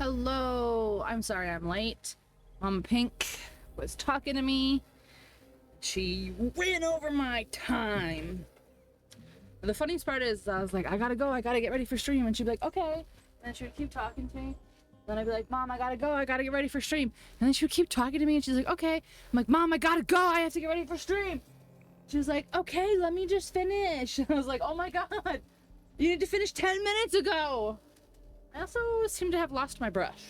Hello. I'm sorry I'm late. Mama Pink was talking to me. She ran over my time. The funniest part is I was like, I gotta go. I gotta get ready for stream. And she'd be like, okay. And then she would keep talking to me. Then I'd be like, Mom, I gotta go. I gotta get ready for stream. And then she would keep talking to me and she's like, okay. I'm like, Mom, I gotta go. I have to get ready for stream. She was like, okay, let me just finish. I was like, oh my God. You need to finish 10 minutes ago. I also seem to have lost my brush.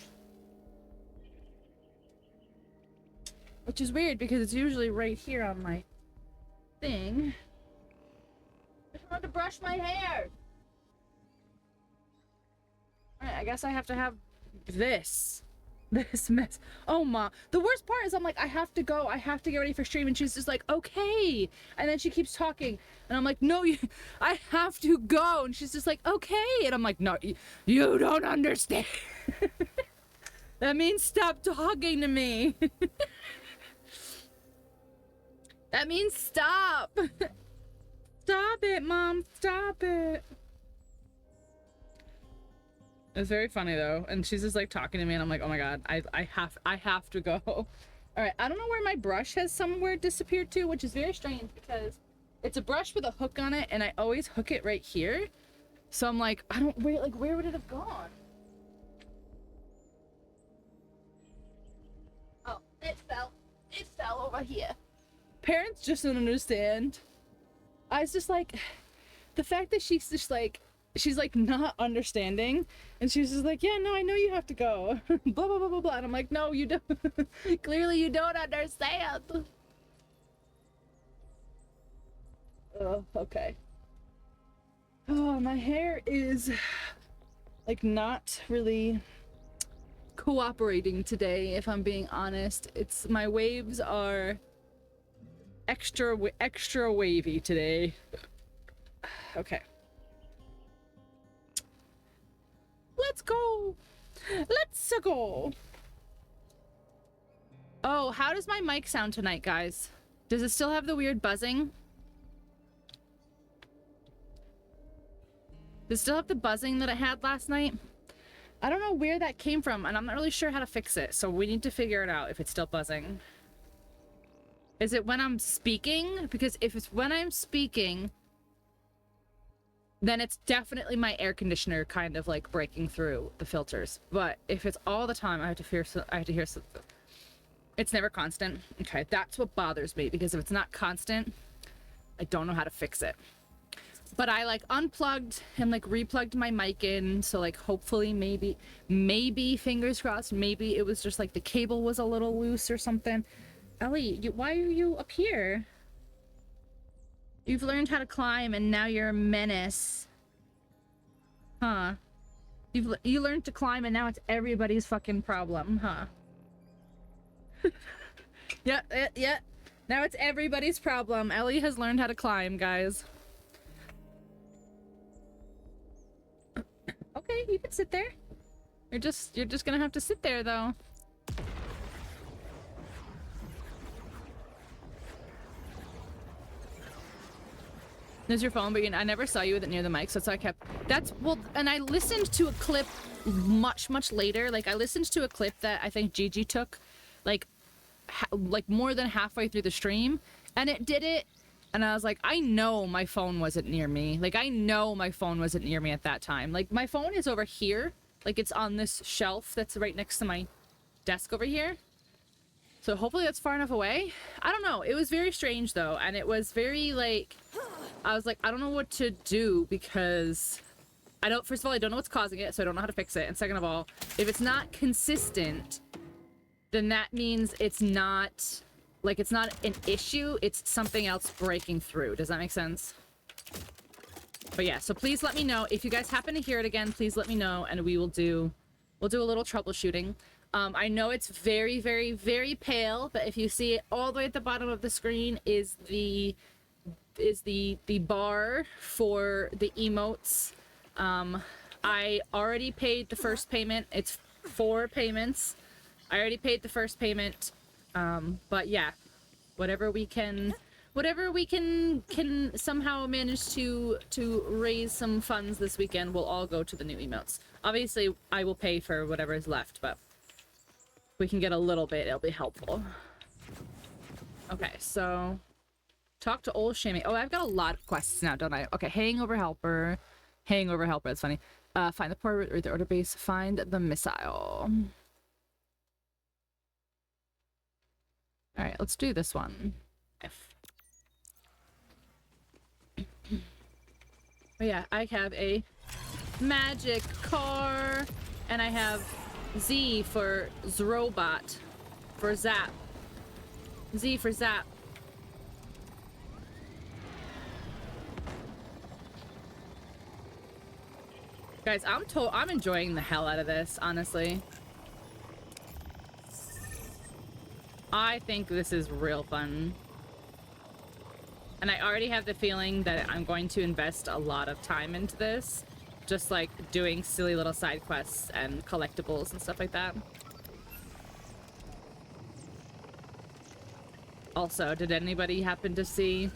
Which is weird because it's usually right here on my thing. I just want to brush my hair. Alright, I guess I have to have this mess. Oh, Mom. The worst part is I'm like, I have to go. I have to get ready for stream. And she's just like, okay. And then she keeps talking. And I'm like, no, I have to go. And she's just like, okay. And I'm like, no, you don't understand. That means stop talking to me. That means stop. Stop it, Mom. Stop it. It's very funny though, and she's just like talking to me and I'm like, oh my God, I have to go. All right, I don't know where my brush has somewhere disappeared to, which is very strange because it's a brush with a hook on it and I always hook it right here. So I'm like, where would it have gone? Oh, it fell over here. Parents just don't understand. I was just like, the fact that she's just like, she's like not understanding and she's just like, yeah, no, I know you have to go. Blah blah blah blah blah. And I'm like, no, you don't. Clearly you don't understand. Oh, okay. Oh, my hair is like not really cooperating today, if I'm being honest. It's my waves are extra wavy today. Okay. Let's go! Let's go! Oh, how does my mic sound tonight, guys? Does it still have the weird buzzing? Does it still have the buzzing that it had last night? I don't know where that came from, and I'm not really sure how to fix it, so we need to figure it out if it's still buzzing. Is it when I'm speaking? Because if it's when I'm speaking, then it's definitely my air conditioner kind of like breaking through the filters. But if it's all the time, I have to hear something. It's never constant. Okay, that's what bothers me, because if it's not constant, I don't know how to fix it. But I like unplugged and like replugged my mic in, so like hopefully maybe fingers crossed, maybe it was just like the cable was a little loose or something. Ellie, why are you up here? You've learned how to climb and now you're a menace. Huh. You learned to climb and now it's everybody's fucking problem, huh? Yeah. Now it's everybody's problem. Ellie has learned how to climb, guys. Okay, you can sit there. You're just gonna have to sit there though. There's your phone, but I never saw you with it near the mic, so that's why I kept... and I listened to a clip much later. Like, I listened to a clip that I think Gigi took, like more than halfway through the stream, and it did it, and I was like, I know my phone wasn't near me. Like, I know my phone wasn't near me at that time. Like, my phone is over here. Like, it's on this shelf that's right next to my desk over here. So hopefully that's far enough away. I don't know. It was very strange, though, and it was very, like... I was like, I don't know what to do because first of all, I don't know what's causing it, so I don't know how to fix it. And second of all, if it's not consistent, then that means it's not an issue, it's something else breaking through. Does that make sense? But yeah, so please let me know. If you guys happen to hear it again, please let me know and we'll do a little troubleshooting. I know it's very, very, very pale, but if you see it all the way at the bottom of the screen is the bar for the emotes. I already paid the first payment. It's 4 payments. I already paid the first payment. But yeah, whatever we can whatever we can somehow manage to raise some funds this weekend will all go to the new emotes. Obviously, I will pay for whatever is left, but if we can get a little bit, it'll be helpful. Okay, so talk to old Shammy. Oh, I've got a lot of quests now, don't I? Okay, hangover helper. Hangover helper, that's funny. Find the port or the order base. Find the missile. Alright, let's do this one. Oh yeah, I have a magic car, and I have Z for Zrobot, for Zap. Z for Zap. Guys, I'm enjoying the hell out of this, honestly. I think this is real fun. And I already have the feeling that I'm going to invest a lot of time into this. Just like doing silly little side quests and collectibles and stuff like that. Also, did anybody happen to see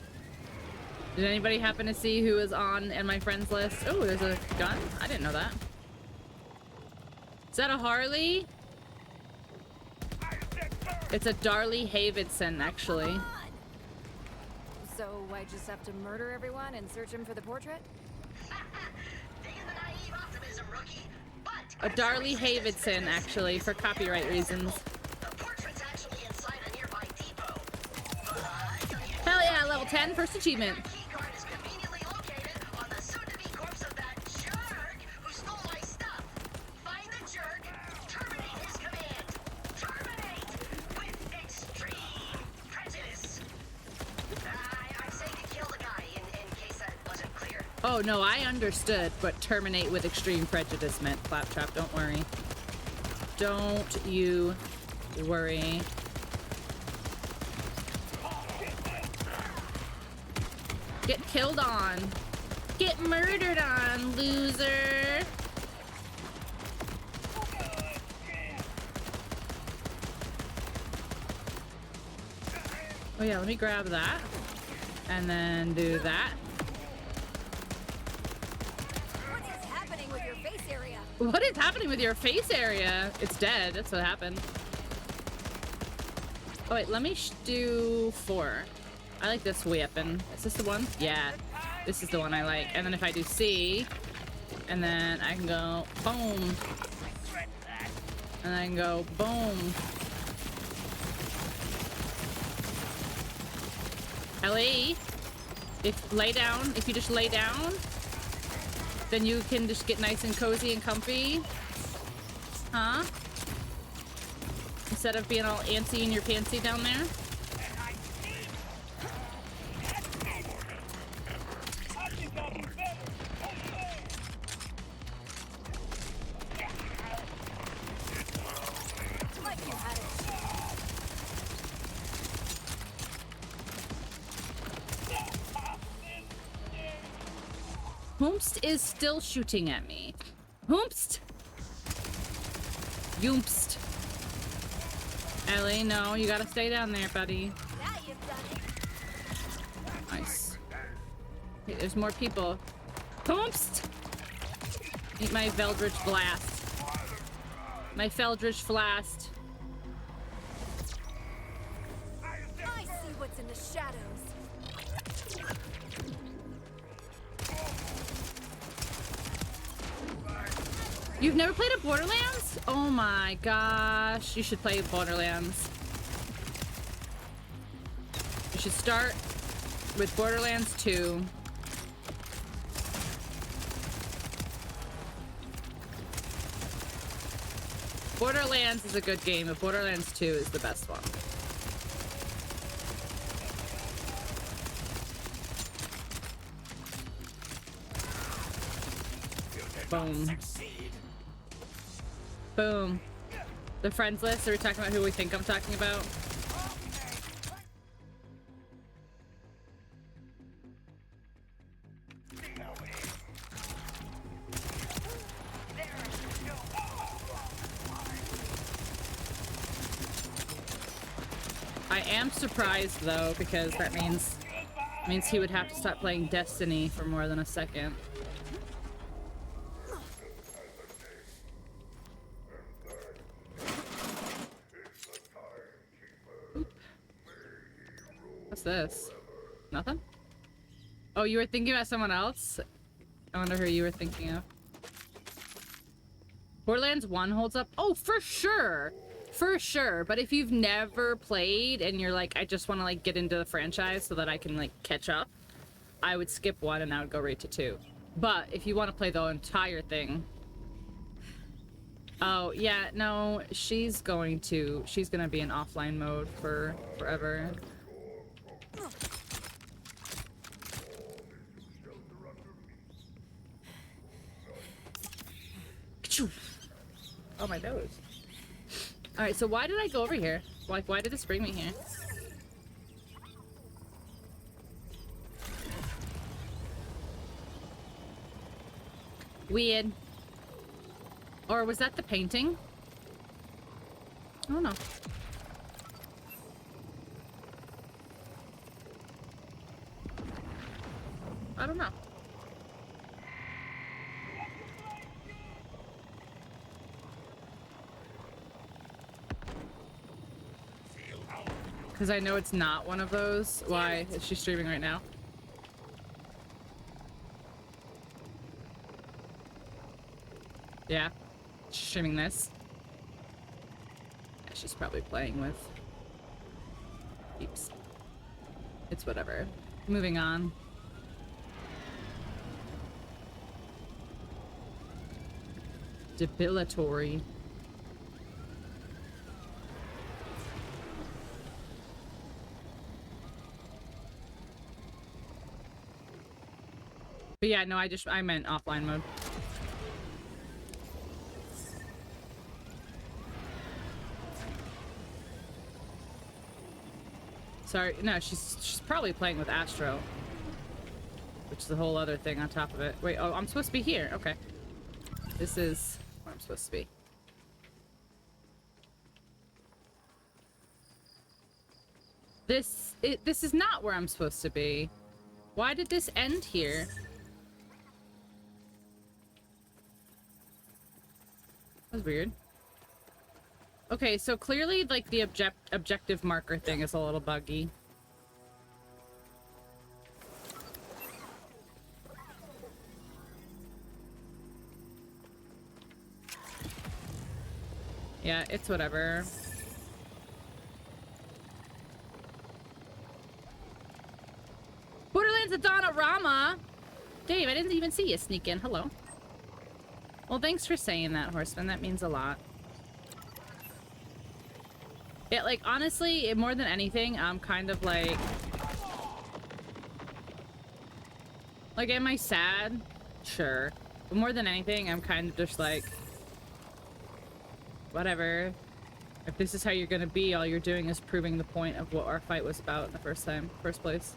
who is on in my friends list? Oh, there's a gun? I didn't know that. Is that a Harley? It's a Darley Davidson, actually. So I just have to murder everyone and search him for the portrait? A Darley Davidson, actually, for copyright reasons. Hell yeah, level 10, first achievement. Oh, no, I understood what terminate with extreme prejudice meant, Claptrap. Don't worry. Don't you worry. Get killed on. Get murdered on, loser. Oh, yeah, let me grab that. And then do that. What is happening with your face area? It's dead. That's what happened. Oh, wait. Let me do 4. I like this weapon. Is this the one? Yeah. This is the one I like. And then if I do C, and then I can go boom. And I can go boom. Ellie, if you just lay down, then you can just get nice and cozy and comfy. Huh? Instead of being all antsy in your pantsy down there. Hoomst is still shooting at me. Hoomst! Yoomst. Ellie, no, you gotta stay down there, buddy. Nice. Hey, there's more people. Hoomst! Eat my Veldritch Blast. My Veldritch Blast. I see what's in the shadows. You've never played a Borderlands? Oh my gosh. You should play Borderlands. You should start with Borderlands 2. Borderlands is a good game, but Borderlands 2 is the best one. Boom. Boom. The friends list, are we talking about who we think I'm talking about? I am surprised though, because that means Means he would have to stop playing Destiny for more than a second. Oop. What's this? Nothing? Oh, you were thinking about someone else? I wonder who you were thinking of. Borderlands 1 holds up? Oh, for sure! For sure. But if you've never played and you're like, I just want to like get into the franchise so that I can like catch up, I would skip 1 and I would go right to 2. But if you want to play the entire thing... Oh, yeah, no, she's gonna be in offline mode for forever. Oh, my nose. Alright, so why did I go over here? Like, why did this bring me here? Weird. Or was that the painting? I don't know. I don't know. Because I know it's not one of those. Why is she streaming right now? Yeah. She's streaming this. Yeah, she's probably playing with peeps. It's whatever. Moving on. Debilatory. But yeah, no, I meant offline mode. Sorry, no, she's probably playing with Astro. Which is a whole other thing on top of it. Wait, oh, I'm supposed to be here. Okay. This is where I'm supposed to be. This is not where I'm supposed to be. Why did this end here? That was weird. Okay, so clearly, like, the objective marker thing is a little buggy. Yeah, it's whatever. Borderlandsathon Rama! Dave, I didn't even see you sneak in. Hello. Well, thanks for saying that, Horseman. That means a lot. Yeah, like, honestly, more than anything, I'm kind of like... Like, am I sad? Sure. But more than anything, I'm kind of just like... Whatever. If this is how you're gonna be, all you're doing is proving the point of what our fight was about in the first place.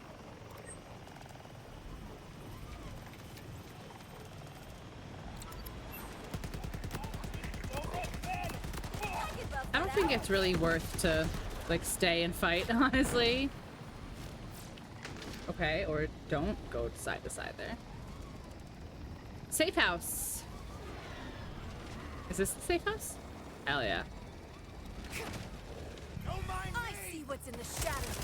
I don't think it's really worth to, like, stay and fight, honestly. Okay, or don't go side to side there. Safe house. Is this the safe house? Hell yeah. I see what's in the shadows.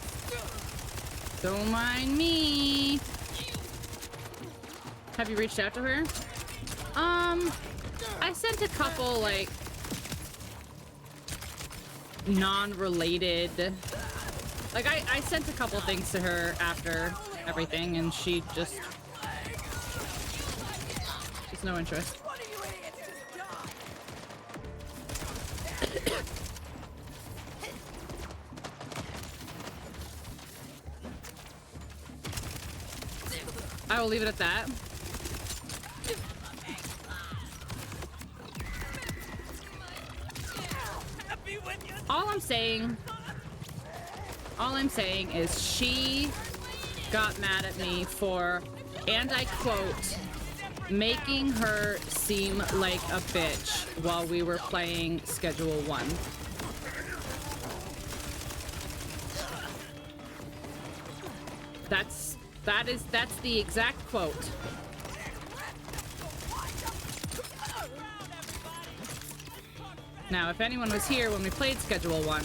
Don't mind me. Have you reached out to her? I sent a couple, like, non-related, like, I sent a couple things to her after everything, and she's no interest. I will leave it at that. All I'm saying is she got mad at me for, and I quote, making her seem like a bitch while we were playing Schedule 1. That's the exact quote. Now, if anyone was here when we played Schedule 1,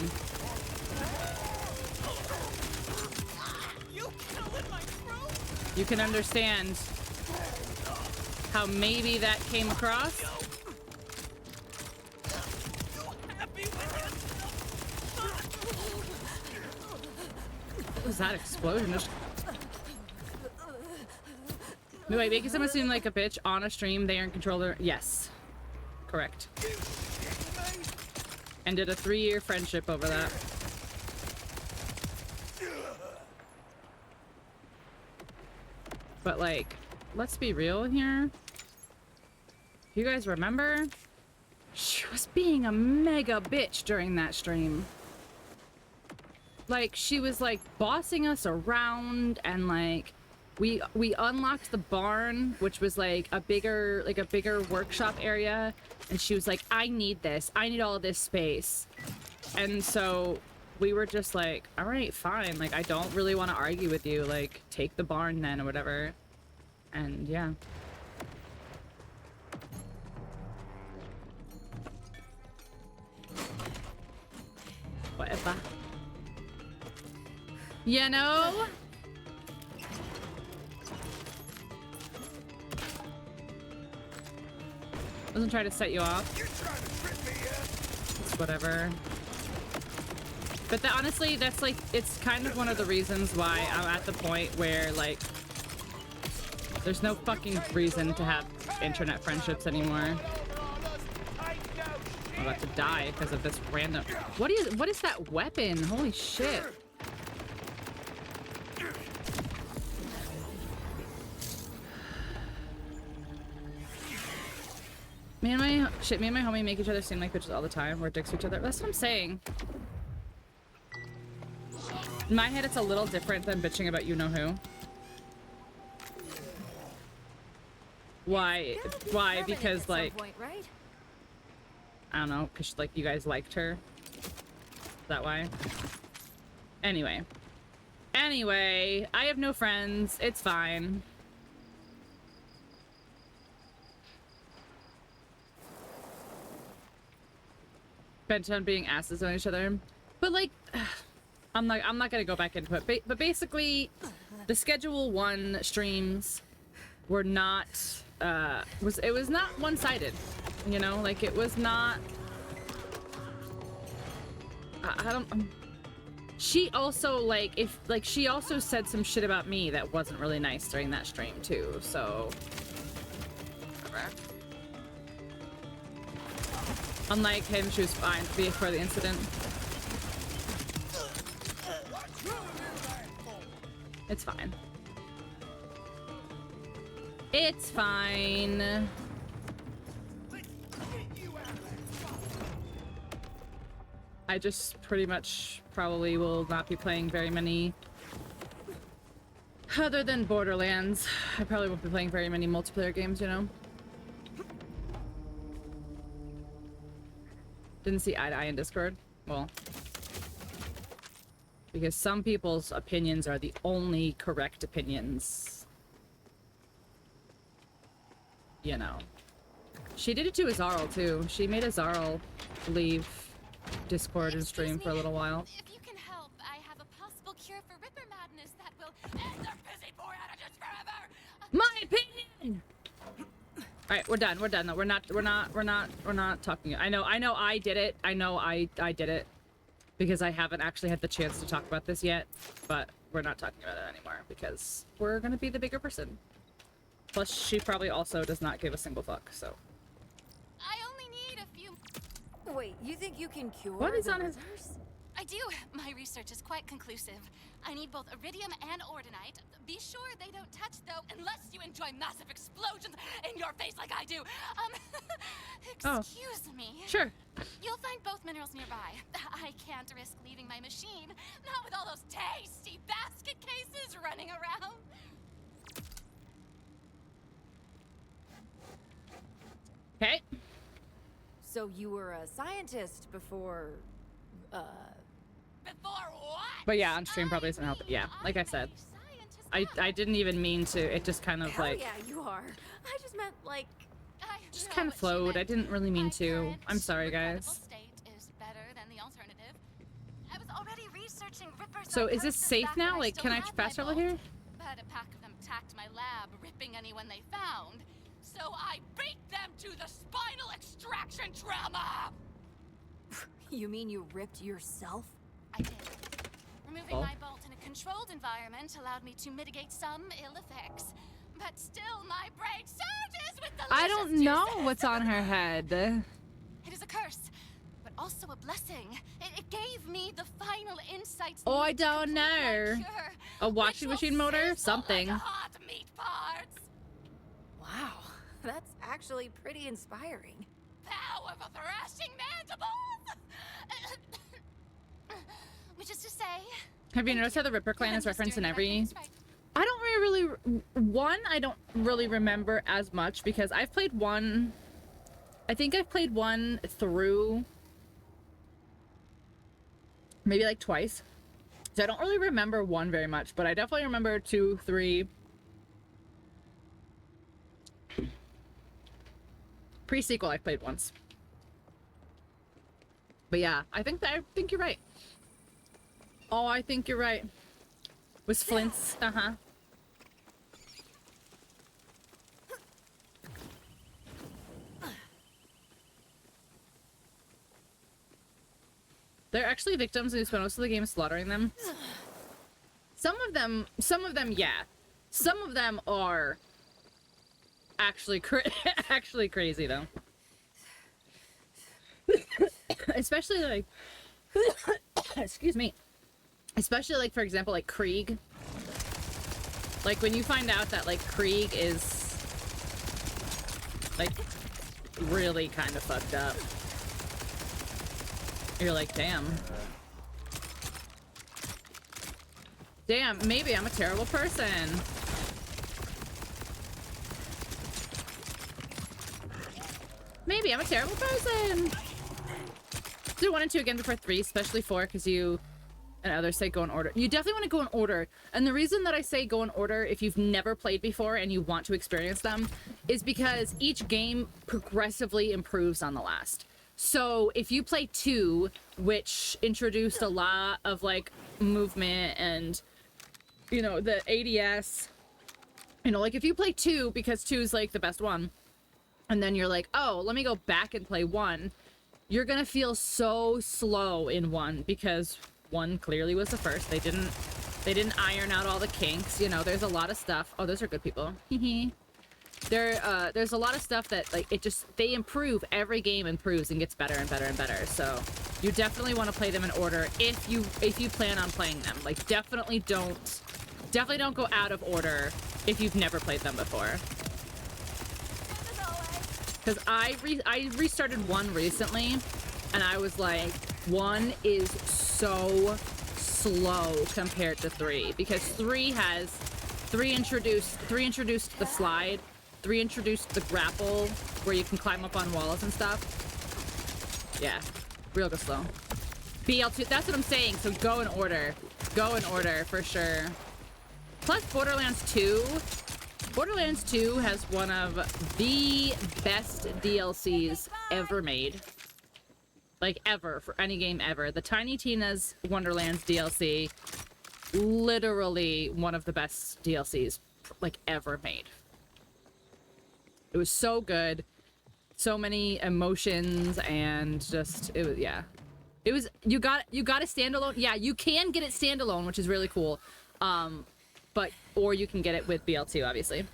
you can understand how maybe that came across. What was that explosion? Wait, making someone seem like a bitch on a stream, they are in control. Yes. Correct. Ended a 3-year friendship over that. But like, let's be real here. If you guys remember, she was being a mega bitch during that stream. Like, she was like bossing us around, and like we unlocked the barn, which was like a bigger workshop area, and she was like, I need this. I need all of this space. And so we were just like, all right, fine. Like, I don't really want to argue with you. Like, take the barn then or whatever. And yeah. Whatever. You know? Doesn't try to set you off. It's whatever. But honestly, that's like, it's kind of one of the reasons why I'm at the point where like, there's no fucking reason to have internet friendships anymore. I'm about to die because of this random... What is that weapon? Holy shit. Me and my homie make each other seem like bitches all the time. We're dicks to each other. That's what I'm saying. In my head, it's a little different than bitching about you-know-who. Why? Why? Because, like... Point, right? I don't know, because, like, you guys liked her. Is that why? Anyway. Anyway, I have no friends. It's fine. Bent on being asses on each other. But, like... I'm not gonna go back into it. But basically, the Schedule 1 streams were not... it was not one-sided, you know, like it was not. I don't. She also she also said some shit about me that wasn't really nice during that stream too. So, unlike him, she was fine before the incident. It's fine. It's fine. I just pretty much probably will not be playing very many other than Borderlands. I probably won't be playing very many multiplayer games, you know? Didn't see eye to eye in Discord. Well, because some people's opinions are the only correct opinions. You know. She did it to Azarl too. She made Azarl leave Discord and stream for a little while. If you can help, I have a possible cure for Ripper madness that will end their busy boy outages forever. My opinion. All right, we're done. We're done. No, we're not talking. I know I did it. I know I did it because I haven't actually had the chance to talk about this yet, but we're not talking about it anymore because we're going to be the bigger person. Plus, she probably also does not give a single fuck, so. I only need a few... Wait, you think you can cure What is the on his... Rippers? I do. My research is quite conclusive. I need both iridium and ordinite. Be sure they don't touch, though, unless you enjoy massive explosions in your face like I do. Excuse me. Sure. You'll find both minerals nearby. I can't risk leaving my machine, not with all those tasty basket cases running around. Okay. So you were a scientist before, Before what? But yeah, on stream probably doesn't help. Yeah, like I said. Scientist I didn't even mean to. It just kind of Hell like yeah, you are. I just meant like. I just know kind of what you flowed. I meant. didn't really mean My to. current, I'm sorry, regrettable guys. state is better than the alternative. I was already researching Ripper So is this psychosis safe back now? when I Like, still can I had my fast travel bolt. here? But a pack of them attacked my lab, ripping anyone they found. So I beat them to the spinal extraction trauma! You mean you ripped yourself? I did. Removing Oh. my bolt in a controlled environment allowed me to mitigate some ill effects. But still, my brain surges with delicious I don't know juices. what's on her head. It is a curse, but also a blessing. It gave me the final insights. Oh, I needed to don't complete my know. cure, A washing which will machine motor? sizzle Something. Like hot meat parts. Wow, that's actually pretty inspiring. Power of thrashing mandibles. Which is to say, Have you noticed how the Ripper clan I'm is just referenced in doing the right every... things right. I don't really... I don't really remember as much because I've played one... I think I've played one through... maybe like twice. So I don't really remember one very much, but I definitely remember 2, 3... Pre-sequel I played once. But yeah, I think you're right. Oh, I think you're right. Was Flint's, uh-huh. They're actually victims who spend most of the game slaughtering them. Some of them, yeah. Some of them are actually actually crazy though. Especially like excuse me. Especially like, for example, like Krieg. Like when you find out that like Krieg is like really kind of fucked up. You're like, damn. Damn, maybe I'm a terrible person. Maybe I'm a terrible person. Do 1 and 2 again before 3, especially 4, because you and others say go in order. You definitely want to go in order. And the reason that I say go in order if you've never played before and you want to experience them is because each game progressively improves on the last. So if you play 2, which introduced a lot of like movement and, you know, the ADS, you know, like if you play 2 because 2 is like the best one, and then you're like, oh, let me go back and play 1, you're gonna feel so slow in 1 because 1 clearly was the first. They didn't iron out all the kinks, you know, there's a lot of stuff. Oh, those are good people. There's a lot of stuff that like they improve. Every game improves and gets better and better and better. So you definitely want to play them in order if you plan on playing them. Like definitely don't go out of order if you've never played them before. Because I restarted 1 recently and I was like, 1 is so slow compared to 3 because 3 introduced the slide. 3 introduced the grapple where you can climb up on walls and stuff. Yeah, real go slow. BL2, that's what I'm saying, so go in order. Go in order for sure. Plus Borderlands 2 has one of the best DLCs ever made. Like ever, for any game ever. The Tiny Tina's Wonderlands DLC, literally one of the best DLCs like ever made. It was so good, so many emotions, and just it was, yeah. It was, you got a standalone. Yeah, you can get it standalone, which is really cool. Or you can get it with BL2, obviously.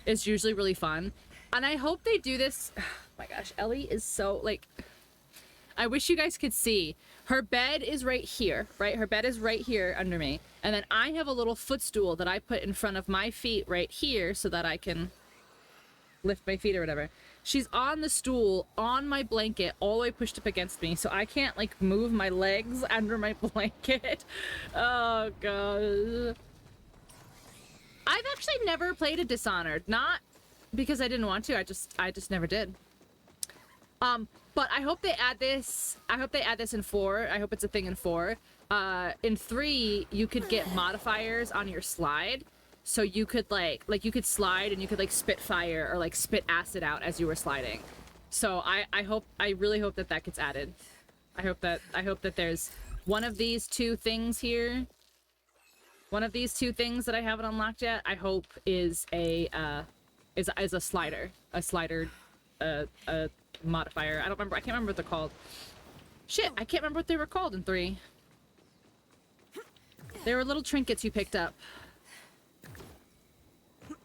It's usually really fun, and I hope they do this. Oh my gosh, Ellie is so like. I wish you guys could see. Her bed is right here, right? Her bed is right here under me, and then I have a little footstool that I put in front of my feet right here so that I can lift my feet or whatever. She's on the stool on my blanket all the way pushed up against me, so I can't like move my legs under my blanket. Oh god. I've actually never played a Dishonored, not because I didn't want to, I just never did. But I hope they add this. I hope they add this in 4. I hope it's a thing in 4. In 3, you could get modifiers on your slide. So you could like you could slide and you could like spit fire or like spit acid out as you were sliding. So I really hope that that gets added. I hope that there's one of these two things here. One of these two things that I haven't unlocked yet, I hope is a slider. A slider modifier. I can't remember what they're called. Shit, I can't remember what they were called in 3. They were little trinkets you picked up.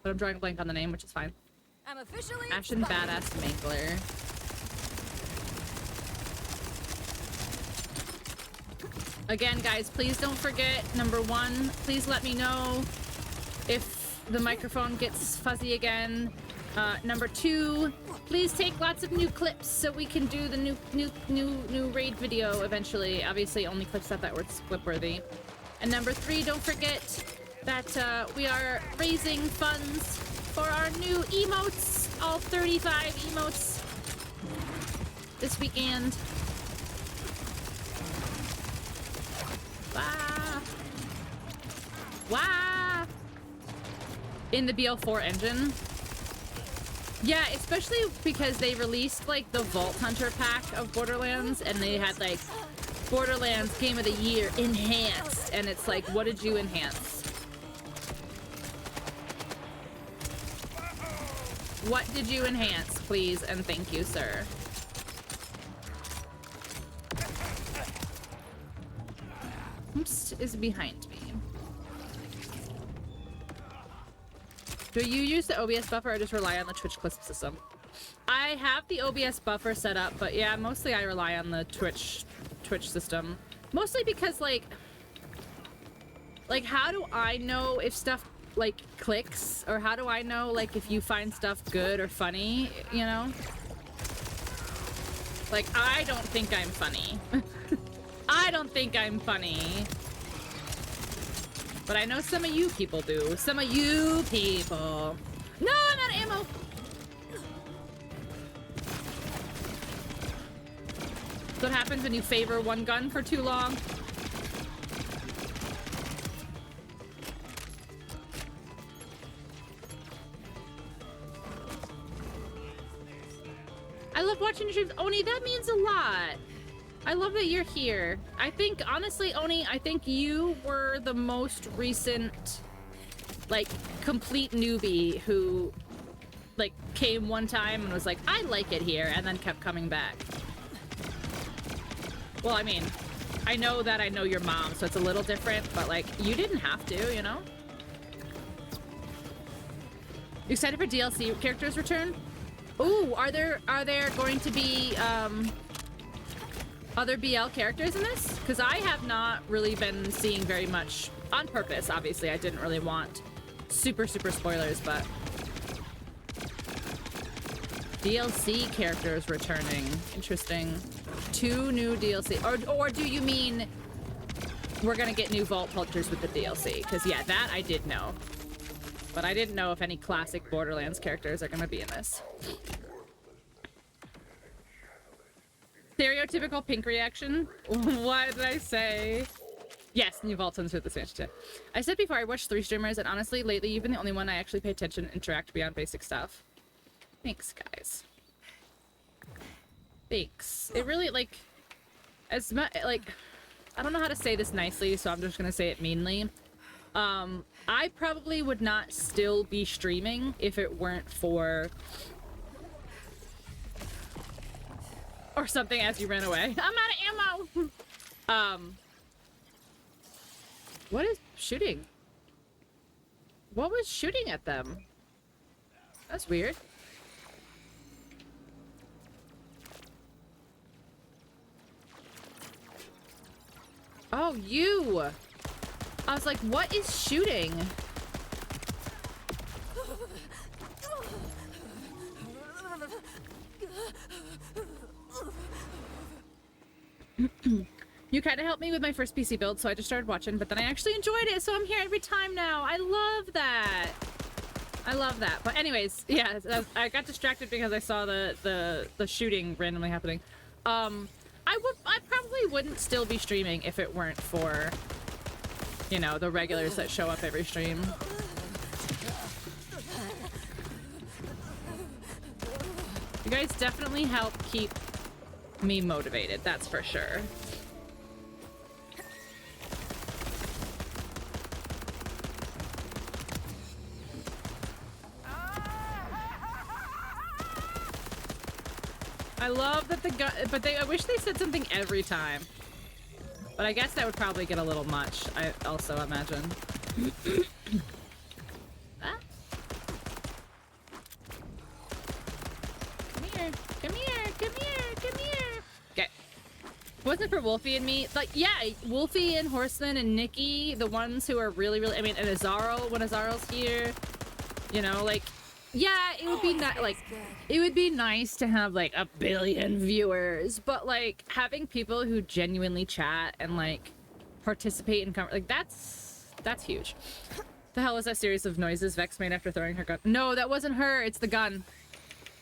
But I'm drawing a blank on the name, which is fine. I'm officially Ashen Badass Mangler. Again, guys, please don't forget, number 1, please let me know if the microphone gets fuzzy again. Number 2, please take lots of new clips so we can do the new raid video eventually. Obviously, only clips that were clip worthy. And number 3, don't forget that we are raising funds for our new emotes, all 35 emotes this weekend. Wow. Wow. In the BL4 engine. Yeah, especially because they released like the Vault Hunter pack of Borderlands and they had like Borderlands Game of the Year enhanced, and it's like, what did you enhance? What did you enhance, please, and thank you, sir. Oops, is behind me. Do you use the OBS buffer or just rely on the Twitch clip system? I have the OBS buffer set up, but yeah, mostly I rely on the Twitch system. Mostly because like how do I know if stuff like clicks, or how do I know like if you find stuff good or funny, you know? Like, I don't think I'm funny. I don't think I'm funny. But I know some of you people do. Some of you people. No, I'm out of ammo. That's what happens when you favor one gun for too long. I love watching your streams. Oni, that means a lot. I love that you're here. I think, honestly, Oni, I think you were the most recent, like, complete newbie who, like, came one time and was like, I like it here, and then kept coming back. Well, I mean, I know that I know your mom, so it's a little different, but, like, you didn't have to, you know? You excited for DLC characters return? Ooh, are there going to be, other BL characters in this? Because I have not really been seeing very much, on purpose, obviously. I didn't really want super spoilers, but... DLC characters returning. Interesting. 2 new DLC. Or do you mean we're gonna get new Vault Hunters with the DLC? Because, yeah, that I did know. But I didn't know if any classic Borderlands characters are gonna be in this. Stereotypical pink reaction? What did I say? Yes, new Vault Hunters with the Spanish chat. I said before I watched 3 streamers, and honestly, lately you've been the only one I actually pay attention and interact beyond basic stuff. Thanks, guys. Thanks. It really, like, as much, like, I don't know how to say this nicely, so I'm just gonna say it meanly. I probably would not still be streaming if it weren't for... Or something as you ran away. I'm out of ammo! What is shooting? What was shooting at them? That's weird. Oh, you! I was like, what is shooting? You kind of helped me with my first PC build, so I just started watching, but then I actually enjoyed it, so I'm here every time now. I love that. I love that. But anyways, yeah, I got distracted because I saw the shooting randomly happening. I probably wouldn't still be streaming if it weren't for, you know, the regulars that show up every stream. You guys definitely help keep me motivated, that's for sure. I love that the gun, but I wish they said something every time. But I guess that would probably get a little much, I also imagine. Ah. Come here, come here, come here, come here. Okay. Wasn't for Wolfie and me, like, yeah, Wolfie and Horseman and Nikki, the ones who are really, really, I mean, and Azaro, when Azaro's here, you know, like, yeah, it would be not like, it would be nice to have like 1 billion viewers, but like having people who genuinely chat and like participate in like that's huge. The hell is that series of noises Vex made after throwing her gun? No, that wasn't her. It's the gun.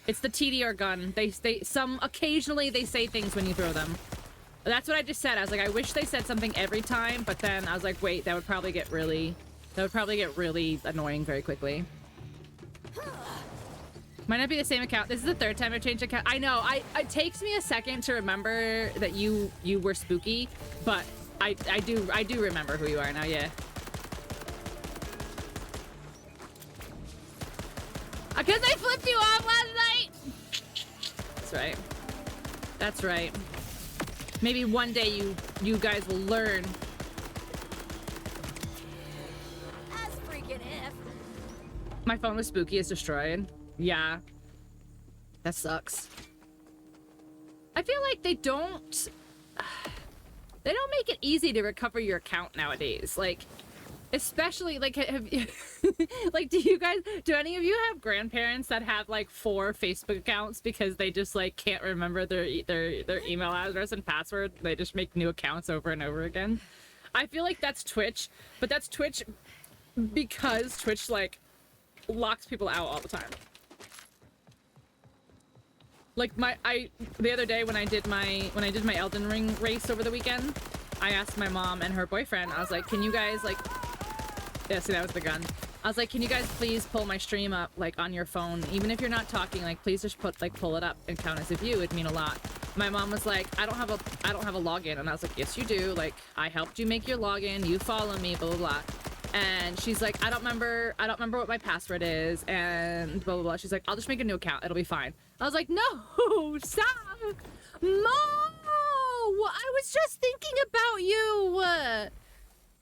It's the TDR gun. Occasionally they say things when you throw them. That's what I just said. I was like, I wish they said something every time, but then I was like, wait, that would probably get really annoying very quickly. Might not be the same account. This is the 3rd time I've changed account. I know. It takes me a second to remember that you were spooky, but I do remember who you are now. Yeah. Because I flipped you off last night. That's right. That's right. Maybe one day you guys will learn. As freaking if. My phone was spooky. It's destroyed. Yeah. That sucks. I feel like they don't make it easy to recover your account nowadays. Like, especially, like, have you, like, do any of you have grandparents that have, like, 4 Facebook accounts because they just, like, can't remember their email address and password? They just make new accounts over and over again. I feel like that's Twitch, but that's Twitch because Twitch, like, locks people out all the time. Like the other day when I did my Elden Ring race over the weekend, I asked my mom and her boyfriend, I was like, can you guys like, yeah, see, that was the gun. I was like, can you guys please pull my stream up like on your phone, even if you're not talking, like please just pull it up and count as a view. It'd mean a lot. My mom was like, I don't have a login, and I was like, yes you do. Like I helped you make your login, you follow me, blah blah blah. And she's like, I don't remember what my password is, and blah blah blah. She's like, I'll just make a new account, it'll be fine. I was like, no, stop, Mo! I was just thinking about you,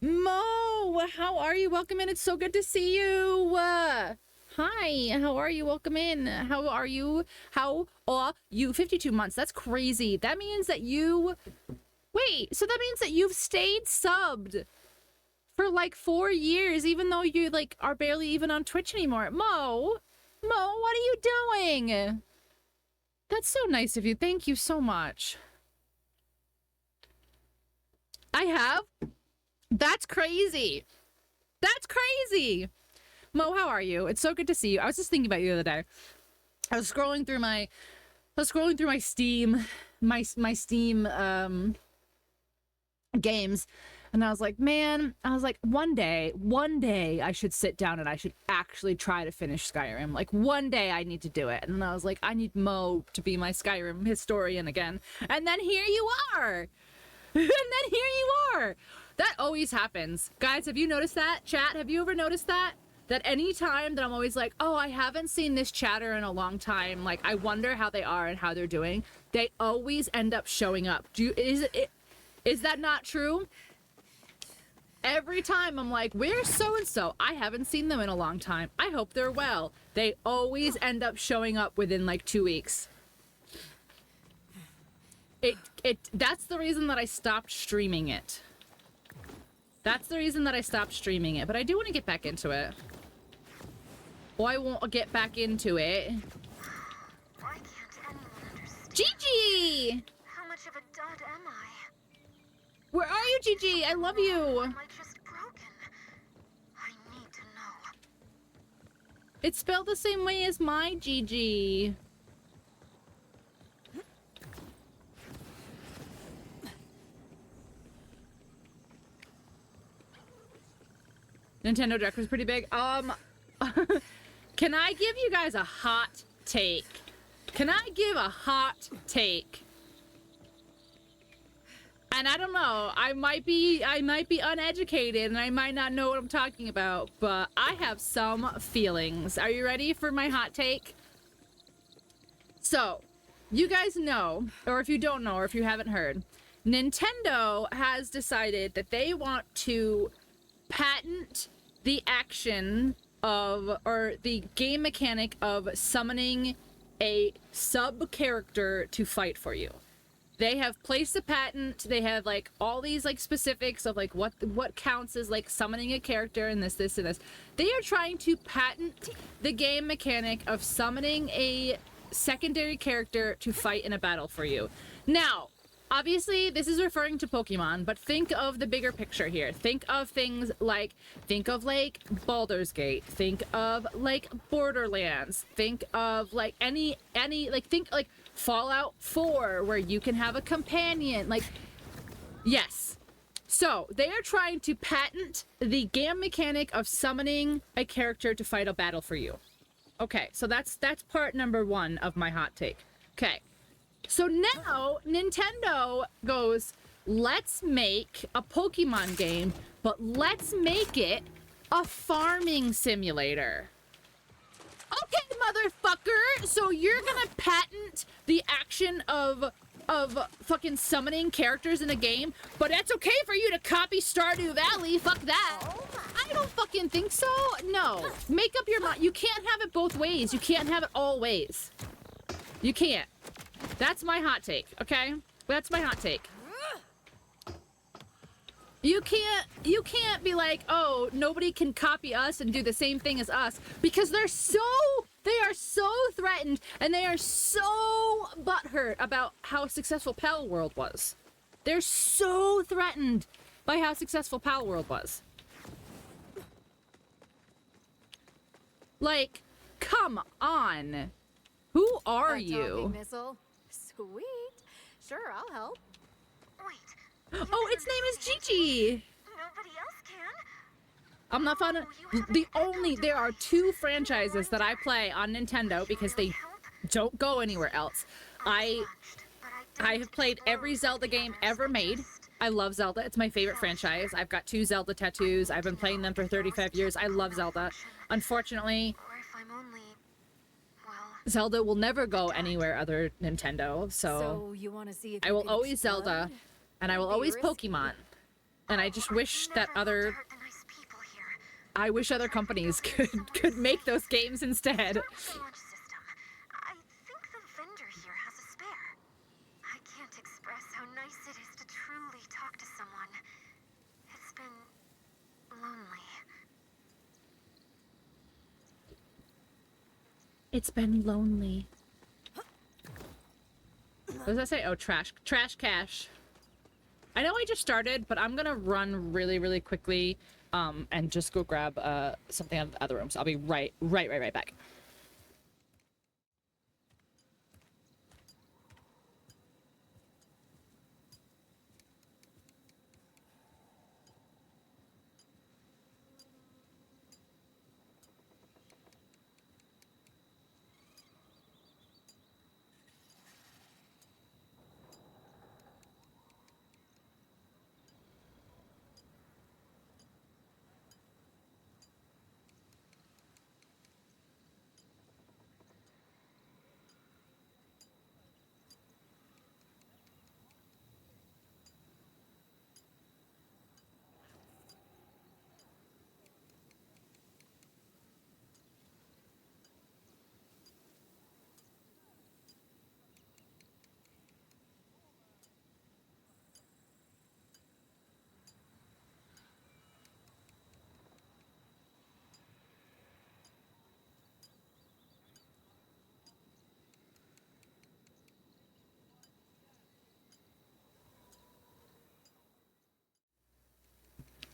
Mo. How are you? Welcome in. It's so good to see you. Hi. How are you? Welcome in. How are you? How are you? 52 months. That's crazy. That means that you. Wait. So that means that you've stayed subbed for like 4 years, even though you like are barely even on Twitch anymore. Mo, what are you doing? That's so nice of you. Thank you so much. I have? That's crazy. That's crazy. Mo, how are you? It's so good to see you. I was just thinking about you the other day. I was scrolling through my Steam, my Steam games, and I was like, man, one day I should sit down and I should actually try to finish Skyrim. Like one day I need to do it. And then I was like, I need Mo to be my Skyrim historian again. And then here you are. That always happens. Guys, have you noticed that? Chat, have you ever noticed that? That any time that I'm always like, oh, I haven't seen this chatter in a long time. Like, I wonder how they are and how they're doing. They always end up showing up. Is that not true? Every time I'm like, where's so-and-so? I haven't seen them in a long time. I hope they're well. They always end up showing up within like 2 weeks. That's the reason that I stopped streaming it. But I do want to get back into it. Well, I won't get back into it. Why can't anyone understand? Gigi! How much of a dud am I? Where are you, Gigi? I love you. Am I just broken? I need to know. It's spelled the same way as my Gigi. Nintendo Direct was pretty big. Can I give you guys a hot take? Can I give a hot take? And I don't know, I might be uneducated and I might not know what I'm talking about, but I have some feelings. Are you ready for my hot take? So, you guys know, or if you don't know, or if you haven't heard, Nintendo has decided that they want to patent the action of, or the game mechanic of summoning a sub-character to fight for you. They have placed a patent. They have like all these like specifics of like what counts as like summoning a character and this and this. They are trying to patent the game mechanic of summoning a secondary character to fight in a battle for you. Now, obviously this is referring to Pokemon, but think of the bigger picture here. Think of things like, Baldur's Gate. Think of like Borderlands. Think of like any like, think like Fallout 4 where you can have a companion. Like, yes. So they are trying to patent the game mechanic of summoning a character to fight a battle for you. Okay, so that's part number one of my hot take. Okay. So now Nintendo goes, let's make a Pokemon game, but let's make it a farming simulator. Okay, motherfucker! So you're gonna patent the action of fucking summoning characters in a game, but that's okay for you to copy Stardew Valley? Fuck that! I don't fucking think so. No. Make up your mind. You can't have it both ways. You can't have it all ways. You can't. That's my hot take, okay? That's my hot take. You can't be like, oh, nobody can copy us and do the same thing as us, because they are so threatened and they are so butthurt about how successful Pal World was. They're so threatened by how successful Pal World was. Like, come on. Who are you? Missile? Sweet. Sure, I'll help. Wait. Oh, its name is Gigi. Nobody else can. I'm not fun. There are two franchises that I play on Nintendo because they don't go anywhere else. I have played every Zelda game ever made. I love Zelda. It's my favorite franchise. I've got 2 Zelda tattoos. I've been playing them for 35 years. I love Zelda. Unfortunately, Or if I'm only, well, Zelda will never go anywhere other Nintendo, so you want to see if I you will can always Zelda, explode? and I will Be always risky. Pokemon. And I just wish that never want to other... hurt the nice people here. I wish other companies could make those games instead. Start the launch system. I think the vendor here has a spare. I can't express how nice it is to truly talk to someone. It's been lonely. It's been lonely. What does that say? Oh, trash cash. I know I just started, but I'm gonna run really quickly, and just go grab something out of the other room. So I'll be right back.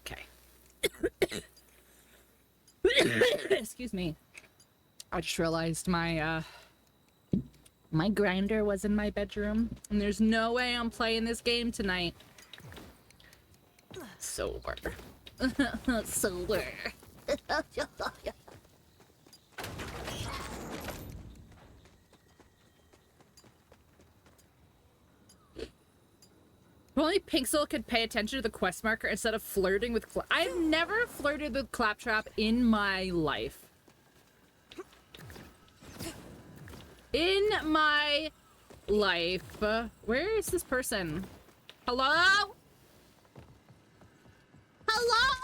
Okay. Excuse me. I just realized my grinder was in my bedroom, and there's no way I'm playing this game tonight. Sober. Sober. If only Pixel could pay attention to the quest marker instead of flirting with I've never flirted with Claptrap in my life. In my life. Where is this person? Hello? Hello?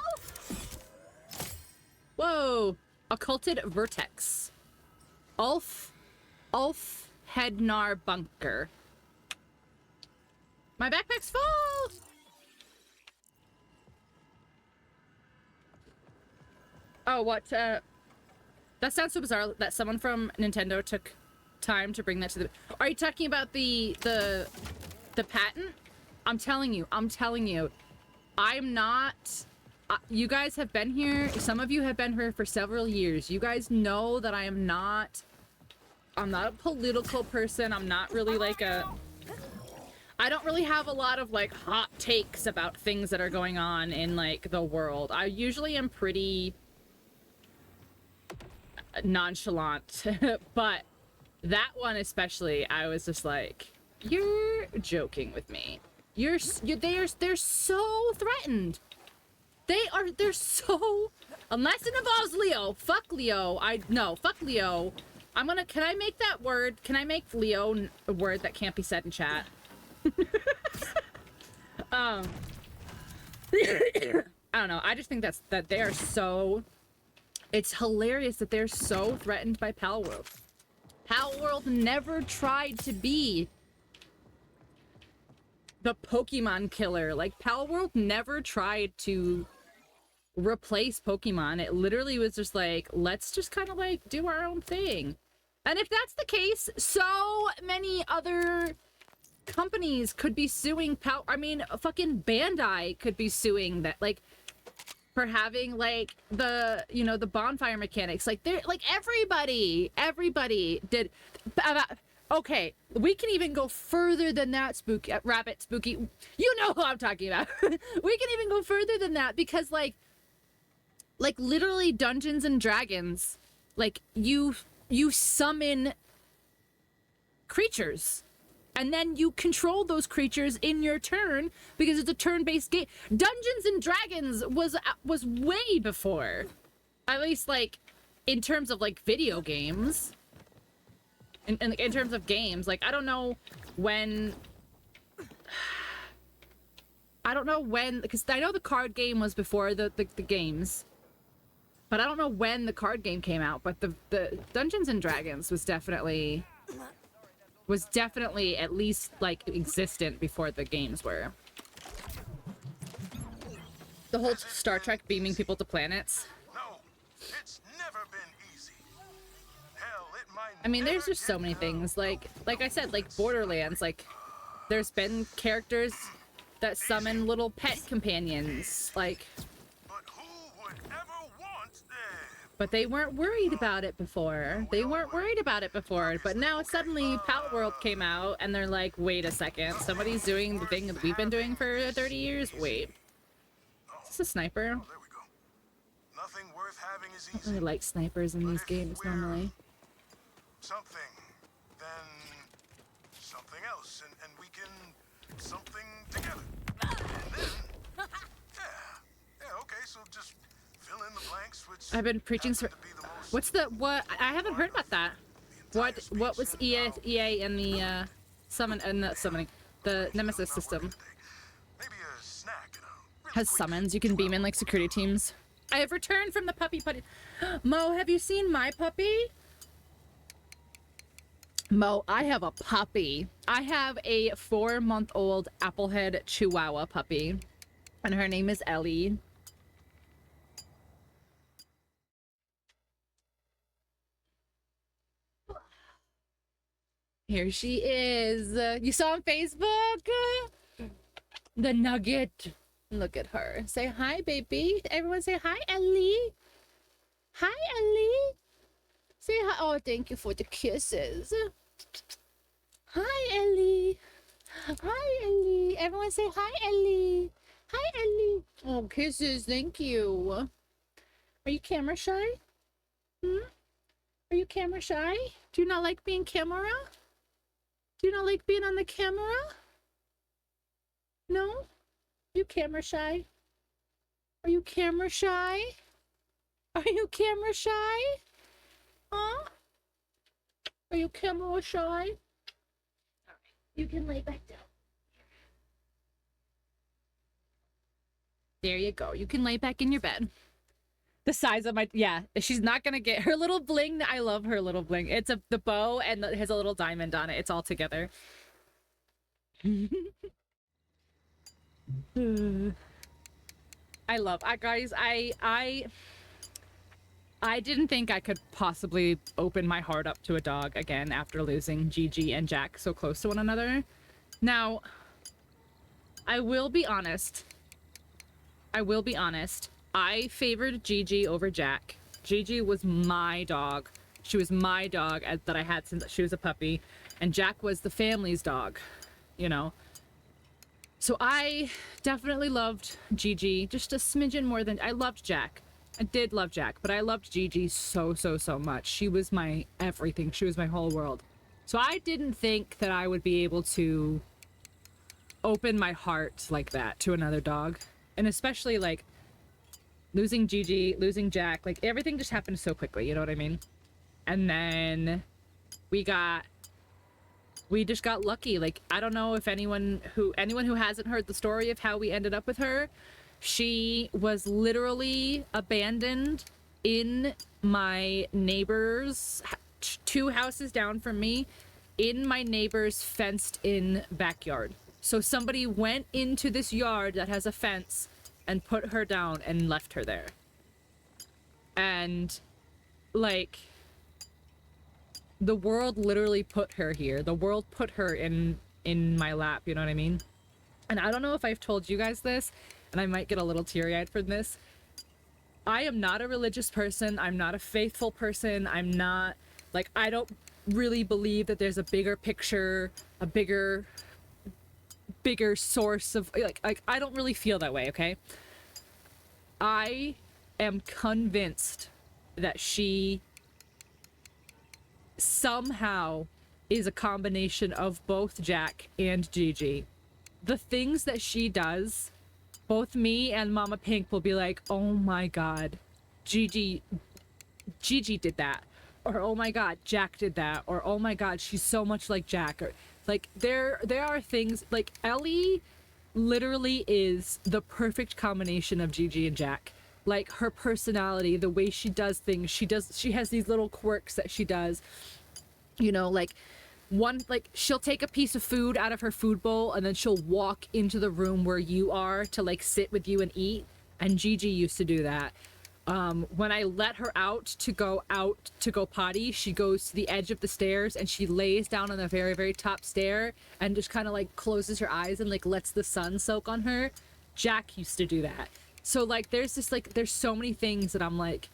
Whoa. Occulted Vertex. Ulf Hednar Bunker. My backpack's full! Oh, what, that sounds so bizarre that someone from Nintendo took time to bring that to the... Are you talking about the patent? I'm telling you. I'm not... you guys have been here. Some of you have been here for several years. You guys know that I'm not a political person. I'm not really like a... I don't really have a lot of like hot takes about things that are going on in like the world. I usually am pretty nonchalant, but that one especially, I was just like, you're joking with me. They're so threatened. They're so, unless it involves Leo. Fuck Leo. Fuck Leo. Can I make that word? Can I make Leo a word that can't be said in chat? I don't know. I just think that they are so... It's hilarious that they're so threatened by Palworld. Palworld never tried to be the Pokemon killer. Like, Palworld never tried to replace Pokemon. It literally was just like, let's just kind of like do our own thing. And if that's the case, so many other companies could be suing fucking Bandai could be suing that, like, for having like the bonfire mechanics. Like, they're like, everybody did. Okay, we can even go further than that, Rabbit Spooky. You know who I'm talking about. We can even go further than that, because like literally Dungeons and Dragons, like you summon creatures. And then you control those creatures in your turn, because it's a turn-based game. Dungeons and Dragons was way before. At least, like, in terms of, like, video games. In terms of games, like, I don't know when... because I know the card game was before the games. But I don't know when the card game came out, but the Dungeons and Dragons was definitely at least, like, existent before the games were. The whole Star Trek beaming people to planets. No, it's never been easy. Hell, it might. I mean, there's just so many things. Like I said, like Borderlands, like, there's been characters that summon little pet companions, like... But who would ever want them? But they weren't worried about it before. But now suddenly Palworld came out, and they're like, wait a second, somebody's doing the thing that we've been doing for 30 years? Wait. Is this a sniper? There we go. Nothing worth having is I don't easy. really like snipers in these games normally. Something, then something else, and we can something together. And then, yeah, okay, so just fill in the blanks, which I've been preaching... What? I haven't heard about that. What was EA and the summoning, the Nemesis system? maybe a snack and a really Has quick summons. You can beam in like security teams. I have returned from the puppy putty. Mo, have you seen my puppy? Mo, I have a puppy. I have a 4-month-old Applehead Chihuahua puppy, and her name is Ellie. Here she is. You saw on Facebook? The Nugget. Look at her. Say hi, baby. Everyone say hi, Ellie. Hi, Ellie. Say hi. Oh, thank you for the kisses. Hi, Ellie. Hi, Ellie. Everyone say hi, Ellie. Hi, Ellie. Oh, kisses. Thank you. Are you camera shy? Are you camera shy? Do you not like being camera? Do you not like being on the camera? No? You camera shy? Are you camera shy? Are you camera shy? Huh? Are you camera shy? Alright. You can lay back down. There you go. You can lay back in your bed. The size of my, yeah, she's not gonna get her little bling. I love her little bling. It's the bow and it has a little diamond on it. It's all together. Guys, I didn't think I could possibly open my heart up to a dog again after losing Gigi and Jack so close to one another. Now, I will be honest. I favored Gigi over Jack. Gigi was my dog. She was my dog that I had since she was a puppy. And Jack was the family's dog, you know? So I definitely loved Gigi just a smidgen more than... I loved Jack. I did love Jack, but I loved Gigi so much. She was my everything. She was my whole world. So I didn't think that I would be able to open my heart like that to another dog. And especially, like, losing Gigi, losing Jack, like, everything just happened so quickly, you know what I mean? And then we just got lucky. Like, I don't know if anyone who hasn't heard the story of how we ended up with her, she was literally abandoned in my neighbor's, 2 houses down from me, in my neighbor's fenced-in backyard. So somebody went into this yard that has a fence and put her down and left her there. And, like, the world literally put her here. The world put her in my lap, you know what I mean? And I don't know if I've told you guys this, and I might get a little teary-eyed from this. I am not a religious person. I'm not a faithful person. I'm not, like, I don't really believe that there's a bigger picture, a bigger source of, like I don't really feel that way, okay? I am convinced that she somehow is a combination of both Jack and Gigi. The things that she does, both me and Mama Pink will be like, oh my god, Gigi did that. Or oh my god, Jack did that. Or oh my god, she's so much like Jack. Or like there are things, like Ellie literally is the perfect combination of Gigi and Jack. Like her personality, the way she does things, she has these little quirks that she does, you know, like she'll take a piece of food out of her food bowl and then she'll walk into the room where you are to like sit with you and eat. And Gigi used to do that. When I let her out to go potty, she goes to the edge of the stairs and she lays down on the very, very top stair and just kind of like closes her eyes and like lets the sun soak on her. Jack used to do that. So like there's so many things that I'm like,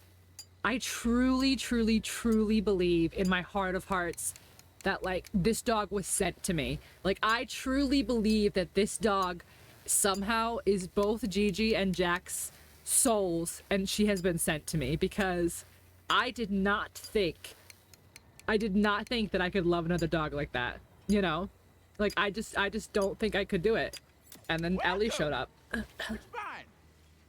I truly, truly, truly believe in my heart of hearts that like this dog was sent to me. Like I truly believe that this dog somehow is both Gigi and Jack's souls, and she has been sent to me, because I did not think that I could love another dog like that, you know? Like I just don't think I could do it. And then Ellie showed up.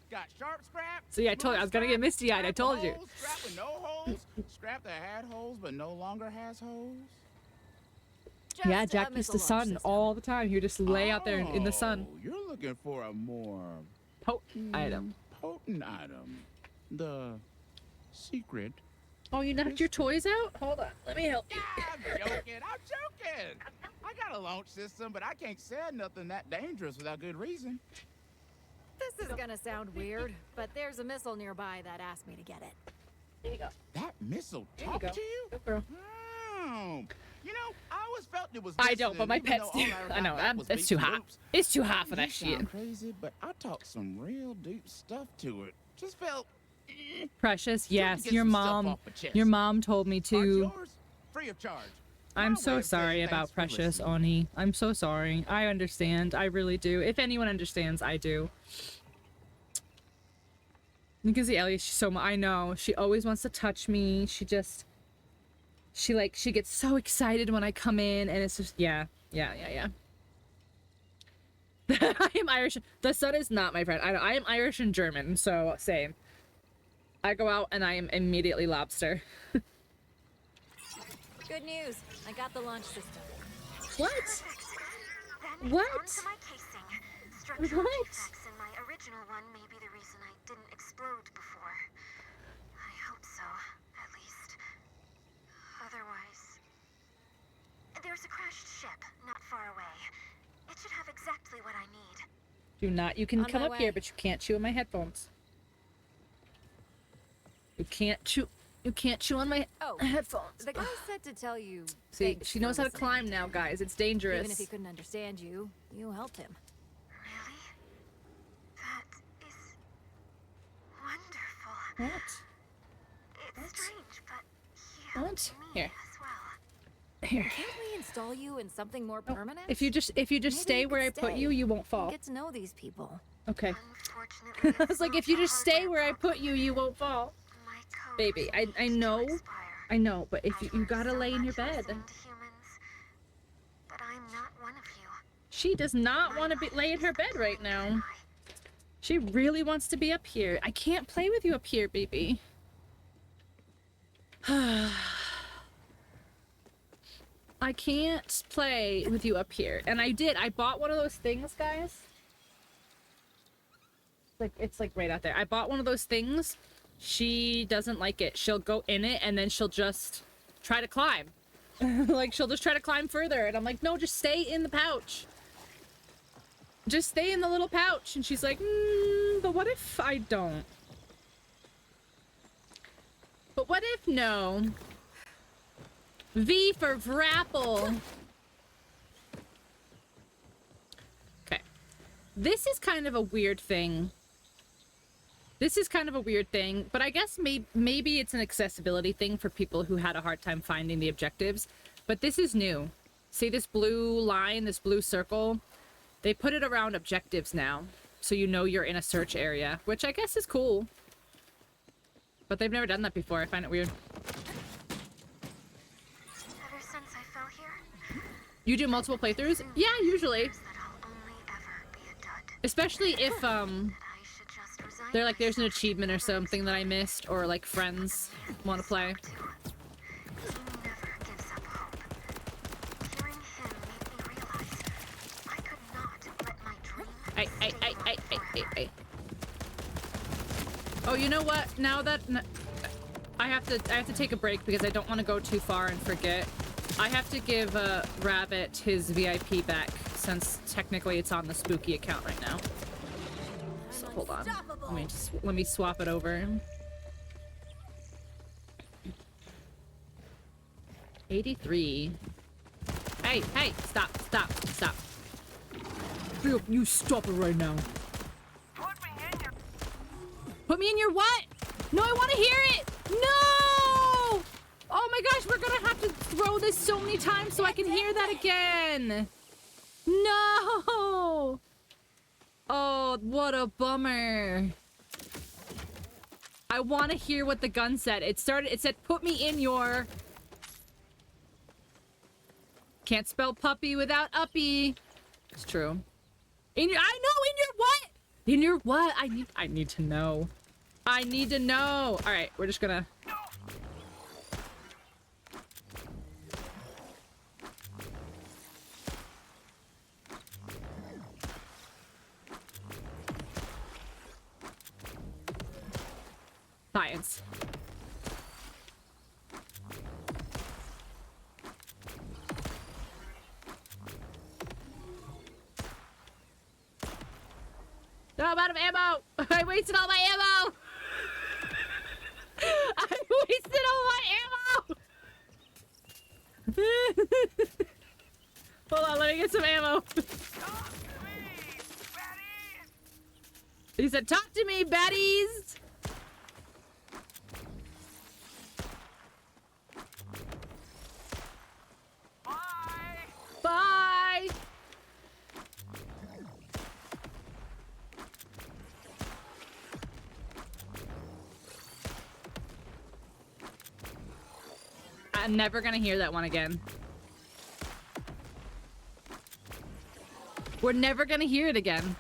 Got sharp scrap. So yeah, I told you I was gonna get misty-eyed. I told you. Scrap with no holes. Scrap that had holes but no longer has holes. Yeah, Jack used to sun all the time. He would just lay out there in the sun. You're looking for a more potent item. The secret. Oh, you knocked your toys out? Hold on, let me help you. I'm joking. I got a launch system, but I can't sell nothing that dangerous without good reason. This is gonna sound weird, but there's a missile nearby that asked me to get it. There you go. That missile talked to you? Good girl. Oh. You know, I always felt it was. I don't, but my pets do. I know, it's too hot. It's too hot for that shit. Sound crazy, but I talked some real deep stuff to it. Just felt. Precious, yes, your mom told me to. Yours, free of charge. I'm so sorry about Precious, Oni. I'm so sorry. I understand. I really do. If anyone understands, I do. You can see Ellie, she's so, I know. She always wants to touch me. She gets so excited when I come in, and it's just, yeah. I am Irish. The sun is not my friend. I am Irish and German, so same. I go out and I am immediately lobster. Good news. I got the launch system. What? Then What? onto my casing. Structural What? defects in my original one may be the reason I didn't explode before. I hope so, at least. Otherwise... There's a crashed ship not far away. It should have exactly what I need. Do not. You can On come my up here, way. but you can't chew on my headphones. You can't chew. You can't chew on my Oh, headphones. the guy said to tell you. See, thanks she for knows how to listening. climb now, guys. It's dangerous. Even if he couldn't understand you, you helped him. Really? That is... wonderful. What? It's What? strange, but he What? helped me Here. as well. Here. Can't we install you in something more permanent? If you just Maybe stay you where I could put you, stay. you won't fall. Get to know these people. Okay. Unfortunately, I was like, if you just stay where I put you, you won't fall. My code Baby, was I used to know. expire. I know, but if I've you learned gotta so lay in your much bed. listening to humans, but I'm not one of you. She does not My want to be life lay in is her the bed right blink of now. an eye. She really wants to be up here. I can't play with you up here, baby. I can't play with you up here. And I did. I bought one of those things, guys. It's like right out there. I bought one of those things. She doesn't like it. She'll go in it and then she'll just try to climb. Like, she'll just try to climb further. And I'm like, no, just stay in the pouch. Just stay in the little pouch. And she's like, but what if I don't? But what if no? V for Vrapple. Okay. This is kind of a weird thing. But I guess maybe it's an accessibility thing for people who had a hard time finding the objectives. But this is new. See this blue line, this blue circle? They put it around objectives now, so you know you're in a search area, which I guess is cool. But they've never done that before. I find it weird. Ever since I fell here, You do multiple playthroughs? Yeah, usually. that I'll only ever be a dud. Especially if, That I should just resign they're like, there's an myself to achievement or whatever something that I missed, or like friends want to play. to. He never gives up hope. Hearing him made me realize I could not let my dream stay on forever. Oh, you know what? Now that I have to take a break because I don't want to go too far and forget. I have to give Rabbit his VIP back since technically it's on the spooky account right now. So hold on. Let me swap it over. 83. Hey, stop. You stop it right now. Put me in your what? No, I want to hear it. No! Oh my gosh, we're gonna have to throw this so many times so I can hear that again. No! Oh, what a bummer. I want to hear what the gun said. It said, put me in your... Can't spell puppy without uppy. It's true. In your... I know, in your what? In your what? I need to know. I need to know. All right, we're just gonna... Science. No, I'm out of ammo. I wasted all my ammo. I wasted all my ammo. Hold on, let me get some ammo. He said, talk to me, baddies. Bye. I'm never gonna hear that one again. We're never gonna hear it again.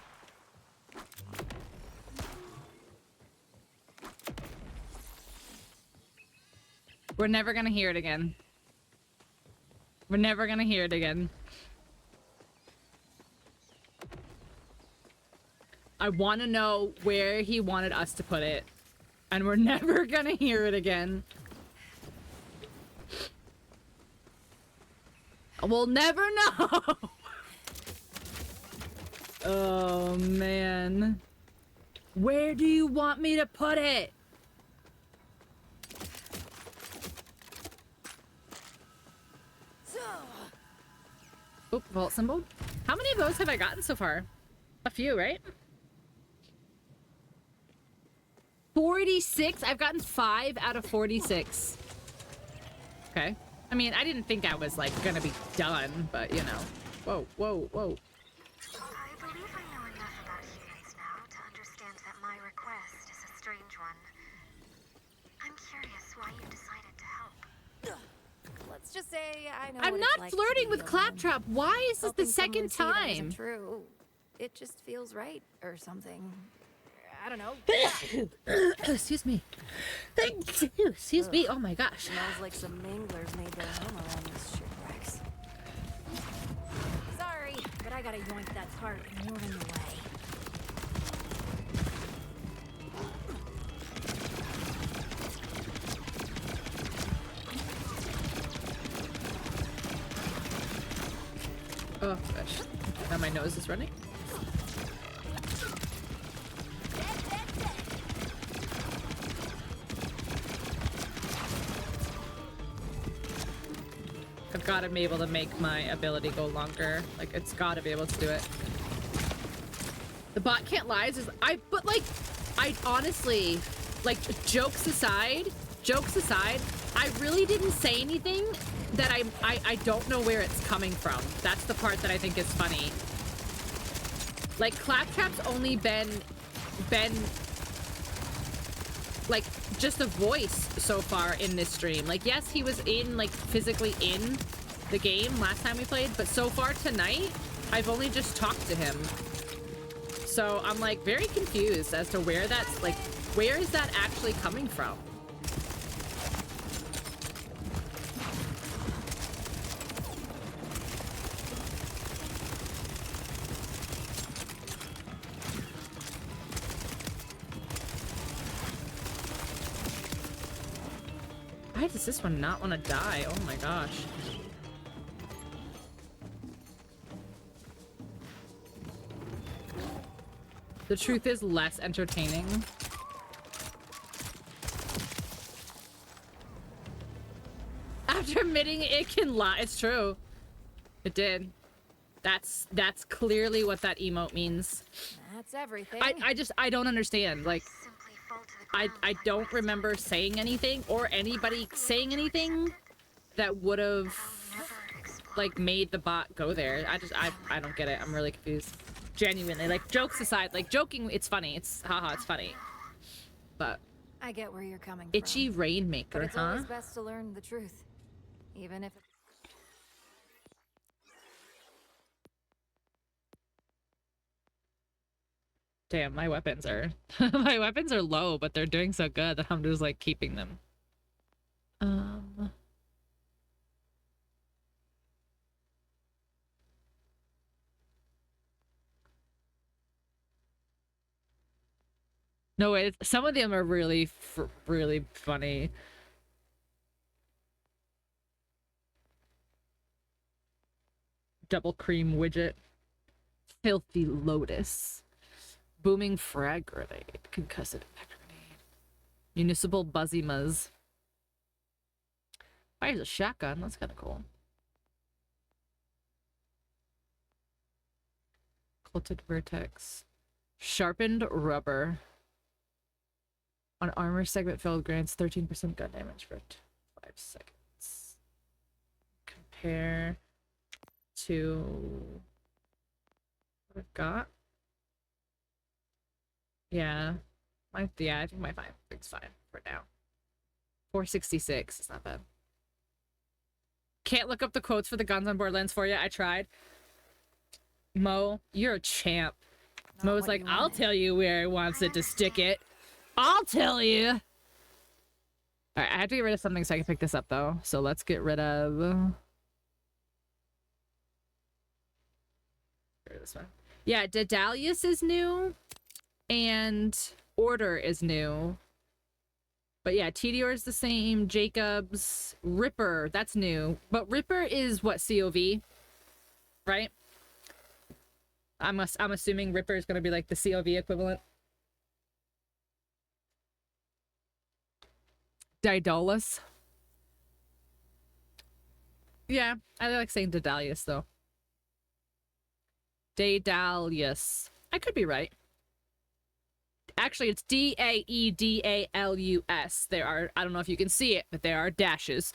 We're never gonna hear it again. We're never gonna hear it again. I want to know where he wanted us to put it. And we're never gonna hear it again. We'll never know. Oh, man. Where do you want me to put it? Oop, vault symbol. How many of those have I gotten so far? A few, right? 46? I've gotten 5 out of 46. Okay. I mean, I didn't think I was, like, gonna be done, but, you know. Whoa, whoa, whoa. I believe I know enough about humans now to understand that my request is a strange one. I'm curious why you decided to help. Let's just say I know I'm what not it's like to flirting be with alone. Claptrap. Why is this the Helping someone second see that isn't time? true. It just feels right or something. I don't know. Excuse me. Excuse me. Oh my gosh. Smells like some manglers made their home around these shipwrecks. Sorry, but I gotta yoink that tart and you're in the way. Oh gosh. Now my nose is running. I've got to be able to make my ability go longer. Like, it's got to be able to do it. The bot can't lie. But like, I honestly, like, jokes aside, I really didn't say anything that I don't know where it's coming from. That's the part that I think is funny. Like, Claptrap's only been like just a voice so far in this stream. Like, yes, he was in, like, physically in the game last time we played, but so far tonight I've only just talked to him. So I'm like very confused as to where that's, like, where is that actually coming from? Why does this one not want to die? Oh my gosh. The truth is less entertaining. After admitting it can lie. It's true. It did. That's clearly what that emote means. That's everything. I don't understand. Like, Simply fall to the ground I like don't rats. remember saying anything or anybody saying anything that would have, Never explode. like, made the bot go there. I don't get it. I'm really confused. Genuinely. Like, jokes aside, like, joking, it's funny. It's, haha, it's funny. But I get where you're coming itchy from. rainmaker, But it's huh? always best to learn the truth. Even if Damn, my weapons are my weapons are low, but they're doing so good that I'm just like keeping them. No, wait, some of them are really really funny. Double cream widget. Filthy lotus. Booming frag grenade. Concussive impact grenade. Municipal buzzy muzz. Fires a shotgun. That's kind of cool. Cloted vertex. Sharpened rubber. On armor segment filled grants 13% gun damage for 5 seconds. Compare to what I've got. Yeah. I think my 5 is fine for now. 466 is not bad. Can't look up the quotes for the guns on Borderlands for you. I tried. Mo, you're a champ. Not Mo's what like, you I'll wanted. tell you where he wants it to stick it. I'll tell you. All right, I have to get rid of something so I can pick this up, though. So let's get rid of... this one. Yeah, Daedalus is new. And Order is new. But yeah, Tedior is the same. Jacobs. Ripper, that's new. But Ripper is what, COV? Right? I'm assuming Ripper is going to be like the COV equivalent. Daedalus. Yeah, I like saying Daedalus, though. Daedalus. I could be right. Actually, it's Daedalus. There are, I don't know if you can see it, but there are dashes.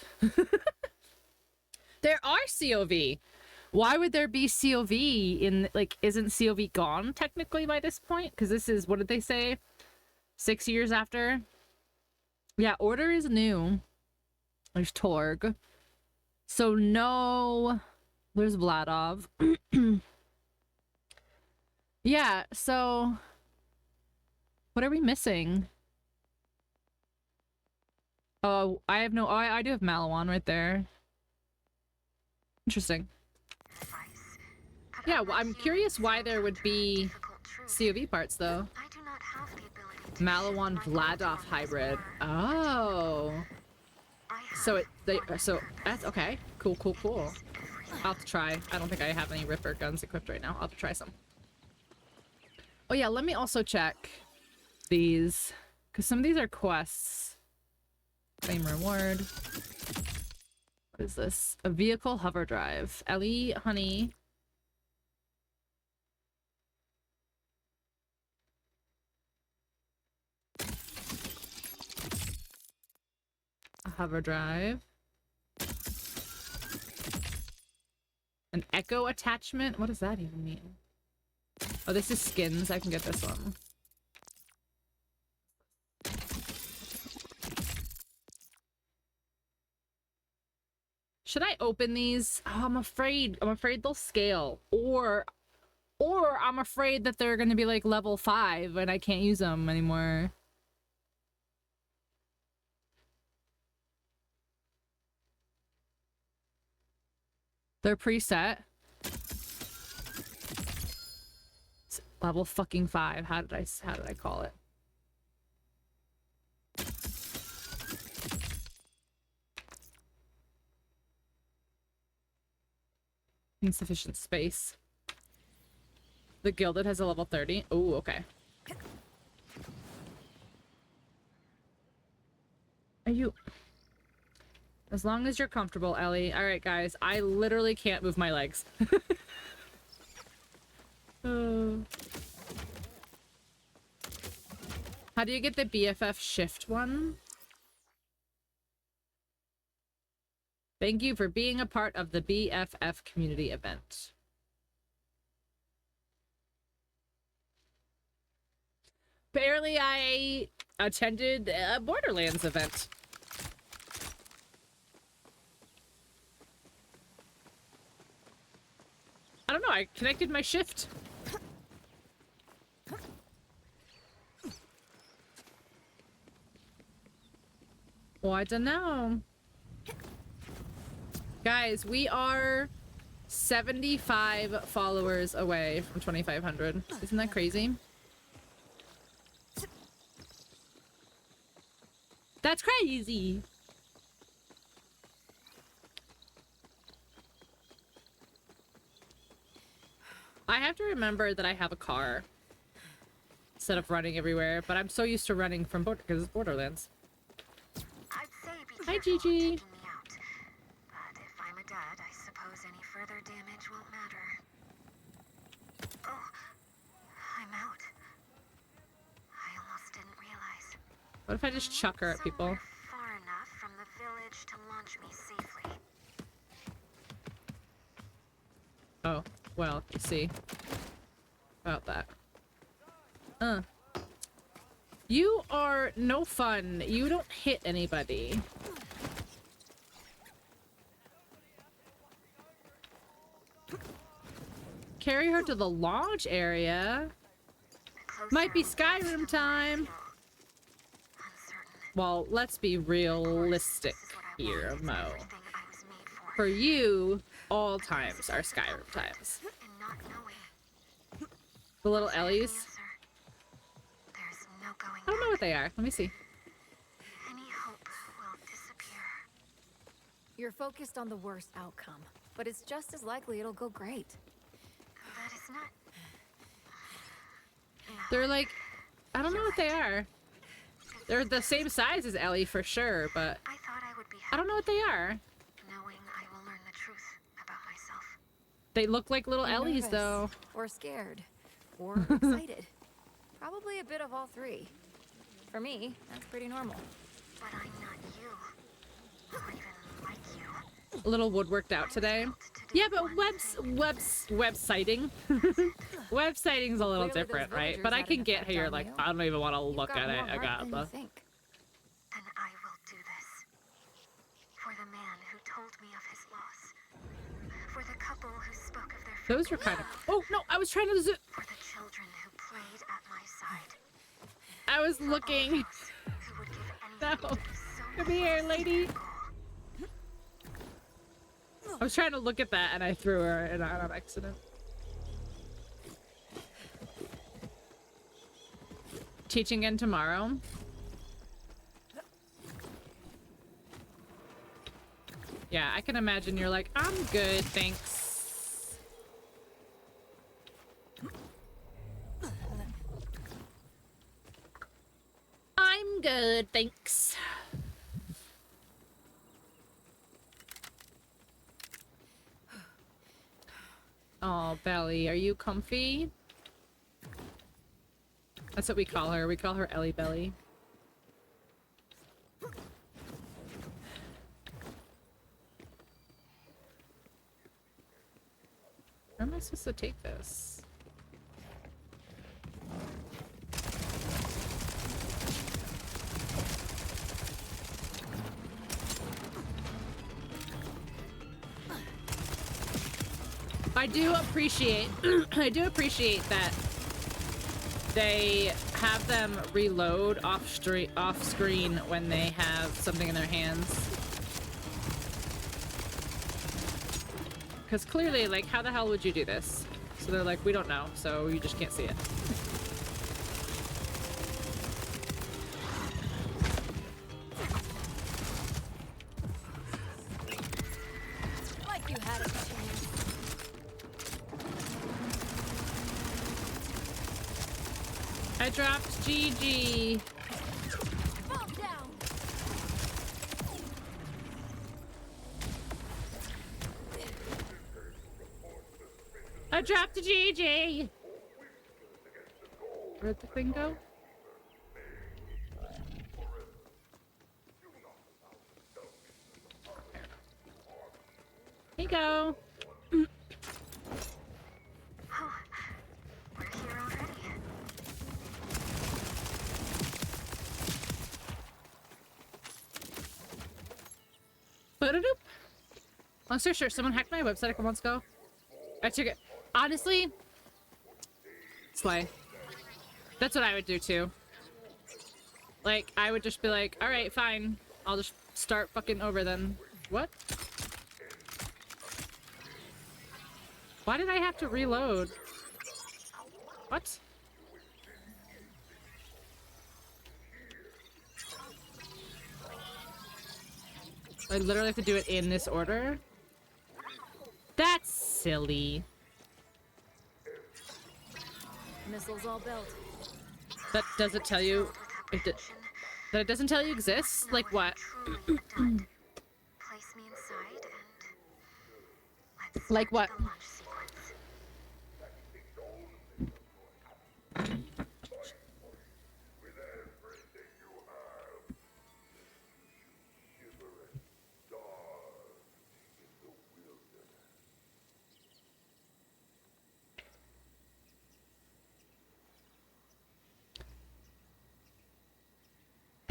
There are COV. Why would there be COV in, like, isn't COV gone technically by this point? Because this is, what did they say? 6 years after? Yeah, Order is new. There's Torg. So no, there's Vladov. Yeah, so what are we missing? Oh, I have no, oh, I do have Malawan right there. Interesting. Yeah, well, I'm curious why there would be COV parts, though. I do not have the ability to Malawan shift my Vladov thoughts hybrid. far. Oh. I have So one so purpose. that's okay. Cool. Everything. I'll have to try. I don't think I have any Ripper guns equipped right now. I'll have to try some. Oh yeah, let me also check these, because some of these are quests. Claim reward. What is this? A vehicle hover drive. Ellie, honey. A hover drive. An echo attachment? What does that even mean? Oh, this is skins. I can get this one. Should I open these? Oh, I'm afraid. I'm afraid they'll scale. Or I'm afraid that they're going to be like level 5 and I can't use them anymore. They're preset. It's level fucking 5. How did I call it? Insufficient space. The Gilded has a level 30. Oh, okay. Are you... As long as you're comfortable, Ellie. Alright, guys. I literally can't move my legs. How do you get the BFF shift one? Thank you for being a part of the BFF community event. Apparently I attended a Borderlands event. I don't know, I connected my shift. Well, I don't know. Guys, we are 75 followers away from 2,500. Isn't that crazy? That's crazy! I have to remember that I have a car instead of running everywhere, but I'm so used to running from because it's Borderlands. I'd say be Hi, careful Gigi. taking me out. But if I'm a dud, I suppose any further damage won't matter. Oh, I'm out. I almost didn't realize. What if I just chuck her at people? Somewhere far enough from the village to launch me safely. Oh, well, you see. About that. You are no fun. You don't hit anybody. Carry her to the launch area. Might be Skyrim time. Well, let's be realistic here, Mo. For you, all times are Skyrim times. The little Ellies. I don't know what they are. Let me see. Any hope will disappear. You're focused on the worst outcome, but it's just as likely it'll go great. That is not. They're like, I don't know what they are. They're the same size as Ellie for sure, but I thought I would be I don't know what they are. knowing I will learn the truth about myself. They look like little You're Ellies nervous, though. or scared, or excited. Probably a bit of all three. For me, that's pretty normal. But I'm not you. Or even like you. A little woodworked out today. Yeah, but websiting. Websiting's a little Clearly those different, right? villagers But I had can an get effect here on like you. I don't even want to You've look got at more it. I heart got than the you think. Then I will do this. For the man who told me of his loss. For the couple who spoke of their those were kind of. Oh no, I was trying to zoom. For the children who played at my side. I was For all looking. those who would give No, anything to be so come here, close to lady. their goal. I was trying to look at that and I threw her and on accident. Teaching again tomorrow. Yeah, I can imagine you're like, I'm good, thanks. I'm good, thanks. Oh, Belly, are you comfy? That's what we call her. We call her Ellie Belly. Where am I supposed to take this? I do appreciate I do appreciate that they have them reload off screen when they have something in their hands. Because clearly, like, how the hell would you do this? So they're like, we don't know, so you just can't see it. Like you had a chance. I dropped Gigi. Fall down. I dropped Gigi. Where'd the thing go? Here you go. Oh, we're here already. Ba-da-doop. Long story short, someone hacked my website a couple months ago. I took it. Honestly, slay. That's what I would do too. Like, I would just be like, all right, fine. I'll just start fucking over then. What? Why did I have to reload? What? I literally have to do it in this order? That's silly. Missiles all built. That doesn't tell you that it doesn't tell you exists? Like what? Truly done. Place me inside and let's Like what? start the launch sequence.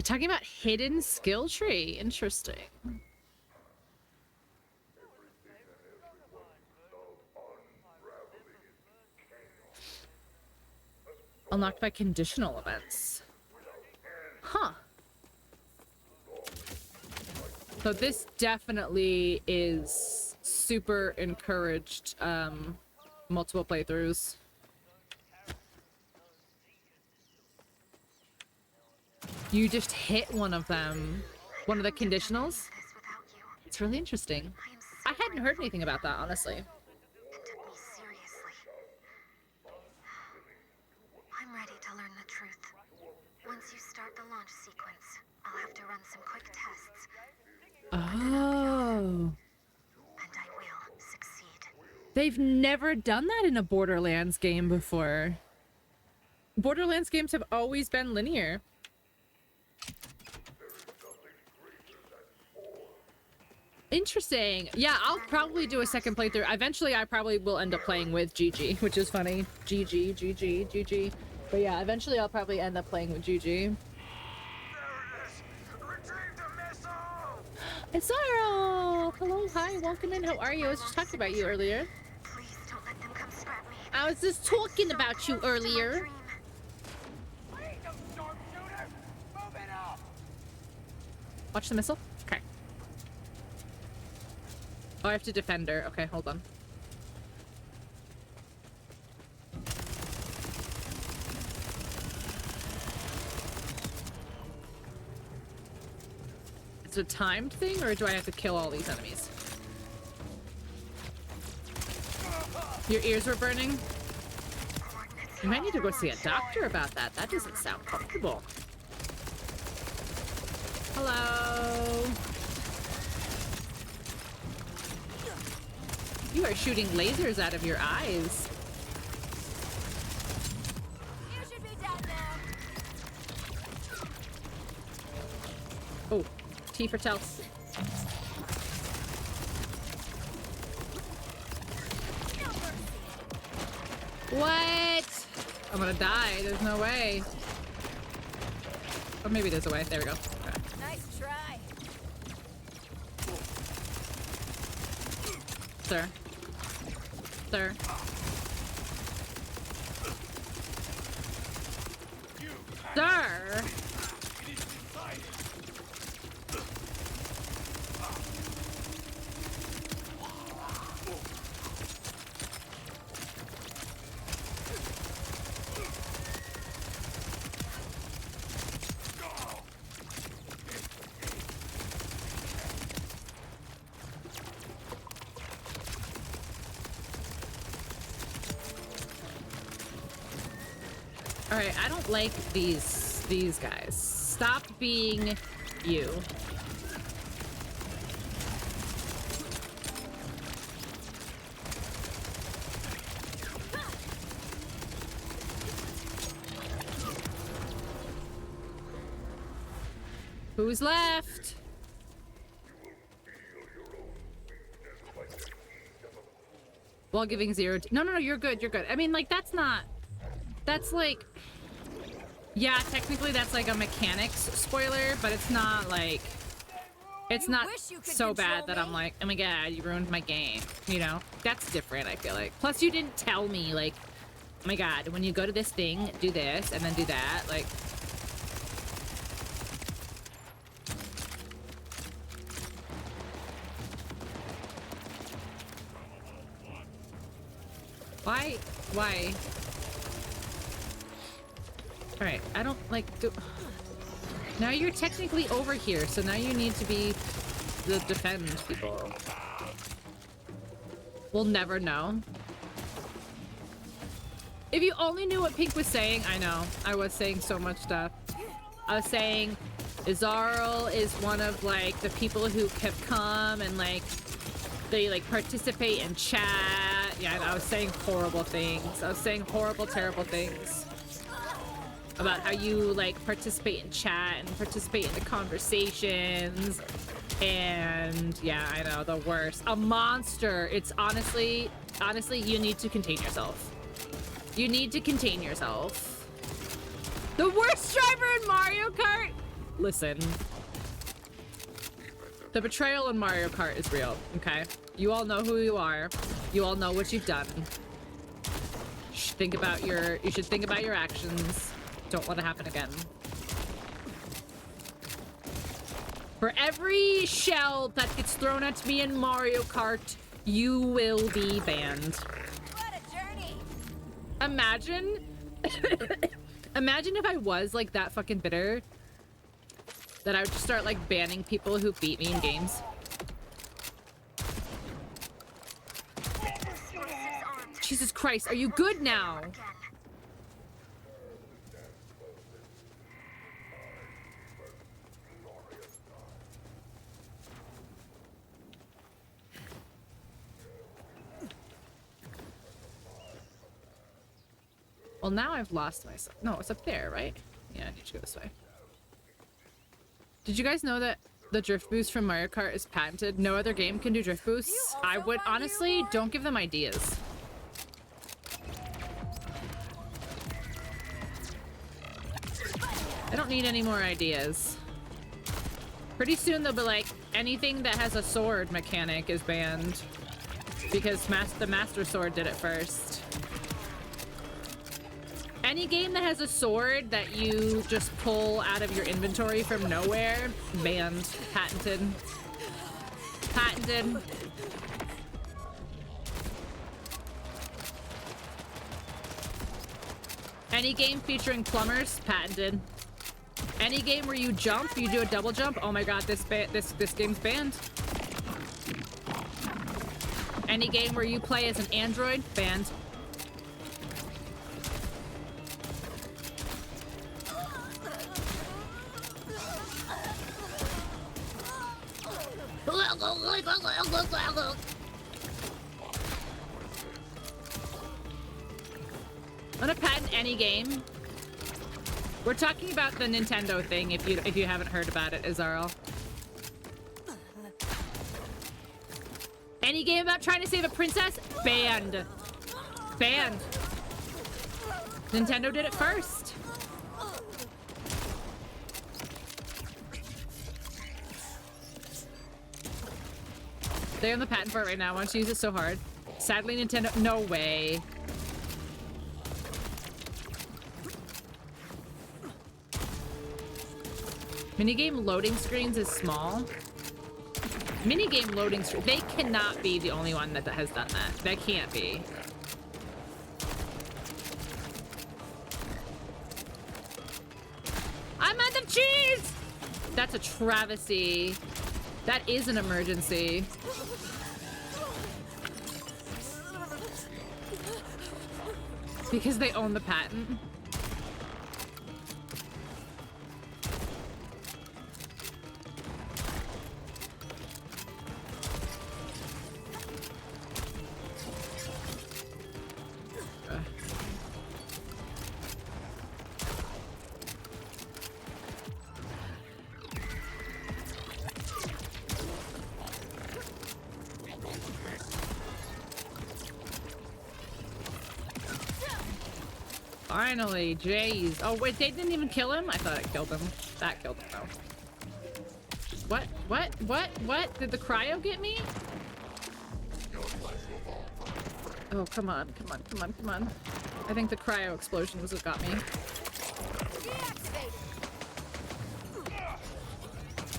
Talking about hidden skill tree. Interesting. Unlocked by conditional events. Huh. So this definitely is super encouraged, multiple playthroughs. You just hit one of them. One of the conditionals. It's really interesting. I hadn't heard anything about that, honestly. It took me seriously. I'm ready to learn the truth. Once you start the launch sequence, I'll have to run some quick tests. Oh. And I will succeed. They've never done that in a Borderlands game before. Borderlands games have always been linear. Interesting. Yeah, I'll probably do a second playthrough. Eventually, I probably will end up playing with GG, which is funny. GG. But yeah, eventually I'll probably end up playing with GG. It's Zaro! Hello, hi, welcome in. How are you? I was just talking about you earlier. Please don't let them come scrap me. I was just talking about you earlier. Dream. Watch the missile. Okay. Oh, I have to defend her. Okay, hold on. Is it a timed thing, or do I have to kill all these enemies? Your ears were burning? You might need to go see a doctor about that. That doesn't sound comfortable. Hello. You are shooting lasers out of your eyes. You should be dead now. Oh, T for tell. What? I'm gonna die. There's no way. Or maybe there's a way. There we go. Okay. Nice try. Sir. Sir. Sir. Alright, I don't like these guys. Stop being you. Who's left? While giving zero. No, you're good. You're good. I mean, like, that's not. That's like. Yeah, technically that's like a mechanics spoiler, but it's not like. It's not so bad that I'm like, oh my god, you ruined my game. You know? That's different, I feel like. Plus, you didn't tell me, like, oh my god, when you go to this thing, do this, and then do that. Like. Why? Alright, I don't like do. Now you're technically over here, so now you need to be the defend people. We'll never know. If you only knew what Pink was saying, I know. I was saying so much stuff. I was saying Izarl is one of like the people who have come and like they like participate in chat. Yeah, and I was saying horrible things. I was saying horrible, terrible things about how you like participate in chat and participate in the conversations. And yeah, I know, the worst. A monster. It's honestly, you need to contain yourself. You need to contain yourself. The worst driver in Mario Kart? Listen. The betrayal in Mario Kart is real, okay? You all know who you are. You all know what you've done. think about your actions. Don't let it happen again. For every shell that gets thrown at me in Mario Kart, you will be banned. What a journey! Imagine imagine if I was like that fucking bitter that I would just start like banning people who beat me in games. Jesus Christ, are you good now? Well, now I've lost myself. No, it's up there, right? Yeah, I need to go this way. Did you guys know that the drift boost from Mario Kart is patented? No other game can do drift boosts. I would honestly don't give them ideas. I don't need any more ideas. Pretty soon they'll be like, anything that has a sword mechanic is banned. Because the Master Sword did it first. Any game that has a sword that you just pull out of your inventory from nowhere, banned. Patented. Patented. Any game featuring plumbers, patented. Any game where you jump, you do a double jump, oh my god, this game's banned. Any game where you play as an android, banned. I'm gonna patent any game. We're talking about the Nintendo thing, if you haven't heard about it, Azarl. Any game about trying to save a princess? Banned. Banned. Nintendo did it first. They're on the patent for it right now. Why don't you use it so hard? Sadly, Nintendo... No way. Minigame loading screens is small. Minigame loading screen. They cannot be the only one that has done that. That can't be. I'm out of cheese! That's a travesty. That is an emergency. Because they own the patent. Finally, jeez. Oh, wait, they didn't even kill him? I thought it killed him. That killed him, though. What? Did the cryo get me? Oh, come on. I think the cryo explosion was what got me.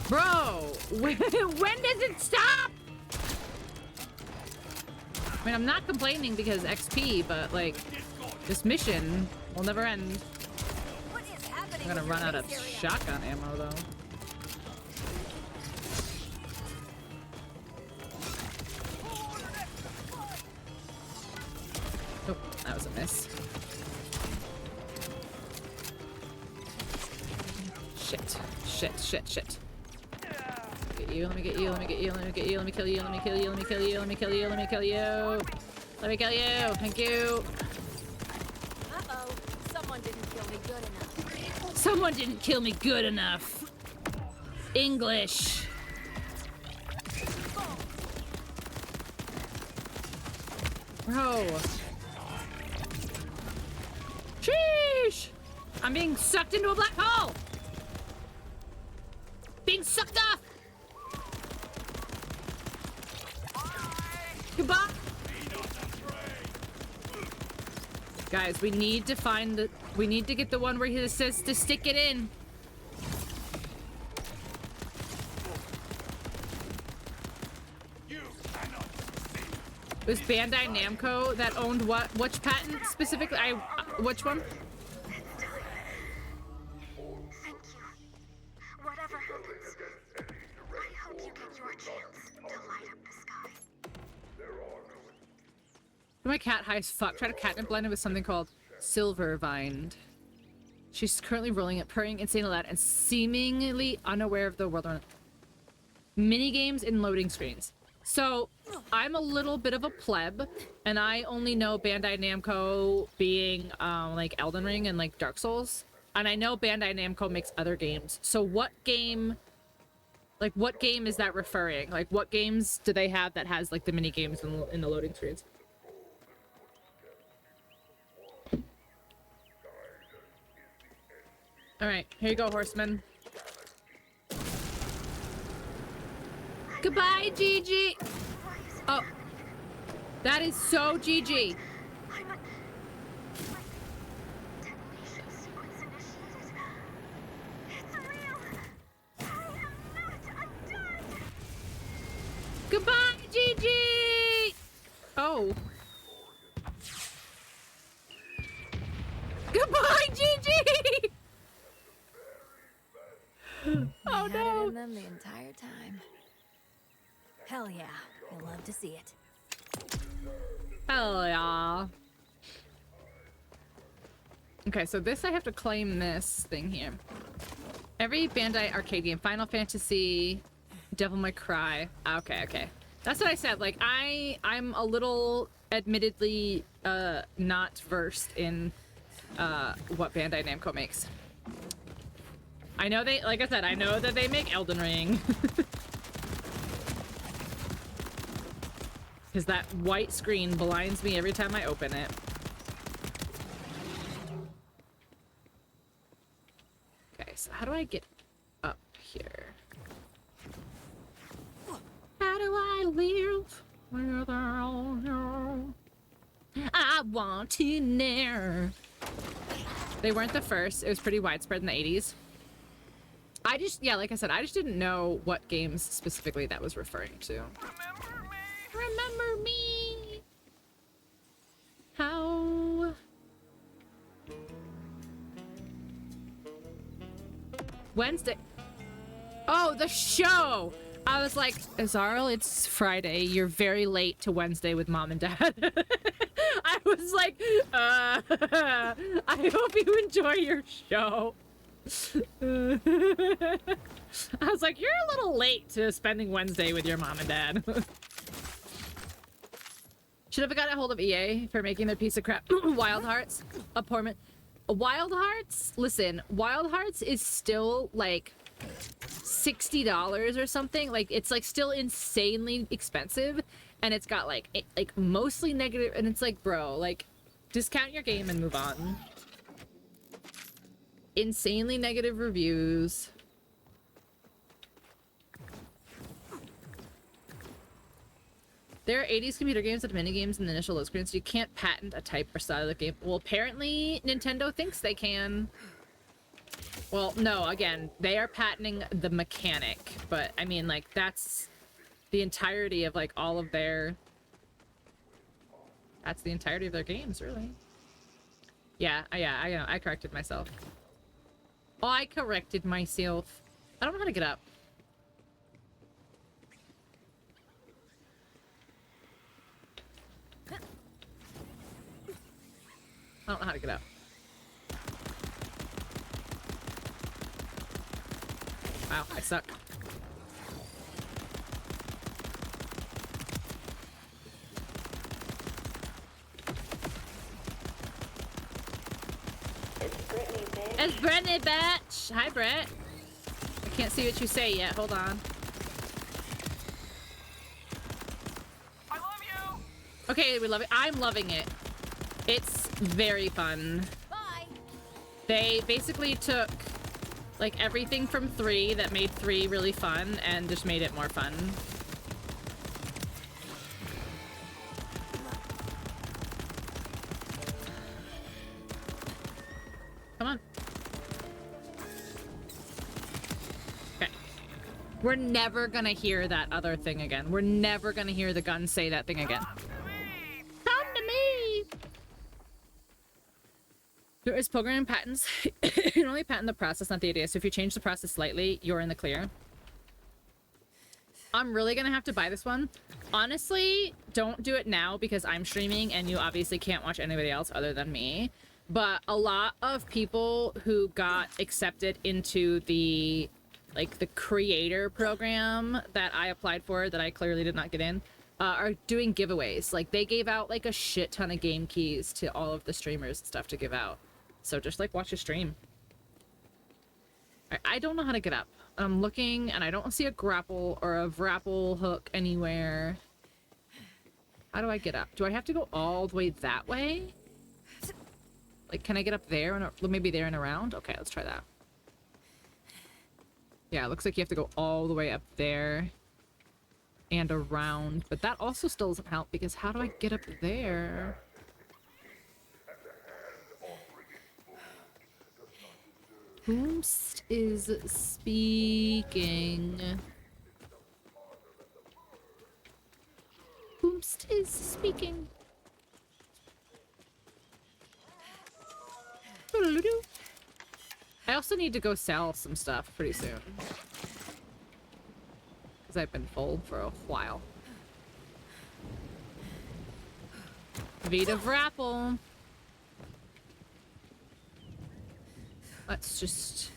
Bro, when does it stop? I mean, I'm not complaining because XP, but, like, this mission will never end. I'm gonna run out of shotgun ammo, though. Oh, that was a miss. Shit. Let me kill you. Thank you. Uh-oh. Someone didn't kill me good enough. Someone didn't kill me good enough. English. Bro. Sheesh. I'm being sucked into a black hole. Being sucked off. Goodbye. Guys, we need to find the... We need to get the one where he says to stick it in. It was Bandai Namco that owned what? Which patent specifically? Which one? Thank you. Whatever happens, I hope you get your chance to light up the sky. My cat high as fuck. Tried to catnip blend it with something called Silver Vined. She's currently rolling it, purring insanely loud, and seemingly unaware of the world around. Mini games in loading screens. So, I'm a little bit of a pleb, and I only know Bandai Namco being, like, Elden Ring and, like, Dark Souls. And I know Bandai Namco makes other games. So what game... Like, what game is that referring? Like, what games do they have that has, like, the mini games in the loading screens? Alright, here you go, horseman. Goodbye, Gigi! Oh. That is so Gigi. I'm a... Detonation sequence initiated. It's real. I am not undead. Goodbye, Gigi! Oh. Goodbye, Gigi! Oh I had no. it in them the entire time. Hell yeah, you'll love to see it. Hell yeah. Okay, so this I have to claim this thing here. Every Bandai arcade game, Final Fantasy, Devil May Cry. Okay, okay. That's what I said. Like, I'm a little, admittedly, not versed in what Bandai Namco makes. I know they, like I said, I know that they make Elden Ring. Because that white screen blinds me every time I open it. Okay, so how do I get up here? How do I live where they're all here? I want to know. They weren't the first. It was pretty widespread in the 80s. I just, yeah, like I said, I just didn't know what games specifically that was referring to. Remember me. How? Wednesday. Oh, the show. I was like, Azarl, it's Friday. You're very late to Wednesday with Mom and Dad. I was like, I hope you enjoy your show. I was like, you're a little late to spending Wednesday with your mom and dad. Should have got a hold of EA for making their piece of crap. Wild Hearts. Wild Hearts? Listen, Wild Hearts is still like $60 or something. Like, it's like still insanely expensive. And it's got like mostly negative. And it's like, bro, like, discount your game and move on. Insanely negative reviews. There are 80s computer games with minigames and initial load screens. So you can't patent a type or style of game. Well, apparently Nintendo thinks they can. Well, no, again, they are patenting the mechanic. But, I mean, like, that's the entirety of, like, all of their... That's the entirety of their games, really. Yeah, I corrected myself. Oh, I corrected myself. I don't know how to get up. I don't know how to get up. Wow, I suck. It's Brittany, bitch! Hi, Brett. I can't see what you say yet. Hold on. I love you. Okay, we love it. I'm loving it. It's very fun. Bye. They basically took, like, everything from 3 that made 3 really fun and just made it more fun. We're never gonna hear that other thing again. We're never gonna hear the gun say that thing again. Come to me! There is programming patents. You can only patent the process, not the idea. So if you change the process slightly, you're in the clear. I'm really gonna have to buy this one. Honestly, don't do it now because I'm streaming and you obviously can't watch anybody else other than me. But a lot of people who got accepted into the the creator program that I applied for that I clearly did not get in are doing giveaways. Like they gave out like a shit ton of game keys to all of the streamers and stuff to give out. So just like watch a stream. I don't know how to get up. I'm looking and I don't see a grapple or a vrapple hook anywhere. How do I get up? Do I have to go all the way that way? Like, can I get up there and maybe there and around? Okay, let's try that. Yeah, it looks like you have to go all the way up there and around, but that also still doesn't help because how do I get up there? Whomst is speaking? Whomst is speaking? I also need to go sell some stuff pretty soon. Because I've been full for a while. Vita Vrapple. Let's just...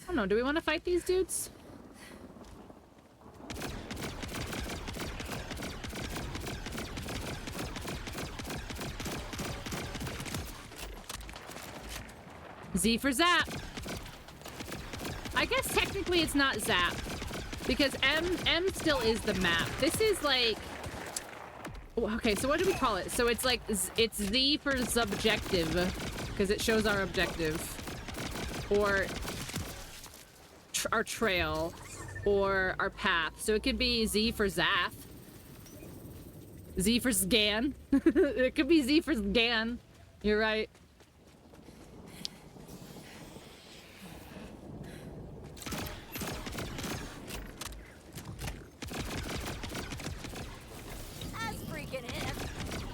I don't know, do we want to fight these dudes? Z for Zap. I guess technically it's not Zap. Because M still is the map. This is like... Okay, so what do we call it? So it's like, it's Z for subjective. Because it shows our objective. Or our trail. Or our path. So it could be Z for Zath. Z for Sgan. It could be Z for Sgan. You're right.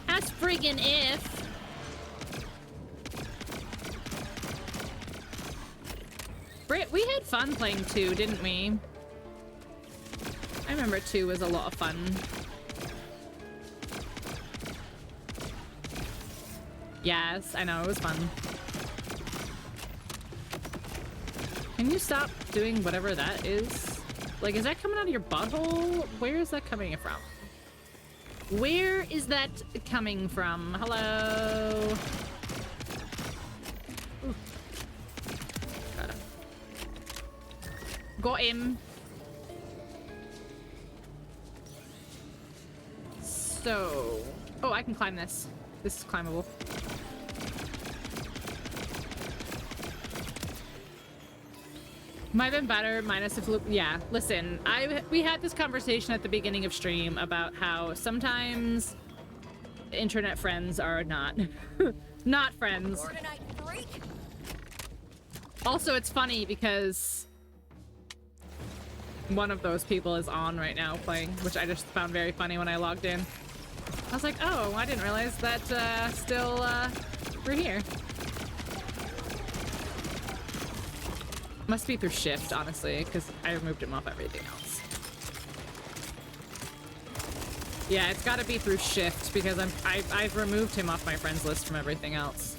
That's friggin' if. Britt, we had fun playing 2, didn't we? I remember 2 was a lot of fun. Yes, I know, it was fun. Can you stop doing whatever that is? Like, is that coming out of your butthole? Where is that coming from? Where is that coming from? Hello? Ooh. Got him. So... Oh, I can climb this. This is climbable. Might have been better minus if yeah, listen, we had this conversation at the beginning of stream about how sometimes internet friends are not not friends. Also, it's funny because one of those people is on right now playing, which I just found very funny when I logged in. I was like, oh, I didn't realize that still we're here. Must be through shift, honestly, because I removed him off everything else. Yeah, it's got to be through shift because I've removed him off my friends list from everything else.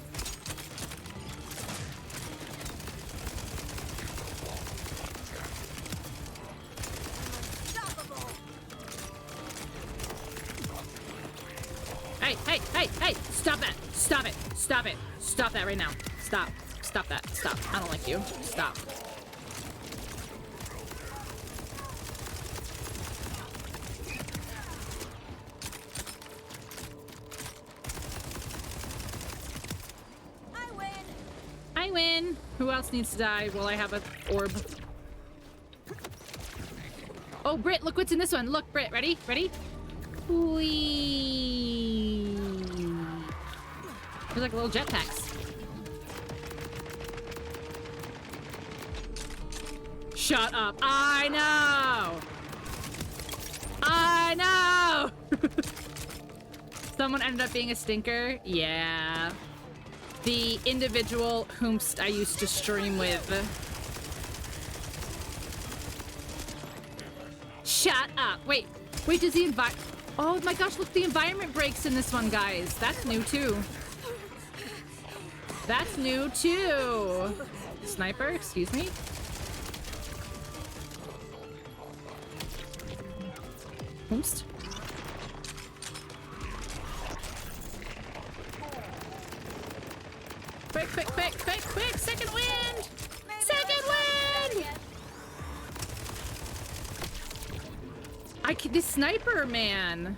Hey! Stop that! Stop it! Stop it! Stop that right now! Stop! Stop that! Stop! I don't like you. Stop. I win! Who else needs to die? Well, I have an orb. Oh, Britt, look what's in this one. Look, Britt, ready? Ready? Whee! There's like little jetpacks. Shut up. I know. I know. Someone ended up being a stinker. Yeah. The individual whom I used to stream with. Shut up. Wait, does the oh my gosh, look, the environment breaks in this one, guys. That's new too. That's new too. Sniper, excuse me. Oops. Quick, quick, quick, quick, quick! Second wind! Second wind! This sniper, man.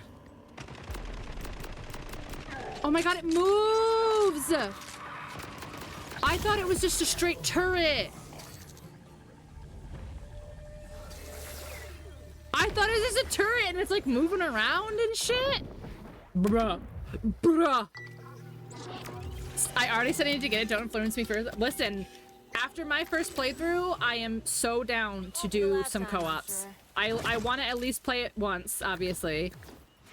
Oh my god, it moves! I thought it was just a straight turret. I thought it was just a turret and it's like moving around and shit. Bruh. Bruh. I already said I need to get it. Don't influence me further. Listen, after my first playthrough, I am so down to do some co-ops. I want to at least play it once, obviously.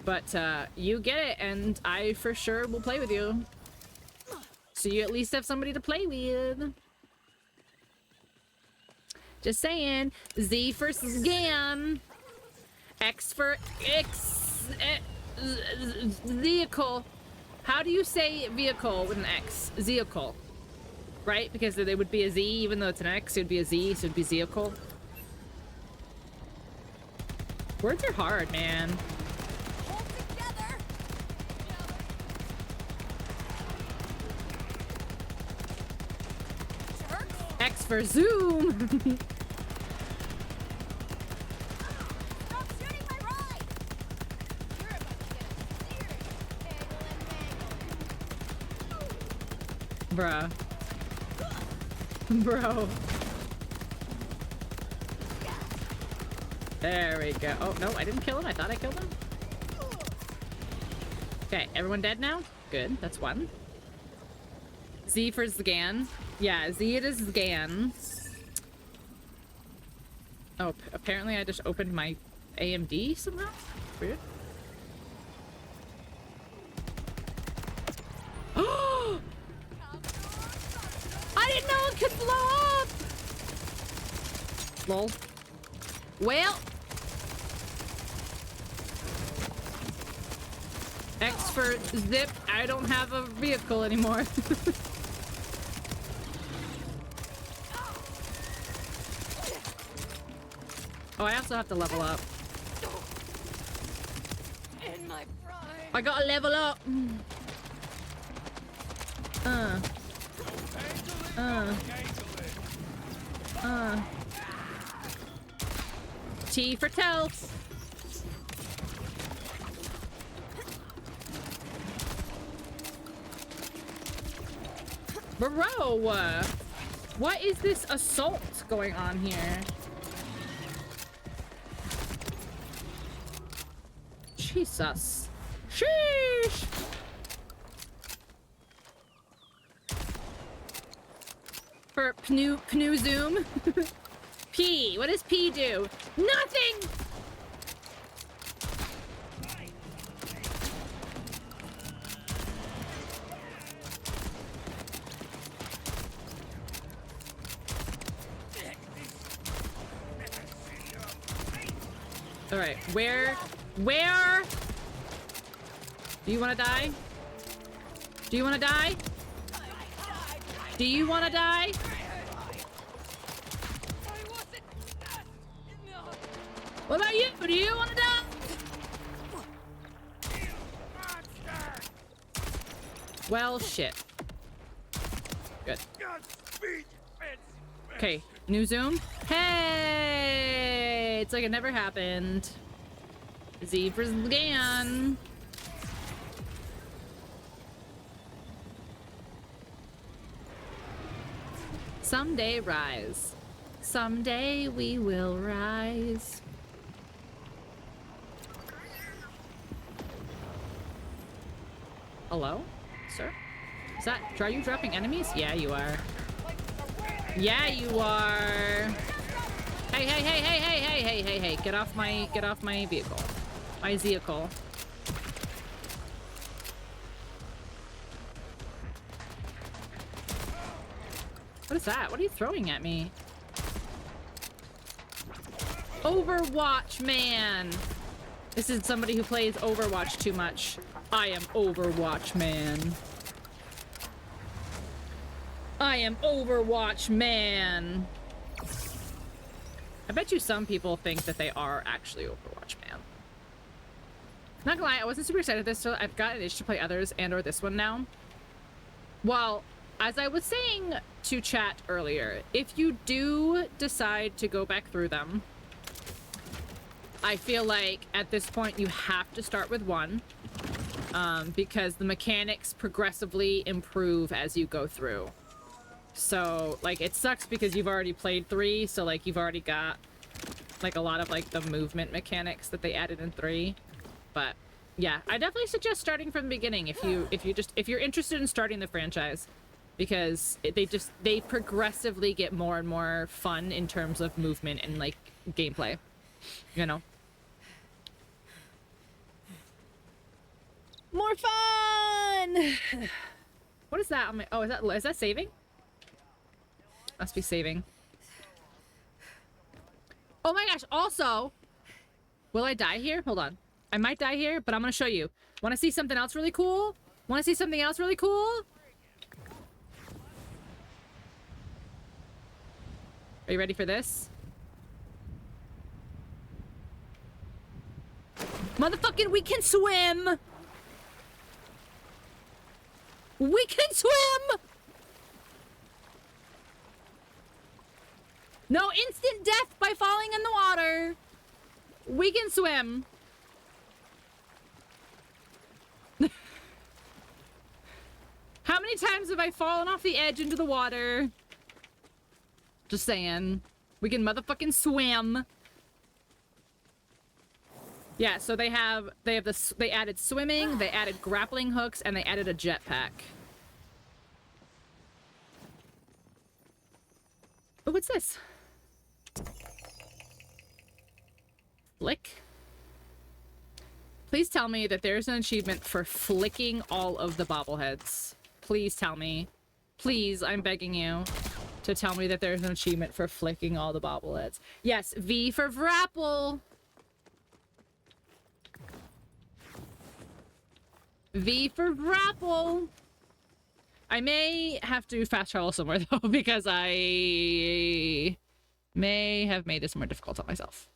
But you get it, and I for sure will play with you. So you at least have somebody to play with. Just saying. Z for Sgan. X for vehicle. How do you say vehicle with an X? Vehicle. Right? Because they would be a Z, even though it's an X, it would be a Z, so it would be vehicle. Words are hard, man. Hold together. X for zoom. Stop shooting my ride. You're about to get a Bruh. Bro. There we go. Oh, no, I didn't kill him. I thought I killed him. Okay, everyone dead now? Good, that's one. Z for Zgan. Yeah, Z it is Zgan. Oh, apparently I just opened my AMD somehow? Weird. Oh! I didn't know it could blow up! Lol. Well. X for zip. I don't have a vehicle anymore. Oh, I also have to level up. In my prime. I gotta level up. T for Tells. Bro, what is this assault going on here? Jesus. Sheesh. For Pnu Zoom. P. What does P do? Nothing! Alright, where? Do you want to die? Do you want to die? Do you want to die? What about you? Do you want to die? Well, shit. Good. Okay, new zoom. Hey! It's like it never happened. Z for Zgan. Someday rise. Someday we will rise. Hello, sir? Is that? Are you dropping enemies? Yeah, you are. Yeah, you are. Hey, hey, hey, hey, hey, hey, hey, hey, hey. Get off my vehicle. My vehicle. What is that? What are you throwing at me? Overwatch, man. This is somebody who plays Overwatch too much. I am Overwatch, man. I am Overwatch, man. I bet you some people think that they are actually Overwatch, man. Not gonna lie, I wasn't super excited at this, so I've got an itch to play others and or this one now. Well, as I was saying to chat earlier, if you do decide to go back through them, I feel like at this point you have to start with one, because the mechanics progressively improve as you go through. So, like, it sucks because you've already played 3, so, like, you've already got, like, a lot of, like, the movement mechanics that they added in 3. But, yeah, I definitely suggest starting from the beginning if you're interested in starting the franchise. Because they progressively get more and more fun in terms of movement and, like, gameplay. You know? More fun! What is that on my... Oh, is that saving? Must be saving. Oh my gosh, also... Will I die here? Hold on. I might die here, but I'm gonna show you. Wanna see something else really cool? Wanna see something else really cool? Are you ready for this? Motherfucking, we can swim! We can swim! No instant death by falling in the water. We can swim. How many times have I fallen off the edge into the water? Just saying. We can motherfucking swim. Yeah, so they added swimming, they added grappling hooks, and they added a jetpack. Oh, what's this? Flick? Please tell me that there's an achievement for flicking all of the bobbleheads. Please tell me. Please, I'm begging you to tell me that there's an achievement for flicking all the bobbleheads. Yes, V for Vrapple. V for Vrapple. I may have to fast travel somewhere though, because I may have made this more difficult on myself.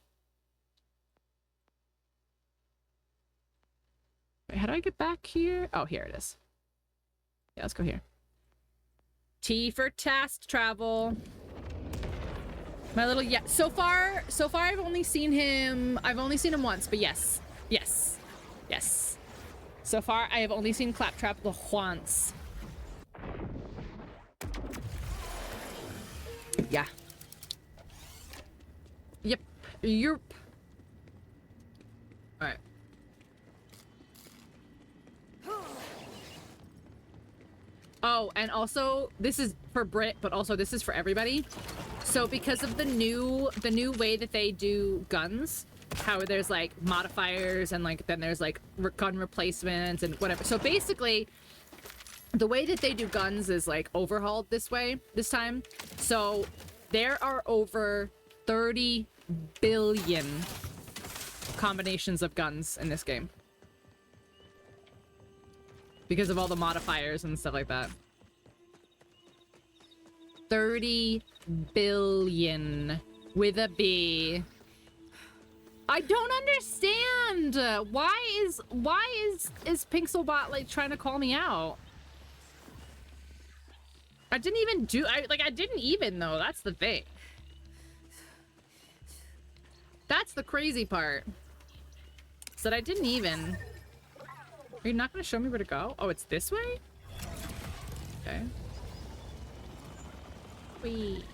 Wait, how do I get back here? Oh, here it is. Yeah, let's go here. T for task travel. My little, yeah, so far I've only seen him once, but yes. So far I have only seen Claptrap the once. Yeah. Yep. Yerp. Alright. Oh, and also, this is for Brit, but also this is for everybody. So because of the new way that they do guns, how there's like modifiers and like then there's like gun replacements and whatever. So basically, the way that they do guns is like overhauled this time. So there are over 30 billion combinations of guns in this game. Because of all the modifiers and stuff like that. 30 billion with a B. I don't understand. Why is Pixelbot like trying to call me out? I didn't even though. That's the thing. That's the crazy part. Is that I didn't even. Are you not going to show me where to go? Oh, it's this way? Okay. Wait.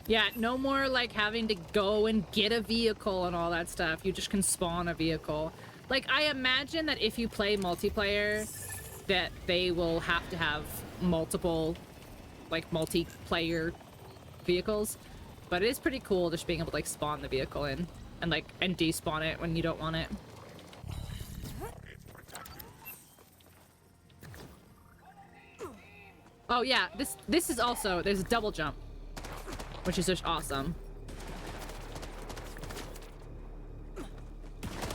Yeah, no more like having to go and get a vehicle and all that stuff. You just can spawn a vehicle. Like, I imagine that if you play multiplayer, that they will have to have multiple like multiplayer vehicles, but it is pretty cool just being able to like spawn the vehicle in and like and despawn it when you don't want it. Oh yeah, this is also, there's a double jump, which is just awesome.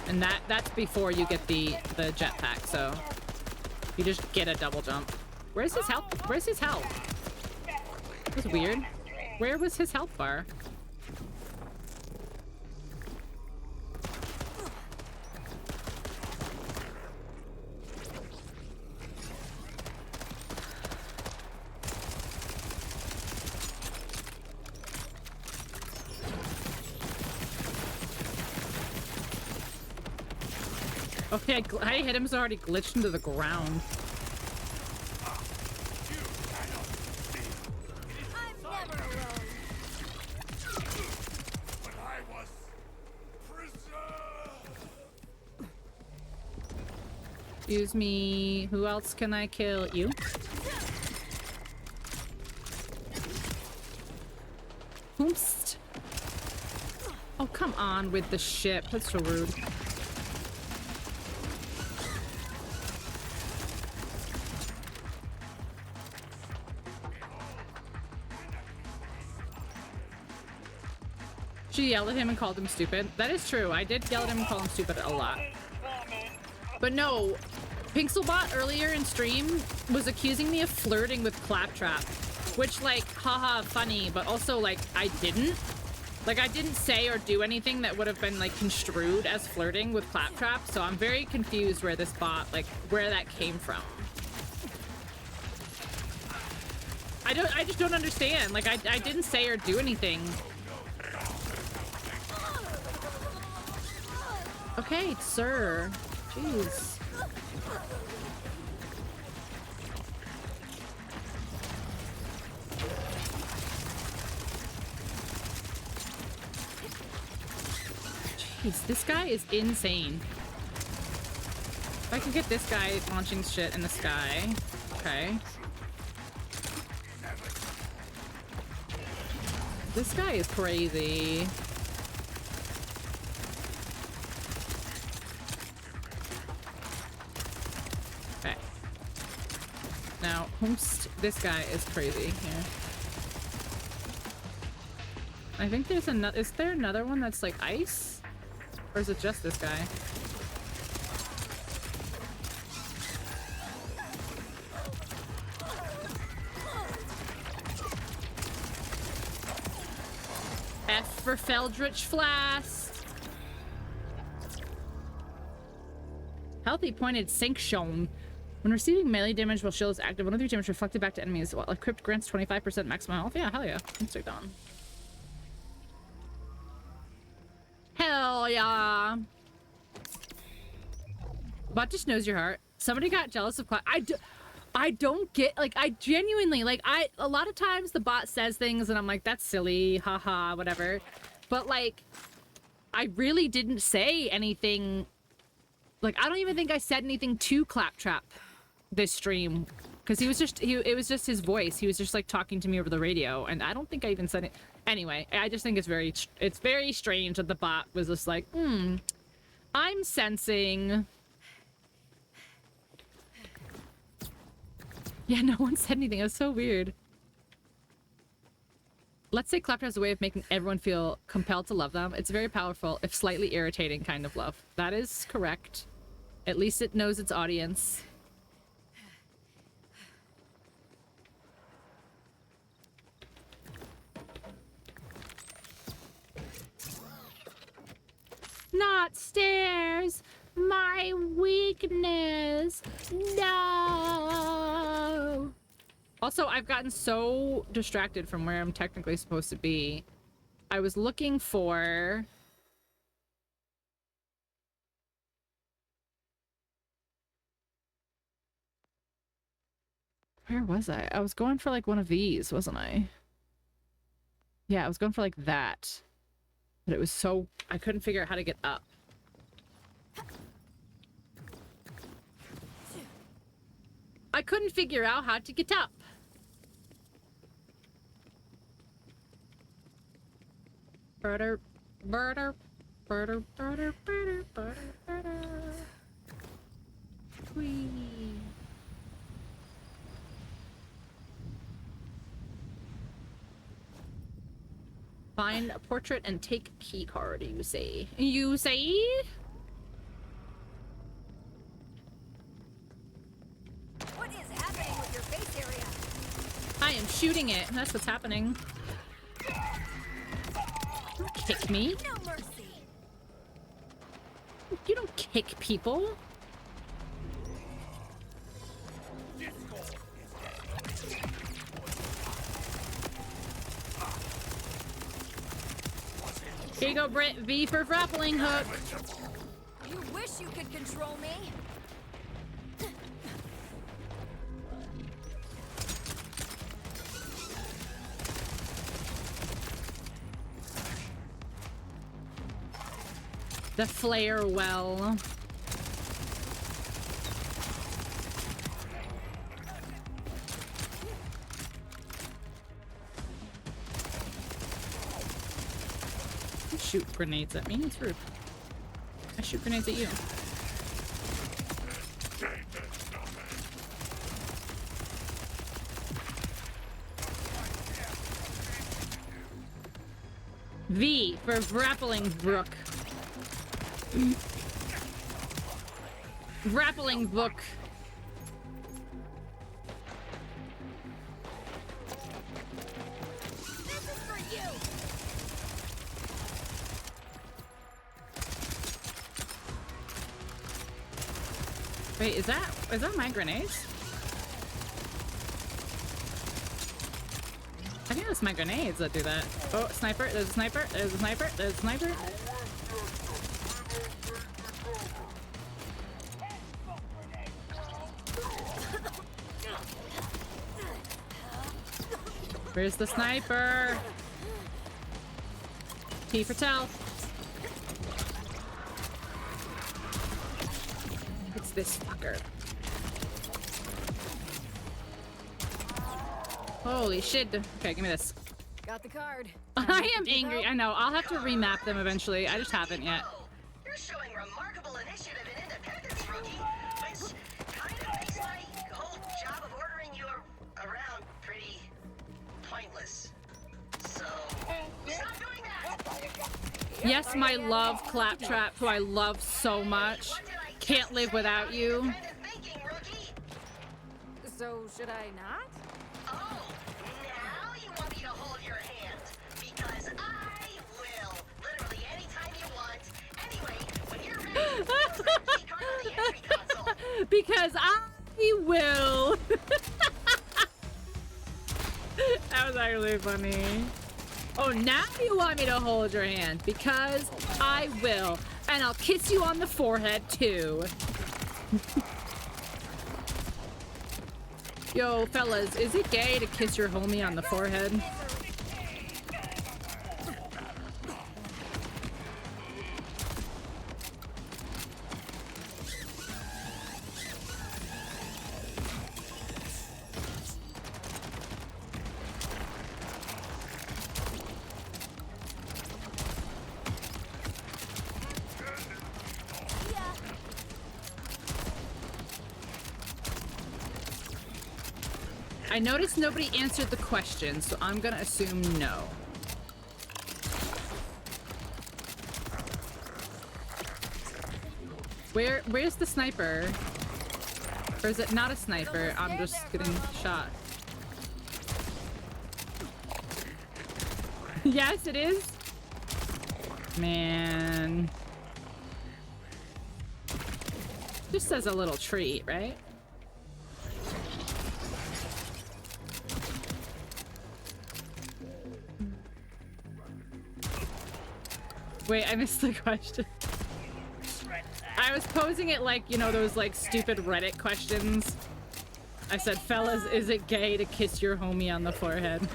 And that's before you get the jetpack, so you just get a double jump. Where's his health? Where's his health? That's weird. Where was his health bar? Okay, I hit him, so already glitched into the ground. I'm never alone. But I was preserved. Excuse me. Who else can I kill? You? Oomst. Oh, come on with the ship. That's so rude. She yelled at him and called him stupid. That is true. I did yell at him and call him stupid a lot. But no, Pixelbot earlier in stream was accusing me of flirting with Claptrap, which, like, haha, funny, but also, like, I didn't. Like, I didn't say or do anything that would have been, like, construed as flirting with Claptrap, so I'm very confused where this bot, like, where that came from. I just don't understand. Like, I didn't say or do anything. Okay, sir. Jeez. Jeez, this guy is insane. If I can get this guy launching shit in the sky. Okay. This guy is crazy. Okay. Now, this guy is crazy here. I think there's another. Is there another one that's like ice? Or is it just this guy? F for Feldritch Blast. Healthy pointed sink shown. When receiving melee damage while shield is active, 1 of 3 damage reflected back to enemies while equipped grants 25% maximum health. Yeah, hell yeah. Let's take that one. Hell yeah. Bot just knows your heart. Somebody got jealous of I don't get, like, I genuinely, like, a lot of times the bot says things and I'm like, that's silly, haha, whatever. But, like, I really didn't say anything. Like, I don't even think I said anything to Claptrap this stream. Because he was just, it was just his voice. He was just, like, talking to me over the radio. And I don't think I even said it. Anyway, I just think it's very strange that the bot was just like, I'm sensing. Yeah, no one said anything. It was so weird. Let's say Claptrap has a way of making everyone feel compelled to love them. It's a very powerful, if slightly irritating kind of love. That is correct. At least it knows its audience. Not stairs! My weakness! No! Also, I've gotten so distracted from where I'm technically supposed to be. I was looking for... Where was I? I was going for, like, one of these, wasn't I? Yeah, I was going for, like, that. But it was so... I couldn't figure out how to get up. I couldn't figure out how to get up. Burder, burder, burder, burder, burder, burder, burder. Whee. Find a portrait and take key card, you say. You say? What is happening with your face area? I am shooting it. That's what's happening. Don't kick me. No mercy. You don't kick people. Here you go, Britt. V for grappling hook. You wish you could control me. The flare well. You shoot grenades at me. It's rude. I shoot grenades at you. V for grappling brook. Grappling book. This is for you. Wait, is that my grenades? I think that's my grenades that do that. Oh, sniper, there's a sniper, there's a sniper, there's a sniper. Where's the sniper? T for tell. It's this fucker. Holy shit. Okay, give me this. Got the card. I am angry. I know. I'll have to remap them eventually. I just haven't yet. You're showing remarkable initiative and independence, rookie, which kind of makes my whole job of ordering you around pretty pointless. So, stop doing that! Yes, my love Claptrap, who I love so much. Can't live without you. Independent thinking, rookie! So should I not? Oh, now you want me to hold your hand. Because I will. Literally anytime you want. Anyway, when you're ready, insert the key card on the entry console. Because I will. That was actually funny. Oh, now you want me to hold your hand. Because I will. And I'll kiss you on the forehead, too. Yo, fellas, is it gay to kiss your homie on the forehead? I noticed nobody answered the question, so I'm gonna assume no. Where's the sniper? Or is it not a sniper? I'm just getting shot. Yes, it is. Man. Just as a little treat, right? Wait, I missed the question. I was posing it like, you know, those like stupid Reddit questions. I said, fellas, is it gay to kiss your homie on the forehead?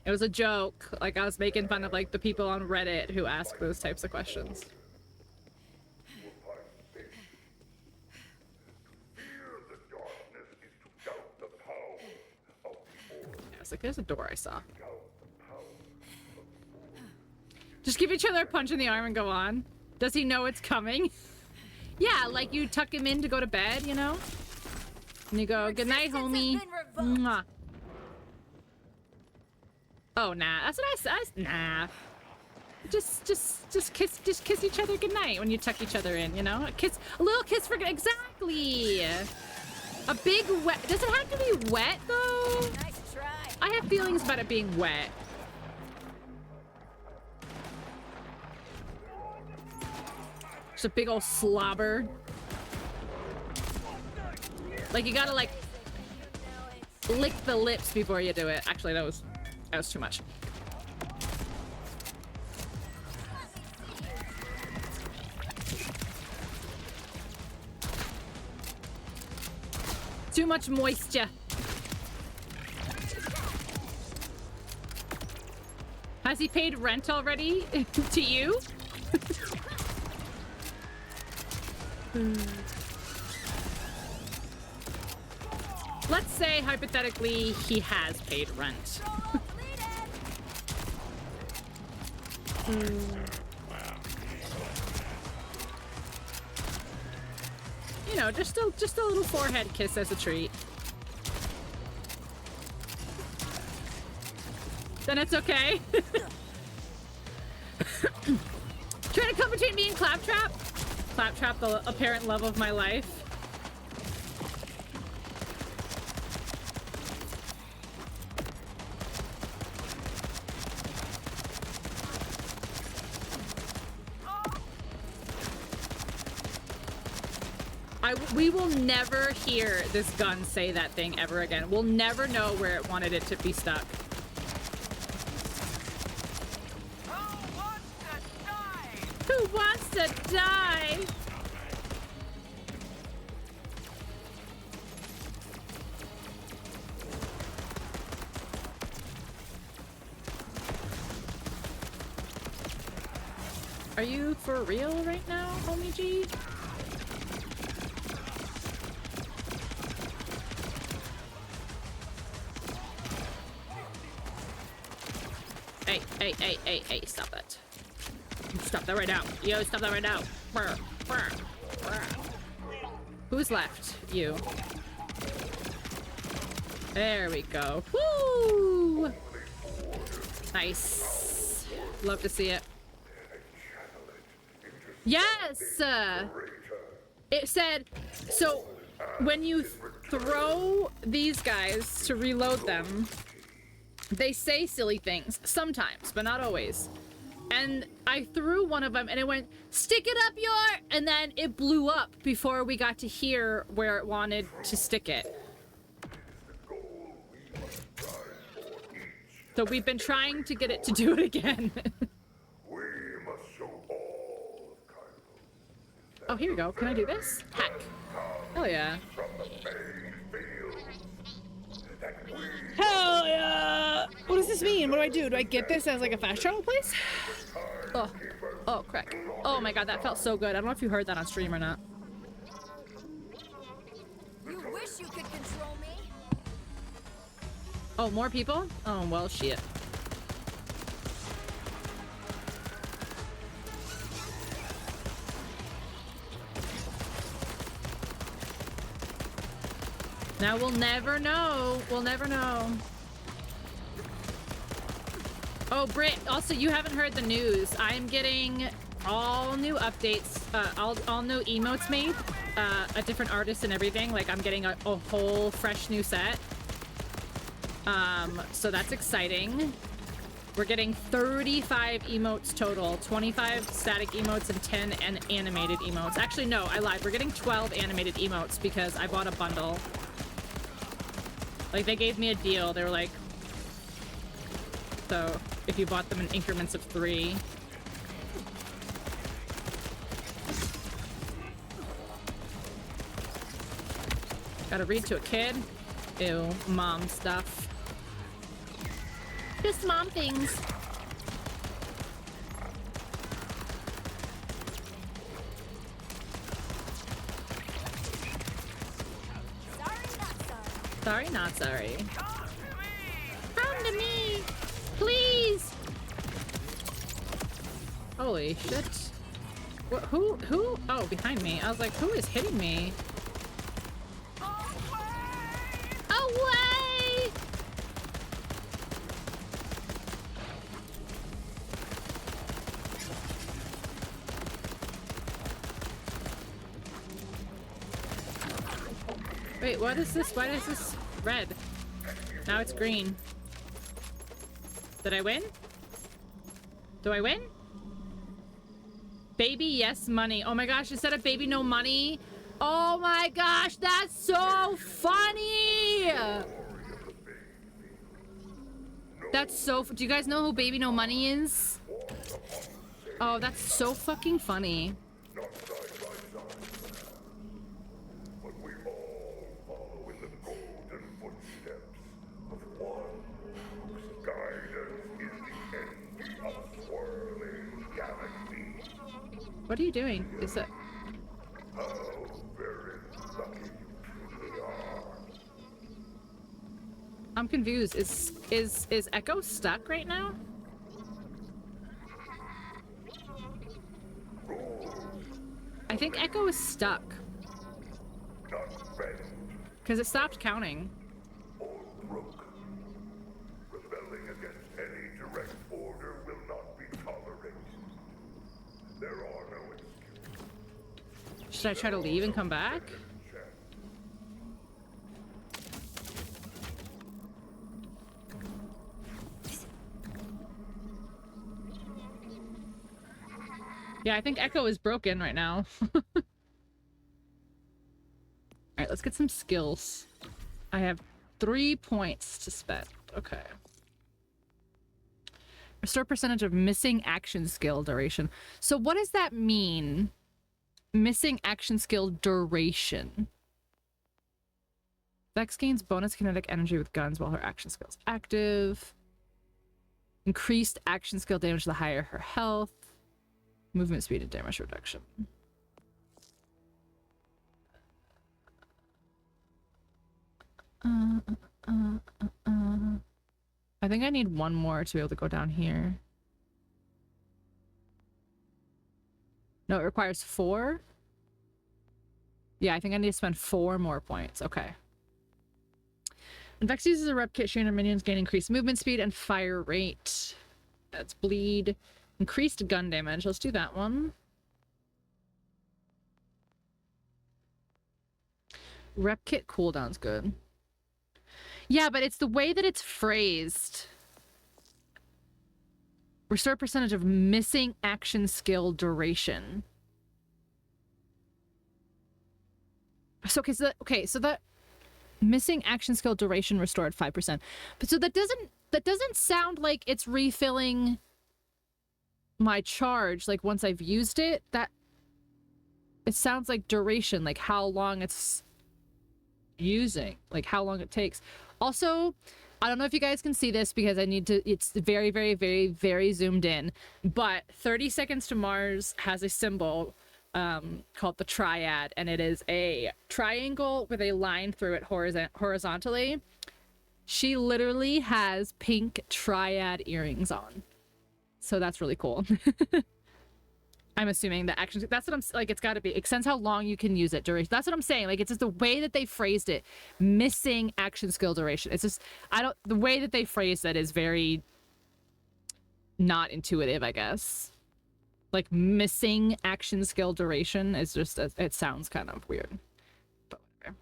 It was a joke. Like, I was making fun of like the people on Reddit who ask those types of questions. looks like. There's a door I saw. Just give each other a punch in the arm and go on. Does he know it's coming? Yeah, like you tuck him in to go to bed, you know? And you go, good night, homie. Mwah. Oh, nah. That's what I said. Nah. Just kiss each other goodnight when you tuck each other in, you know? A little kiss for exactly. A big wet. Does it have to be wet though? Nice try. I have feelings about it being wet. Just a big old slobber. Like you gotta like lick the lips before you do it. Actually, that was too much. Too much moisture. Has he paid rent already to you? Let's say hypothetically he has paid rent. You know, just a little forehead kiss as a treat. Then it's okay. Trying to come between me and Claptrap? Claptrap, the apparent love of my life. We will never hear this gun say that thing ever again. We'll never know where it wanted it to be stuck. Who wants to die? Are you for real right now, homie G? Hey, stop that. Stop that right now. Yo, stop that right now. Brr, brr, brr. Who's left? You. There we go. Woo! Nice. Love to see it. Yes! It said, so when you throw these guys to reload them, they say silly things sometimes, but not always. And I threw one of them and it went, stick it up your, and then it blew up before we got to hear where it wanted to stick it. So we've been trying to get it to do it again. Oh, here we go. Can I do this? Heck. Oh yeah. Hell yeah! What does this mean? What do I do? Do I get this as like a fast travel place? Oh, crack. Oh my god, that felt so good. I don't know if you heard that on stream or not. You wish you could control me. Oh, more people? Oh, well, shit. Now we'll never know. We'll never know. Oh, Britt, also you haven't heard the news. I'm getting all new updates, all new emotes made, a different artist and everything. Like I'm getting a whole fresh new set. So that's exciting. We're getting 35 emotes total, 25 static emotes and 10 animated emotes. Actually, no, I lied. We're getting 12 animated emotes because I bought a bundle. Like, they gave me a deal. They were like, so if you bought them in increments of 3. Gotta read to a kid. Ew, mom stuff. Just mom things. Sorry, not sorry. Sorry, not sorry. Come Holy shit. What, who? Oh, behind me. I was like, who is hitting me? Away! Wait, what is this? Why is this red? Now it's green. Did I win? Do I win? Baby, yes, money. Oh my gosh, instead of baby, no money. Oh my gosh, that's so funny! That's so... Do you guys know who Baby No Money is? Oh, that's so fucking funny. What are you doing? Is it... I'm confused. Is Echo stuck right now? I think Echo is stuck. Because it stopped counting. Rebelling against any direct order will not be tolerated. There are no excuses. Should I try to leave and come back? Yeah, I think Echo is broken right now. Alright, let's get some skills. I have 3 points to spend. Okay. Restore percentage of missing action skill duration. So what does that mean? Missing action skill duration. Vex gains bonus kinetic energy with guns while her action skill is active. Increased action skill damage the higher her health. Movement speed and damage reduction. I think I need one more to be able to go down here. No, it requires 4. Yeah, I think I need to spend 4 more points. Okay. When Vex uses a rep kit, she and her minions gain increased movement speed and fire rate. That's bleed. Increased gun damage. Let's do that one. Rep kit cooldown's good. Yeah, but it's the way that it's phrased. Restore percentage of missing action skill duration. So so that missing action skill duration restored 5%. But so that doesn't sound like it's refilling my charge like once I've used it. That it sounds like duration, like how long it's using, like how long it takes. Also, I don't know if you guys can see this because I need to, it's very, very, very, very zoomed in, but 30 Seconds to Mars has a symbol called the triad, and it is a triangle with a line through it horizontally. She literally has pink triad earrings on. So that's really cool. I'm assuming that action, that's what I'm like, it's got to be, it extends how long you can use it duration. That's what I'm saying. Like, it's just the way that they phrased it. Missing action skill duration. It's just, the way that they phrased it is very not intuitive, I guess. Like, missing action skill duration is just, it sounds kind of weird. But whatever.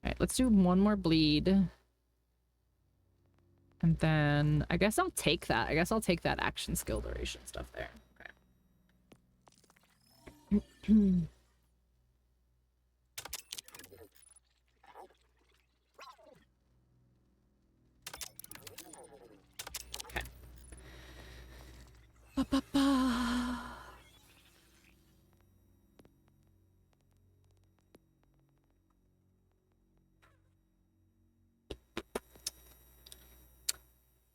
All right, let's do one more bleed. And then I guess I'll take that. I guess I'll take that action skill duration stuff there. Okay. Okay. Ba, ba, ba.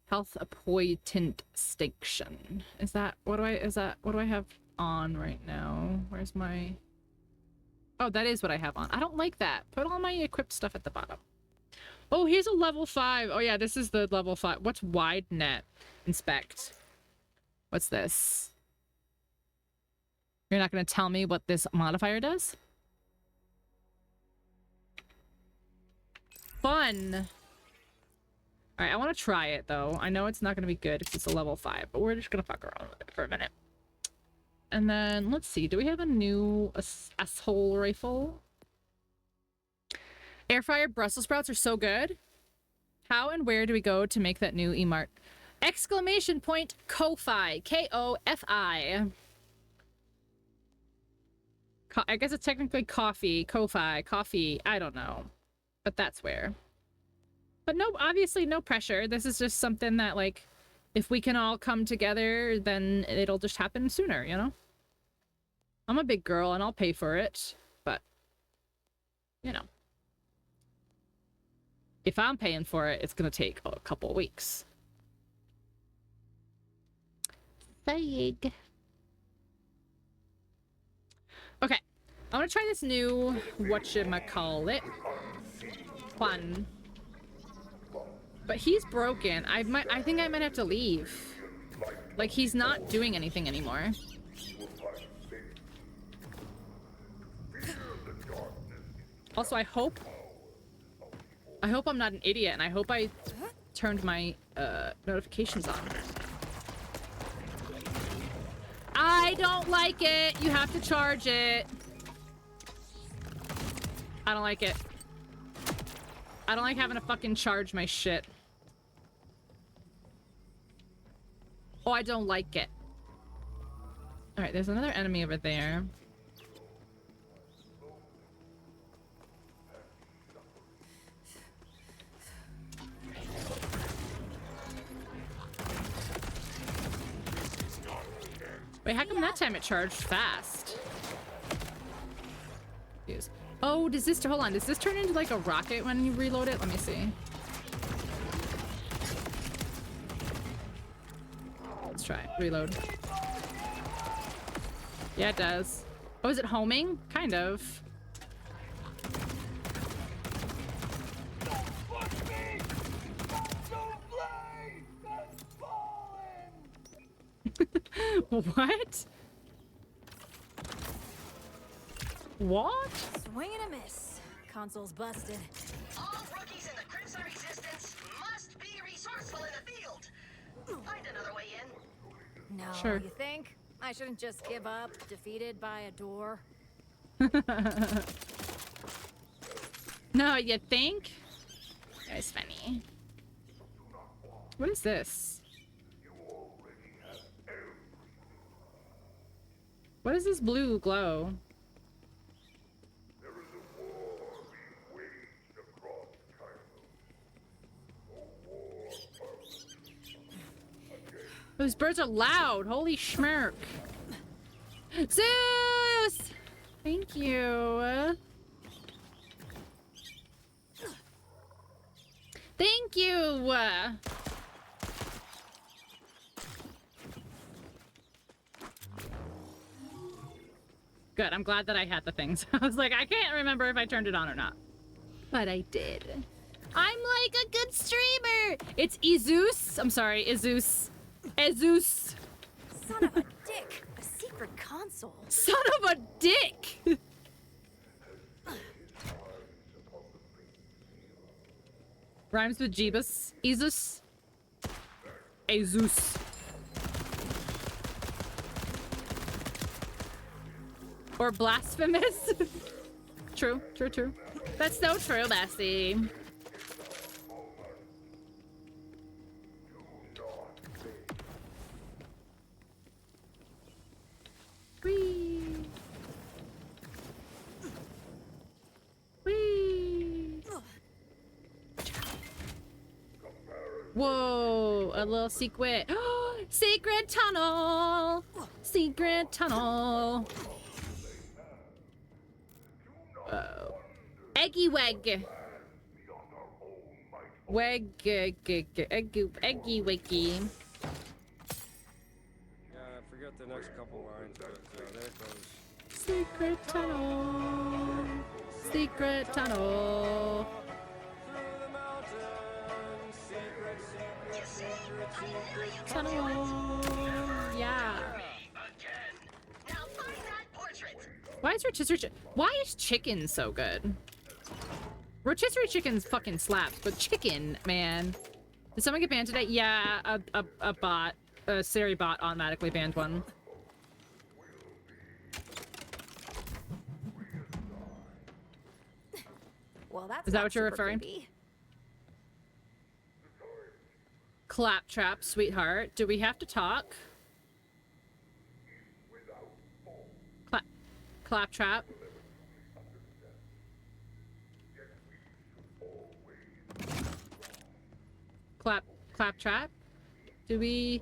Health appointment station. Is that what do I have on right now? Where's my... Oh, that is what I have on. I don't like that. Put all my equipped stuff at the bottom. Oh, here's a level 5. Oh yeah, this is the level 5. What's wide net? Inspect. What's this? You're not going to tell me what this modifier does? Fun! Alright, I want to try it, though. I know it's not going to be good because it's a level 5, but we're just going to fuck around with it for a minute. And then, let's see. Do we have a new asshole rifle? Air fryer Brussels sprouts are so good. How and where do we go to make that new E-Mart? Exclamation point Ko-Fi. K-O-F-I. I guess it's technically coffee. Ko-Fi. Coffee. I don't know. But that's where. But no, obviously no pressure. This is just something that, like, if we can all come together, then it'll just happen sooner, you know? I'm a big girl and I'll pay for it, but, you know. If I'm paying for it, it's gonna take a couple weeks. Fag. Okay, I want to try this new whatchamacallit one. But he's broken. I think I might have to leave. Like, he's not doing anything anymore. Also, I hope I'm not an idiot, and I hope I turned my notifications on. I don't like it. You have to charge it. I don't like it. I don't like having to fucking charge my shit. Oh, I don't like it. Alright, there's another enemy over there. Wait, how come that time it charged fast? Yes. Oh, does this, hold on, does this turn into like a rocket when you reload it? Let me see. Let's try it. Reload. Yeah, it does. Oh, is it homing? Kind of. What? What? Swing and a miss. Console's busted. All rookies in the Crimson Resistance must be resourceful in the field. Find another way in. No, Sure. you think? I shouldn't just give up, defeated by a door? No, you think? That was funny. What is this? What is this blue glow? There is a war being waged across Cairo. A war permanent. Those birds are loud. Holy schmirk. Zeus! Thank you. Thank you. Good. I'm glad that I had the things. I was like, I can't remember if I turned it on or not. But I did. I'm like a good streamer. It's Izus. I'm sorry, Izus. Ezus. Son of a dick! A secret console. Son of a dick! Rhymes with Jeebus. Ezus. Ezus. Or blasphemous. True, true, true. That's so true, Bessie. Whee. Whee. Whoa, a little secret. Secret tunnel. Secret tunnel. Whoa. Eggy weg. Weg, eggy wiggy. Yeah, I forget the next couple lines, but there it goes. Secret tunnel. Secret tunnel. Through the mountains, secret, secret, You see? secret, I knew secret you could do it. Tunnel. Yeah. Again. Now find that Why is why is chicken so good? Rotisserie chicken's fucking slaps, but chicken, man. Did someone get banned today? Yeah, a bot, a Siri bot automatically banned one. Well, that's Is that not what you're super referring? creepy. Claptrap, sweetheart. Do we have to talk? Claptrap. Claptrap. Do we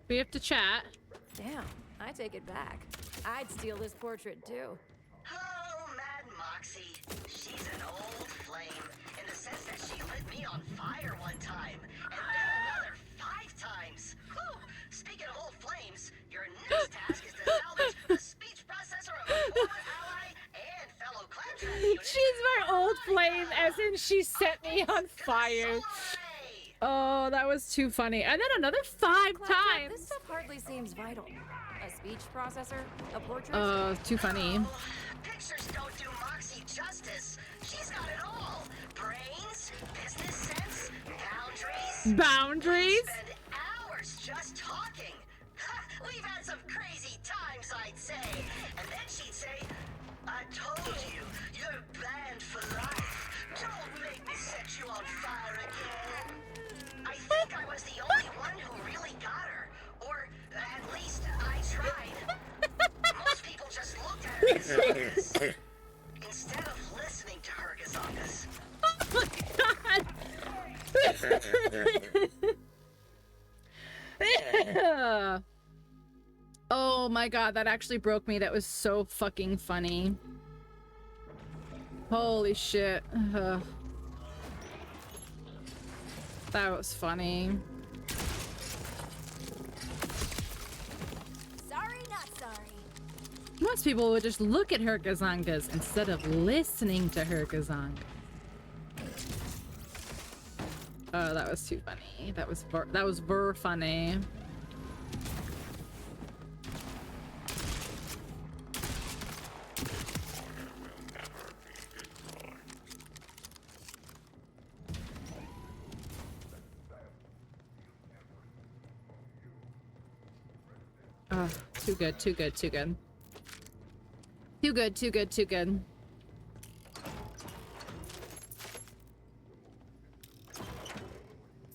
have to chat? Damn, I take it back. I'd steal this portrait too. Oh, Mad Moxie. She's an old flame in the sense that she lit me on fire one time, and then another 5 times. Whew. Speaking of old flames, your next task is to salvage the speech processor of a former ally and fellow Claptrap unit. She's my old flame, as in she set me on fire. Oh, that was too funny. And then another 5 times. This stuff hardly seems vital. A speech processor? A portrait? Oh, too funny. Oh, pictures don't do Moxie justice. She's got it all. Brains, business sense, boundaries. Boundaries? We spend hours just talking. We've had some crazy times, I'd say. And then she'd say, I told you, you're banned for life. Don't make me set you on fire again. I think I was the only one who really got her. Or at least I tried. Most people just looked at her gazongas instead of listening to her gazongas. Oh my god. Oh my god, that actually broke me. That was so fucking funny. Holy shit. Ugh. That was funny. Sorry, not sorry. Most people would just look at her gazongas instead of listening to her gazonga. Oh, that was too funny. That was ver funny. Oh, too good, too good, too good. Too good, too good, too good.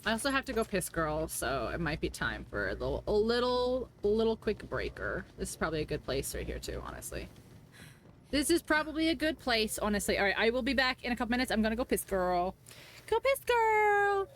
I also have to go piss girl, so it might be time for a little quick breaker. This is probably a good place right here too, honestly. This is probably a good place, honestly. All right, I will be back in a couple minutes. I'm gonna go piss girl. Go piss girl!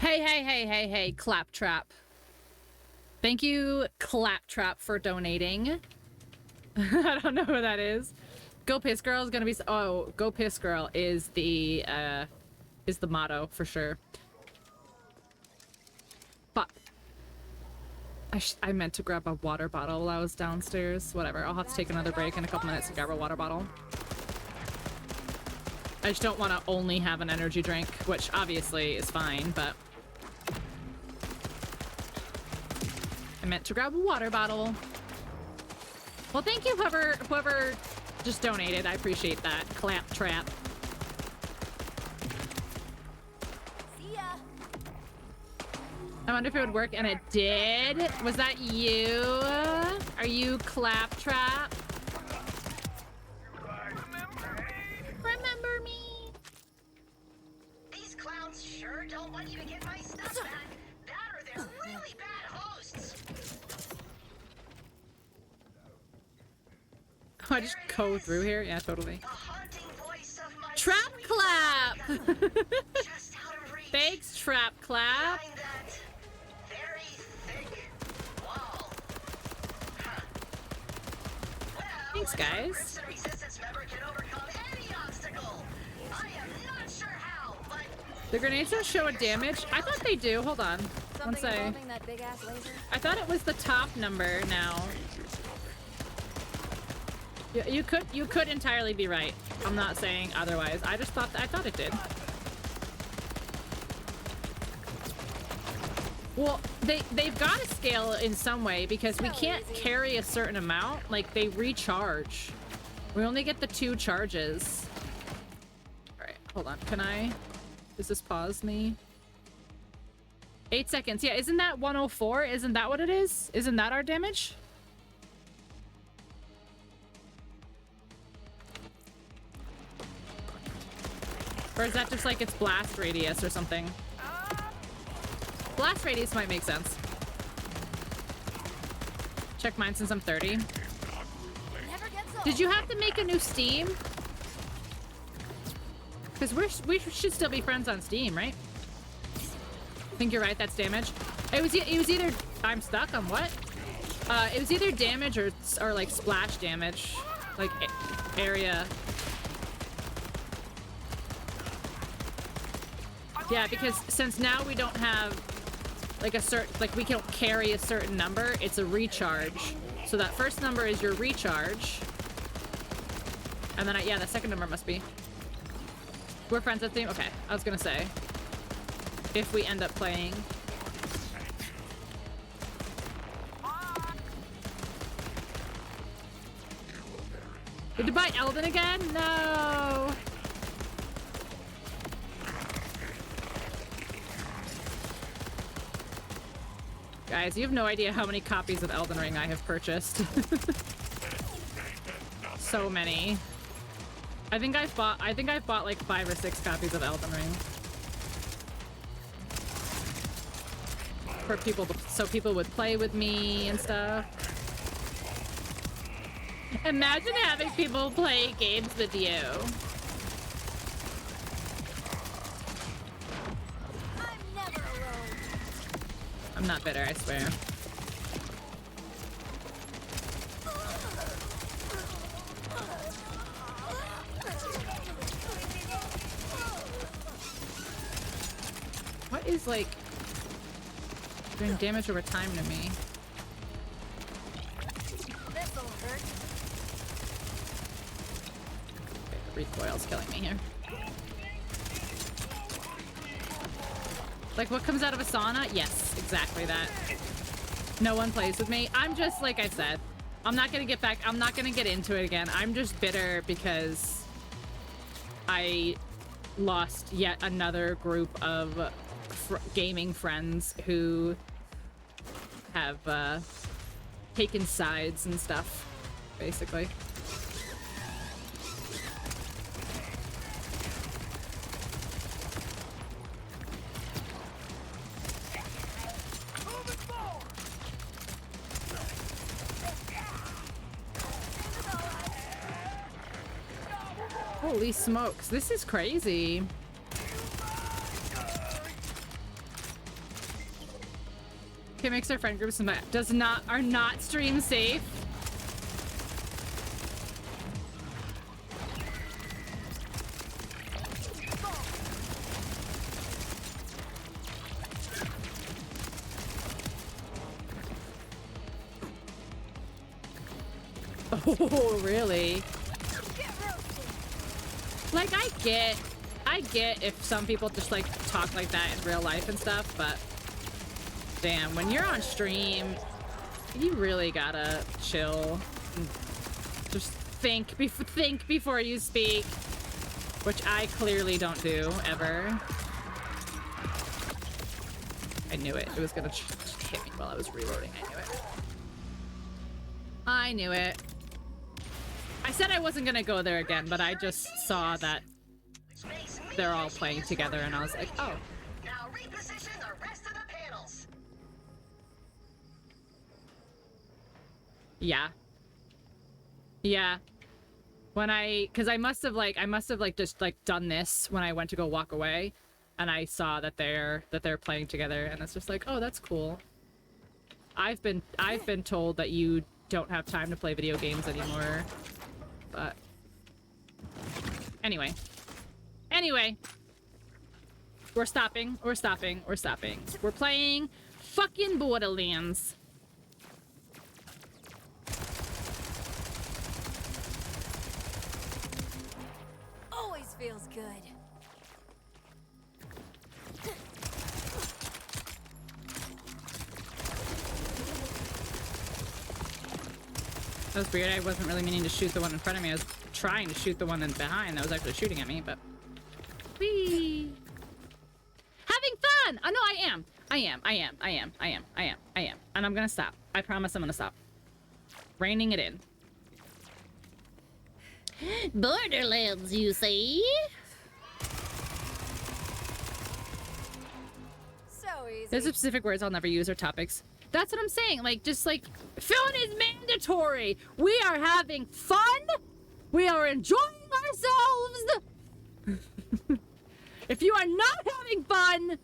Hey, Claptrap. Thank you, Claptrap, for donating. I don't know who that is. Go Piss Girl is gonna be... Oh, Go Piss Girl is the motto, for sure. Fuck. I meant to grab a water bottle while I was downstairs. Whatever, I'll have to take another break in a couple minutes to grab a water bottle. I just don't want to only have an energy drink, which obviously is fine, but... I meant to grab a water bottle. Well, thank you, whoever just donated. I appreciate that. Claptrap. See ya. I wonder if it would work, and it did. Was that you? Are you Claptrap? Remember me? These clowns sure don't want you to get my stuff back. That or they're really bad hosts. Oh, I just go through here? Yeah, totally. The haunting voice of my Trap sweet Clap! Monica, just out of reach. Thanks, Trap Clap. Behind that very thick wall. Huh. Well, Thanks, a guys. Crimson Resistance member can overcome any obstacle. I am not sure how, but The grenades don't show a damage. I thought they do. Hold on. One Something sec. involving that big ass laser. I thought it was the top number now. You could entirely be right. I'm not saying otherwise. I just thought I thought it did. Well, they've got to scale in some way because we can't carry a certain amount. Like, they recharge. We only get the 2 charges. All right, hold on. Can I? Does this pause me? 8 seconds. Yeah, isn't that 104? Isn't that what it is? Isn't that our damage? Or is that just like its blast radius or something? Blast radius might make sense. Check mine since I'm 30. Never gets old. Did you have to make a new Steam? Because we should still be friends on Steam, right? I think you're right, that's damage. It was either... I'm stuck on what? It was either damage or like splash damage. Like area... Yeah, because since now we don't have like a certain, like we can't carry a certain number, it's a recharge. So that first number is your recharge. And then, yeah, the second number must be. We're friends at Steam? Okay, I was gonna say. If we end up playing. Did you buy Elden again? No! Guys, you have no idea how many copies of Elden Ring I have purchased. So many. I think I've bought like 5 or 6 copies of Elden Ring. For people so people would play with me and stuff. Imagine having people play games with you. I'm never alone. I'm not bitter, I swear. What is like doing damage over time to me? This'll hurt. Recoil's killing me here. Like what comes out of a sauna? Yes, exactly that. No one plays with me. I'm just, like I said, I'm not gonna get into it again. I'm just bitter because I lost yet another group of gaming friends who have taken sides and stuff, basically. Holy smokes, this is crazy. Kim makes our friend groups and are not stream safe. Oh, really? Like, I get if some people just like talk like that in real life and stuff, but damn, when you're on stream, you really gotta chill. Just think before you speak, which I clearly don't do ever. I knew it. It was gonna hit me while I was reloading. I knew it. I knew it. I said I wasn't gonna go there again, but I just saw that they're all playing together and I was like, oh. Now reposition the rest of the panels. Yeah. Yeah. Cause I must have just like done this when I went to go walk away and I saw that they're playing together and it's just like, oh, that's cool. I've been told that you don't have time to play video games anymore. But anyway, we're stopping. We're playing fucking Borderlands. Always feels good. That was weird. I wasn't really meaning to shoot the one in front of me. I was trying to shoot the one in behind that was actually shooting at me, but... Whee! Having fun! Oh, no, I am. And I'm gonna stop. I promise I'm gonna stop. Reining it in. Borderlands, you see? So easy. There's specific words I'll never use or topics. That's what I'm saying. Like, just like, fun is mandatory. We are having fun. We are enjoying ourselves. If you are not having fun,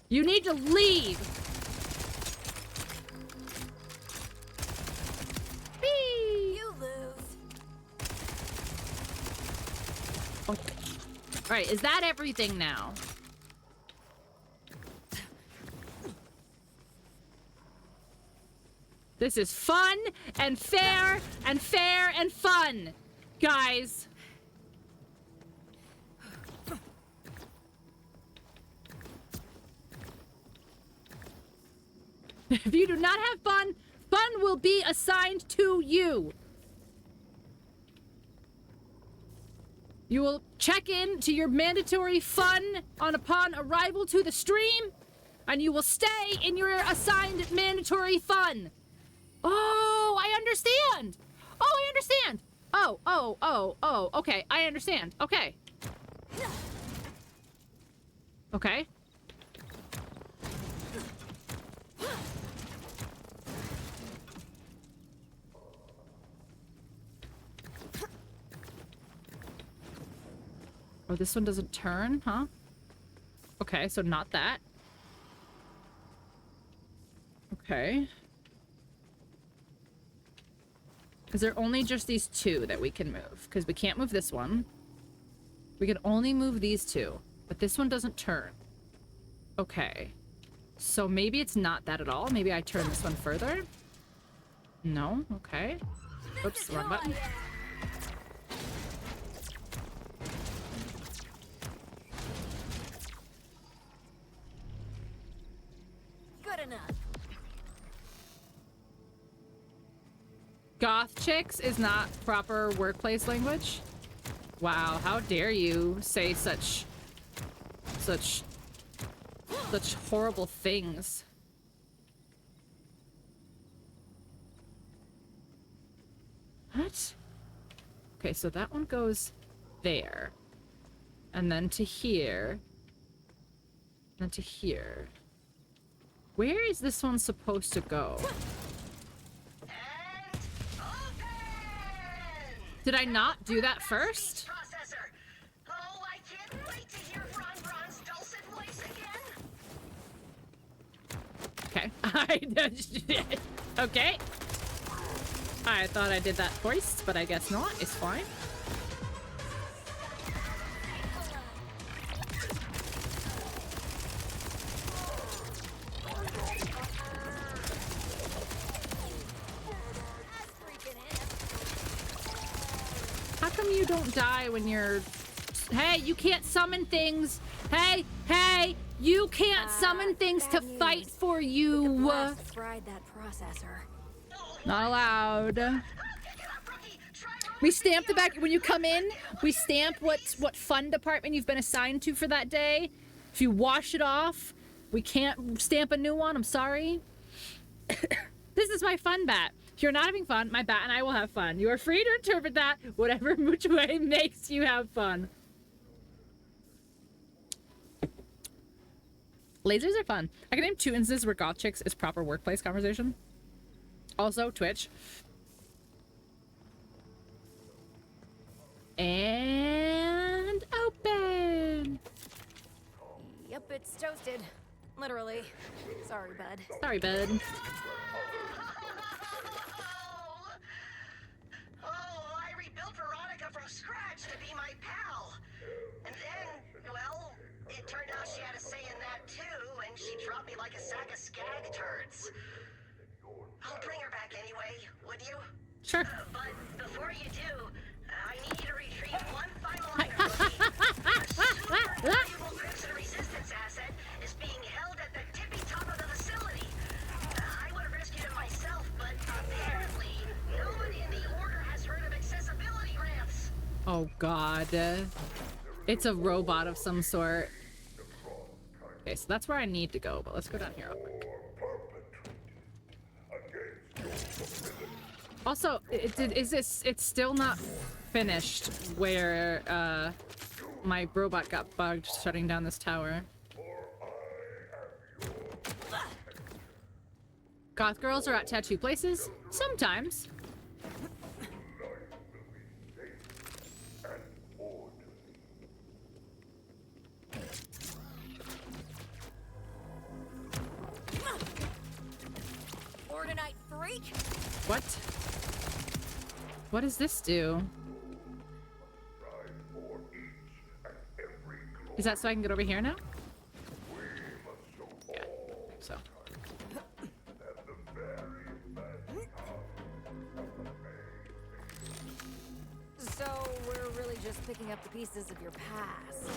you need to leave. Whee! You lose. Okay. All right, is that everything now? This is fun and fair and fair and fun, guys. If you do not have fun, fun will be assigned to you. You will check in to your mandatory fun upon arrival to the stream, and you will stay in your assigned mandatory fun. Oh, I understand. Oh, I understand. Oh, okay, I understand. Okay. Okay. Oh, this one doesn't turn, huh? Okay, so not that. Okay. Is there only just these two that we can move? Because we can't move this one. We can only move these two. But this one doesn't turn. Okay. So maybe it's not that at all. Maybe I turn this one further. No? Okay. Oops, wrong button. Good enough. Goth chicks is not proper workplace language. Wow, how dare you say such horrible things. What? Okay, so that one goes there. And then to here. And then to here. Where is this one supposed to go? Did I not do that first? Processor. Oh, I can't wait to hear Ron Ron's dulcet voice again. Okay. Okay. I thought I did that twice, but I guess not. It's fine. How come you don't die when you're... Hey, you can't summon things. Hey, hey, you can't summon things to fight for you. Fried that processor. Not allowed. We stamp the back when you come in. We stamp what fun department you've been assigned to for that day. If you wash it off, we can't stamp a new one. I'm sorry. This is my fun bat. If you're not having fun, my bat and I will have fun. You are free to interpret that whatever which way makes you have fun. Lasers are fun. I can name 2 instances where goth chicks is proper workplace conversation. Also, Twitch. And open. Yep, it's toasted. Literally. Sorry, bud. Sorry, bud. Oh, I rebuilt Veronica from scratch to be my pal. And then, well, it turned out she had a say in that too, and she dropped me like a sack of skag turds. I'll bring her back anyway, would you? Sure. But before you do, I need you to retrieve one final item. A super valuable Crimson Resistance asset is being held at the tippy top of the facility. I would have rescued it myself, but apparently no one in the Order has heard of accessibility ramps. Oh god. It's a robot of some sort. Okay, so that's where I need to go, but let's go down here real quick. Also, it's still not finished where my robot got bugged shutting down this tower. Goth girls are at tattoo places? Sometimes. Ordinite freak? What? What does this do? Is that so I can get over here now? Yeah, I think so. So we're really just picking up the pieces of your past.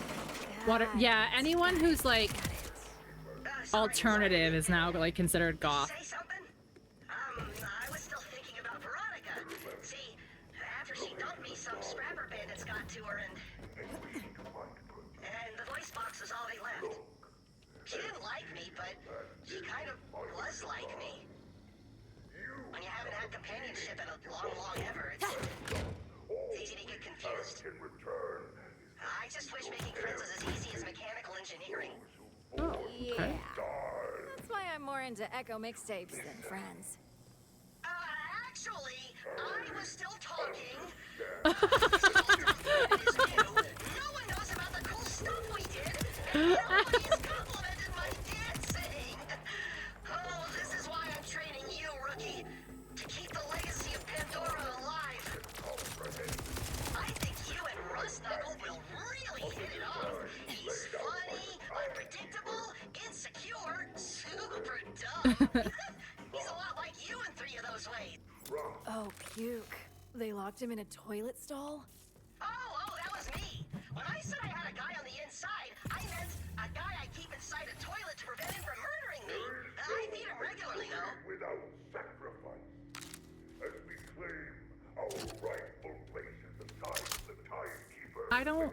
What? Yeah, anyone who's like alternative is now like considered goth. Say something? I was still thinking about Veronica. See, after she dumped me, some scrapper bandits got to her and the voice box was all they left. She didn't like me, but she kind of was like me. When you haven't had companionship in a long ever, it's easy to get confused. I just wish making friends was as easy as mechanical engineering. Oh, okay. Yeah. That's why I'm more into Echo mixtapes than friends. Actually, I was still talking. No one knows about the cool stuff we did, and nobody's complimented my dancing. Oh, this is why I'm training you, rookie, to keep the legacy of Pandora alive. I think you and Rust Knuckle will really hit it off. He's funny, unpredictable, insecure, super dumb. He's a lot like you in 3 of those ways. Oh, puke. They locked him in a toilet stall? Oh, that was me. When I said I had a guy on the inside, I meant a guy I keep inside a toilet to prevent him from murdering me. I feed him regularly, though. Without sacrifice, as we claim our rightful place in the timekeeper. I don't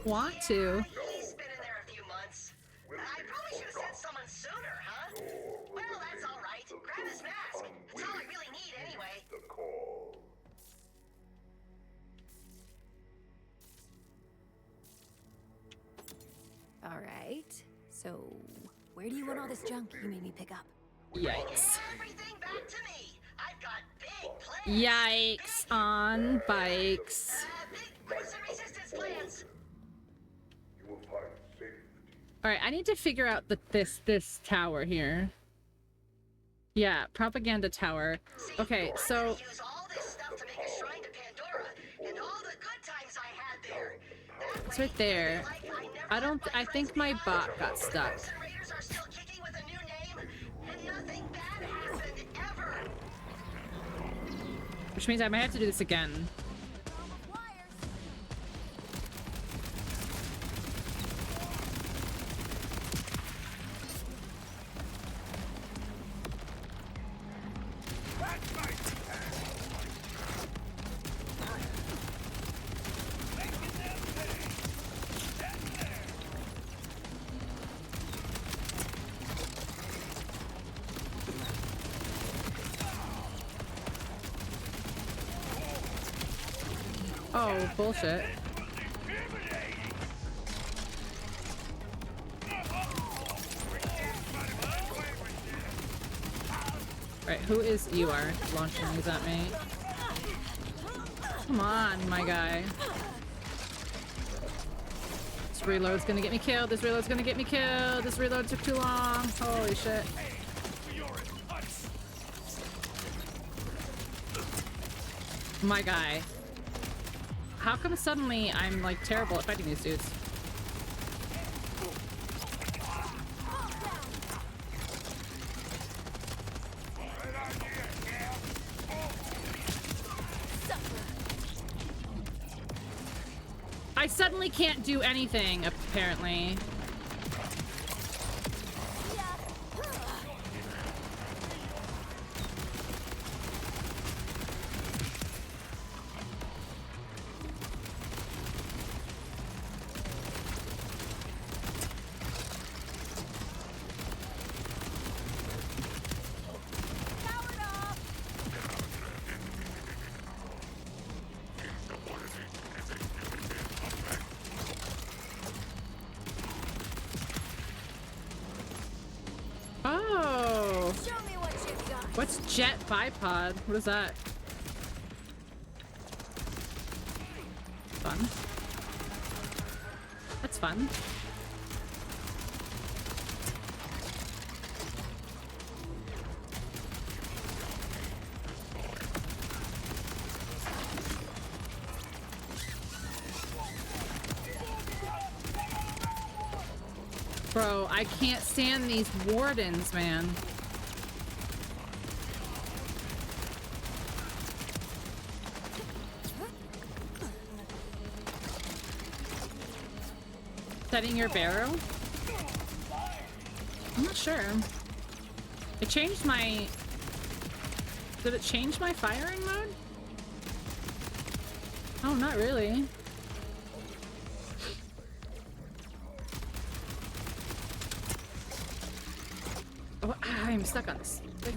want to. He's been in there a few months. I probably should have sent someone sooner, huh? Well, that's all right. Grab his mask. It's all I really need anyway. The call. All right. So, where do you want all this junk you made me pick up? Yikes. Everything back to me. I've got big plans. Yikes on bikes. Big Crimson Resistance plans. You will find safety All right, I need to figure out this tower here. Yeah, propaganda tower. Okay, so Use all this stuff to make a shrine to Pandora, and all the good times I had there. it's right there. I think my bot got stuck. Raiders are still kicking with a new name, and nothing bad happened ever. Which means I might have to do this again. Oh, bullshit. Right, who is you are launching these at me? Come on, my guy. This reload's gonna get me killed. This reload's gonna get me killed. This reload took too long. Holy shit. My guy. How come suddenly I'm like terrible at fighting these dudes? I suddenly can't do anything, apparently. Oh! Show me what you've got. What's jet bipod? What is that? Fun. That's fun. Bro, I can't stand these wardens, man. Setting your barrel? I'm not sure. It changed my... Did it change my firing mode? Oh, not really. Oh, I'm stuck on this thing.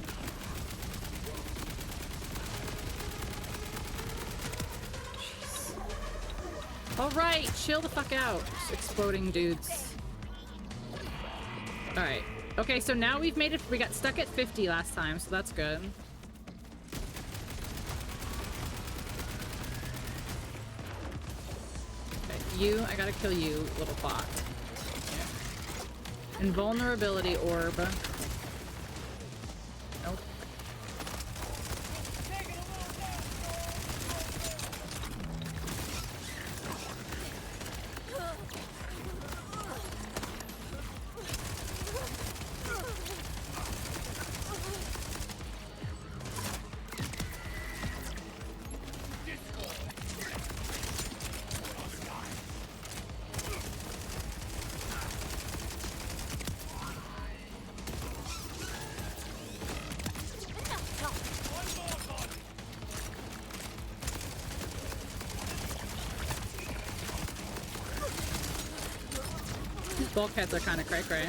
Alright, chill the fuck out, exploding dudes. Alright. Okay, so now we've made it. We got stuck at 50 last time, so that's good. Okay, I gotta kill you, little bot. Invulnerability orb. Nope. Bulkheads are kind of cray-cray.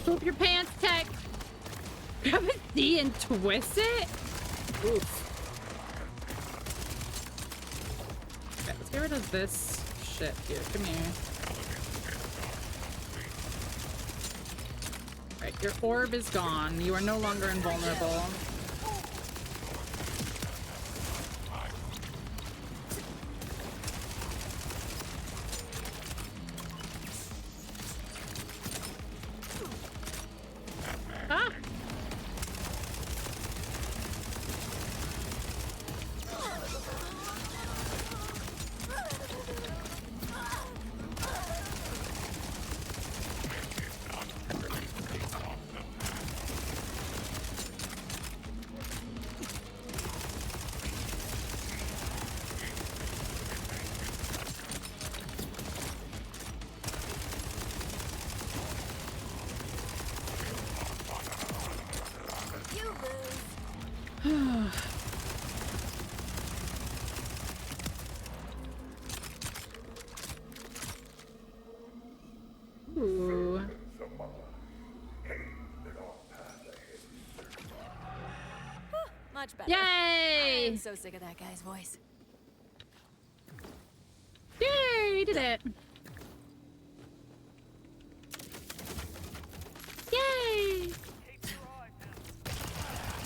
Poop your pants, Tech! Grab a D and twist it? Oof. Okay, let's get rid of this shit here. Come here. Alright, your orb is gone. You are no longer invulnerable. Ooh. Much better. Yay! I'm so sick of that guy's voice. Yay! We did it. Yay!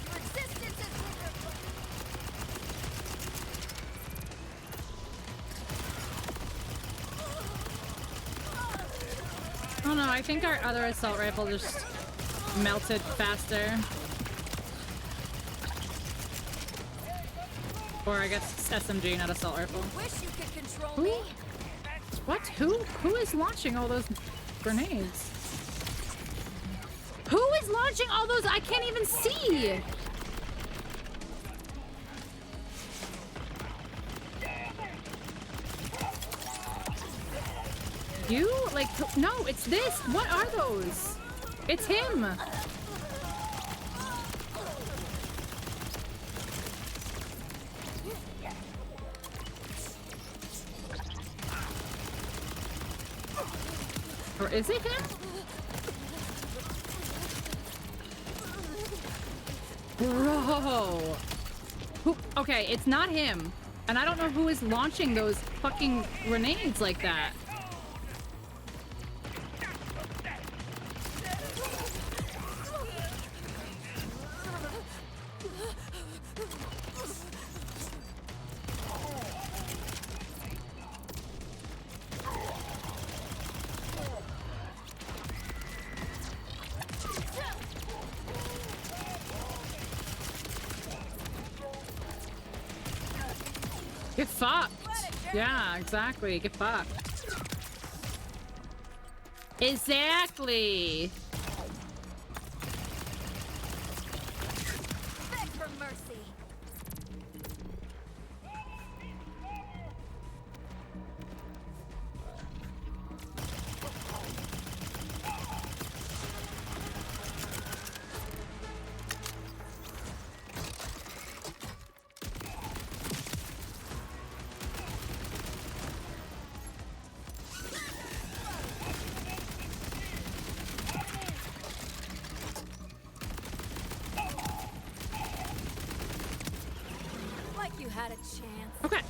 Your existence is wonderful. Oh no, I think our other assault rifle just melted faster. Or I guess it's SMG, not assault rifle. Wish you could control me. What? Who is launching all those grenades? Who is launching all those? I can't even see. You? Like, no, it's this. What are those? It's him. Or is it him? Bro. Okay, it's not him. And I don't know who is launching those fucking grenades like that. Get fucked. Yeah, exactly. Get fucked. Exactly. Beg for mercy. Like you had a chance. Okay.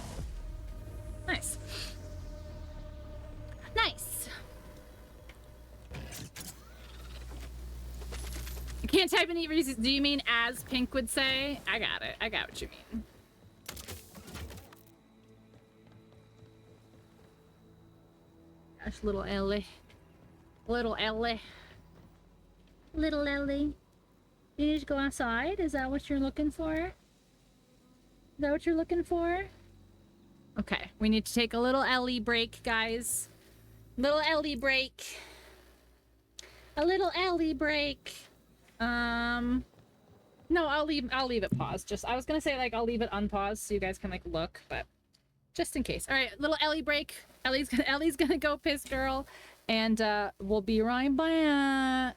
Nice. Nice. I can't type any reasons. Do you mean as Pink would say? I got it. I got what you mean. Gosh, little Ellie. Little Ellie. Little Ellie. You need to go outside? Is that what you're looking for? Is that what you're looking for? Okay, we need to take a little Ellie break, guys. Little Ellie break. A little Ellie break. No, I'll leave it paused. Just I was gonna say like I'll leave it unpaused so you guys can like look, but just in case. All right, little Ellie break. Ellie's gonna go piss girl, and we'll be right back.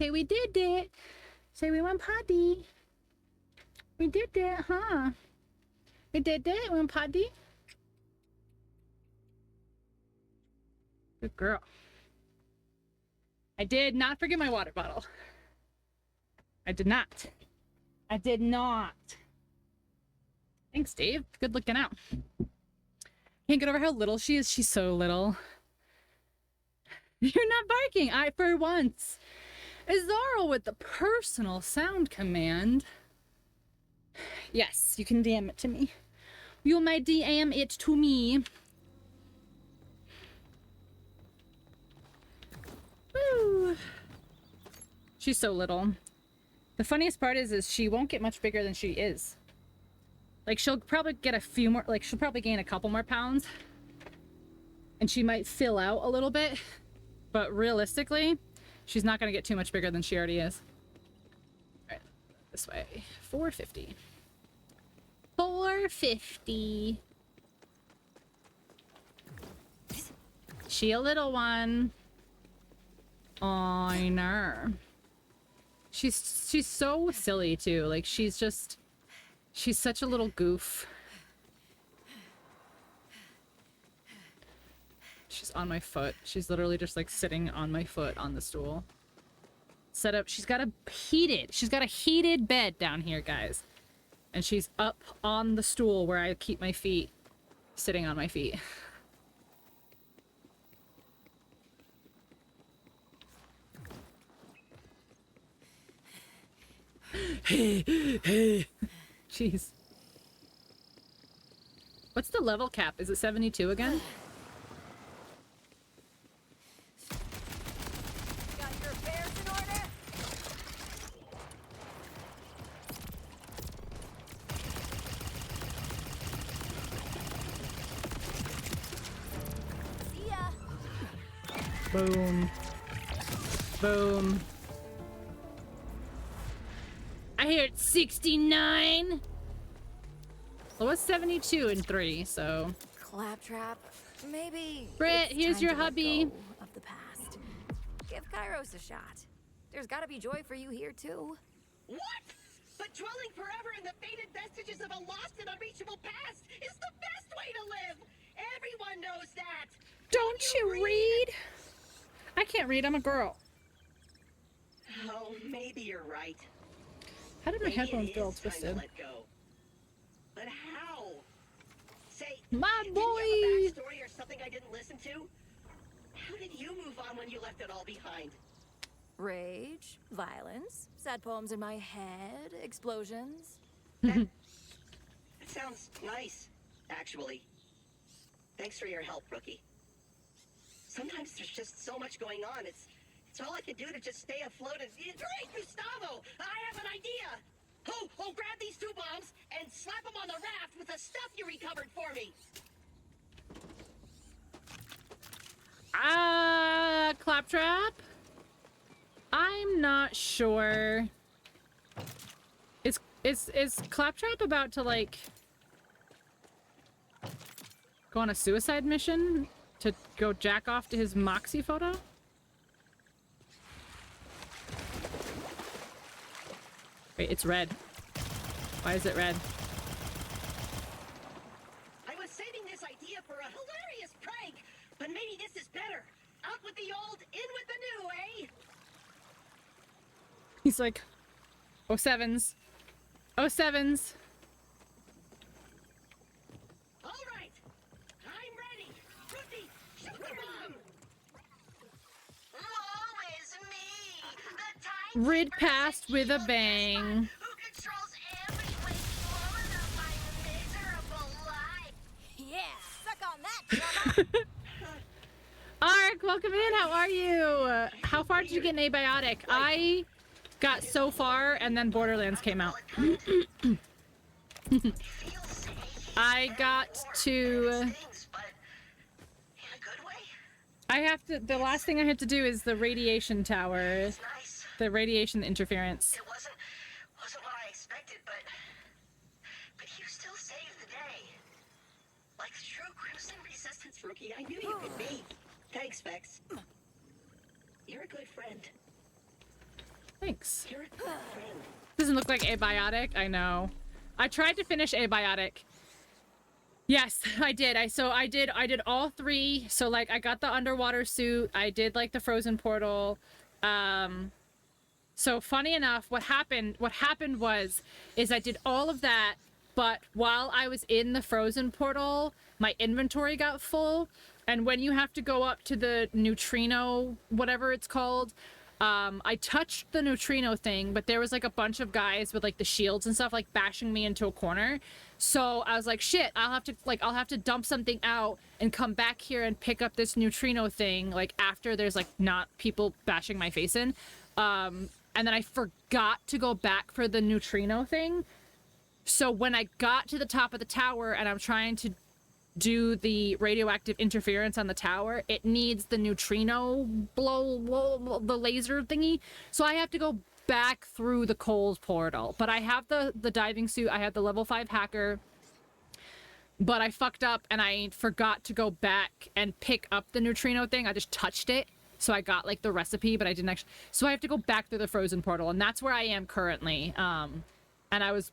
Say we did it. Say we went potty. We did it, huh? We did it. We went potty. Good girl. I did not forget my water bottle. I did not. I did not. Thanks, Dave. Good looking out. Can't get over how little she is. She's so little. You're not barking. I, for once. Azaro with the personal sound command. Yes, you can DM it to me. You may DM it to me. Woo. She's so little. The funniest part is she won't get much bigger than she is. Like, she'll probably get a few more, like, she'll probably gain a couple more pounds. And she might fill out a little bit. But realistically, she's not going to get too much bigger than she already is. Alright, this way. 450. 450. She a little one. I know. She's so silly too. Like, she's such a little goof. She's on my foot. She's literally just like sitting on my foot on the stool. Set up. She's got a heated bed down here, guys. And she's up on the stool where I keep my feet, sitting on my feet. Jeez. What's the level cap? Is it 72 again? Got your affairs in order? See ya. Boom. Boom. I hear it's 69. Well, it was 72 and 3, so. Claptrap. Maybe. Britt, it's here's time your to let hubby. go of the past. Give Kairos a shot. There's gotta be joy for you here too. What? But dwelling forever in the faded vestiges of a lost and unreachable past is the best way to live. Everyone knows that. Don't you read? I can't read. I'm a girl. Oh, maybe you're right. How did my Maybe headphones it get all is time to twisted? let go. But how? Say, My did boy. you have a backstory or something I didn't listen to? How did you move on when you left it all behind? Rage, violence, sad poems in my head, explosions. That sounds nice, actually. Thanks for your help, Rookie. Sometimes there's just so much going on. It's all I can do to just stay afloat and... Great, Gustavo! I have an idea! Oh, grab these 2 bombs and slap them on the raft with the stuff you recovered for me! Claptrap? I'm not sure. Is Claptrap about to, like, go on a suicide mission to go jack off to his Moxie photo? Wait, it's red. Why is it red? I was saving this idea for a hilarious prank, but maybe this is better. Out with the old, in with the new, eh? He's like, oh sevens. Oh sevens. All right, I'm ready. Rookie, shoot the bomb. Woe is me, the time Rid past with a bang. who controls every waking moment of my miserable life. Yeah, suck on that, drummer. Ark, welcome in. How are you? How far did you get an abiotic? I got so far, and then Borderlands came out. I got to... I have to... The last thing I had to do is the radiation tower. The radiation interference. It wasn't what I expected, but you still saved the day. Like the true Crimson Resistance Rookie, I knew you could be. Thanks, Vex. You're a good friend. Thanks. Doesn't look like abiotic. I know. I tried to finish abiotic. Yes, I did. I did all 3. So like I got the underwater suit. I did like the frozen portal. So funny enough, what happened was I did all of that, but while I was in the frozen portal, my inventory got full. And when you have to go up to the neutrino, whatever it's called, I touched the neutrino thing, but there was like a bunch of guys with like the shields and stuff like bashing me into a corner. So I was like, shit, I'll have to dump something out and come back here and pick up this neutrino thing like after there's like not people bashing my face in. And then I forgot to go back for the neutrino thing. So when I got to the top of the tower and I'm trying to do the radioactive interference on the tower, it needs the neutrino the laser thingy. So I have to go back through the Coles portal. But I have the diving suit. I have the level 5 hacker. But I fucked up and I forgot to go back and pick up the neutrino thing. I just touched it. So I got like the recipe, but I didn't actually. So I have to go back through the frozen portal, and that's where I am currently. And I was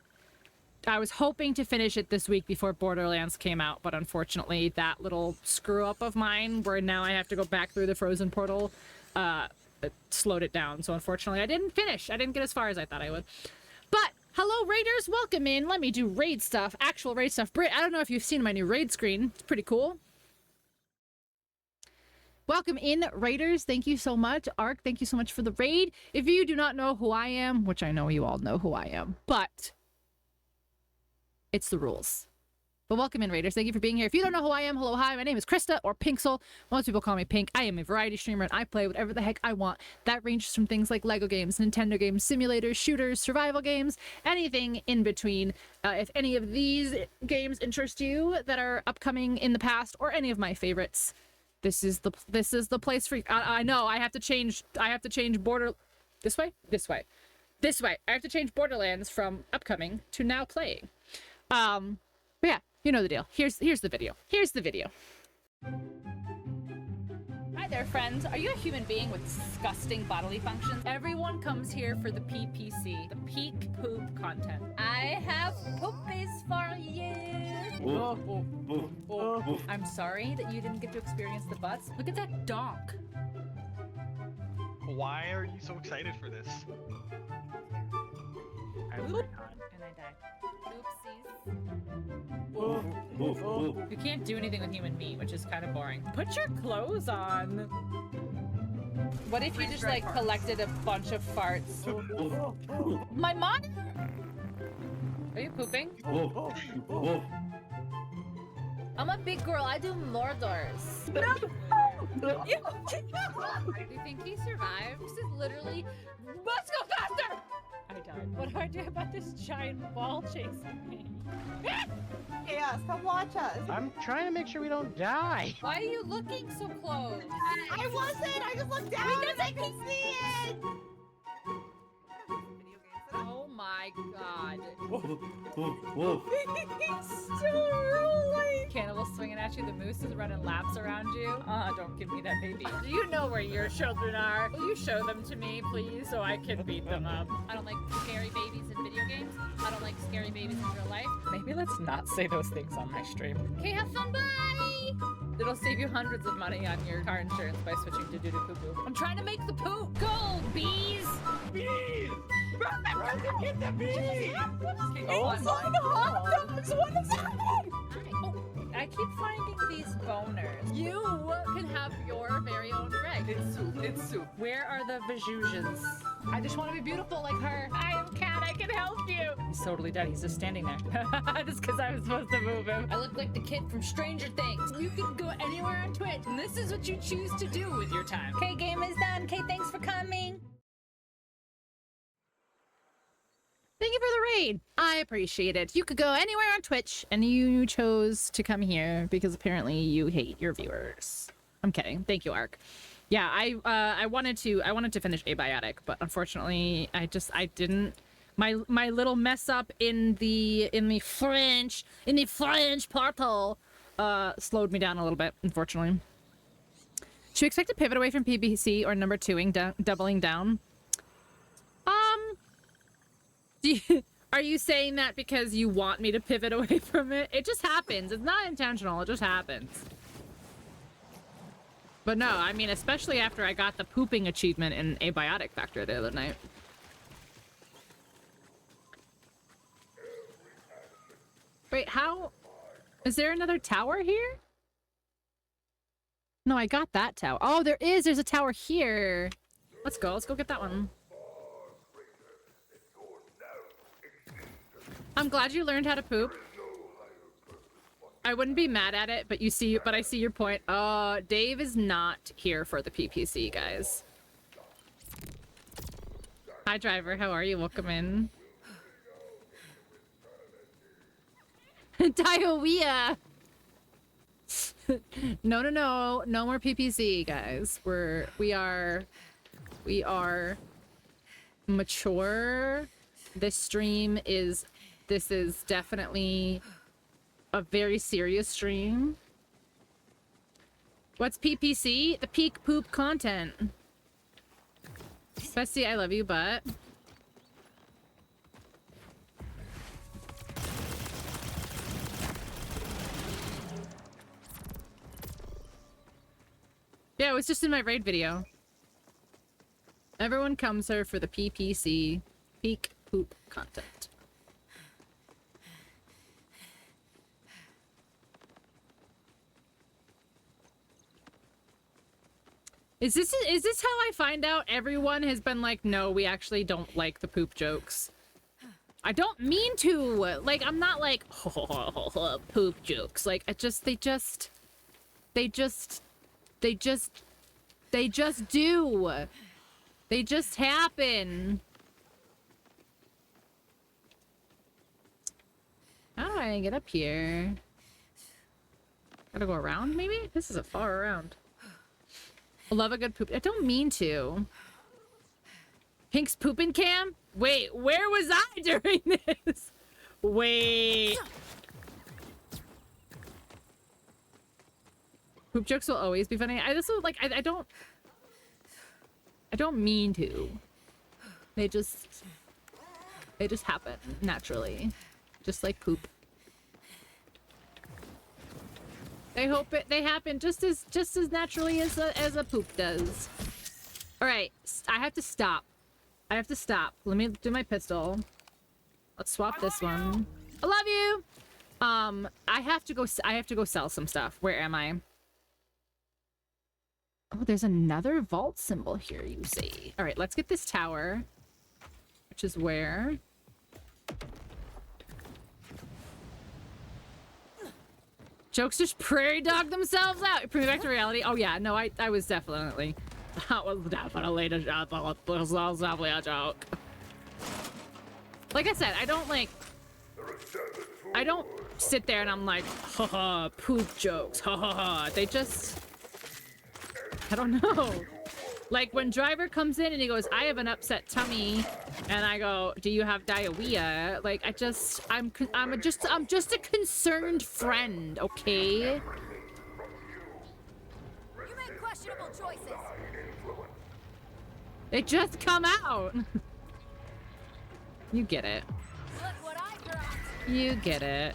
hoping to finish it this week before Borderlands came out, but unfortunately that little screw up of mine, where now I have to go back through the frozen portal, it slowed it down. So unfortunately I didn't finish. I didn't get as far as I thought I would. But hello raiders, welcome in. Let me do raid stuff, actual raid stuff. Britt, I don't know if you've seen my new raid screen. It's pretty cool. Welcome in, raiders. Thank you so much. Ark, thank you so much for the raid. If you do not know who I am, which I know you all know who I am, but it's the rules. But welcome in, raiders. Thank you for being here. If you don't know who I am, hello, hi. My name is Krista, or Pinksel. Most people call me Pink. I am a variety streamer, and I play whatever the heck I want. That ranges from things like Lego games, Nintendo games, simulators, shooters, survival games, anything in between. If any of these games interest you that are upcoming in the past, or any of my favorites, this is the place for you. I know I have to change this way. I have to change Borderlands from upcoming to now playing. But yeah, you know the deal. Here's the video. Hi there, friends. Are you a human being with disgusting bodily functions? Everyone comes here for the PPC, the peak poop content. I have poopies for you. I'm sorry that you didn't get to experience the butts. Look at that donk. Why are you so excited for this? And I died. Oopsies. You can't do anything with human meat, which is kind of boring. Put your clothes on. What if you just like collected a bunch of farts? My monitor! Are you pooping? I'm a big girl. I do Mordors. No! You think he survived? This is literally. Let's go faster! I died. What do I do about this giant ball chasing me? Chaos, come watch us. I'm trying to make sure we don't die. Why are you looking so close? I wasn't. I just looked down because I could see it. Oh my god. He's still rolling. Cannibal swinging at you. The moose is running laps around you. Don't give me that baby. Do you know where your children are? Will you show them to me, please, so I can beat them up? I don't like scary babies in video games. I don't like scary babies in real life. Maybe let's not say those things on my stream. Okay, have fun. Bye. It'll save you hundreds of money on your car insurance by switching to doo-doo-poo-poo. I'm trying to make the poop. Go, bees! Bees! Run to get the bees! Oh my god! What is happening? Oh, I keep finding these boners. You can have your very own Greg. It's soup. Where are the Vajujans? I just want to be beautiful like her. I am Cat. I can help you. He's totally dead. He's just standing there. Just because I was supposed to move him. I look like the kid from Stranger Things. You can go anywhere on Twitch, and this is what you choose to do with your time. Okay, game is done. Okay, thanks for coming. Thank you for the raid. I appreciate it. You could go anywhere on Twitch, and you chose to come here because apparently you hate your viewers. I'm kidding. Thank you, Ark. Yeah, I wanted to finish Abiotic, but unfortunately I didn't. My little mess up in the French portal slowed me down a little bit, unfortunately. Should we expect a pivot away from PBC or number 2ing doubling down? Are you saying that because you want me to pivot away from it? It just happens. It's not intentional. It just happens. But no, I mean, especially after I got the pooping achievement in Abiotic Factor the other night. Wait, how? Is there another tower here? No, I got that tower. Oh, there is. There's a tower here. Let's go. Let's go get that one. I'm glad you learned how to poop. I wouldn't be mad at it, but I see your point. Dave is not here for the PPC, guys. Hi, driver. How are you? Welcome in. Diarrhea. No more PPC, guys. We are mature. This is definitely a very serious stream. What's PPC? The peak poop content. Bestie, I love you, but yeah, it was just in my raid video. Everyone comes here for the PPC, peak poop content. Is this how I find out everyone has been like, no, we actually don't like the poop jokes? I don't mean to. Like, I'm not like, oh, poop jokes. Like, they just do. They just happen. How do I get up here? Gotta go around, maybe? This isn't far around. I love a good poop. I don't mean to. Pink's pooping cam? Wait, where was I during this? Wait. Poop jokes will always be funny. I don't mean to. They just happen naturally. Just like poop. They happen just as naturally as a poop does. All right, I have to stop. Let me do my pistol. Let's swap this one. I love you. I have to go sell some stuff. Where am I? Oh, there's another vault symbol here, you see. All right, let's get this tower, which is where. Jokes just prairie dog themselves out. Bring me back to reality. Oh yeah, no, I was definitely. That was definitely a joke. This was definitely a joke. Like I said, I don't sit there and I'm like, haha, poop jokes, ha ha ha. They just, I don't know. Like when Driver comes in and he goes, I have an upset tummy, and I go, do you have diarrhea? Like I'm just a concerned friend, okay? You make questionable choices. They just come out. You get it. Look what I brought. You get it.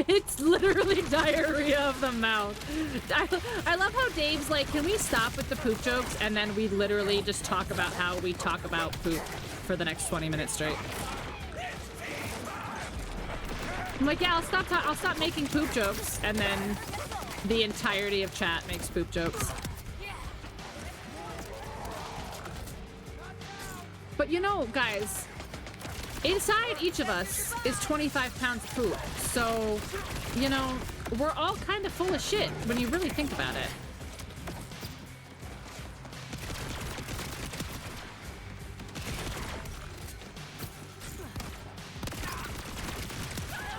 It's literally diarrhea of the mouth. I love how Dave's like, can we stop with the poop jokes? And then we literally just talk about how we talk about poop for the next 20 minutes straight. I'm like, yeah, I'll stop making poop jokes. And then the entirety of chat makes poop jokes. But you know, guys, inside each of us is 25 pounds of poop. So, you know, we're all kind of full of shit when you really think about it.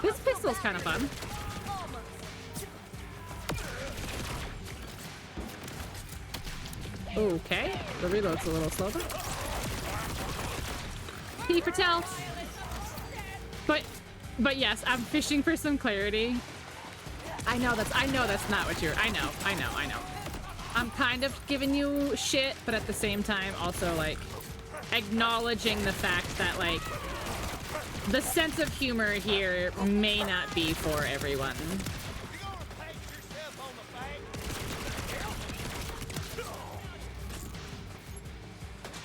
This pistol's kind of fun. Okay, the reload's a little slower. P for tell. But yes, I'm fishing for some clarity. I know that's not what you're. I know. I'm kind of giving you shit, but at the same time, also like acknowledging the fact that like the sense of humor here may not be for everyone.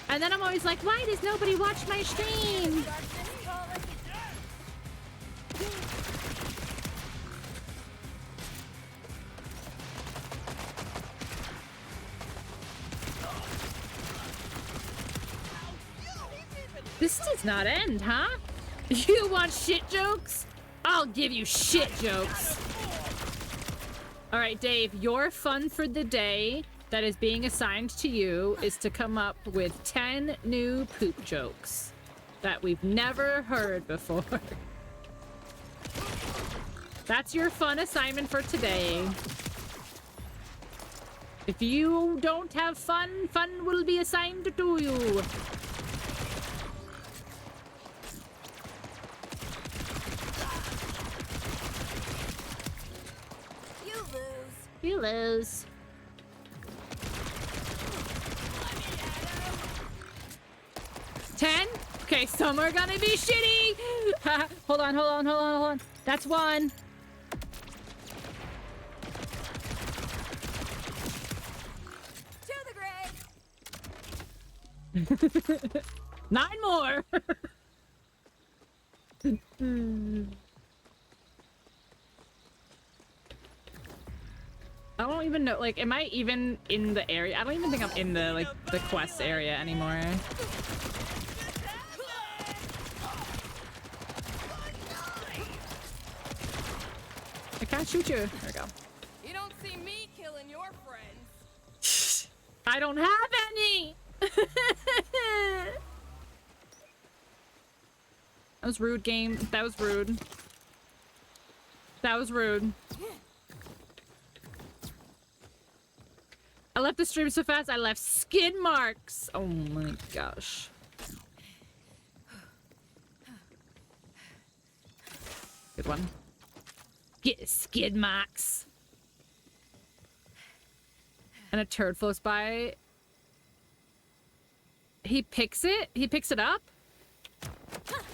And then I'm always like, why does nobody watch my stream? This does not end, huh? You want shit jokes? I'll give you shit jokes. All right, Dave, your fun for the day that is being assigned to you is to come up with 10 new poop jokes that we've never heard before. That's your fun assignment for today. If you don't have fun, fun will be assigned to you. You lose. 10? Okay, some are gonna be shitty. Hold on. That's one. To the grave. 9 more. I don't even know, like, am I even in the area? I don't even think I'm in the, like, the quest area anymore. I can't shoot you. There we go. You don't see me killing your friends. I don't have any! That was rude, game. That was rude. That was rude. I left the stream so fast, I left skid marks. Oh my gosh. Good one. Get skid marks. And a turd floats by. He picks it? He picks it up?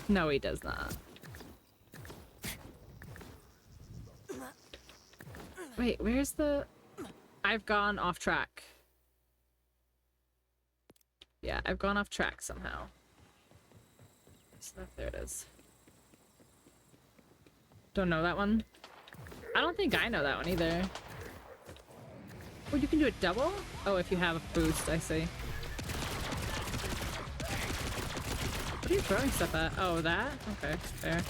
No, he does not. Wait, where's the... I've gone off track. Yeah, I've gone off track somehow. So there it is. Don't know that one. I don't think I know that one either. Oh, you can do it double? Oh, if you have a boost, I see. What are you throwing stuff at? Oh, that? Okay, fair.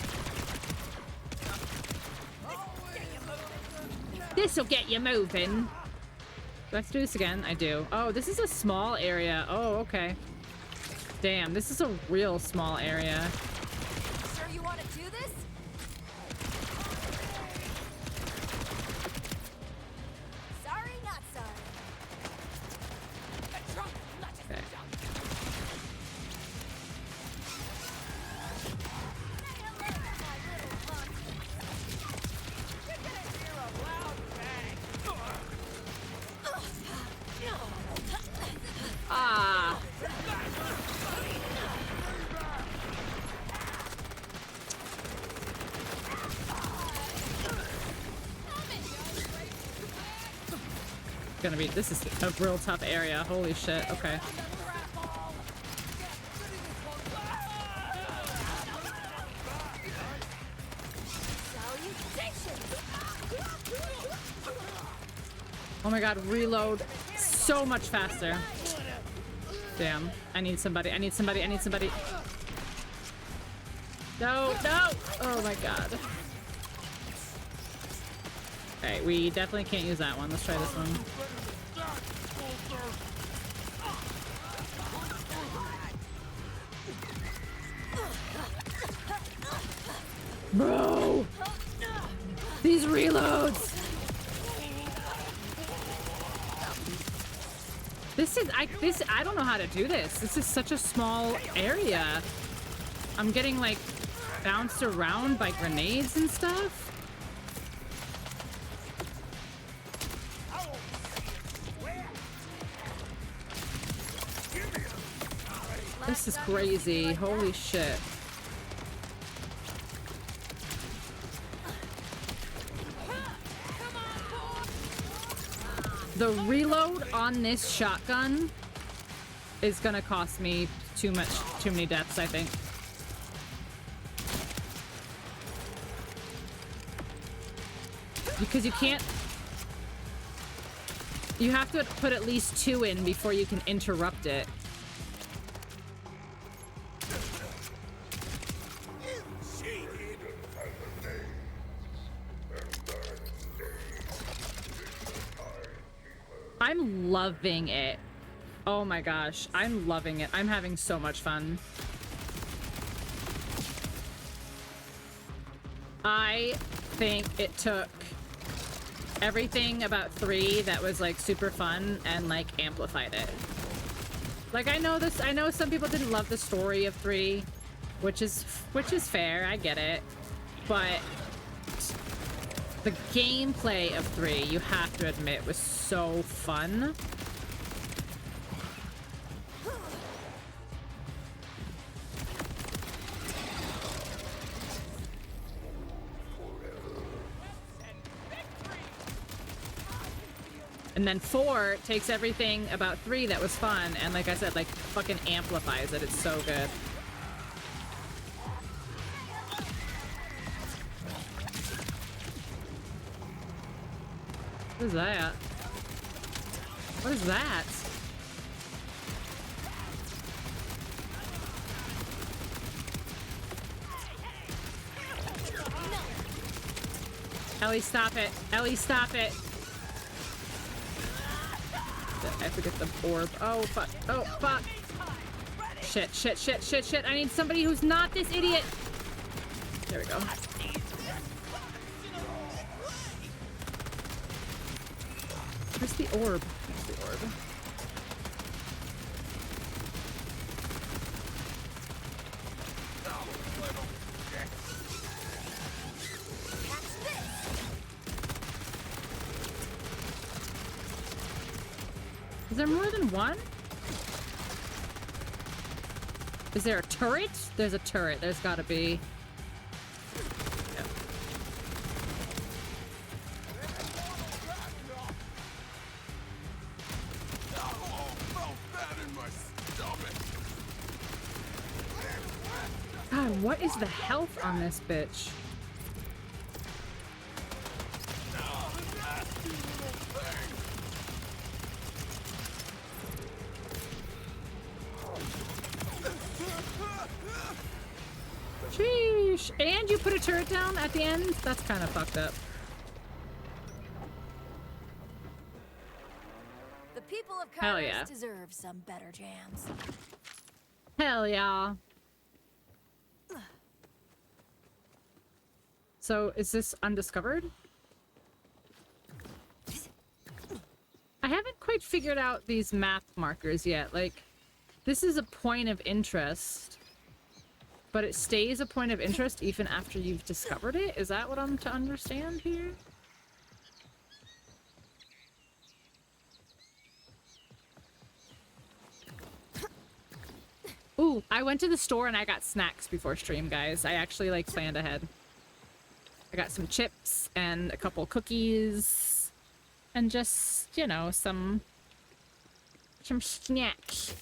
This'll get you moving. Do I have to do this again? I do. Oh, this is a small area. Oh, okay. Damn, this is a real small area. Sure you want to do this? Sorry, not sorry. Okay. Ah. Gonna be, this is a real tough area. Holy shit. Okay. Oh my god, reload so much faster. Damn. I need somebody. I need somebody. I need somebody. No, no! Oh my god. Okay, we definitely can't use that one. Let's try this one. Bro! These reloads! I don't know how to do this. This is such a small area. I'm getting like bounced around by grenades and stuff. This is crazy. Holy shit. The reload on this shotgun is gonna cost me too many deaths, I think. Because you can't... You have to put at least 2 in before you can interrupt it. I'm loving it. Oh my gosh, I'm loving it. I'm having so much fun. I think it took everything about 3 that was like super fun and like amplified it. Like I know some people didn't love the story of 3, which is fair, I get it. But the gameplay of 3, you have to admit, was so fun. And then 4 takes everything about 3 that was fun and, like I said, like fucking amplifies it. It's so good. What is that? What is that? Ellie, stop it. Ellie, stop it. I have to get the orb. Oh, fuck. Oh, fuck. Shit, shit, shit, shit, shit. I need somebody who's not this idiot. There we go. Where's the orb? Where's the orb? Is there more than one? Is there a turret? There's a turret. There's gotta be. Yep. God, what is the health on this bitch? Sheesh. And you put a turret down at the end? That's kind of fucked up. The people of Hell Kairos yeah. deserve some better jams. Hell yeah. So, is this undiscovered? I haven't quite figured out these map markers yet. Like, this is a point of interest, but it stays a point of interest even after you've discovered it? Is that what I'm to understand here? Ooh, I went to the store and I got snacks before stream, guys. I actually, like, planned ahead. I got some chips and a couple cookies and just, you know, some snacks.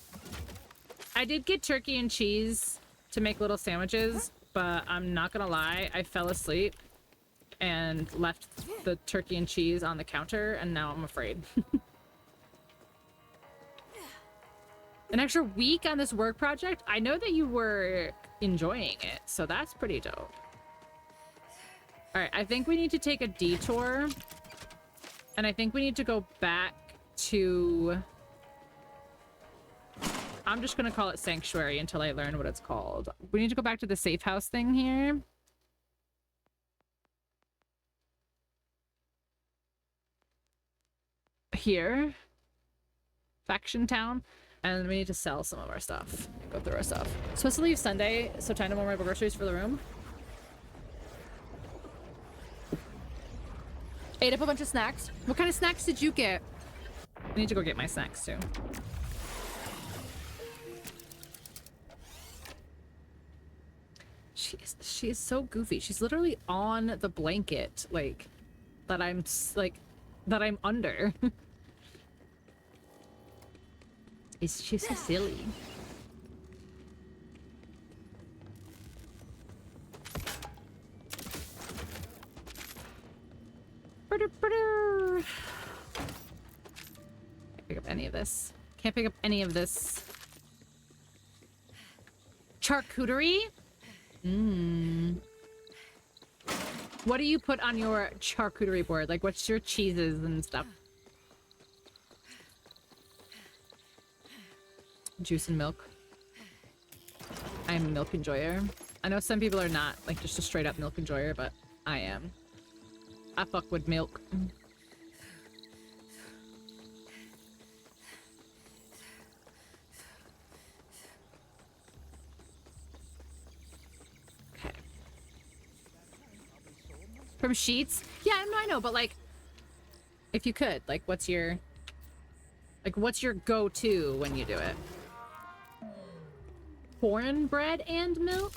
I did get turkey and cheese to make little sandwiches, but I'm not gonna lie, I fell asleep and left the turkey and cheese on the counter, and now I'm afraid. An extra week on this work project? I know that you were enjoying it, so that's pretty dope. Alright, I think we need to take a detour, and I think we need to go back to... I'm just gonna call it Sanctuary until I learn what it's called. We need to go back to the safe house thing here. Here. faction town, and we need to sell some of our stuff. Go through our stuff. Supposed to leave Sunday, so time to more my groceries for the room. Ate up a bunch of snacks. What kind of snacks did you get? I need to go get my snacks too. She is so goofy. She's literally on the blanket, like that I'm under. She's so silly. Can't pick up any of this. Can't pick up any of this. Charcuterie? What do you put on your charcuterie board? Like, what's your cheeses and stuff? Juice and milk. I'm a milk enjoyer. I know some people are not, like, just a straight up milk enjoyer, but I am. I fuck with milk. Okay. From Sheets? Yeah, no, I know, but like, if you could, like, what's your go-to when you do it? Cornbread and milk?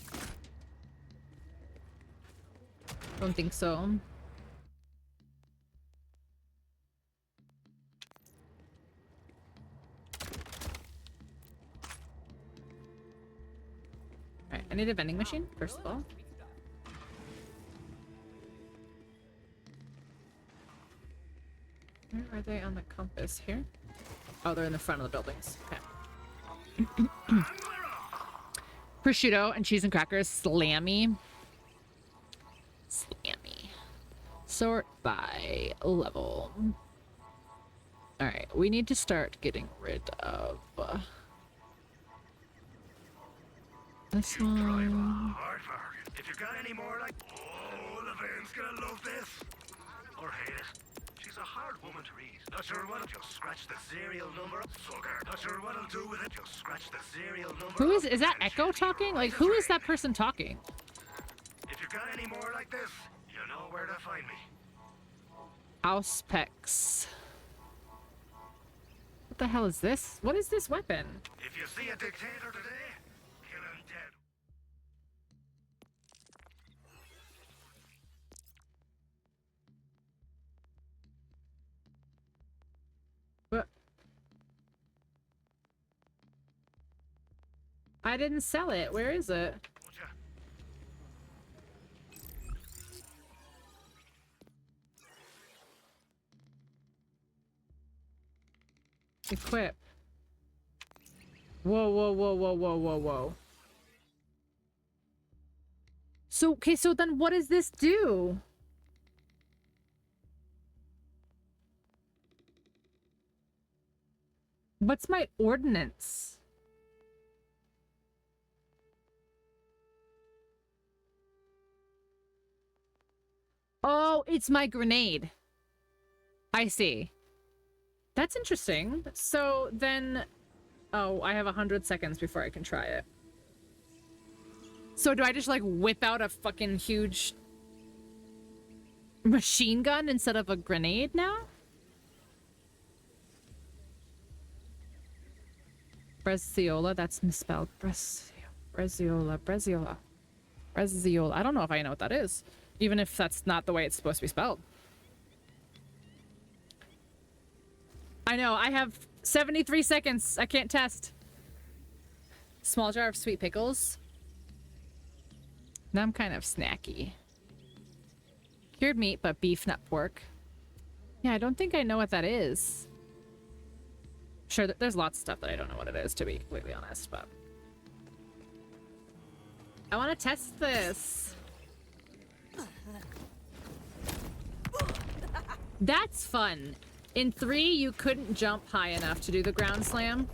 Don't think so. Alright, I need a vending machine, first of all. Where are they on the compass? Here? Oh, they're in the front of the buildings. Okay. Prosciutto and cheese and crackers. Slammy. Slammy. Sort by level. Alright, we need to start getting rid of this one. If you got any more like, oh, Levain's gonna love this or hate it. She's a hard woman to read. Not sure what'll just scratch the serial number. Sucker. Not sure what'll do with it. Just scratch the serial number. Who is that Echo talking? Like, who is that person talking? If you got any more like this, you know where to find me. Auspex. What the hell is this? What is this weapon? If you see a dictator today, kill him dead. What? I didn't sell it. Where is it? Equip. Whoa, whoa, whoa, whoa, whoa, whoa, whoa. So, okay, so then what does this do? What's my ordnance? Oh, it's my grenade. I see. That's interesting. So then... Oh, I have 100 seconds before I can try it. So do I just, like, whip out a fucking huge machine gun instead of a grenade now? Breziola, that's misspelled. Breziola. I don't know if I know what that is. Even if that's not the way it's supposed to be spelled. I know, I have 73 seconds. I can't test. Small jar of sweet pickles. Now I'm kind of snacky. Cured meat, but beef, not pork. Yeah, I don't think I know what that is. Sure, there's lots of stuff that I don't know what it is, to be completely honest, but... I want to test this. That's fun. In 3, you couldn't jump high enough to do the ground slam.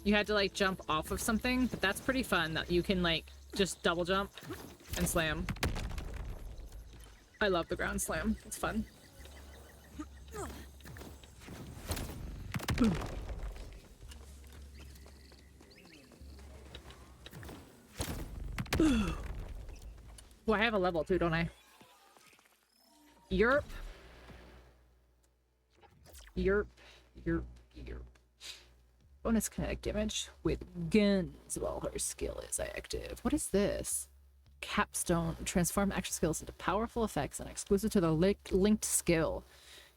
You had to, like, jump off of something, but that's pretty fun that you can, like, just double jump and slam. I love the ground slam. It's fun. Well, I have a level too, don't I? Yerp. Yerp. Yerp. Yerp. Bonus kinetic damage with guns while her skill is active. What is this? Capstone. Transform action skills into powerful effects and exclusive to the linked skill.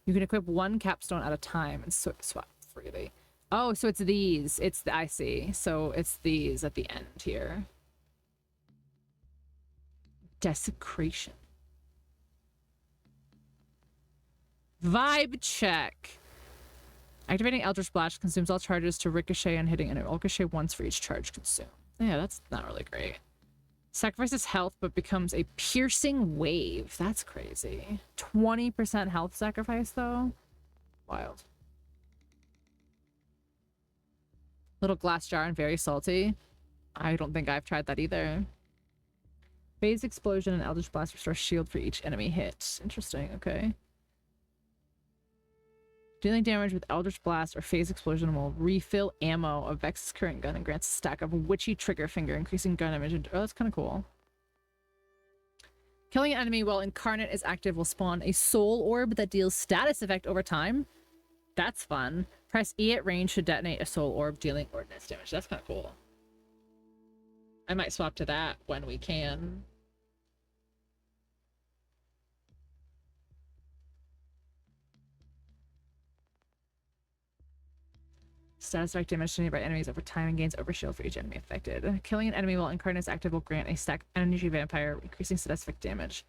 You can equip one capstone at a time and swap freely. Oh, so it's these. I see. So it's these at the end here. Desecration. Vibe check. Activating Eldritch Blast consumes all charges to ricochet and hitting an ricochet once for each charge consumed. Yeah, that's not really great. Sacrifices health but becomes a piercing wave. That's crazy. 20% health sacrifice though? Wild. Little glass jar and very salty. I don't think I've tried that either. Phase explosion and Eldritch Blast restore shield for each enemy hit. Interesting, okay. Dealing damage with Eldritch Blast or Phase Explosion will refill ammo of Vex's current gun and grants a stack of Witchy Trigger Finger, increasing gun damage. Oh, that's kind of cool. Killing an enemy while Incarnate is active will spawn a Soul Orb that deals status effect over time. That's fun. Press E at range to detonate a Soul Orb, dealing ordnance damage. That's kind of cool. I might swap to that when we can. Status effect damage to nearby enemies over time and gains overshield for each enemy affected. Killing an enemy while Incarnate is active will grant a stack energy vampire, increasing status effect damage.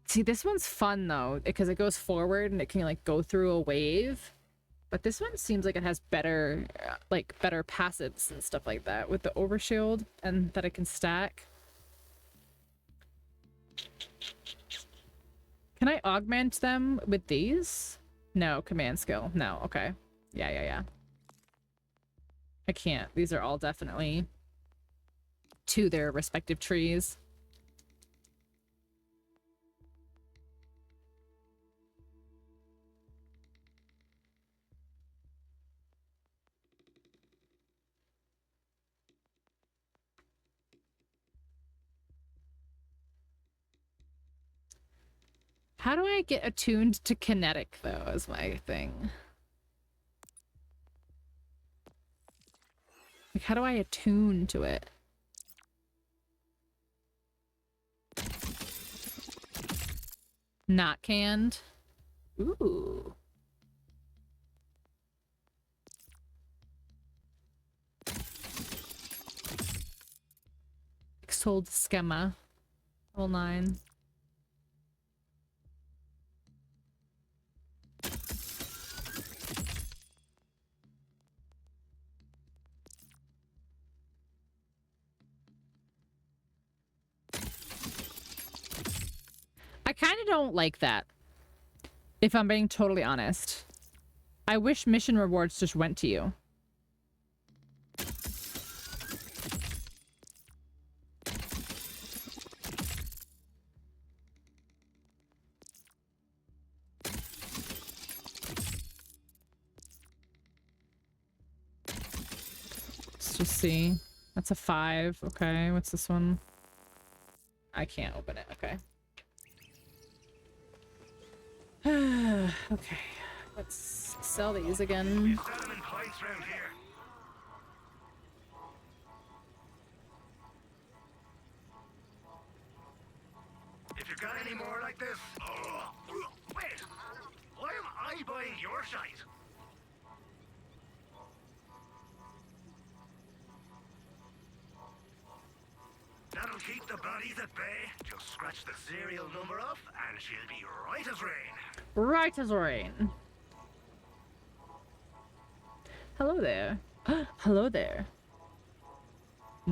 See, this one's fun though, because it goes forward and it can like go through a wave. But this one seems like it has better, better passives and stuff like that with the overshield and that it can stack. Can I augment them with these? No, command skill. No, okay. Yeah. I can't. These are all definitely to their respective trees. How do I get attuned to kinetic, though, is my thing. Like, how do I attune to it? Not canned? Ooh. Sold schema. Level 9. I kind of don't like that, if I'm being totally honest. I wish mission rewards just went to you. Let's just see. That's a 5. Okay, what's this one? I can't open it. Okay. Okay, let's sell these again. If you got any more like this, wait, why am I buying your shite? That'll keep the bodies at bay. Just scratch the serial number off, and she'll be right as rain. Right as rain. Hello there. Hello there.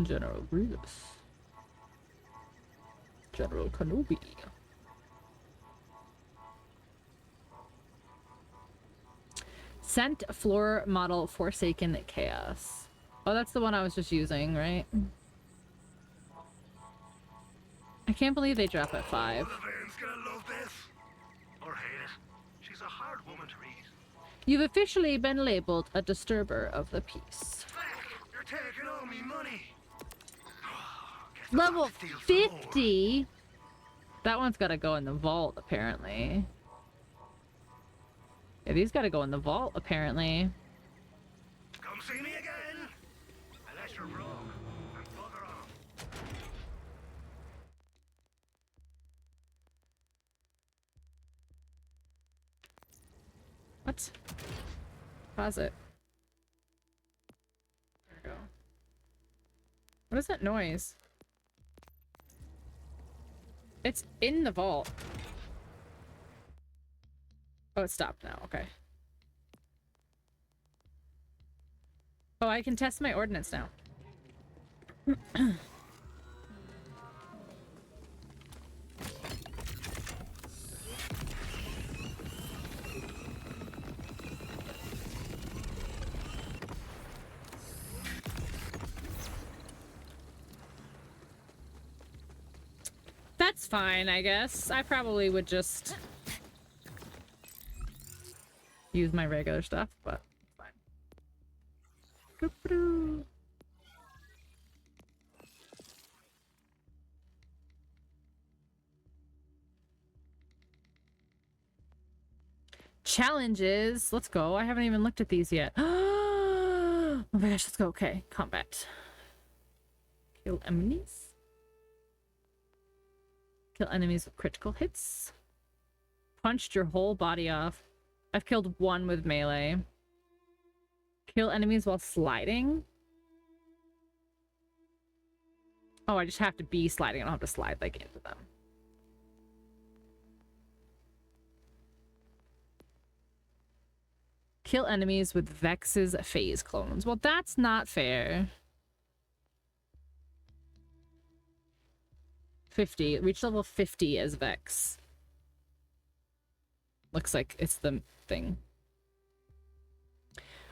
General Grievous. General Kenobi. Scent floor model Forsaken Chaos. Oh, that's the one I was just using, right? I can't believe they drop at 5. Oliver's gonna love this. Or hate it. She's a hard woman to read. You've officially been labeled a disturber of the peace. You're taking all me money. Level 50? That one's gotta go in the vault, apparently. Yeah, these gotta go in the vault, apparently. Come see me again. Unless you're wrong. And bugger off. What? Pause it. There we go. What is that noise? It's in the vault. Oh, it stopped now. Okay. Oh, I can test my ordnance now. That's fine, I guess. I probably would just use my regular stuff, but it's fine. Doo-doo. Challenges. Let's go. I haven't even looked at these yet. Oh my gosh, let's go. Okay, combat. Kill enemies. Kill enemies with critical hits. Punched your whole body off. I've killed one with melee. Kill enemies while sliding. Oh, I just have to be sliding. I don't have to slide like into them. Kill enemies with Vex's phase clones. Well, that's not fair. 50. Reach level 50 as Vex. Looks like it's the thing.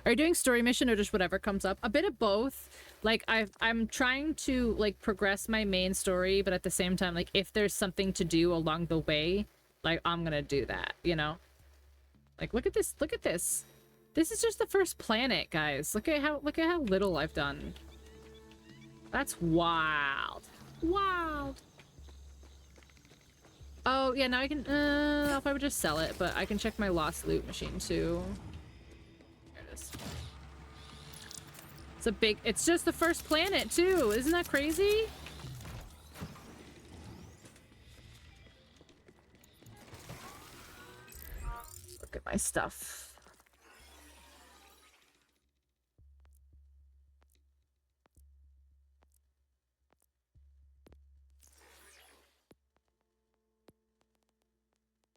Are you doing story mission or just whatever comes up? A bit of both. Like, I'm trying to, like, progress my main story, but at the same time, like, if there's something to do along the way, like, I'm gonna do that, you know? Like, look at this. Look at this. This is just the first planet, guys. Look at how little I've done. That's wild. Wild. Oh, yeah, now I can, I'll probably just sell it, but I can check my lost loot machine, too. There it is. It's a big, it's just the first planet, too. Isn't that crazy? Look at my stuff.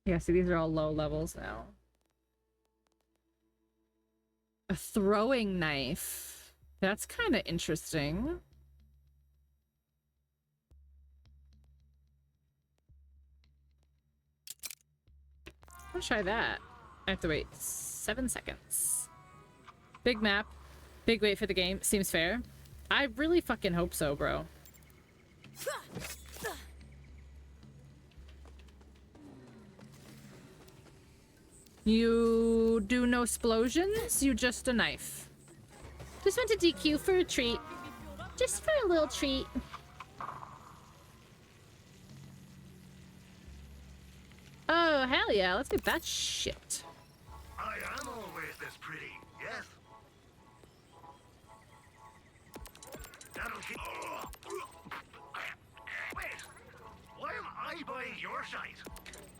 Yeah, see, these are all low levels now. A throwing knife. That's kind of interesting. Let's try that. I have to wait 7 seconds. Big map. Big wait for the game. Seems fair. I really fucking hope so, bro. You do no explosions, you just a knife. Just went to DQ for a treat. Just for a little treat. Oh, hell yeah, let's get that shit. I am always this pretty, yes? That'll keep... Wait, why am I buying your shite?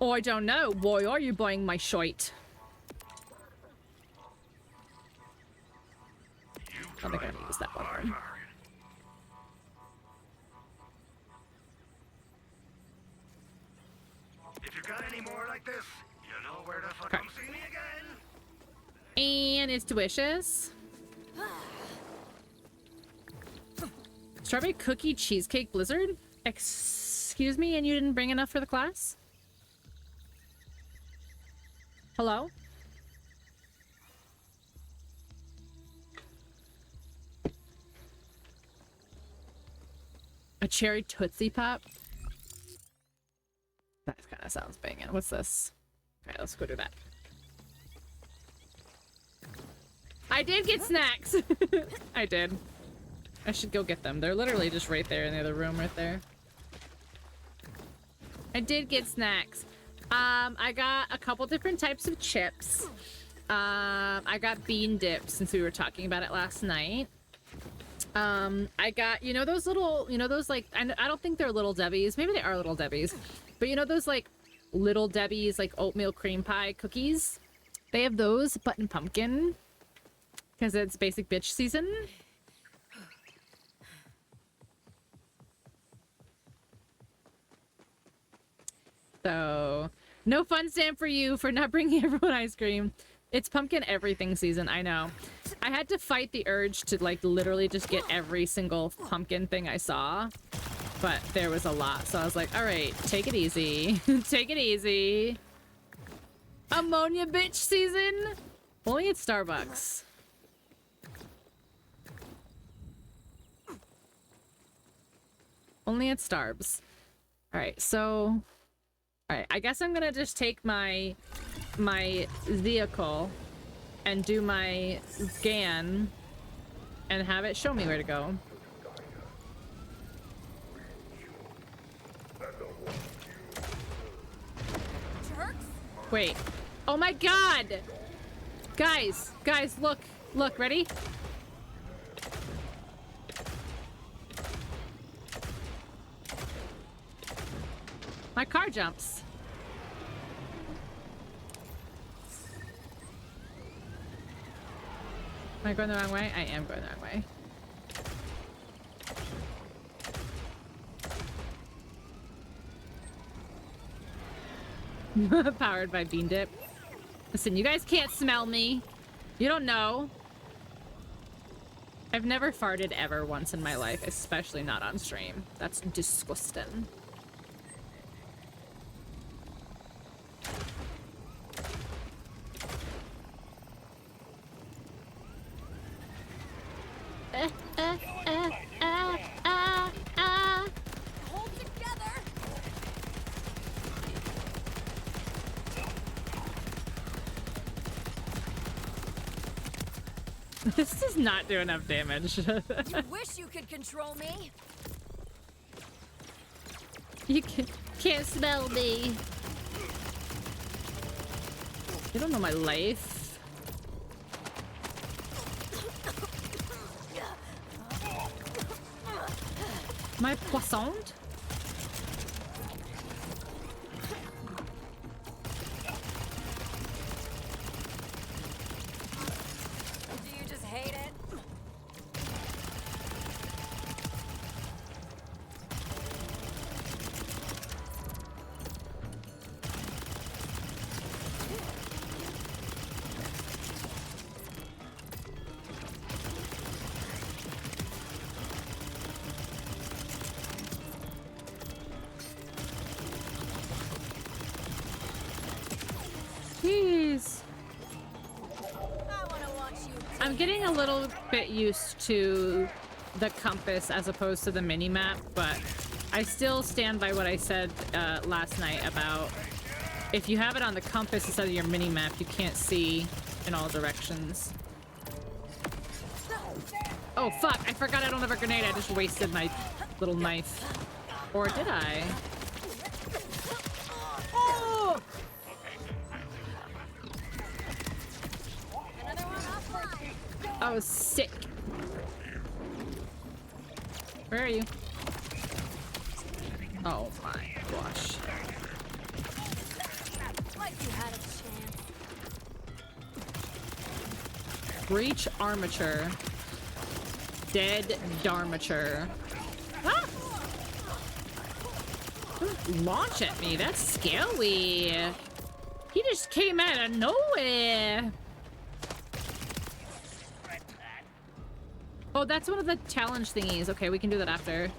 Oh, I don't know. Why are you buying my shite? I think I need to use that one. If you got any more like this, you know where to fucking see me again. And it's delicious. Strawberry cookie cheesecake blizzard? Excuse me, and you didn't bring enough for the class? Hello? A cherry Tootsie Pop? That kind of sounds banging. What's this? Okay, let's go do that. I did get snacks! I did. I should go get them. They're literally just right there in the other room right there. I did get snacks. I got a couple different types of chips. I got bean dip since we were talking about it last night. I got, you know those little, you know those like, I don't think they're Little Debbie's. Maybe they are Little Debbie's. But you know those like Little Debbie's like oatmeal cream pie cookies? They have those, but in pumpkin. Because it's basic bitch season. So, no fun stamp for you for not bringing everyone ice cream. It's pumpkin everything season, I know. I had to fight the urge to like literally just get every single pumpkin thing I saw. But there was a lot, so I was like, all right, take it easy. Take it easy. Ammonia bitch season? Only at Starbucks. Only at Starbs. Alright, so... Alright, I guess I'm gonna just take my vehicle and do my scan and have it show me where to go. Jerks? Wait. Oh my god! Guys, look, ready? My car jumps. Am I going the wrong way? I am going the wrong way. Powered by Bean Dip. Listen, you guys can't smell me. You don't know. I've never farted ever once in my life, especially not on stream. That's disgusting. Hold together. This does not do enough damage. You wish you could control me. You can't smell me. You don't know my life. My poisson? Do you just hate it? Jeez. I want to watch you. I'm getting a little bit used to the compass as opposed to the mini-map, but I still stand by what I said last night about if you have it on the compass instead of your mini-map, you can't see in all directions. Oh, fuck! I forgot I don't have a grenade. I just wasted my little knife. Or did I? Oh! Another one offline. I was sick. Where are you? Oh my gosh. Like you had a chance. Breach armature. Dead darmature. Ah! Don't launch at me. That's scary. He just came out of nowhere. Oh, that's one of the challenge thingies. Okay, we can do that after.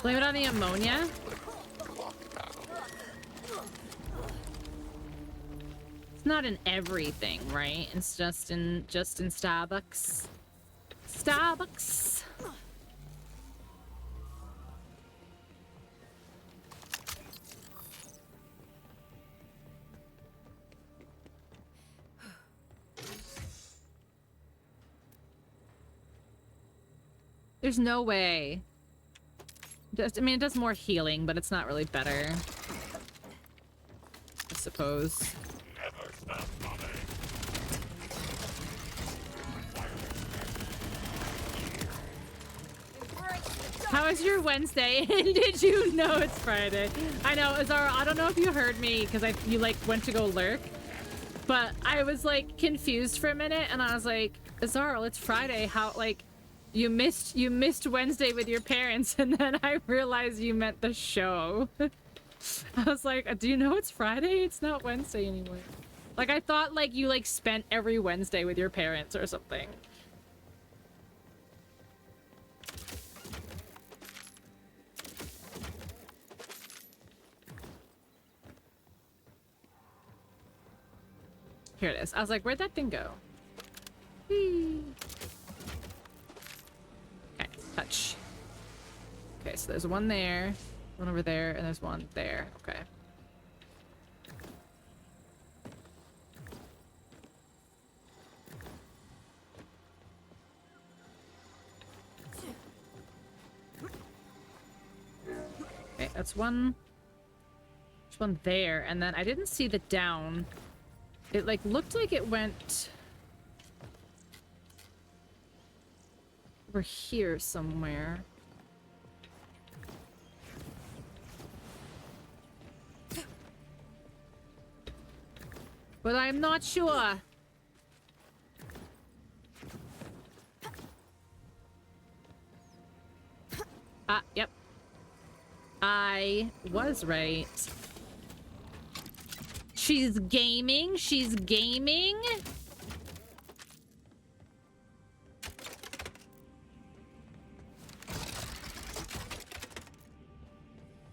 Blame it on the ammonia. It's not in everything, right? It's just in Starbucks. Starbucks. There's no way. I mean, it does more healing, but it's not really better. I suppose. How was your Wednesday? And did you know it's Friday? I know, Azara, I don't know if you heard me because you like went to go lurk, but I was like confused for a minute and I was like, Azara, it's Friday. How, like, you missed Wednesday with your parents, and then I realized you meant the show. I was like, do you know it's Friday? It's not Wednesday anymore. Like, I thought like you like spent every Wednesday with your parents or something. Here it is. I was like, where'd that thing go? Whee. Okay, touch. Okay, so there's one there, one over there, and there's one there. Okay. Okay, that's one. There's one there, and then I didn't see the down. It like looked like it went over here somewhere. But I'm not sure. Yep. I was right. She's gaming. She's gaming.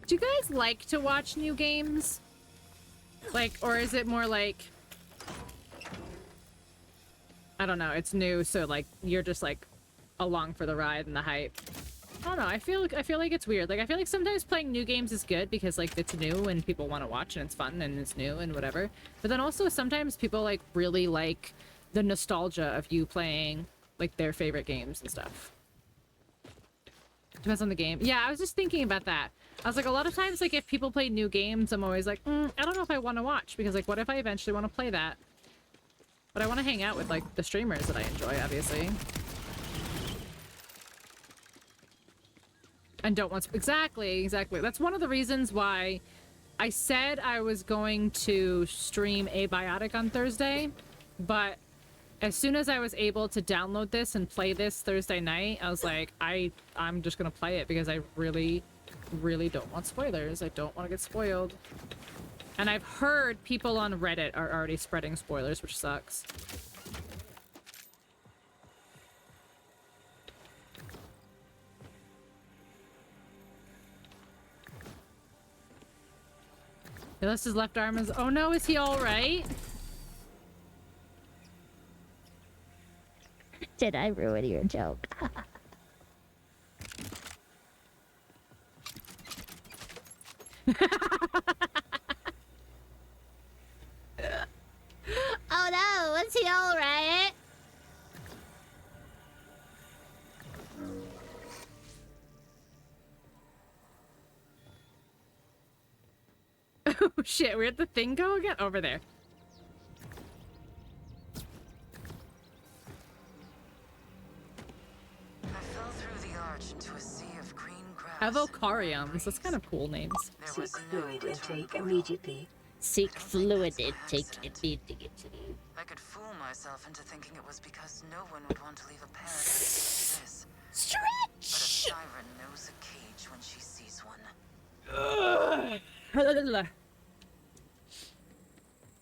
Do you guys like to watch new games? Like, or is it more like, I don't know, it's new, so like you're just like along for the ride and the hype. I don't know, I feel like it's weird. Like, I feel like sometimes playing new games is good because like it's new and people want to watch and it's fun and it's new and whatever. But then also sometimes people like really like the nostalgia of you playing like their favorite games and stuff. Depends on the game. Yeah, I was just thinking about that. I was like, a lot of times, like, if people play new games, I'm always like, I don't know if I want to watch, because, like, what if I eventually want to play that? But I want to hang out with, like, the streamers that I enjoy, obviously. And don't want to... Exactly. That's one of the reasons why I said I was going to stream Abiotic on Thursday, but as soon as I was able to download this and play this Thursday night, I was like, I'm just gonna play it because I really don't want spoilers. I don't want to get spoiled. And I've heard people on Reddit are already spreading spoilers, which sucks. He lost his left arm. Oh no, is he alright? Did I ruin your joke? Oh no, was he alright? Oh shit, where'd the thing go again? Over there. I fell through the arch into a sea of green grass. Avocariums, that's kind of cool names. Seek fluid intake immediately. Seek fluid intake immediately. I could fool myself into thinking it was because no one would want to leave a parent like this. Stretch! But a siren knows a cage when she sees one.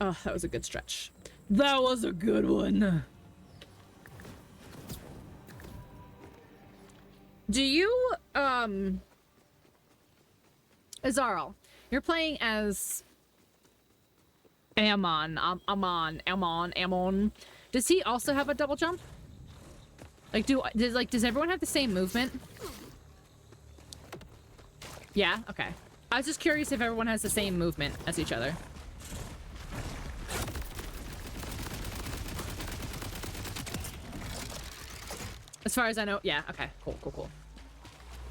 Oh, that was a good stretch. That was a good one. Do you, Azarl, you're playing as Amon. Does he also have a double jump? Like, does everyone have the same movement? Yeah? Okay. I was just curious if everyone has the same movement as each other. As far as I know, yeah. Okay, cool.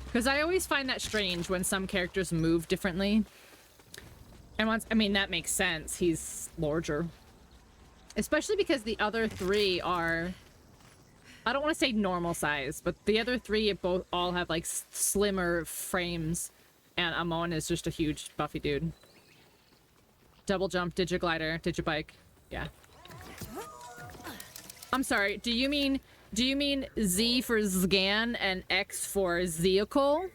Because I always find that strange when some characters move differently. And once, I mean, that makes sense. He's larger. Especially because the other three are... I don't want to say normal size, but the other three all have, like, slimmer frames. And Amon is just a huge buffy dude. Double jump, digiglider, digibike. Yeah. I'm sorry, do you mean Z for Zgan and X for Zeokol?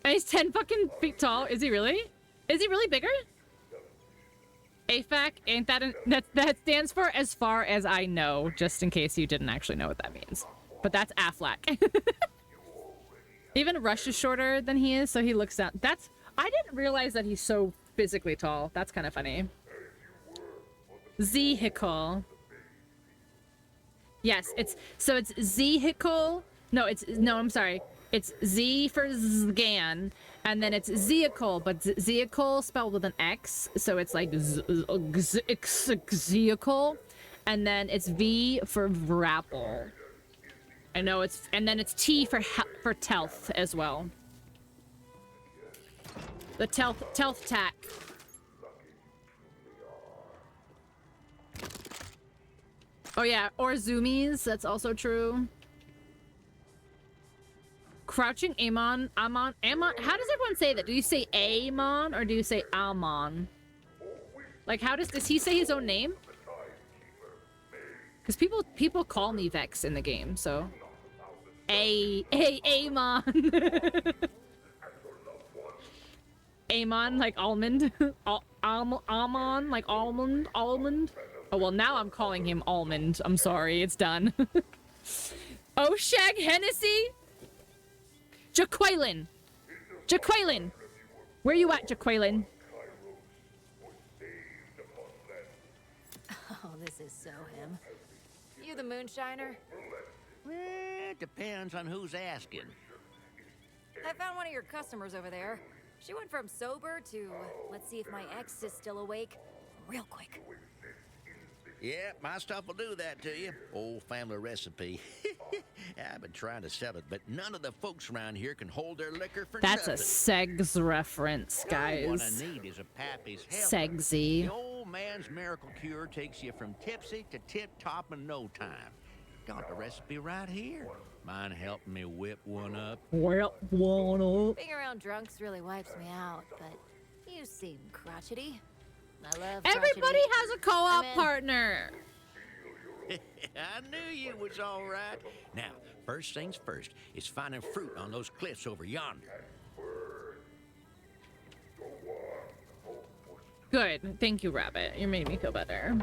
And he's 10 fucking feet tall. Is he really? Is he really bigger? AFAC, ain't that stands for as far as I know, just in case you didn't actually know what that means. But that's AFLAC. Even Rush is shorter than he is, so he looks down. I didn't realize that he's so physically tall. That's kind of funny. Zehicle. Yes, it's Zehicle. No, I'm sorry. It's Z for Zgan, and then it's Zeokol, but Zeokol spelled with an X, so it's like Zeokol, and then it's V for Vrapple. I know and then it's T for Telth as well. The Telth tack. Oh yeah, or zoomies, that's also true. Crouching Amon. How does everyone say that? Do you say Amon or do you say Amon? Like, does he say his own name? Because people call me Vex in the game, so. Amon. Amon, like almond. Almond, like almond. Oh, well, now I'm calling him Almond. I'm sorry, it's done. Oh, Shag Hennessy? Jaqueline! Where you at, Jaqueline? Oh, this is so him. You the moonshiner? Well, it depends on who's asking. I found one of your customers over there. She went from sober to, let's see if my ex is still awake, real quick. Yeah, my stuff will do that to you. Old family recipe. I've been trying to sell it, but none of the folks around here can hold their liquor for That's nothing. a Segs reference, guys. What I need is a pappy's help. Segsy. The old man's miracle cure takes you from tipsy to tip-top in no time. Got the recipe right here. Mind helping me whip one up? Whip one up. Being around drunks really wipes me out, but you seem crotchety. I love Everybody crotchety. has a co-op partner. I knew you was all right. Now, first things first is finding fruit on those cliffs over yonder. Good. Thank you, Rabbit. You made me feel better.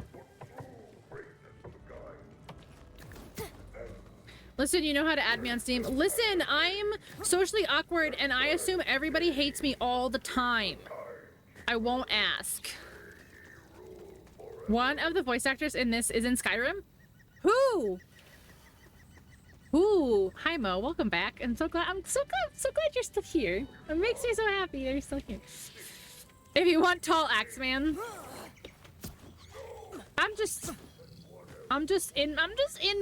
Listen, you know how to add me on Steam? Listen, I'm socially awkward and I assume everybody hates me all the time. I won't ask. One of the voice actors in this is in Skyrim? Who? Ooh, hi Mo, welcome back. I'm so glad you're still here. It makes me so happy that you're still here. If you want tall Axeman, I'm just in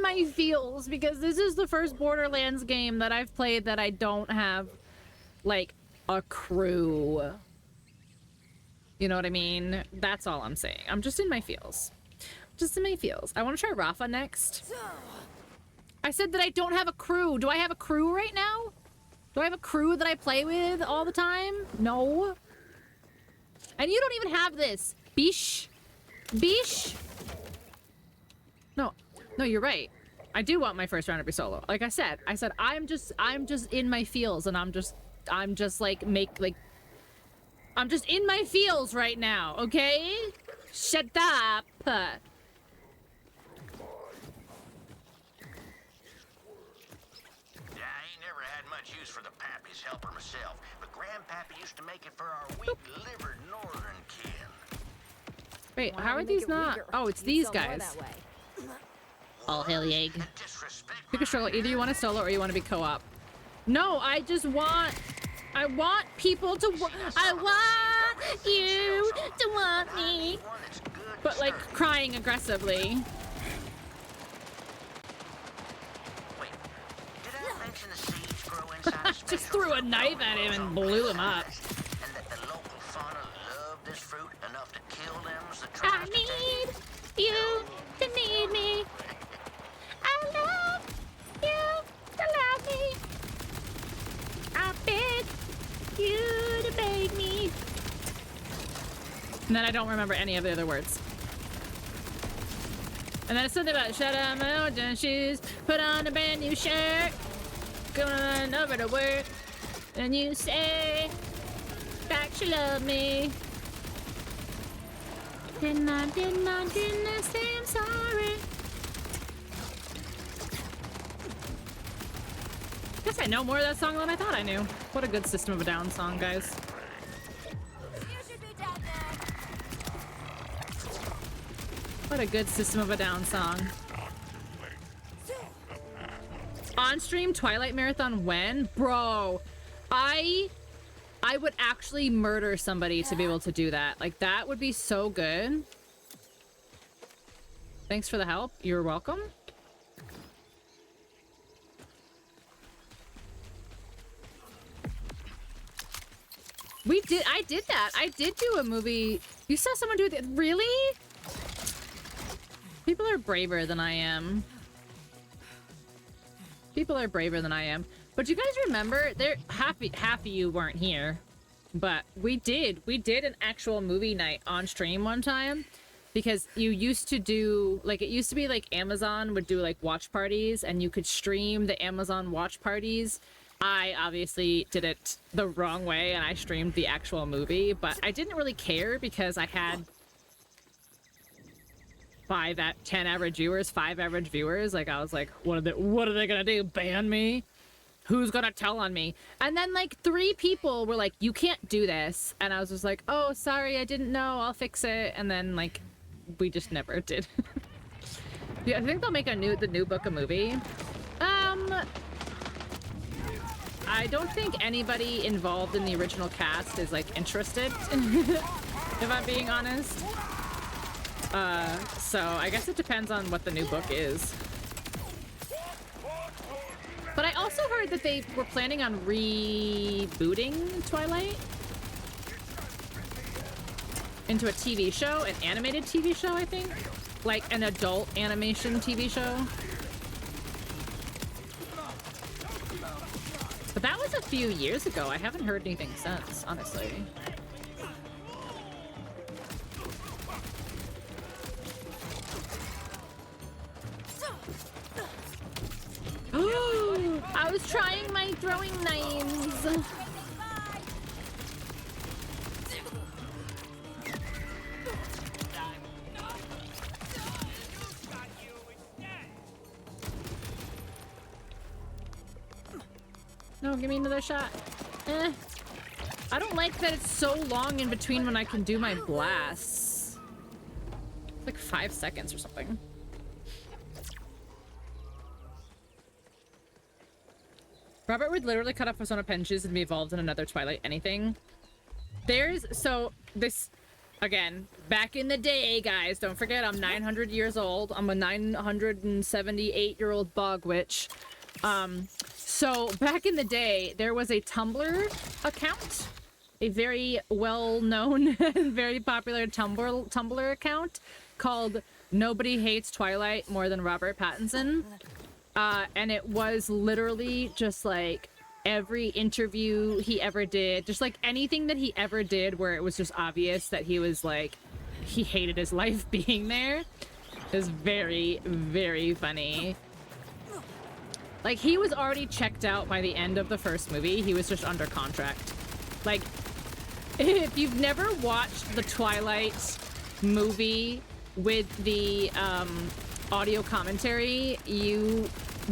my feels because this is the first Borderlands game that I've played that I don't have like a crew. You know what I mean? That's all I'm saying. I'm just in my feels. Just in my feels. I want to try Rafa next. I said that I don't have a crew. Do I have a crew right now? Do I have a crew that I play with all the time? No. And you don't even have this. Bish. Bish. No, you're right. I do want my first round to be solo. Like I said I'm just in my feels and I'm just I'm just in my feels right now, okay? Shut up. Yeah, I ain't never had much use for the pappy's helper myself, but Grandpappy used to make it for our weak-livered northern kin. Wait, how are these not? Oh, it's these guys. All hail the egg. Pick a struggle. Either you want a solo or you want to be co-op. No, I want people to. I want you to want me. but like crying aggressively. Wait, did I mention the seeds grow inside a Just special threw a fruit knife known at him as and blew him up. and that the local fauna love this fruit enough to kill them as the I tries to take it? need you to need me. I love you to love me. I beg you to beg me. And then I don't remember any of the other words. And then it's something about shut up my old shoes, put on a brand new shirt, going over to work, and you say back you love me. Didn't I say I'm sorry? Guess I know more of that song than I thought I knew. What a good System of a Down song, guys. What a good System of a Down song. On stream Twilight Marathon when? Bro, I would actually murder somebody to be able to do that. Like, that would be so good. Thanks for the help. You're welcome. I did that. I did do a movie. You saw someone do it. Really? People are braver than I am. People are braver than I am. But you guys remember, half of you weren't here, but we did an actual movie night on stream one time, because you used to do, like, it used to be like Amazon would do like watch parties and you could stream the Amazon watch parties. I obviously did it the wrong way and I streamed the actual movie, but I didn't really care because I had 10 average viewers, 5 average viewers. Like, I was like, what are they gonna do? Ban me? Who's gonna tell on me? And then like 3 people were like, you can't do this. And I was just like, oh, sorry, I didn't know, I'll fix it. And then like, we just never did. Yeah, I think they'll make the new book a movie. I don't think anybody involved in the original cast is like interested, if I'm being honest. So I guess it depends on what the new book is. But I also heard that they were planning on rebooting Twilight into a TV show, an animated TV show, I think. Like an adult animation TV show. But that was a few years ago. I haven't heard anything since, honestly. I was trying my throwing knives. No, give me another shot. I don't like that it's so long in between when I can do my blasts. It's like 5 seconds or something. Robert would literally cut off his own appendages and be evolved in another Twilight anything. Again, back in the day, guys, don't forget I'm 900 years old. I'm a 978-year-old bog witch. So back in the day, there was a Tumblr account, a very well-known and very popular Tumblr account called Nobody Hates Twilight More Than Robert Pattinson. And it was literally just like every interview he ever did, just like anything that he ever did where it was just obvious that he was like, he hated his life being there. It was very, very funny. Like, he was already checked out by the end of the first movie. He was just under contract. Like, if you've never watched the Twilight movie with the audio commentary, you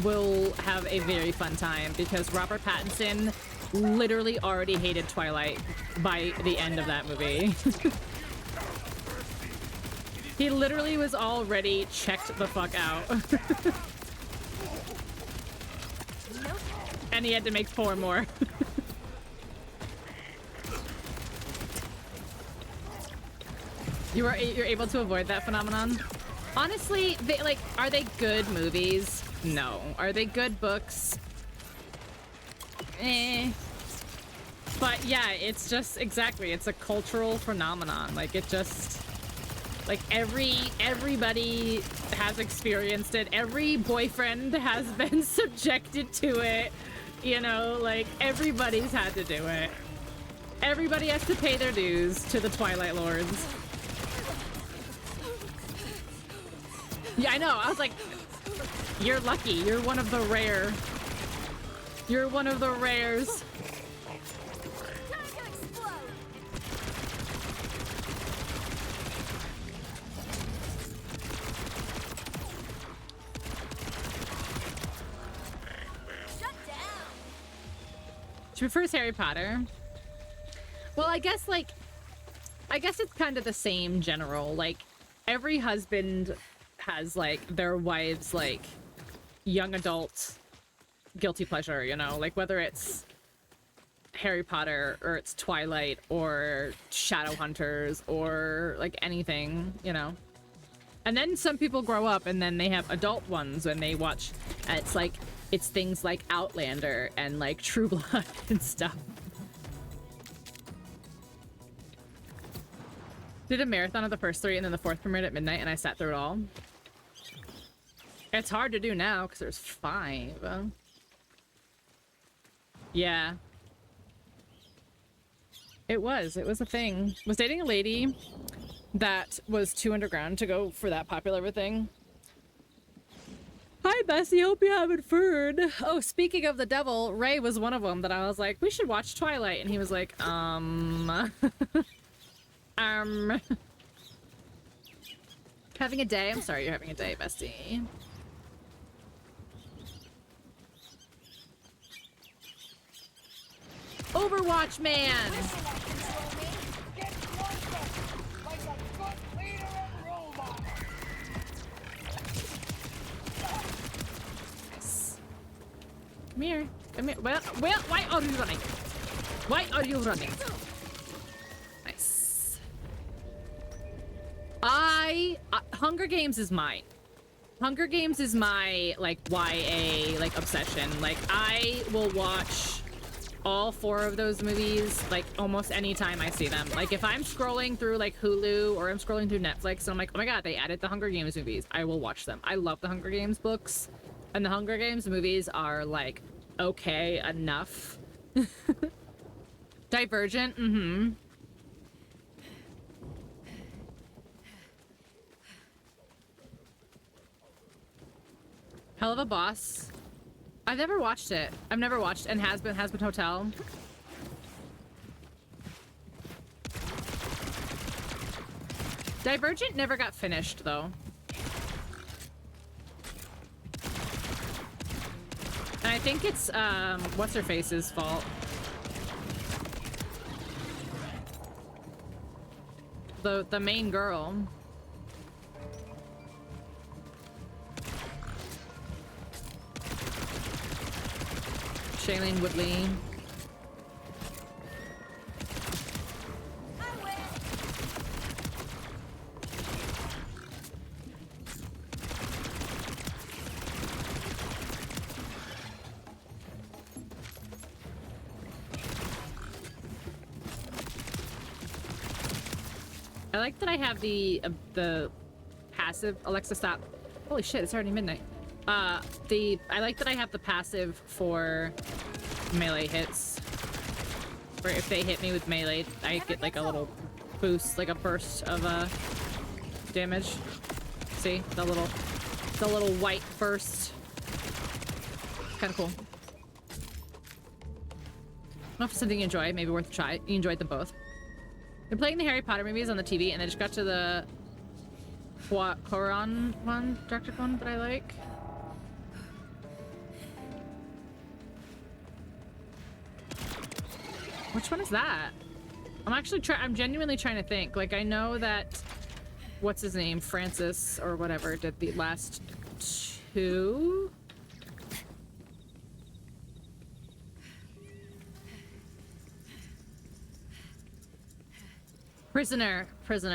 will have a very fun time because Robert Pattinson literally already hated Twilight by the end of that movie. He literally was already checked the fuck out. And he had to make 4 more. You're able to avoid that phenomenon. Honestly, they like, are they good movies? No. Are they good books? Eh. But yeah, it's just exactly. It's a cultural phenomenon. Like it just, like everybody has experienced it. Every boyfriend has been subjected to it. You know, like everybody's had to do it. Everybody has to pay their dues to the Twilight Lords. Yeah, I know. I was like, you're lucky. You're one of the rare. You're one of the rares. She prefers Harry Potter. Well, I guess it's kind of the same general. Like, every husband has, like, their wife's, like, young adult guilty pleasure, you know? Like, whether it's Harry Potter, or it's Twilight, or Shadowhunters, or, like, anything, you know? And then some people grow up, and then they have adult ones when they watch, it's like, it's things like Outlander, and, like, True Blood, and stuff. Did a marathon of the first 3 and then the 4th premiered at midnight and I sat through it all. It's hard to do now because there's 5. Yeah. It was a thing. Was dating a lady that was too underground to go for that popular thing. Hi Bessie, hope you haven't heard. Oh, speaking of the devil, Ray was one of them that I was like, we should watch Twilight. And he was like, having a day? I'm sorry you're having a day, bestie. Overwatch man! Nice. Come here. Come here. Well, why are you running? Why are you running? Hunger Games is mine. Hunger Games is my, like, YA, like, obsession. Like, I will watch all 4 of those movies, like, almost any time I see them. Like, if I'm scrolling through, like, Hulu, or I'm scrolling through Netflix, and I'm like, oh my god, they added the Hunger Games movies, I will watch them. I love the Hunger Games books, and the Hunger Games movies are, like, okay enough. Divergent, mm-hmm. Hell of a Boss. I've never watched it. I've never watched and Has Been Hotel. Divergent never got finished though. And I think it's what's her face's fault. The main girl. Shailene Woodley. I like that I have the passive. Alexa, stop. Holy shit, it's already midnight. I like that I have the passive for melee hits. Where if they hit me with melee, I get like a little boost, like a burst of damage. See? The little white burst. Kinda cool. I don't know if it's something you enjoy, maybe worth a try. You enjoyed them both. They're playing the Harry Potter movies on the TV and I just got to the Quran one, directed one that I like. Which one is that? I'm genuinely trying to think. Like, I know that, what's his name? Francis or whatever did the last 2. Prisoner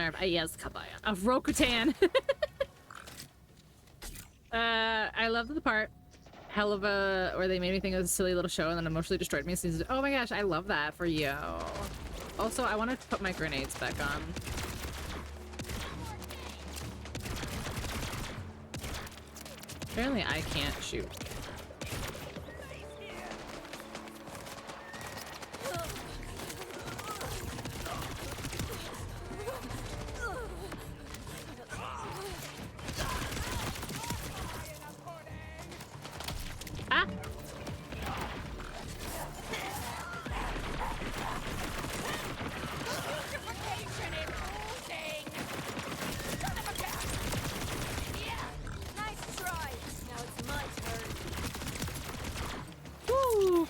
of Ayaz Kabaya of Rokutan. I loved the part. Hell of a, where they made me think it was a silly little show and then emotionally destroyed me. Oh my gosh, I love that for you. Also, I wanted to put my grenades back on. Apparently I can't shoot. Ah! Nice try. Now it's my turn. Woo!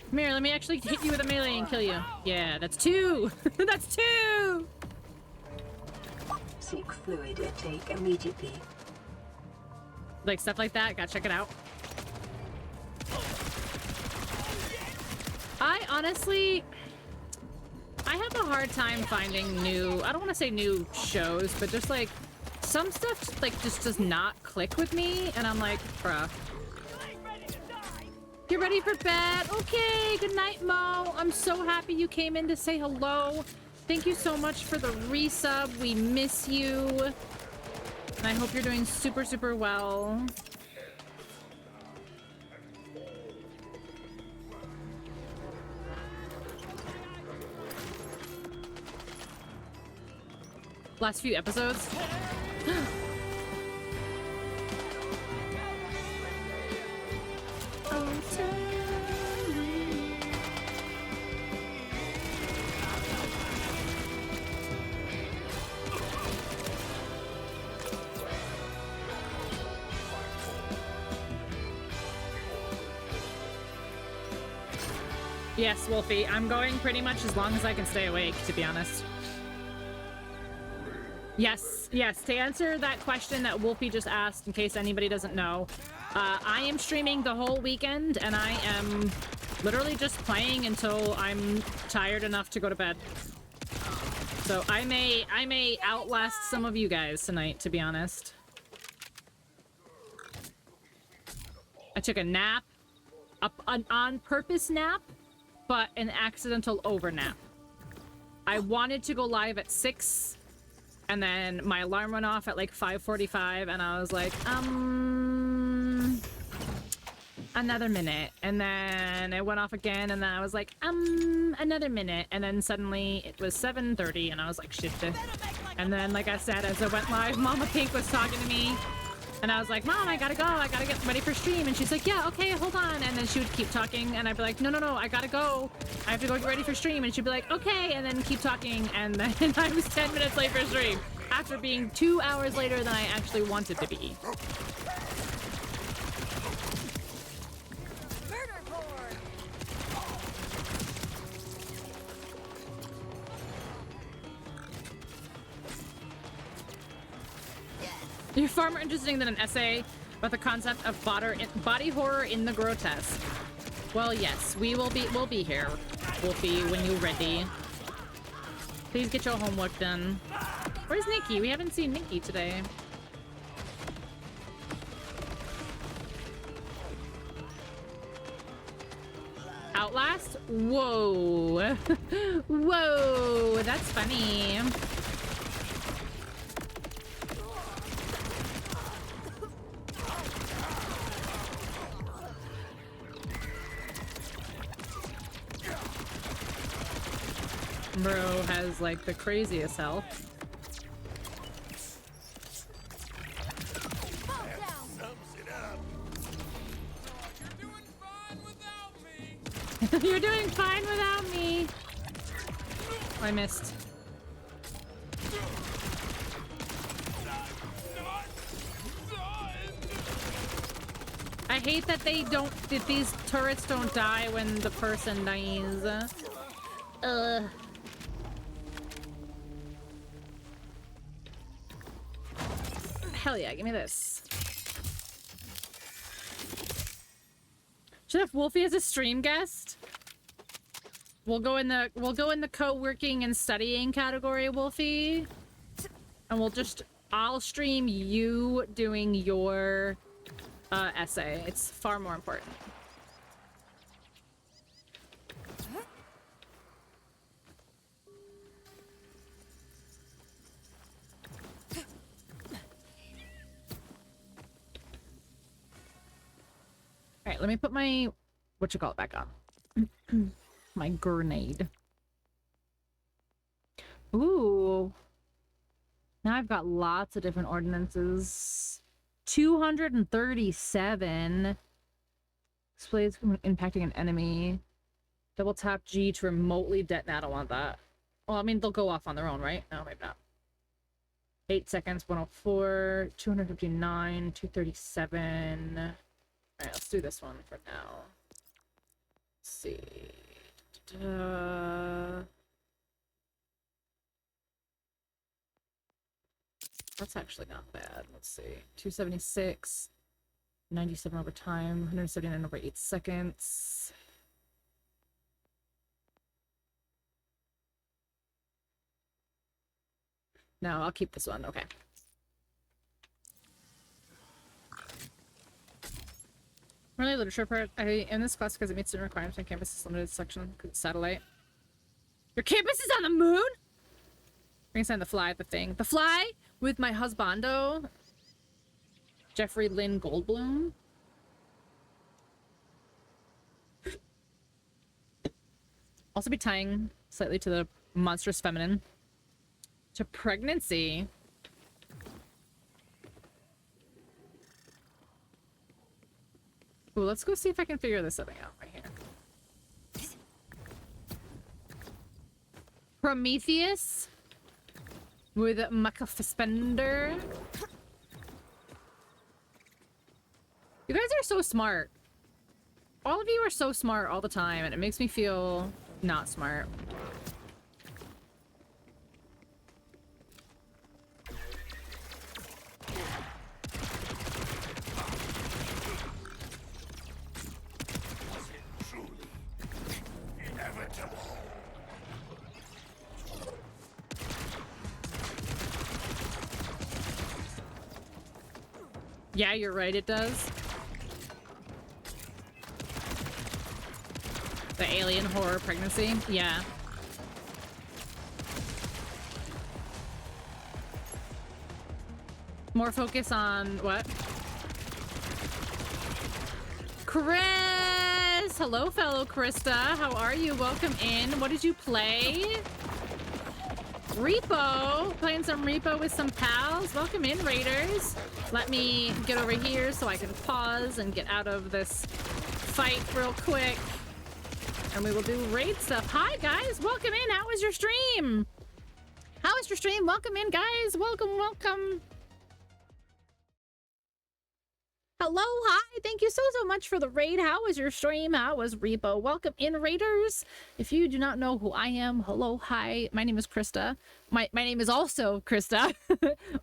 Come here, let me actually hit you with a melee and kill you. Yeah, that's 2! That's 2! Seek fluid intake immediately. Like stuff like that, gotta check it out. I honestly, I have a hard time finding new, I don't want to say new shows, but just like some stuff like just does not click with me, and I'm like, bruh. You're ready for bed? Okay, good night, Mo. I'm so happy you came in to say hello. Thank you so much for the resub. We miss you. And I hope you're doing super, super well. Last few episodes. Yes, Wolfie, I'm going pretty much as long as I can stay awake, to be honest. Yes, yes, to answer that question that Wolfie just asked, in case anybody doesn't know, I am streaming the whole weekend, and I am literally just playing until I'm tired enough to go to bed. So I may outlast some of you guys tonight, to be honest. I took a nap, an on-purpose nap, but an accidental over nap. I wanted to go live at 6, and then my alarm went off at like 5:45, and I was like, another minute. And then it went off again, and then I was like, another minute. And then suddenly it was 7:30, and I was like, shit. And then, like I said, as I went live, Mama Pink was talking to me, and I was like, Mom, I gotta go. I gotta get ready for stream. And she's like, yeah, okay, hold on. And then she would keep talking, and I'd be like, no, I gotta go. I have to go get ready for stream. And she'd be like, okay, and then keep talking. And then I was 10 minutes late for stream, after being 2 hours later than I actually wanted to be. You're far more interesting than an essay about the concept of body horror in the grotesque. Well, yes, we'll be here, Wolfie, when you're ready. Please get your homework done. Where's Nikki? We haven't seen Nikki today. Outlast? Whoa. Whoa, that's funny. Bro has like the craziest health. You're doing fine without me. I missed. I hate that that these turrets don't die when the person dies. Hell yeah, give me this. Should have Wolfie as a stream guest. We'll go in the co-working and studying category, Wolfie. And I'll stream you doing your essay. It's far more important. All right, let me put my back on. My grenade. Ooh. Now I've got lots of different ordinances. 237. Displays impacting an enemy. Double tap G to remotely detonate. I don't want that. Well, I mean, they'll go off on their own, right? No, maybe not. 8 seconds, 104, 259, 237. Alright, let's do this one for now. Let's see. That's actually not bad. Let's see. 276, 97 over time, 179 over 8 seconds. No, I'll keep this one. Okay. Really, literature part. I in this class because it meets certain requirements on campus is limited section because it's satellite. Your campus is on the moon? We're gonna sign the fly, the thing. The fly with my husbando, Jeffrey Lynn Goldblum. Also be tying slightly to the monstrous feminine. To pregnancy. Ooh, let's go see if I can figure this thing out right here. Prometheus with Macafaspender. You guys are so smart. All of you are so smart all the time, and it makes me feel not smart. Yeah, you're right, it does. The alien horror pregnancy? Yeah. More focus on what? Chris! Hello, fellow Krista. How are you? Welcome in. What did you play? Repo! Playing some Repo with some pals. Welcome in, Raiders. Let me get over here so I can pause and get out of this fight real quick. And we will do raid stuff. Hi, guys. Welcome in. How was your stream? How was your stream? Welcome in, guys. Welcome, welcome. Hello, hi. Thank you so much for the raid. How was your stream? How was Repo? Welcome in, Raiders. If you do not know who I am, hello, hi. My name is Krista. My name is also Krista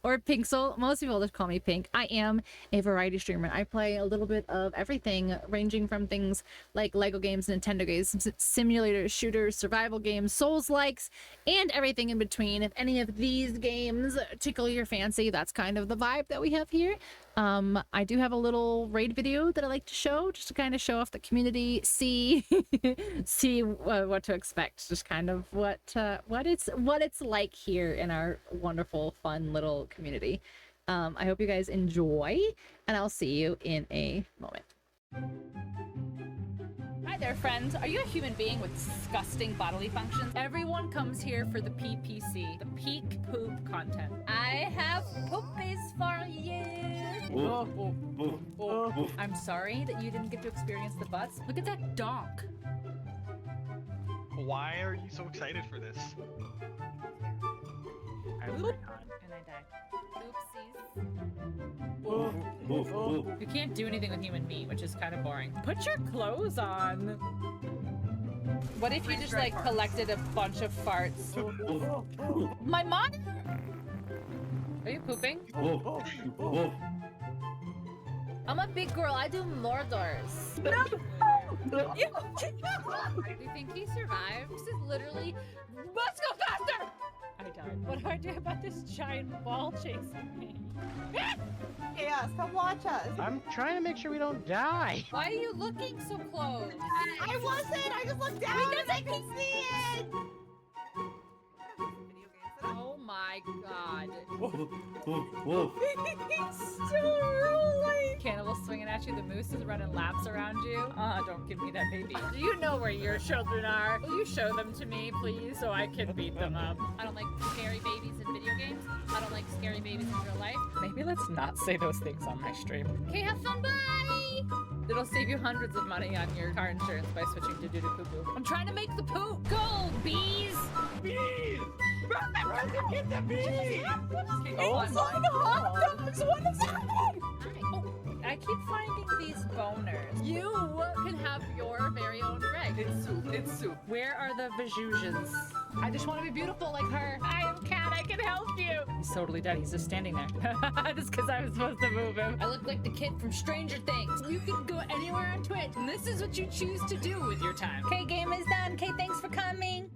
or Pinksel. Most people just call me Pink. I am a variety streamer. I play a little bit of everything, ranging from things like Lego games, Nintendo games, simulators, shooters, survival games, Souls-likes, and everything in between. If any of these games tickle your fancy, that's kind of the vibe that we have here. I do have a little raid video that I like to show, just to kind of show off the community, see what to expect, just kind of what it's like here in our wonderful, fun little community. I hope you guys enjoy, and I'll see you in a moment. Hi there, friends. Are you a human being with disgusting bodily functions? Everyone comes here for the PPC, the peak poop content. I have poopies for you. I'm sorry that you didn't get to experience the butts. Look at that donk. Why are you so excited for this? Oop. And I died. Oopsies. You can't do anything with human meat, which is kind of boring. Put your clothes on. What if you just like collected a bunch of farts? My mom. Are you pooping? I'm a big girl. I do more doors. Do you think he survived? This is literally. Let's go faster! I died. What do I do about this giant ball chasing me? Chaos, come watch us. I'm trying to make sure we don't die. Why are you looking so close? I wasn't. I just looked down because I could see it. Oh my god. He's still rolling. Cannibal swinging at you, the moose is running laps around you. Don't give me that baby. Do you know where your children are? Will you show them to me, please, so I can beat them up? I don't like scary babies in video games. I don't like scary babies in real life. Maybe let's not say those things on my stream. Okay, have fun, bye! It'll save you hundreds of money on your car insurance by switching to doo-doo poo-poo. I'm trying to make the poop. Go, bees! Bees! Rosie, get the bees! Oh my god! What is happening? I keep finding these boners. You can have your very own Greg. It's soup. It's soup. Where are the Vajujans? I just want to be beautiful like her. I am Cat. I can help you. He's totally dead. He's just standing there. Just because I was supposed to move him. I look like the kid from Stranger Things. You can go anywhere on Twitch, and this is what you choose to do with your time. Okay, game is done. Okay, thanks for coming.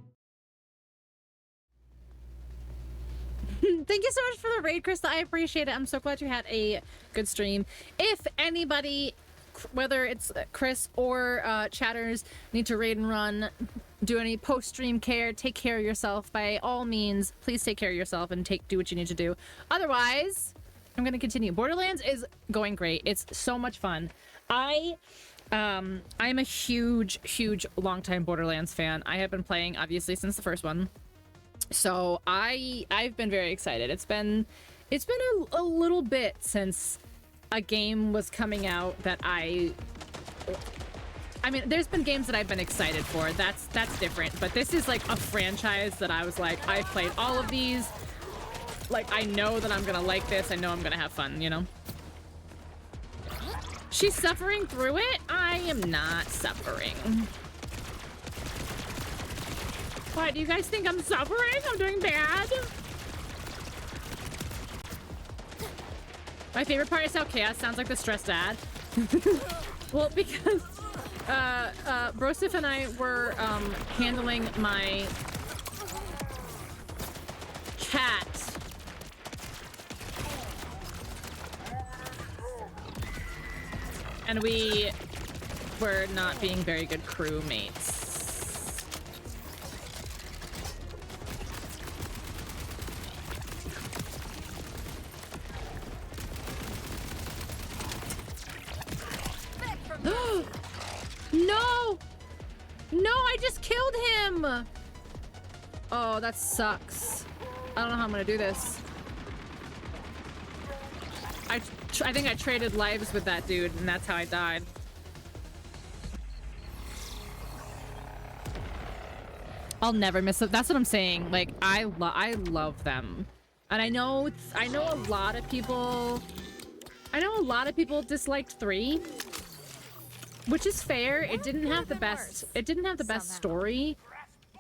Thank you so much for the raid, Krista. I appreciate it. I'm so glad you had a good stream. If anybody, whether it's Chris or chatters, need to raid and run, do any post-stream care, take care of yourself. By all means, please take care of yourself and do what you need to do. Otherwise, I'm going to continue. Borderlands is going great. It's so much fun. I'm a huge, longtime Borderlands fan. I have been playing, obviously, since the first one. So I've been very excited. It's been a little bit since a game was coming out that I mean, there's been games that I've been excited for. That's different. But this is like a franchise that I was like, I've played all of these. Like, I know that I'm gonna like this. I know I'm gonna have fun, you know? She's suffering through it? I am not suffering. What, do you guys think I'm suffering? I'm doing bad? My favorite part is how Chaos sounds like the stressed dad. Well, because Brosif and I were handling my cat. And we were not being very good crewmates. No! No, I just killed him! Oh, that sucks. I don't know how I'm gonna do this. I think I traded lives with that dude, and that's how I died. I'll never miss it. That's what I'm saying. Like, I love them. And I know a lot of people disliked 3. Which is fair. It didn't have the best story,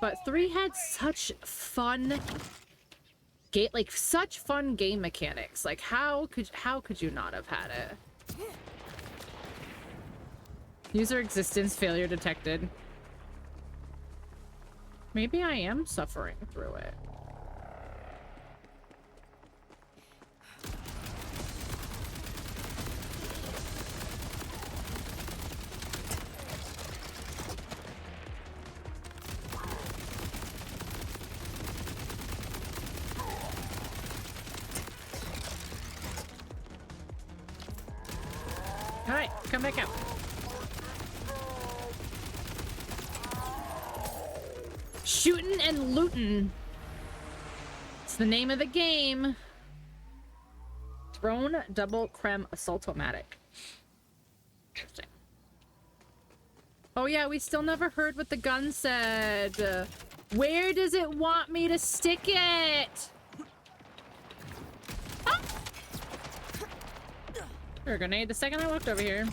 but 3 had such fun game mechanics. Like, how could you not have had it? User existence failure detected. Maybe I am suffering through it. All right, come back out. Shootin' and lootin'. It's the name of the game. Drone double creme assault-o-matic. Interesting. Oh yeah, we still never heard what the gun said. Where does it want me to stick it? Ah! There, a grenade the second I walked over here.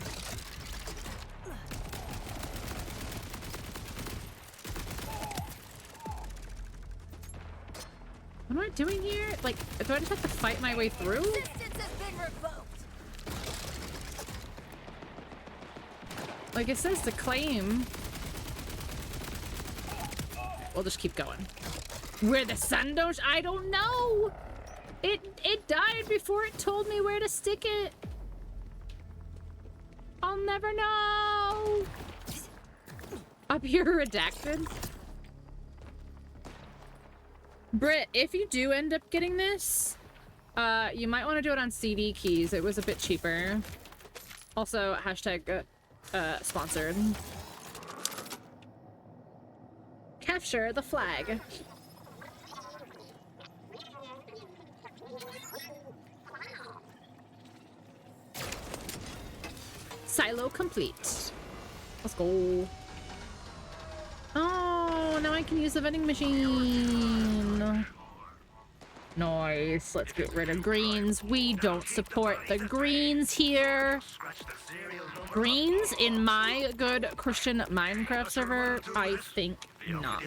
What am I doing here? Like, do I just have to fight my way through? Assistance has been revoked. Like, it says to claim. We'll just keep going. Where the sun don't... I don't know! It died before it told me where to stick it. I'll never know. Up here redacted. Britt, if you do end up getting this, you might want to do it on CD keys. It was a bit cheaper. Also, hashtag sponsored. Capture the flag. Silo complete. Let's go. Oh, now I can use the vending machine. Nice. Let's get rid of greens. We don't support the greens here. Greens in my good Christian Minecraft server? I think not.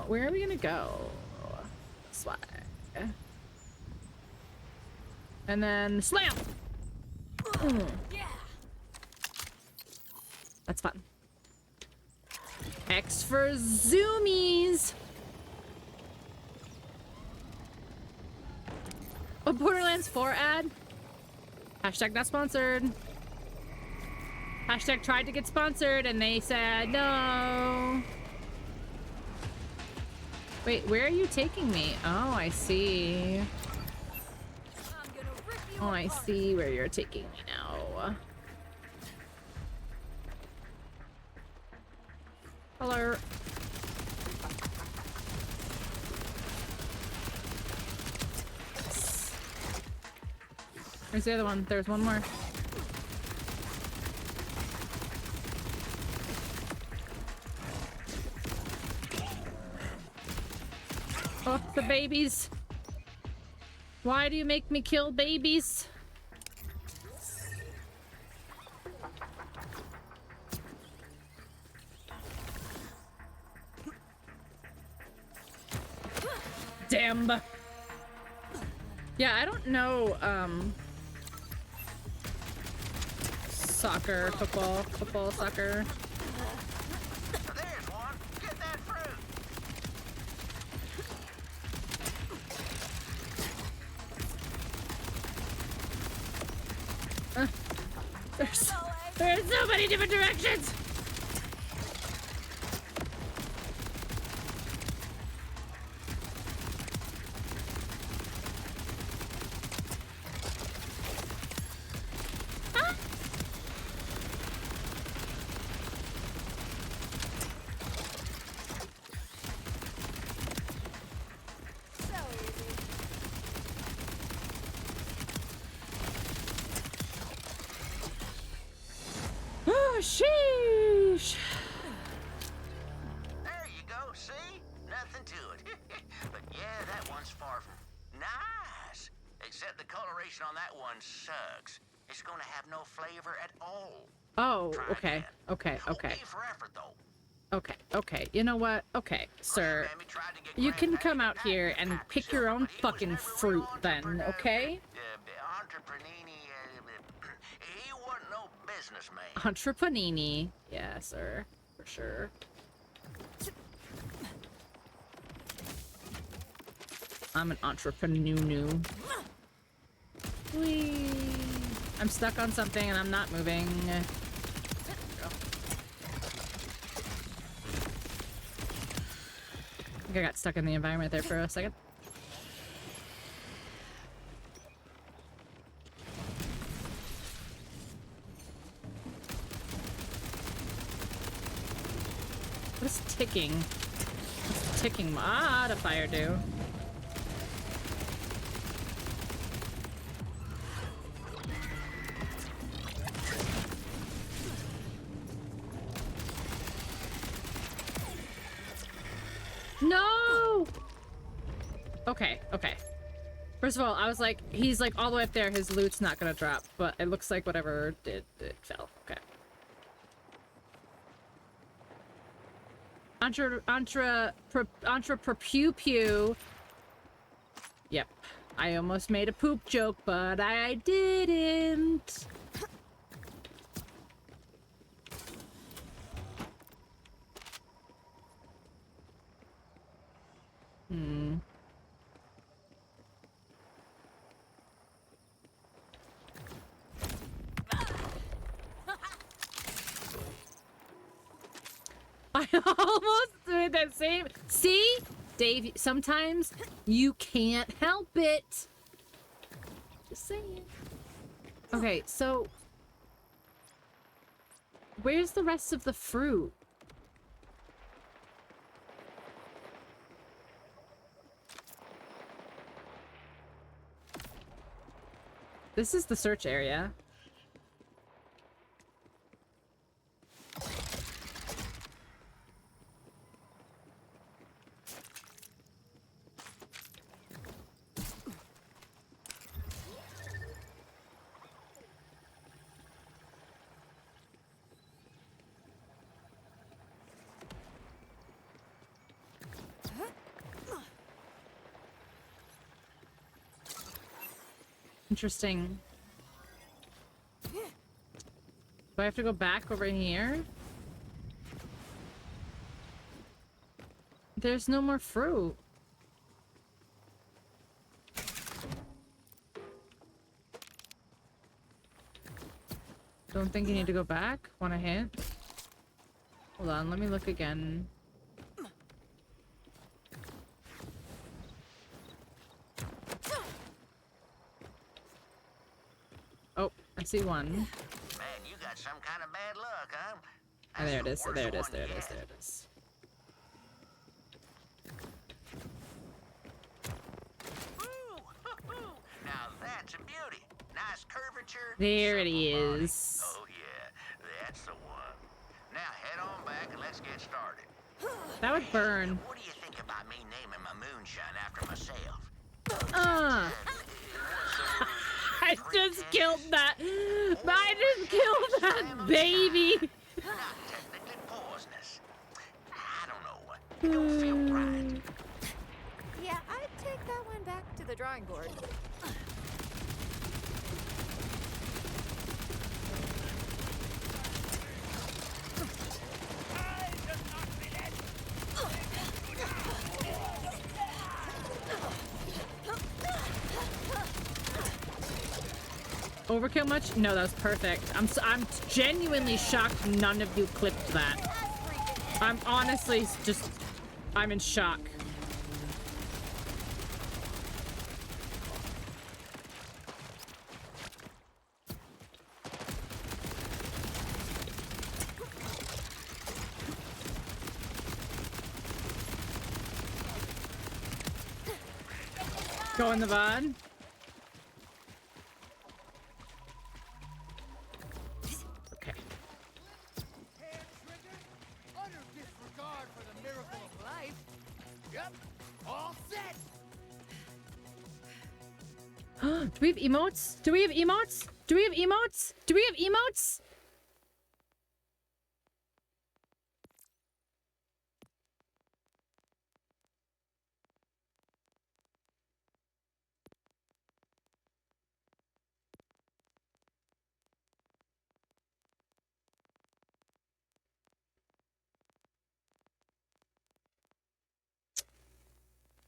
Where are we gonna go? This way. And then slam! Yeah. That's fun. X for zoomies! A Borderlands 4 ad? Hashtag not sponsored. Hashtag tried to get sponsored and they said no. Wait, where are you taking me? Oh, I see. Oh, I see where you're taking me now. Hello. Where's the other one? There's one more. Oh, the babies. Why do you make me kill babies? Damn. Yeah, I don't know, soccer, football, soccer. There's one. Get that fruit. There's so many different directions! Sheesh. There you go, see? Nothing to it. But yeah, that one's far from nice. Except the coloration on that one sucks. It's gonna have no flavor at all. Oh, okay. Okay. For effort, though. Okay. You know what? Okay, sir. You can come out here and pick your own fucking fruit then, okay? He wasn't no businessman. Entreprenini. Yeah, sir. For sure. I'm an entrepreneur. Whee. I'm stuck on something and I'm not moving. I think I got stuck in the environment there for a second. What is ticking? What's ticking modifier do? No! Okay. First of all, I was like, he's like all the way up there, his loot's not gonna drop, but it looks like whatever did, it fell. Okay. Pew pew. Yep. I almost made a poop joke, but I didn't. I almost did that same. See? Dave, sometimes you can't help it. Just saying. Okay, so where's the rest of the fruit? This is the search area. Interesting. Do I have to go back over here? There's no more fruit. Don't think you need to go back? Want a hint? Hold on, let me look again. Oh, I see one. Man, you got some kind of bad luck, huh? Oh, there it is, there it is, there it is, there it is. Now that's a beauty. Nice curvature. There it is. Oh yeah, that's the one. Now head on back and let's get started. That would burn. What do you think about me naming my moonshine after myself? I just killed that. I just killed that baby. Not technically poisonous. I don't know what. It don't feel right. Yeah, I'd take that one back to the drawing board. Overkill much? No, that was perfect. I'm genuinely shocked none of you clipped that. I'm honestly just, I'm in shock. Go in the van. Okay. Utter disregard for the miracle of life. Yep, all set. Do we have emotes? Do we have emotes? Do we have emotes? Do we have emotes?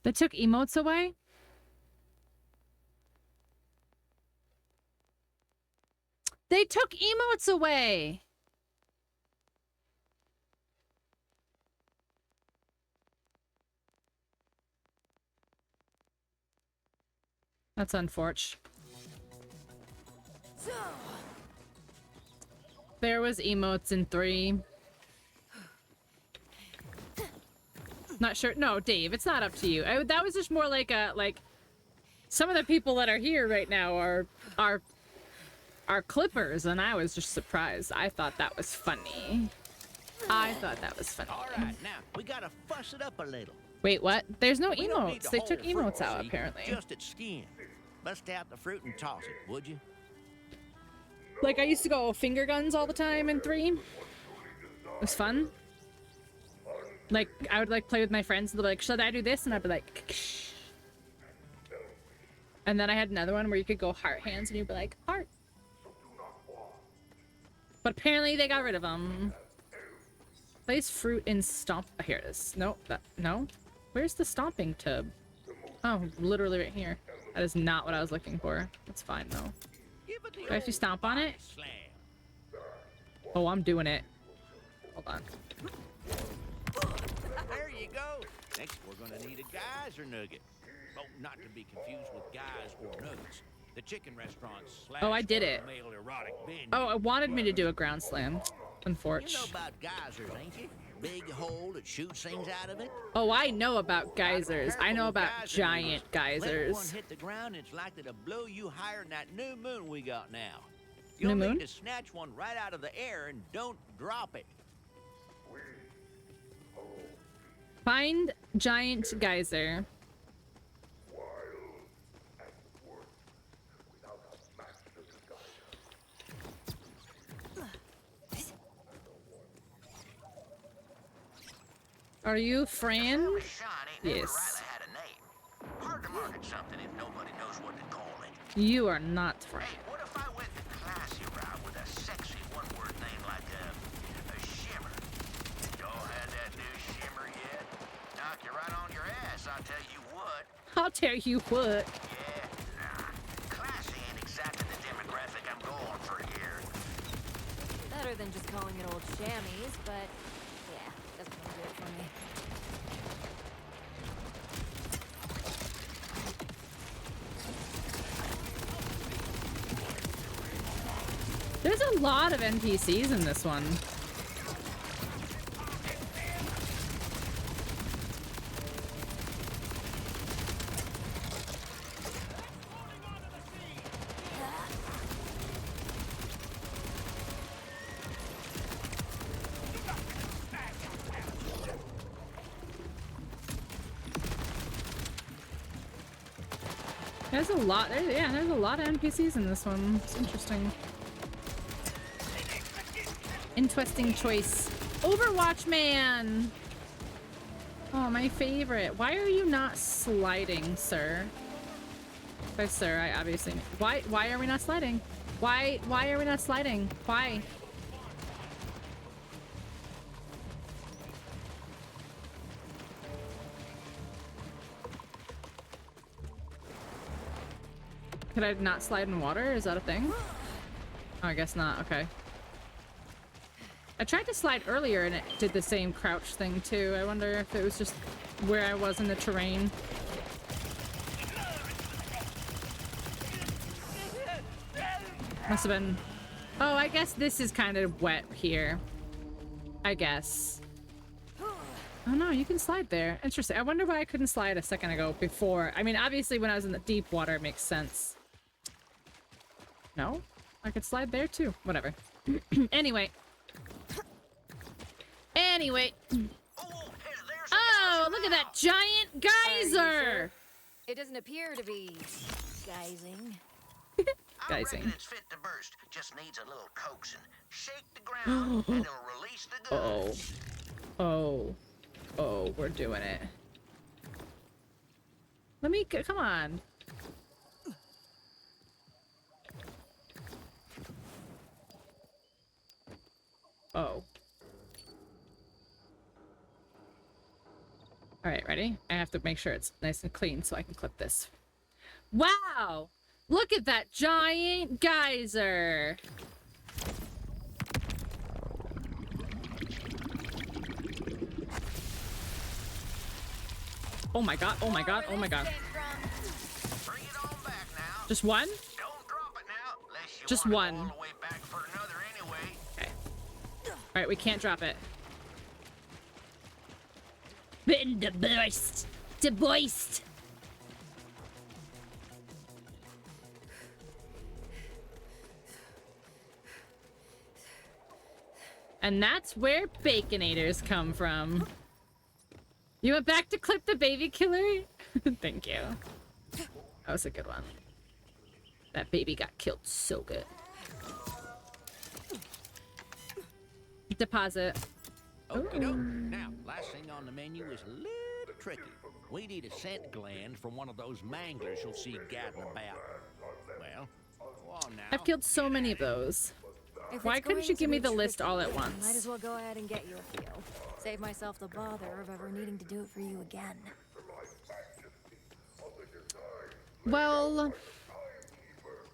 They took emotes away? They took emotes away! That's unfortunate. There was emotes in 3. Not sure. No, Dave, it's not up to you. That was just more like a, some of the people that are here right now are clippers, and I was just surprised. I thought that was funny. I thought that was funny. All right, now we gotta fuss it up a little. Wait, what? There's no We don't need emotes. the They took whole emotes fruit, out, see? apparently. Just its skin. Bust out the fruit and toss it, would you? Like, I used to go finger guns all the time in 3. It was fun. Like, I would like play with my friends, and they'll be like, should I do this? And I'd be like, Ksh. And then I had another one where you could go heart hands, and you'd be like, heart. But apparently they got rid of them. Place fruit in stomp. Oh, here it is. No, no. Where's the stomping tub? Oh, literally right here. That is not what I was looking for. That's fine though. Do I have to stomp on it? Oh, I'm doing it. Hold on. There you go. Next, we're gonna need a geyser nugget. Oh, not to be confused with guys or nuggets. The chicken restaurant slash Oh, I did it. male erotic binge. Oh, it wanted me to do a ground slam. Unfortunately. You know about geysers, ain't you? Big hole that shoots things out of it. Oh, I know about geysers. I know about giant Let one geysers. hit the ground, it's likely to blow you higher than that new moon we got now. New You'll moon? need to snatch one right out of the air and don't drop it. Find giant geyser. Are you Fran? Yes. Hard to market something if nobody knows what to call it. You are not Fran. What if I went the classy route with a sexy one-word name like a shimmer? Y'all had that new shimmer yet? Knock you right on your ass, I'll tell you what. I'll tell you what. Yeah, nah. Classy ain't exactly the demographic I'm going for here. Better than just calling it old chamois, but yeah, doesn't really do it for me. There's a lot of NPCs in this one. There's a lot. There's a lot of NPCs in this one. It's interesting. Interesting choice. Overwatch Man! Oh, my favorite. Why are you not sliding, sir? By sir, I obviously... Why are we not sliding? Why are we not sliding? Why? Could I not slide in water? Is that a thing? Oh, I guess not. Okay. I tried to slide earlier and it did the same crouch thing too. I wonder if it was just where I was in the terrain. Must have been... Oh, I guess this is kind of wet here. I guess. Oh no, you can slide there. Interesting. I wonder why I couldn't slide a second ago before. I mean, obviously when I was in the deep water, it makes sense. No? I could slide there too. Whatever. Anyway. Anyway. Oh, look at that giant geyser! It doesn't appear to be geysing. I reckon it's fit to burst. Just needs a little coaxing. Shake the ground and it'll release the goods. Oh, we're doing it. Let me come on. Oh. Alright, ready? I have to make sure it's nice and clean so I can clip this. Wow! Look at that giant geyser! Oh my god, oh my god, oh my god. Just one? Just one. Okay. Alright, we can't drop it. Been the burst! The boist! And that's where Baconators come from. You went back to clip the baby killer? Thank you. That was a good one. That baby got killed so good. Deposit. Okay, now, last icing on the menu is a little tricky. We need a scent gland from one of those manglers you'll see gadding about. Well, go on now. I've killed so many of those. If Why it's couldn't going you to give me be the list tricky, all at then once? Might as well go ahead and get you a few. Save myself the bother of ever needing to do it for you again. Well,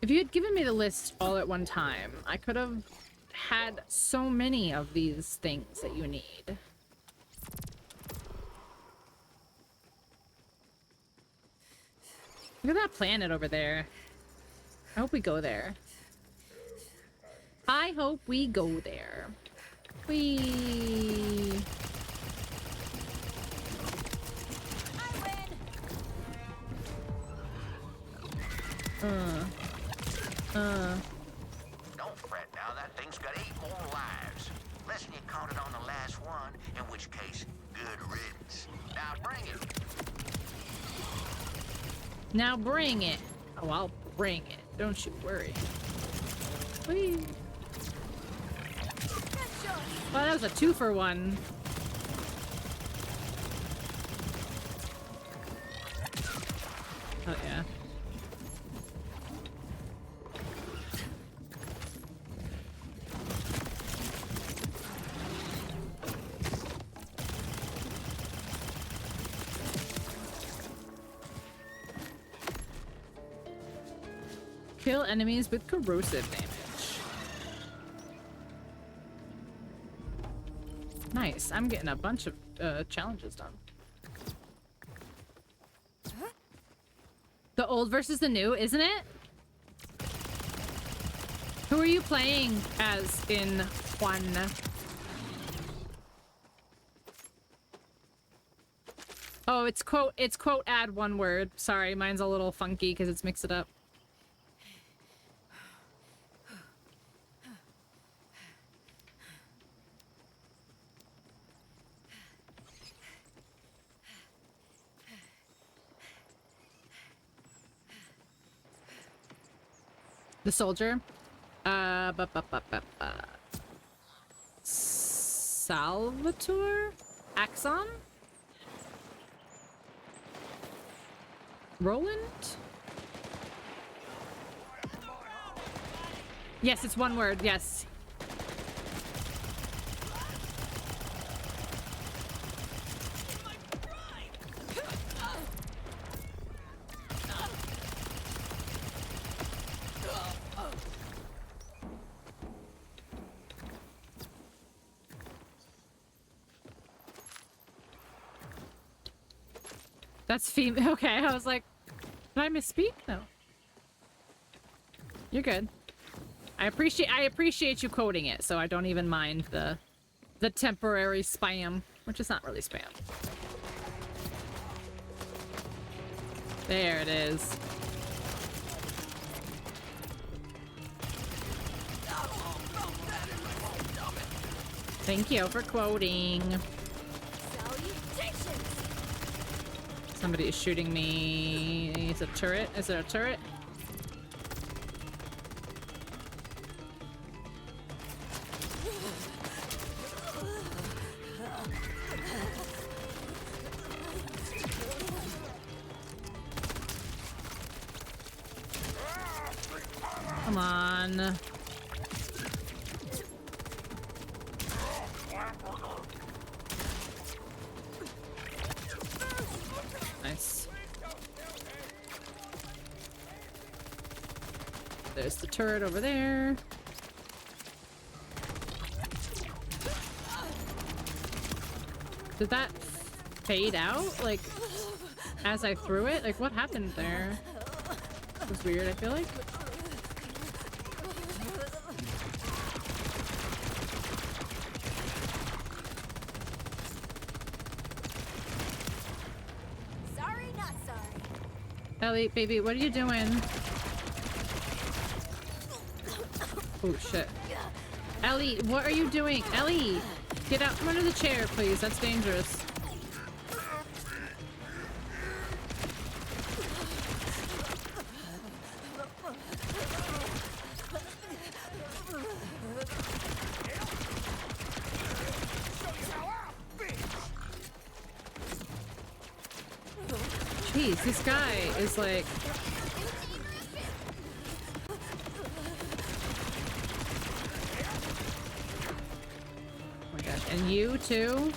if you had given me the list all at one time, I could have had so many of these things that you need. Look at that planet over there. I hope we go there. I hope we go there. Whee! Don't fret now, that thing's got 8 more lives. Unless you caught it on the last one, in which case, good riddance. Now bring it. Now bring it. Oh, I'll bring it. Don't you worry. Whee! Well, that was a 2-for-1. Oh, yeah. Kill enemies with corrosive damage. Nice. I'm getting a bunch of challenges done. The old versus the new, isn't it? Who are you playing as in Juan? Oh, it's quote add one word. Sorry, mine's a little funky because it's mixed it up. The soldier? Salvatore? Axon? Roland? Yes, it's one word, yes. That's female. Okay, I was like, did I misspeak? No. You're good. I appreciate you quoting it, so I don't even mind the temporary spam, which is not really spam. There it is. Thank you for quoting. Somebody is shooting me. It's a turret. Is there a turret? Come on. Nice. There's the turret over there. Did that fade out, like, as I threw it? Like, what happened there? It was weird, I feel like. Sorry, not sorry. Ellie, baby, what are you doing? Oh, shit. Ellie, what are you doing? Ellie! Get out from under the chair, please. That's dangerous. piece. This guy is like... Oh my gosh, and you too?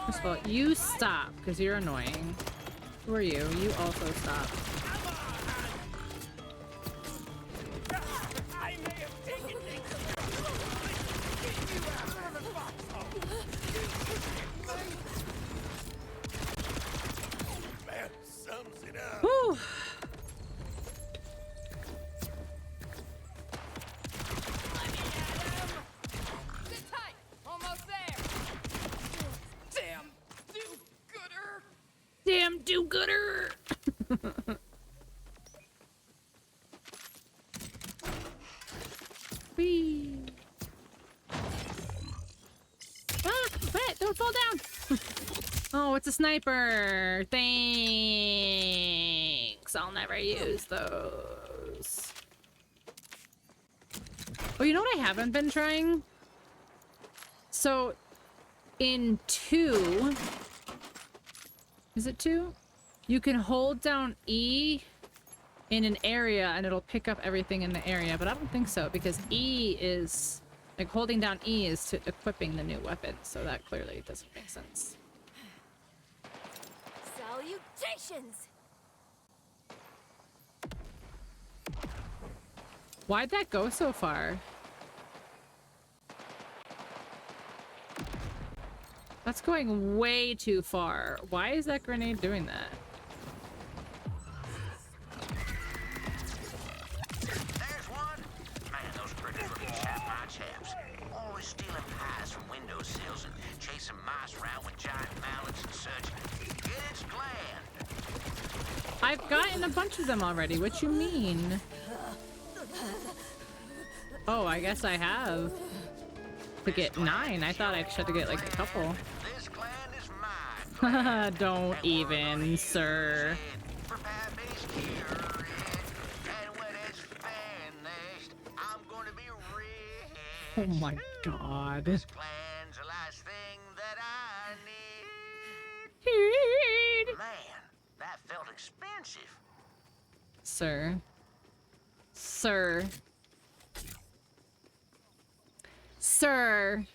First of all, you stop, because you're annoying. Who are you? You also stop. Man, sums it up. Whew. Sit tight. Almost there. Damn do-gooder. Damn do-gooder! Whee! Ah! Wait! Don't fall down! Oh, it's a sniper! Thanks! I'll never use those. Oh, you know what I haven't been trying? So, in 2... Is it 2? You can hold down E in an area and it'll pick up everything in the area, but I don't think so because E is... Like, holding down E is to equipping the new weapon, so that clearly doesn't make sense. Salutations! Why'd that go so far? That's going way too far. Why is that grenade doing that? There's one. Man, those critters really chat my chaps. Always stealing pies from windowsills and chasing mice around with giant mallets and such. It's gland. I've gotten a bunch of them already. What you mean? Oh, I guess I have. To get 9. I thought I had to get like a couple. This gland is mine. Don't even, sir. For Pappy's curing. And when it's finished, I'm gonna be rich. Oh my god. This gland's the last thing that I need. Man, that felt expensive. Sir. Sir. Sir.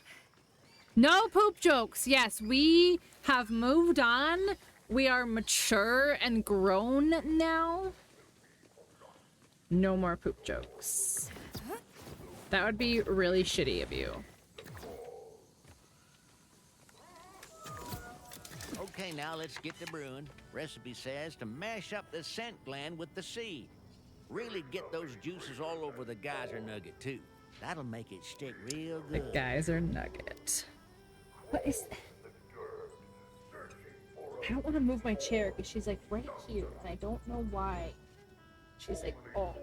No poop jokes. Yes, we have moved on. We are mature and grown now. No more poop jokes. That would be really shitty of you. Okay, now let's get to brewing. Recipe says to mash up the scent gland with the seed. Really get those juices all over the geyser nugget, too. That'll make it stick real The good. geyser nugget. What is that? I don't want to move my chair because she's like right here and I don't know why. She's like, oh.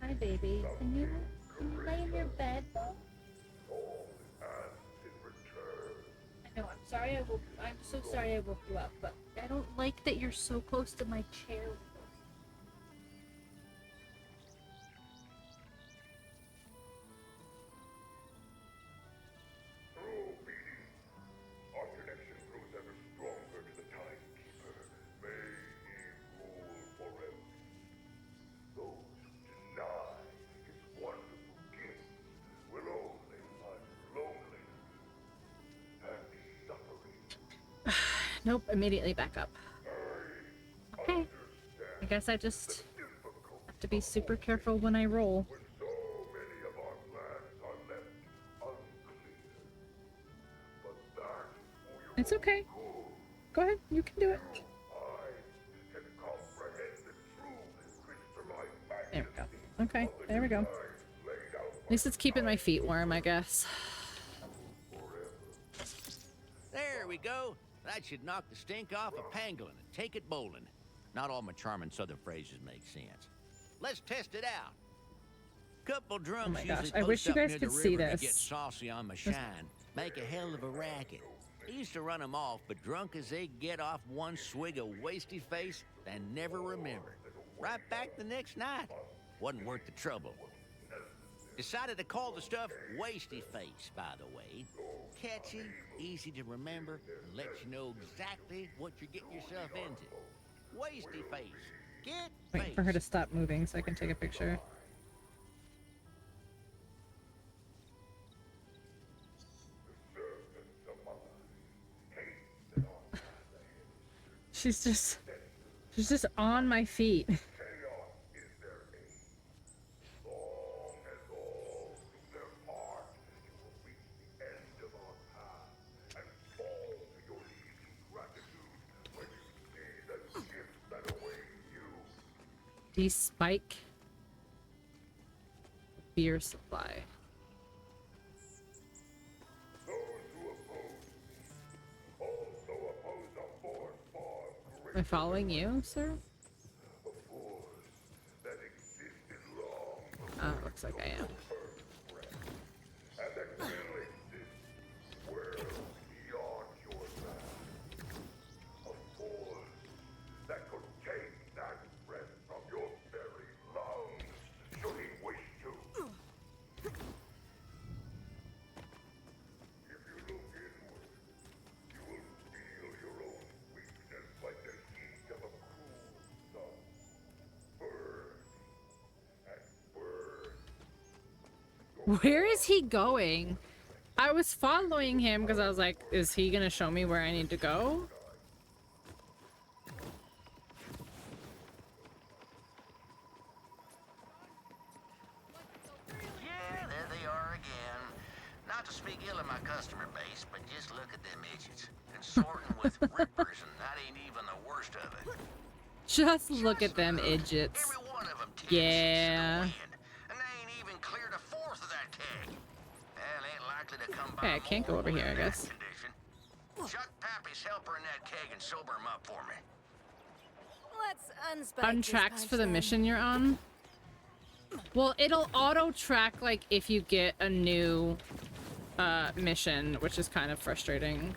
Hi, baby. Can you lay in your bed? I know. I'm so sorry I woke you up, but I don't like that you're so close to my chair. Nope, immediately back up. Okay. I guess I just have to be super careful when I roll. It's okay. Go ahead, you can do it. There we go. Okay, there we go. At least it's keeping my feet warm, I guess. There we go. That should knock the stink off of pangolin and take it bowling. Not all my charming southern phrases make sense. Let's test it out. Couple drunks Oh my gosh, usually I wish post you up guys near could the see river to this. get saucy on my shine, make a hell of a racket. I used to run them off, but drunk as they get off one swig of wasty face, they never remember. Right back the next night. Wasn't worth the trouble. Decided to call the stuff Wasty Face, by the way. Catchy, easy to remember, and lets you know exactly what you're getting yourself into. Wasty Face. Get Waiting for her to stop moving so I can take a picture. She's just on my feet. Spike beer supply. Am I following you, sir? Oh, looks like I am. Where is he going? I was following him because I was like, is he gonna show me where I need to go? Yeah, there they are again. Not to speak ill of my customer base, but just look at them idiots. Consorting with rippers, and that ain't even the worst of it. Just look at them idiots. Every one of them Yeah. cleared a fourth of that keg. Well, ain't likely to come by. Okay, I can't go over here, I guess. Chuck Pappy's helper in that keg and sober him up for me. Let's unspike this Untracks punch for the then. mission you're on. Well, it'll auto track like if you get a new mission, which is kind of frustrating.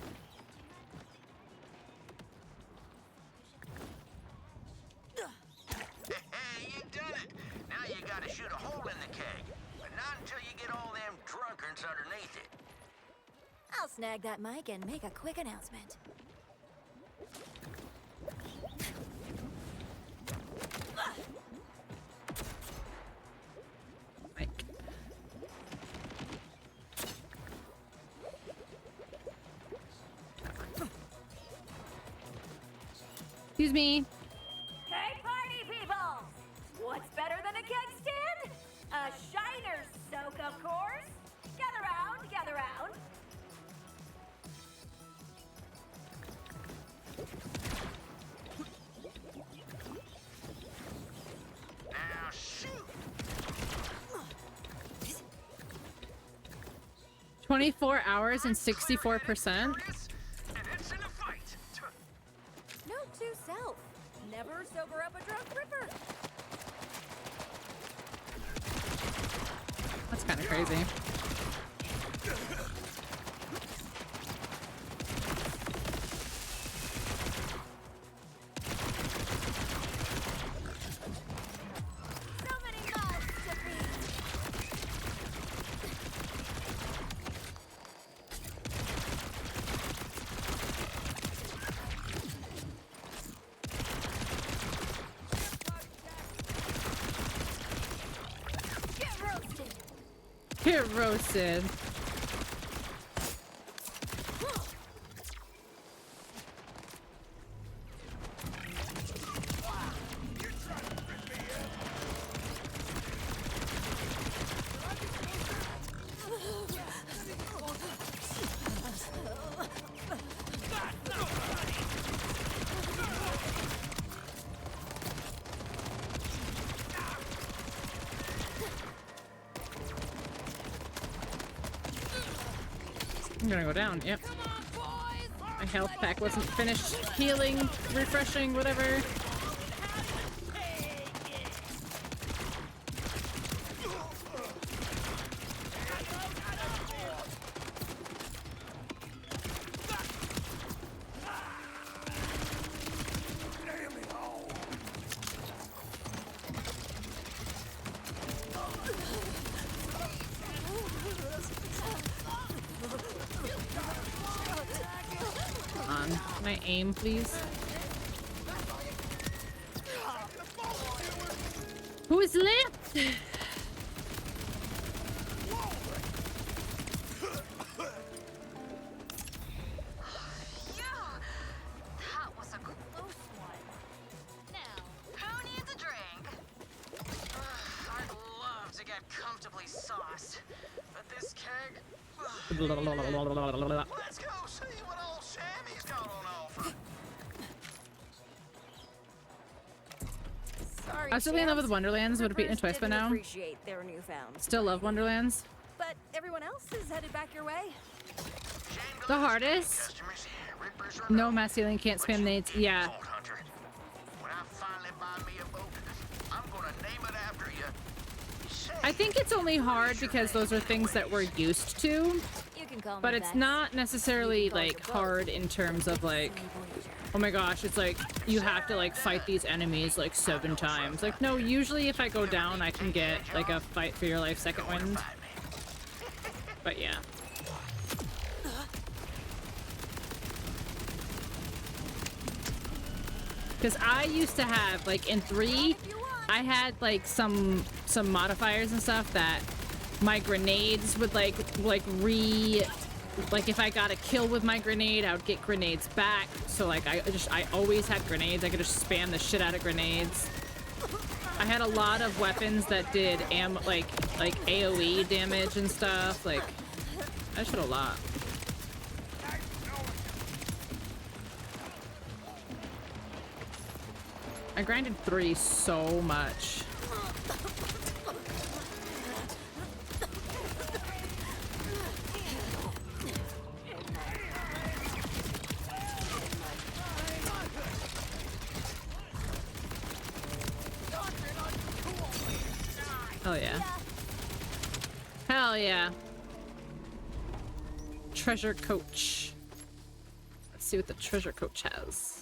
Hey, you done it. Now you gotta shoot a hole in the keg, but not until you get all them drunkards underneath it. I'll snag that mic and make a quick announcement. Mike. Excuse me. Hey, party people! What's better than a keg stand? A Shiner soak, of course. Gather round, gather round. Now shoot! 24 hours and 64%. And it's in a fight. Note to self: never sober up a drunk ripper. That's kind of crazy. So many mouths to feed. Get roasted. Get roasted. I'm gonna go down, yep. My health pack wasn't finished healing, refreshing, whatever. my aim, please? Who is left? That was a close one. Now, who needs a drink? I'd love to get comfortably sauced, but this keg. Let's go see what old Sammy's got on offer. Sorry, I was really in love with champs. Wonderlands. Would have beaten it twice by Didn't now. appreciate their newfound. Still love Wonderlands. But everyone else is headed back your way. The hardest. No mass healing, can't spam nades. Yeah. When I finally buy me a boat, I'm gonna name it after you. I think it's only hard because those are things that we're used to. You can call me But it's Bex. not necessarily like hard in terms of like, oh my gosh, it's like you have to like fight these enemies like 7 times. Like no, usually if I go down I can get like a fight for your life second wind. But yeah. Because I used to have like in 3, I had like some modifiers and stuff that my grenades would like if I got a kill with my grenade, I would get grenades back. So like I always had grenades. I could just spam the shit out of grenades. I had a lot of weapons that did like AoE damage and stuff. Like I should a lot. I grinded 3 so much. Hell yeah. Hell yeah. Treasure coach. Let's see what the treasure coach has.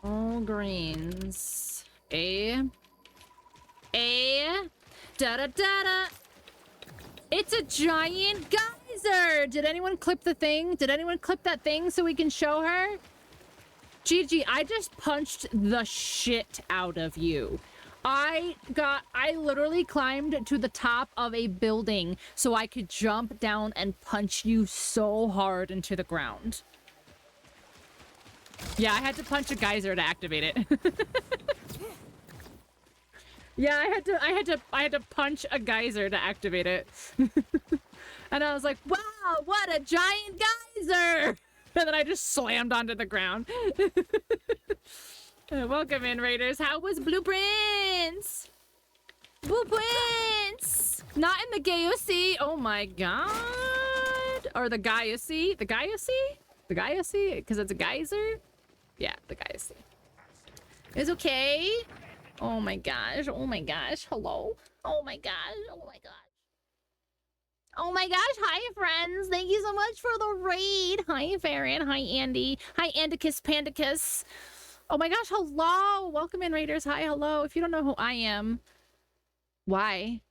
All greens. Da da da da. It's a giant geyser. Did anyone clip the thing? Did anyone clip that thing so we can show her? Gigi, I just punched the shit out of you. I literally climbed to the top of a building so I could jump down and punch you so hard into the ground. Yeah, I had to punch a geyser to activate it. Yeah, I had to punch a geyser to activate it. And I was like, wow, what a giant geyser! And then I just slammed onto the ground. Welcome in, Raiders. How was Blueprints? Blueprints! Not in the Gaiusi. Oh my god. Or the Gaiusi. The Gaiusi? The Gaiusi? Because it's a geyser? Yeah, the Gaiusi. It's okay. Oh my gosh. Oh my gosh. Hello. Oh my gosh. Oh my gosh. Oh my gosh, hi friends. Thank you so much for the raid. Hi Farron, hi Andy. Hi Andicus Pandicus. Oh my gosh, hello. Welcome in, Raiders. Hi, hello. If you don't know who I am, why?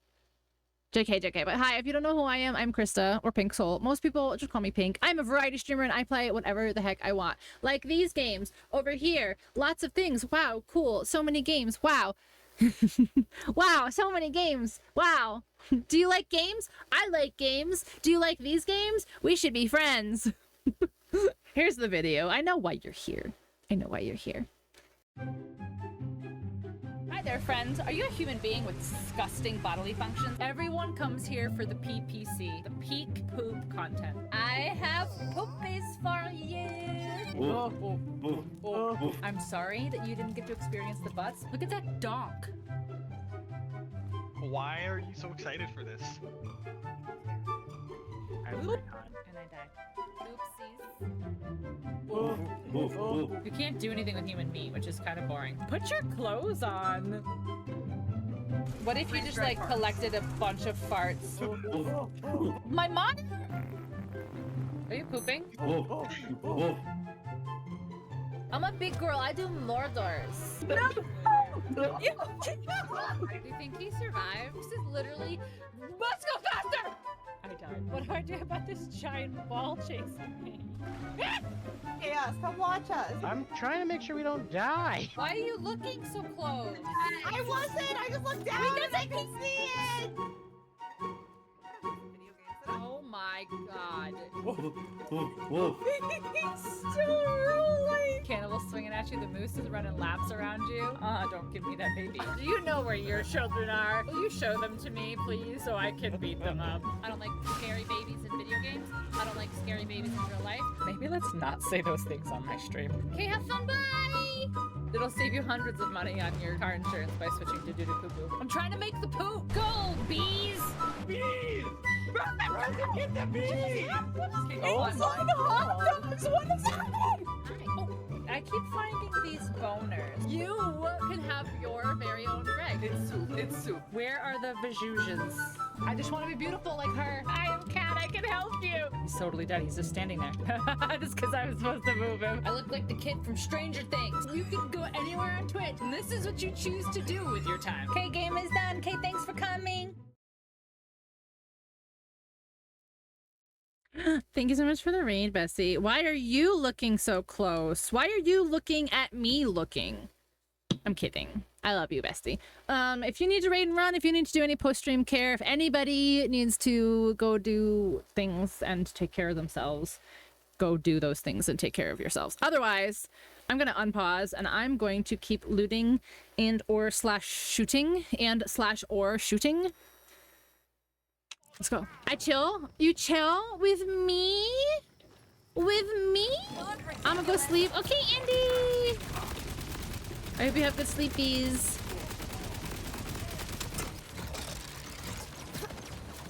JK, but hi, if you don't know who I am, I'm Krista, or Pink Soul. Most people just call me Pink. I'm a variety streamer and I play whatever the heck I want. Like these games over here. Lots of things. Wow, cool. So many games. Wow. Wow, so many games. Wow. Do you like games? I like games. Do you like these games? We should be friends. Here's the video. I know why you're here. I know why you're here. Hi there, friends. Are you a human being with disgusting bodily functions? Everyone comes here for the PPC, the peak poop content. I have poopies for you. I'm sorry that you didn't get to experience the butts. Look at that dog. Why are you so excited for this? Oop. And I died. Oopsies. You can't do anything with human meat, which is kind of boring. Put your clothes on. What if you just like collected a bunch of farts? My mom? Are you pooping? I'm a big girl. I do more doors. Do you think he survived? This is literally Let's go faster! I died. What do I do about this giant ball chasing me? Chaos, come watch us. I'm trying to make sure we don't die. Why are you looking so close? I wasn't. I just looked down Because and I can see it. Oh my god. Whoa. He's still rolling. Cannibal swinging at you. The moose is running laps around you. Don't give me that baby. Do you know where your children are? Will you show them to me, please, so I can beat them up? I don't like scary babies in video games. I don't like scary babies in real life. Maybe let's not say those things on my stream. Okay, have fun. Bye. It'll save you hundreds of money on your car insurance by switching to doo-doo-poo-poo. I'm trying to make the poop. Go, bees. Bees! Rosie, get the bees! Oh my god. What is happening? Oh, I keep finding these boners. You can have your very own Greg. It's soup. It's soup. Where are the Vajuzhans? I just want to be beautiful like her. I am Cat. I can help you. He's totally dead. He's just standing there. Just because I was supposed to move him. I look like the kid from Stranger Things. You can go anywhere on Twitch, and this is what you choose to do with your time. Okay, game is done. Okay, thanks for coming. Thank you so much for the raid, Bessie. Why are you looking so close? Why are you looking at me looking? I'm kidding. I love you, Bestie. If you need to raid and run, if you need to do any post-stream care, if anybody needs to go do things and take care of themselves, go do those things and take care of yourselves. Otherwise, I'm going to unpause and I'm going to keep looting and or slash shooting and slash or shooting. Let's go. I chill. You chill with me? With me? I'm gonna go sleep. Okay, Andy. I hope you have good sleepies.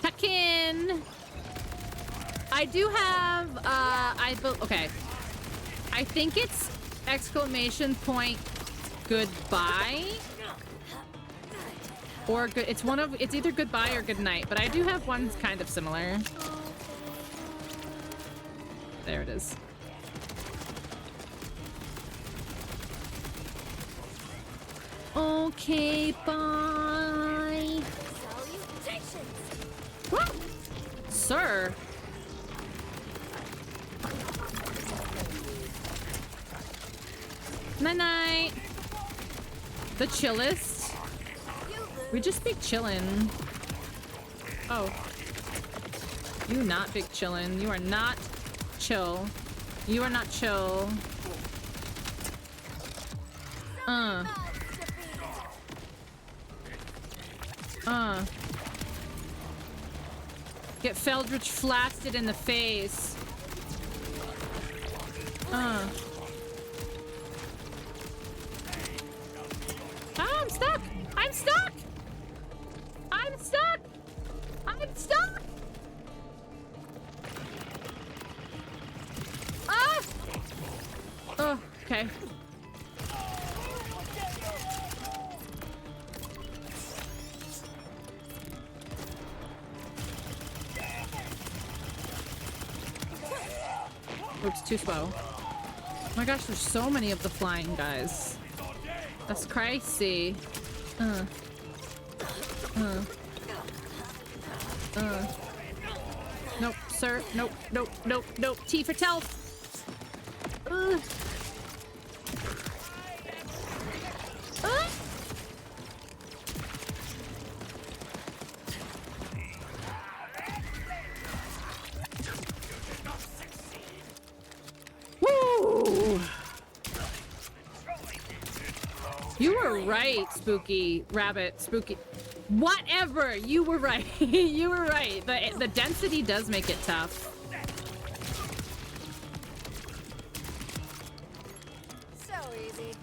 Tuck in. I do have, okay. I think it's exclamation point goodbye. Or good, it's either goodbye or good night, but I do have one kind of similar. There it is. Okay, bye. What? Sir. Night night. The chillest. We just big chillin'. Oh. You not big chillin'. You are not chill. You are not chill. Get Feldrich flasted in the face. Ah, I'm stuck! I'm stuck! I'm stuck! I'm stuck! Ah! Oh, okay. Oops, too slow. Oh my gosh, there's so many of the flying guys. That's crazy. Nope, sir. Nope, nope, nope, nope. T for telf. Woo! You were right, Spooky Rabbit. Spooky. Whatever. You were right. You were right. The density does make it tough. So easy.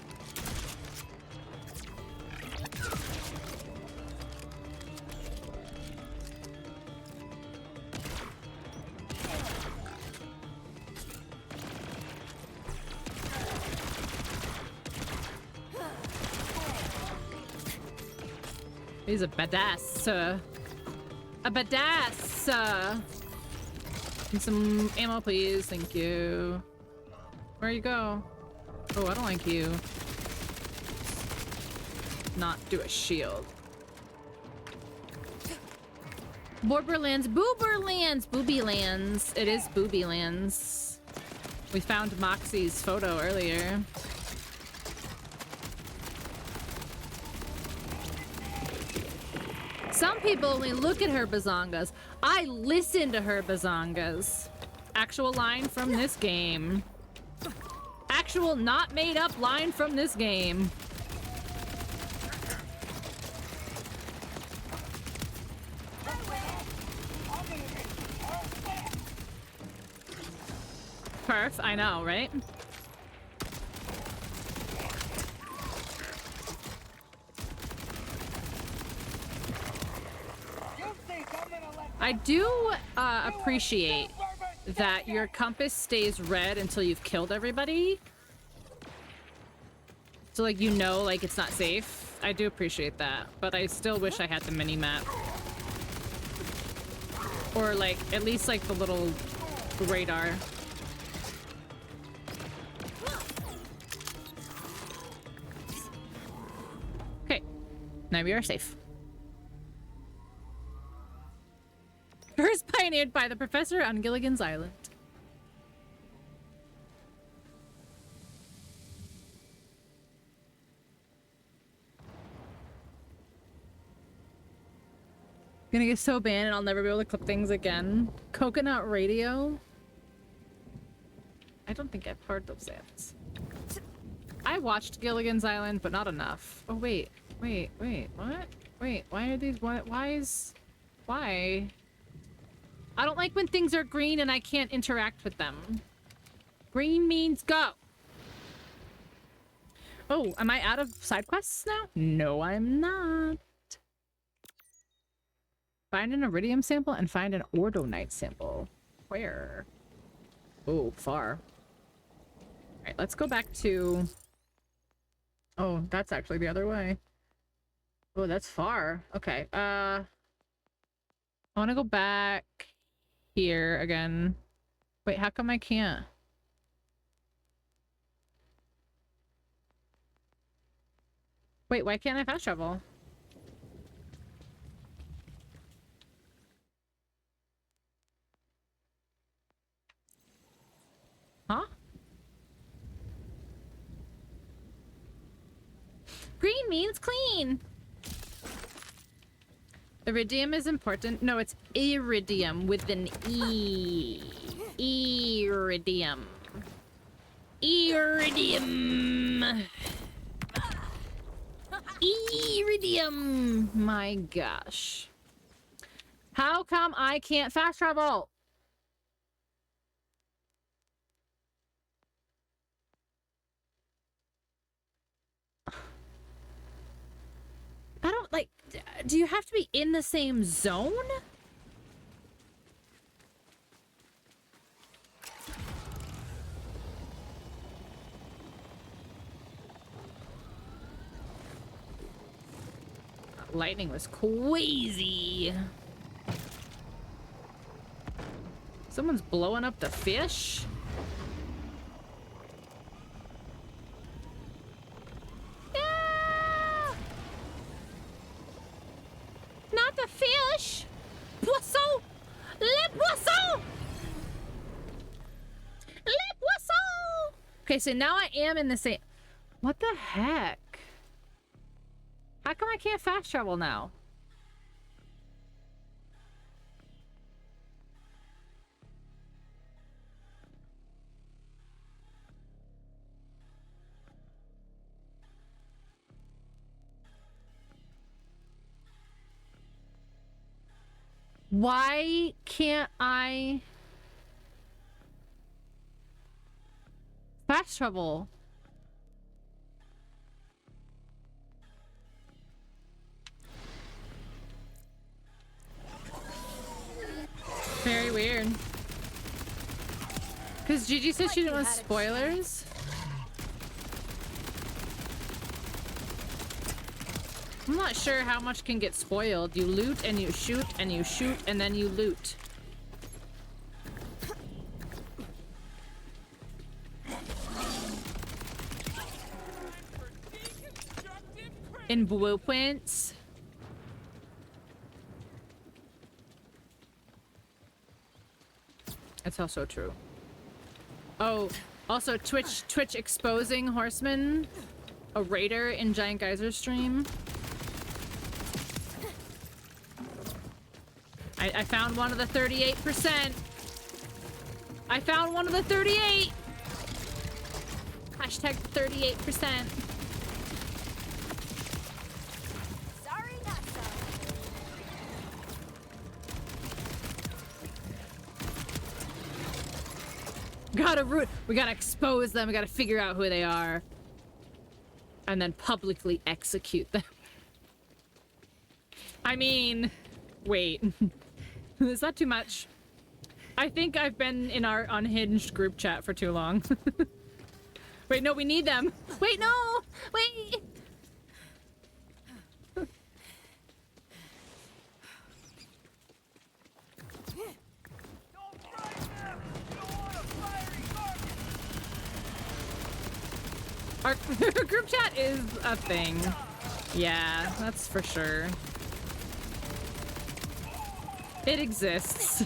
He's a badass. A badass. Need some ammo, please. Thank you. Where you go? Oh, I don't like you. Not do a shield. Borderlands, Booberlands, Boobylands. It is Boobylands. We found Moxie's photo earlier. Some people only look at her bazongas. I listen to her bazongas. Actual line from this game. Actual not made up line from this game. Perf, I know, right? I do appreciate that your compass stays red until you've killed everybody. So, like, you know, like, it's not safe. I do appreciate that, but I still wish I had the mini-map. Or, like, at least, like, the little radar. Okay. Now we are safe. First pioneered by the professor on Gilligan's Island. Gonna get so banned and I'll never be able to clip things again. Coconut Radio? I don't think I've heard those ads. I watched Gilligan's Island, but not enough. Oh, wait. Wait, what? Wait, why are these, why? I don't like when things are green and I can't interact with them. Green means go. Oh, am I out of side quests now? No, I'm not. Find an iridium sample and find an ordonite sample. Where? Oh, far. Alright, let's go back to... Oh, that's actually the other way. Oh, that's far. Okay, I want to go back here again. Wait, how come I can't? Wait, why can't I fast travel? Huh? Green means clean. Iridium is important. No, it's iridium with an E. Iridium. Iridium. Iridium. My gosh. How come I can't fast travel? I don't like. Do you have to be in the same zone? Lightning was crazy. Someone's blowing up the fish? Yeah! Not the fish! Poisson! Le poisson! Le poisson! Okay, so now I am in the same... What the heck? How come I can't fast travel now? Why can't I fast travel? Very weird. Because Gigi said she didn't want spoilers. I'm not sure how much can get spoiled. You loot and you shoot and you shoot and then you loot. In blueprints. That's also true. Oh, also Twitch exposing Horseman, a raider in Giant Geyser stream. I found one of the 38%. I found one of the 38. Hashtag 38%. Sorry, not We gotta expose them. We gotta figure out who they are. And then publicly execute them. I mean, wait. Is that too much? I think I've been in our unhinged group chat for too long. Wait, no, we need them. Wait, no! Wait! Our group chat is a thing. Yeah, that's for sure. It exists.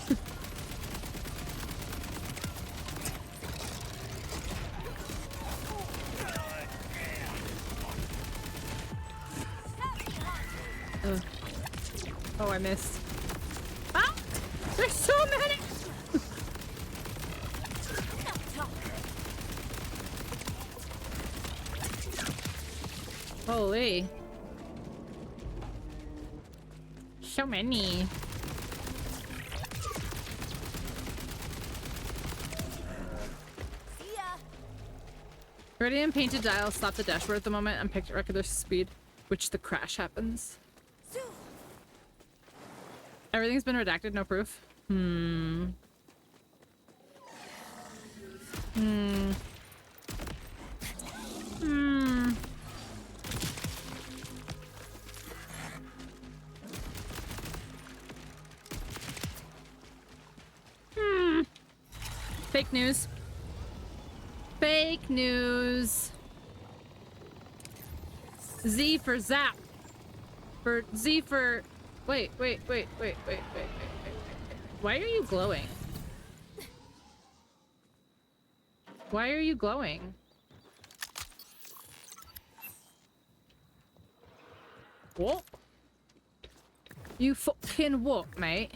Oh, I missed. Ah! There's so many! Holy. So many. Iridium painted dial stopped the dashboard at the moment and picked at regular speed, which the crash happens. Everything's been redacted, no proof. Hmm. Fake news. Fake news. Z for zap. For Z for... Wait. Why are you glowing? Why are you glowing? What? You fucking what, mate?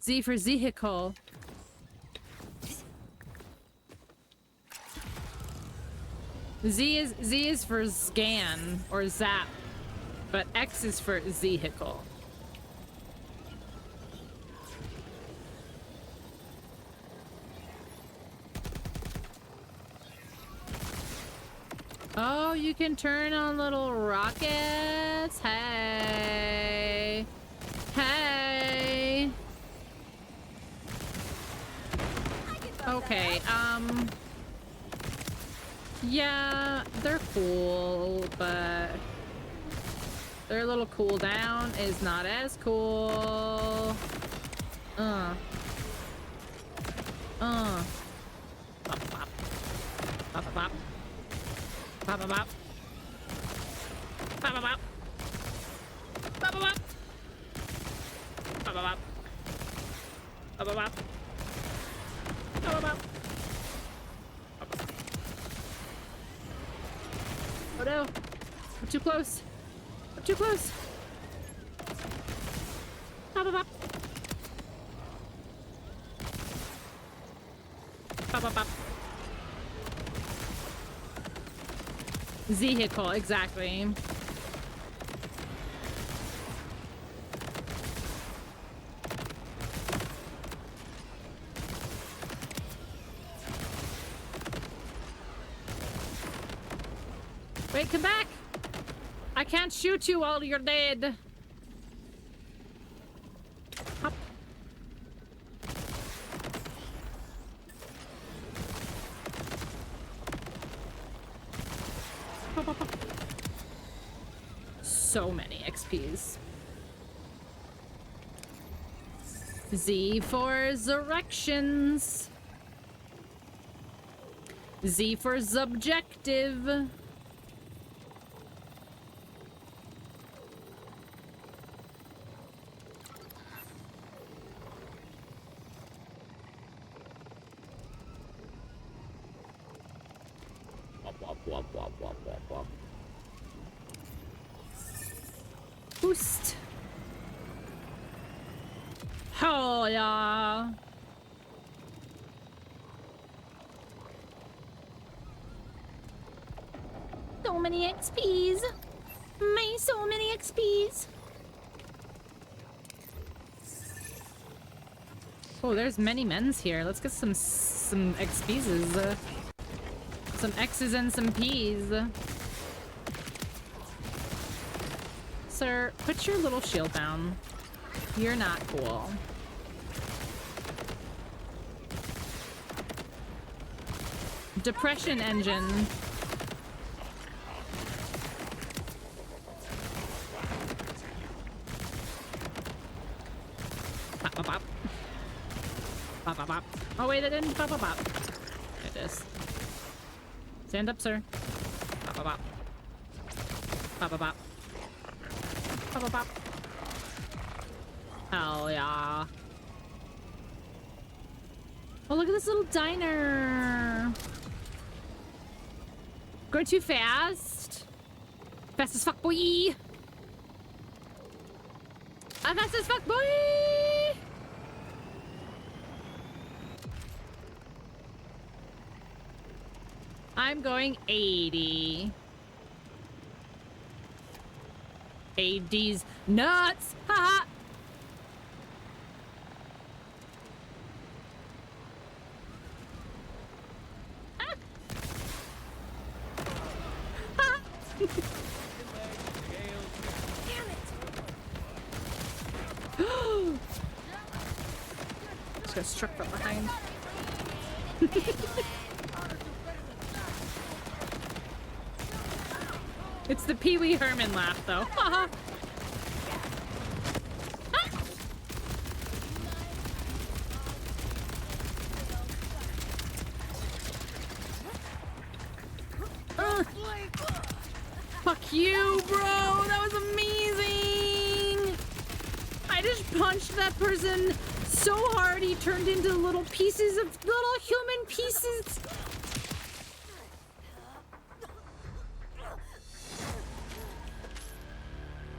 Z for vehicle. Z is for scan or zap, but X is for vehicle. Oh, you can turn on little rockets. Hey. Hey. Okay, yeah, they're cool, but their little cooldown is not as cool. Pop, pop. Pop, pop, pop. Pop, pop, pop. Pop, pop, pop. Pop, pop, pop. Pop, pop, pop. Pop, pop, pop. Oh no! I'm too close! I'm too close! Pop, pop, pop. Pop, pop, pop. Vehicle, exactly. Wait, come back! I can't shoot you while you're dead. Hop. Hop, hop, hop. So many XPs. Z for Resurrections. Z for Subjective. wop, wop, wop, wop, wop. Boost. Hell yeah. So many XPs. So many XPs. Oh, there's many men's here. Let's get some XPs. Some X's and some P's. Sir, put your little shield down. You're not cool. Depression engine. Pop, pop, pop. Pop, pop, pop. Oh wait, that didn't pop, pop, pop. It is. Stand up, sir. Pop, pop, pop. Pop, pop, pop. Pop, pop, pop. Hell yeah. Oh, look at this little diner. Going too fast. Fast as fuck, boy. I'm fast as fuck, boy. I'm going 80. 80's nuts. Haha. Just got struck from behind. It's the Pee Wee Herman laugh, though. Fuck you, bro! That was amazing! I just punched that person so hard he turned into little pieces of little human pieces.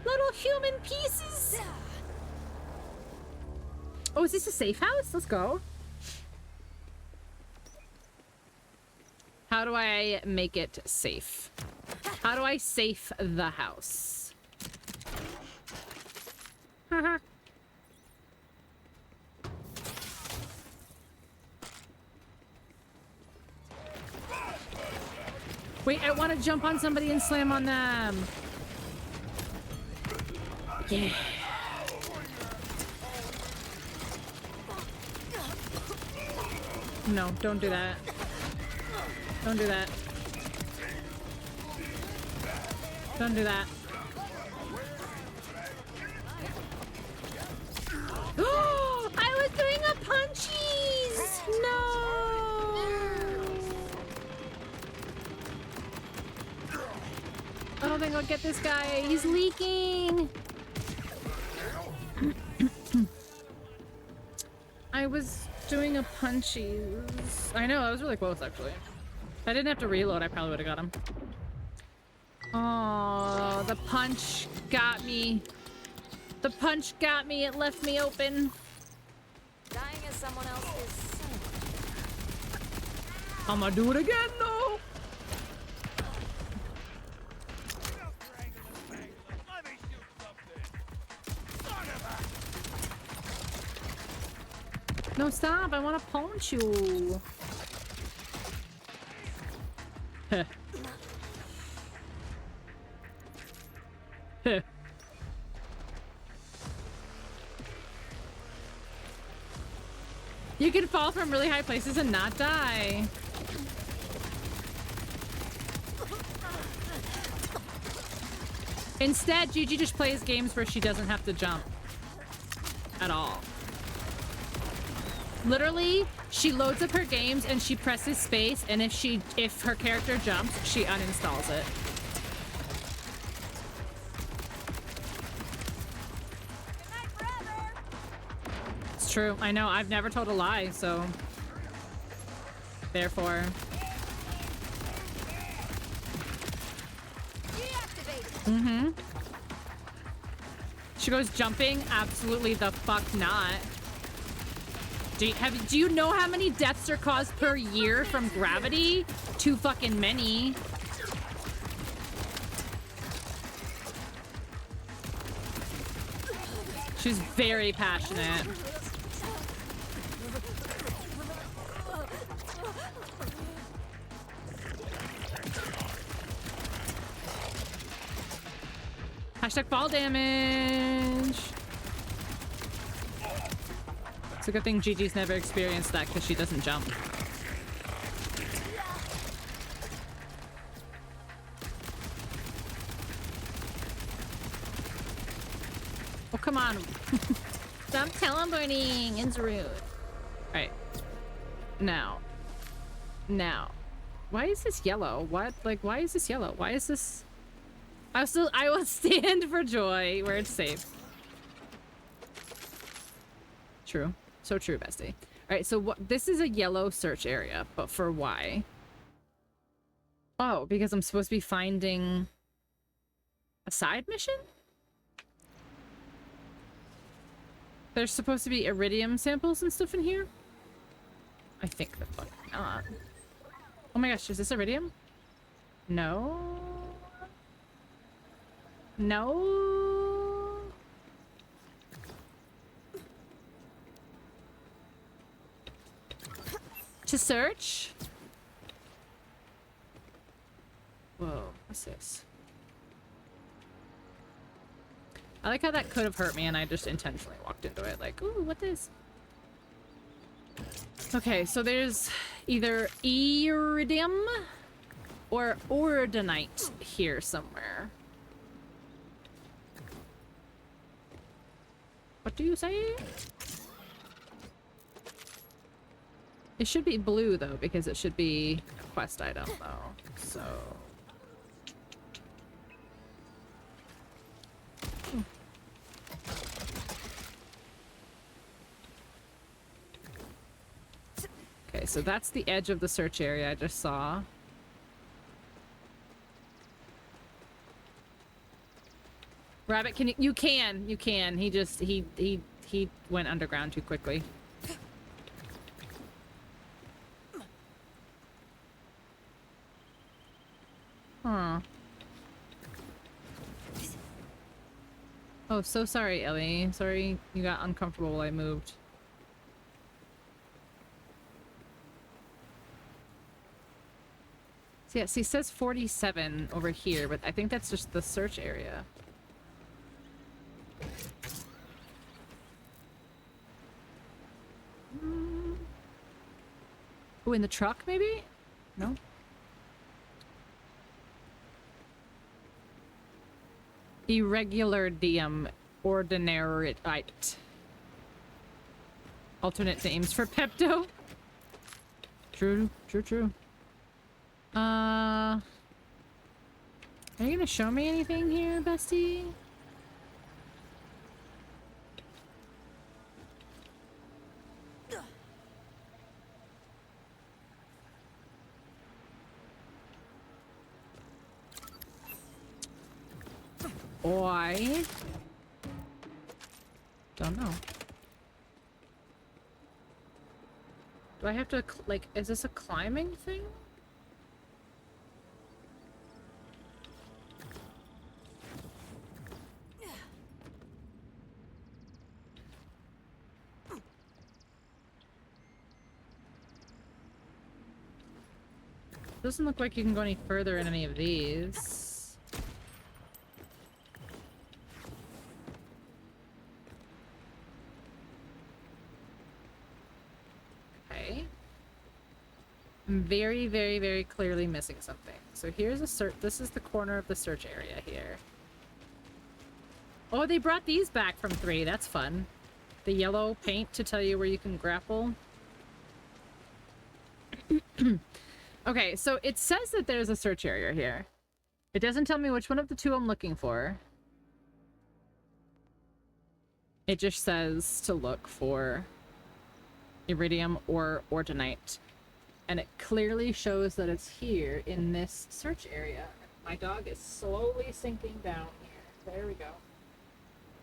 Little human pieces. Oh, is this a safe house? Let's go. How do I make it safe? How do I safe the house? Haha. Wait, I want to jump on somebody and slam on them. Yeah. No, don't do that. Don't do that. Don't do that. Oh, I was doing a punchies! No! I don't think I'll get this guy. He's leaking. I was doing a punchies. I know, that was really close actually. If I didn't have to reload, I probably would have got him. Oh, the punch got me. The punch got me. It left me open. Dying as someone else is so... I'm gonna do it again, though. No, stop. I want to punch you. Heh. Heh. You can fall from really high places and not die. Instead, Gigi just plays games where she doesn't have to jump. At all. Literally, she loads up her games and she presses space, and if her character jumps, she uninstalls it. It's true. I know. I've never told a lie, so therefore. Mm-hmm. She goes jumping? Absolutely the fuck not. Do you know how many deaths are caused per year from gravity? Too fucking many. She's very passionate. Hashtag fall damage. It's a good thing Gigi's never experienced that because she doesn't jump. Oh, come on. Stop teleporting. It's rude. Alright. Now. Why is this yellow? What? Like, why is this yellow? Why is this... I will stand for joy where it's safe. True. So true, bestie. Alright, so what? This is a yellow search area, but for why? Oh, because I'm supposed to be finding a side mission? There's supposed to be iridium samples and stuff in here? I think the fuck not. Oh my gosh, is this iridium? No. No. To search? Whoa, what's this? I like how that could have hurt me and I just intentionally walked into it like, ooh, what is? Okay, so there's either iridium or ordinite here somewhere. What do you say? It should be blue though, because it should be a quest item though, so... Okay, so that's the edge of the search area I just saw. Rabbit, can you can. He went underground too quickly. Huh. Oh, so sorry, Ellie. Sorry you got uncomfortable while I moved. So yeah, see, it says 47 over here, but I think that's just the search area. Oh, in the truck, maybe? No? Irregular diem, ordinarite. Alternate names for Pepto. True. Are you gonna show me anything here, bestie? Why? Don't know. Do I have to, like, is this a climbing thing? Doesn't look like you can go any further in any of these. Okay. I'm very, very, very clearly missing something. So here's a search. This is the corner of the search area here. Oh, they brought these back from 3. That's fun. The yellow paint to tell you where you can grapple. Okay, so it says that there's a search area here. It doesn't tell me which one of the 2 I'm looking for. It just says to look for iridium or ordinite. And it clearly shows that it's here in this search area. My dog is slowly sinking down here. There we go.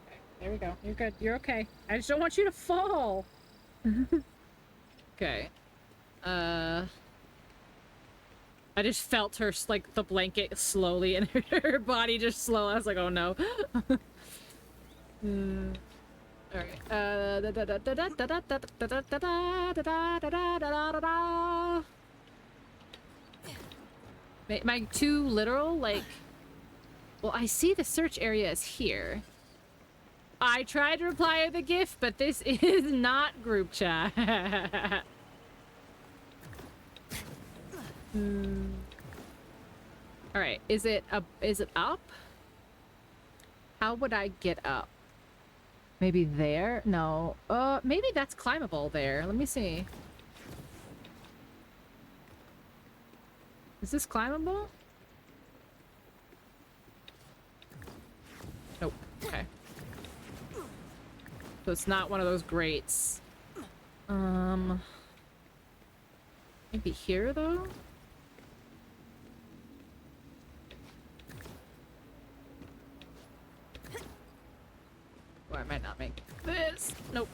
Okay, there we go. You're good. You're okay. I just don't want you to fall. Okay. I just felt her, like, the blanket slowly and her body just slow. I was like, oh no. Alright. Am I too literal? Like, well, I see the search area is here. I tried to reply with a GIF, but this is not group chat. Alright, is it up? How would I get up? Maybe there? No. Maybe that's climbable there. Let me see. Is this climbable? Nope. Okay. So it's not one of those grates. Maybe here, though? Oh, I might not make this. Nope.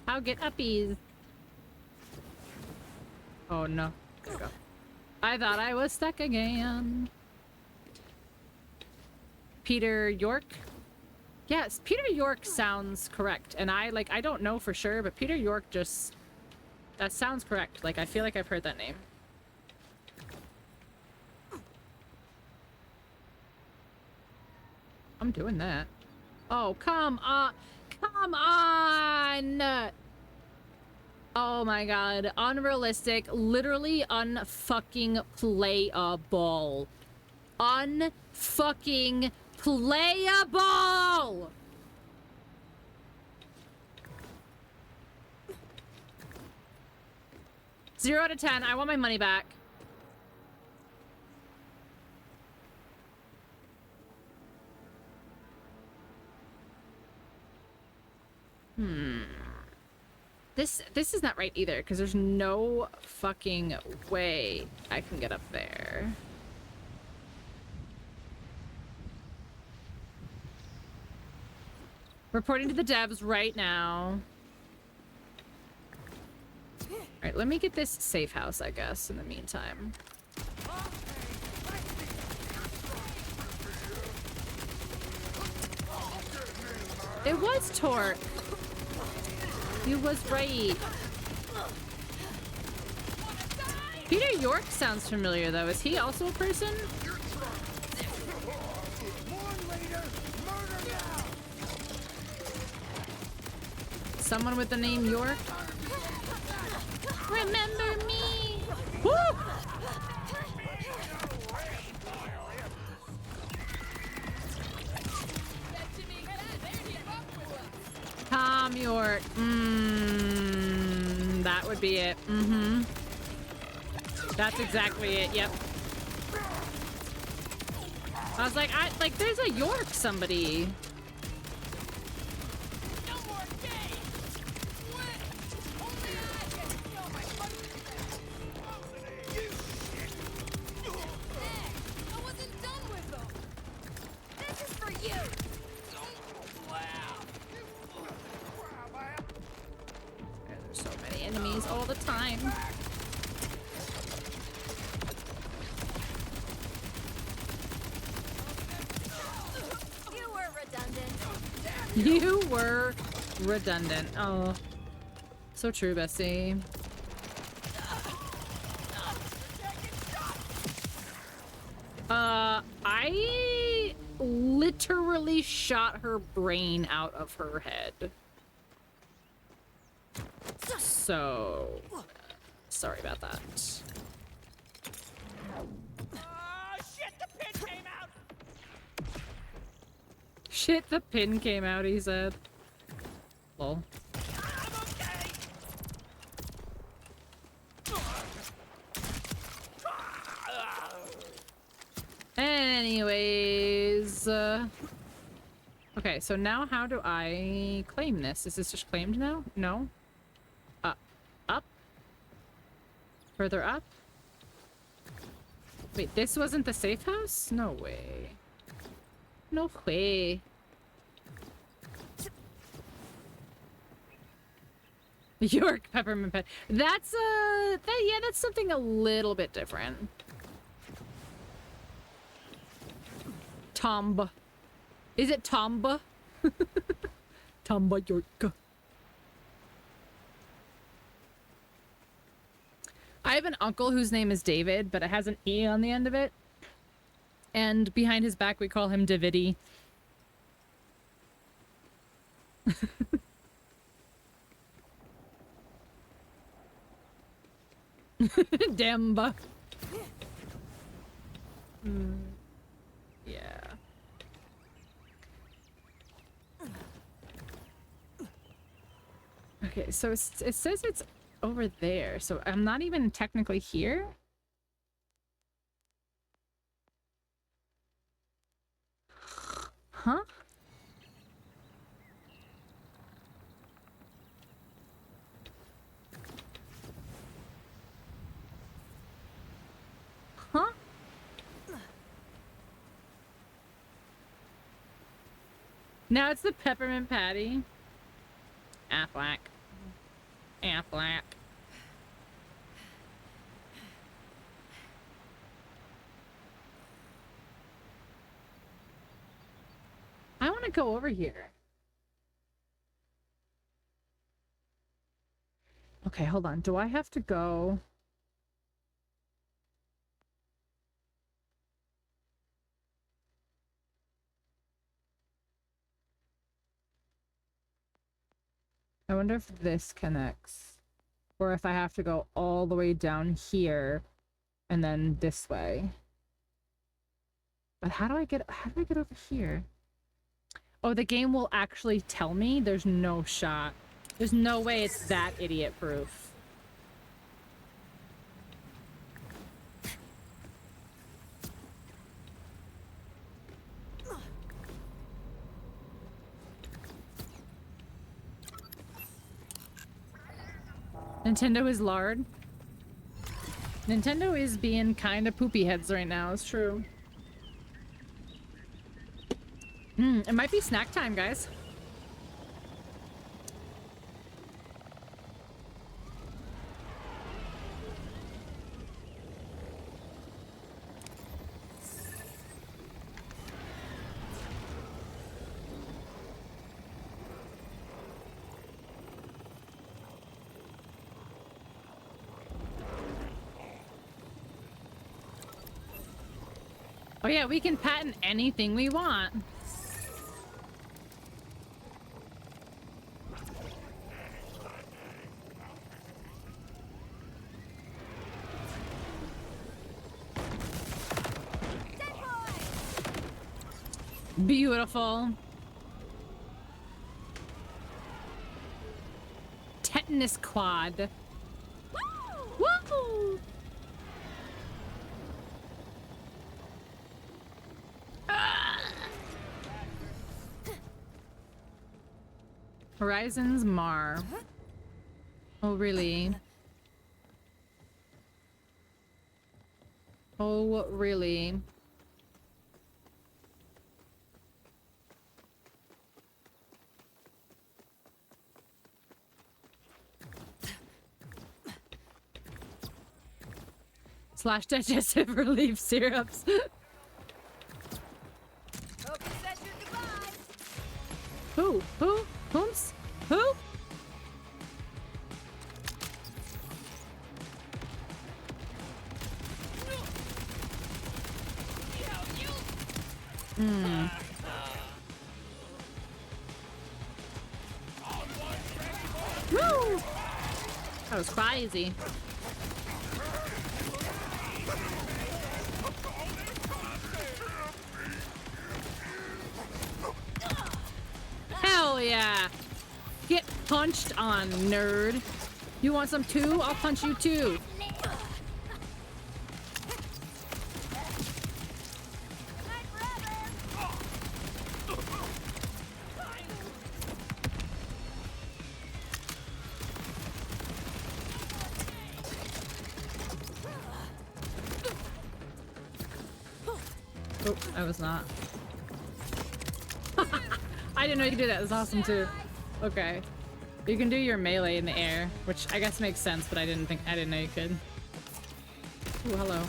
How get uppies? Oh no. There we go. I thought I was stuck again. Peter York? Yes, Peter York sounds correct. And I don't know for sure, but Peter York just... That sounds correct. Like, I feel like I've heard that name. I'm doing that. Oh, come on! Come on! Oh my god. Unrealistic. Literally unfucking playable. Unfucking playable! 0 out of 10. I want my money back. This is not right either, because there's no fucking way I can get up there. Reporting to the devs right now. Alright, let me get this safe house, I guess, in the meantime. It was Torque. You was right. Peter York sounds familiar, though. Is he also a person? Someone with the name York? Remember me! Woo! Tom York. That would be it. That's exactly it. Yep. I was like, there's a York somebody. There's so many enemies all the time. You were redundant. Oh. So true, Bessie. I literally shot her brain out of her head. So... sorry about that. Shit, the pin came out! Shit, the pin came out, he said. Lol. Anyways, okay, Okay, so now how do I claim this? Is this just claimed now? No? Up. Up? Further up? Wait, this wasn't the safe house? No way. No way. York peppermint pet. That's yeah, that's something a little bit different. Tomba. Is it Tomba? Tomba York. I have an uncle whose name is David, but it has an E on the end of it. And behind his back we call him Davidi. Demba. Yeah. Okay, so it says it's over there, so I'm not even technically here. Huh? Huh? Now it's the peppermint patty. Affleck. Affleck. I want to go over here. Okay, hold on. Do I have to go? I wonder if this connects. Or if I have to go all the way down here and then this way. But how do I get over here? Oh, the game will actually tell me? There's no shot. There's no way it's that idiot proof. Nintendo is lard. Nintendo is being kind of poopy heads right now, it's true. It might be snack time, guys. Oh yeah, we can patent anything we want. Beautiful. Tetanus quad. Woo! Woo! Horizons Mar. Oh, really? Oh, really? Slash digestive relief syrups. Who? Who? Whom's? Who? Hmm. Woo! That was crazy. Hell yeah! Get punched on, nerd. You want some too? I'll punch you too. Oh, I was not. I didn't know you could do that. That's awesome too. Okay. You can do your melee in the air, which I guess makes sense, but I didn't know you could. Ooh, hello.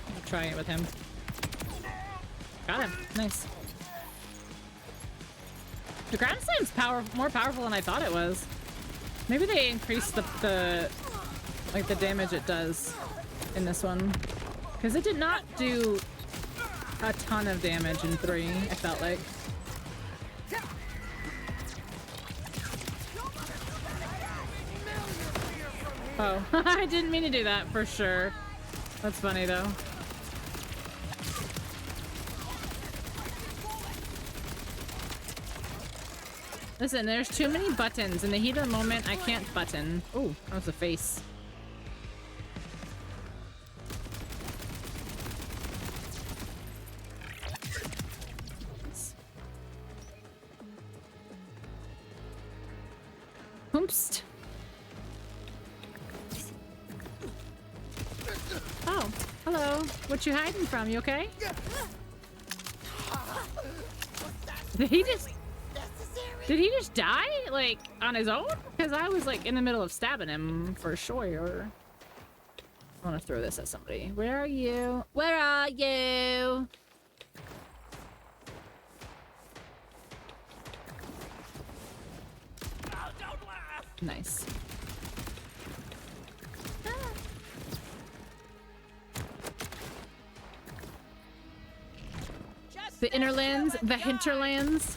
I'm trying it with him. Got him. Nice. The ground slam's more powerful than I thought it was. Maybe they increased the damage it does in this one, because it did not do a ton of damage in 3. I felt like. Oh, I didn't mean to do that for sure. That's funny though. Listen, there's too many buttons. In the heat of the moment, I can't button. Ooh, that was a face. Oomst. Oh, hello. What you hiding from? You okay? Did he just die, like, on his own? Because I was, like, in the middle of stabbing him, for sure. I want to throw this at somebody. Where are you? Where are you? Nice. The Innerlands, the Hinterlands.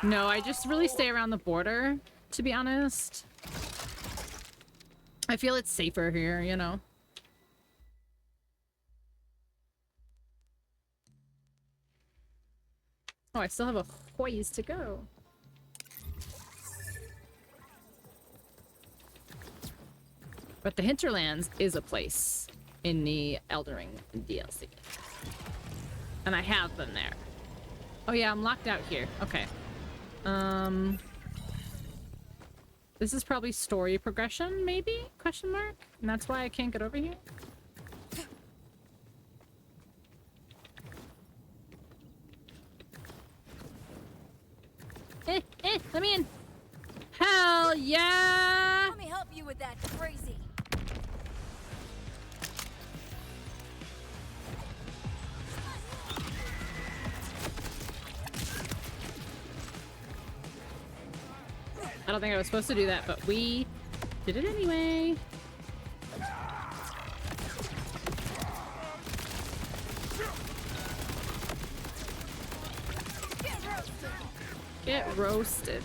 No, I just really stay around the border, to be honest. I feel it's safer here, you know. Oh, I still have a ways to go. But the Hinterlands is a place in the Elden Ring DLC. And I have been there. Oh yeah, I'm locked out here. Okay. This is probably story progression, maybe? Question mark? And that's why I can't get over here? Let me in. Hell yeah! Let me help you with that, crazy. I don't think I was supposed to do that, but we did it anyway. Get roasted.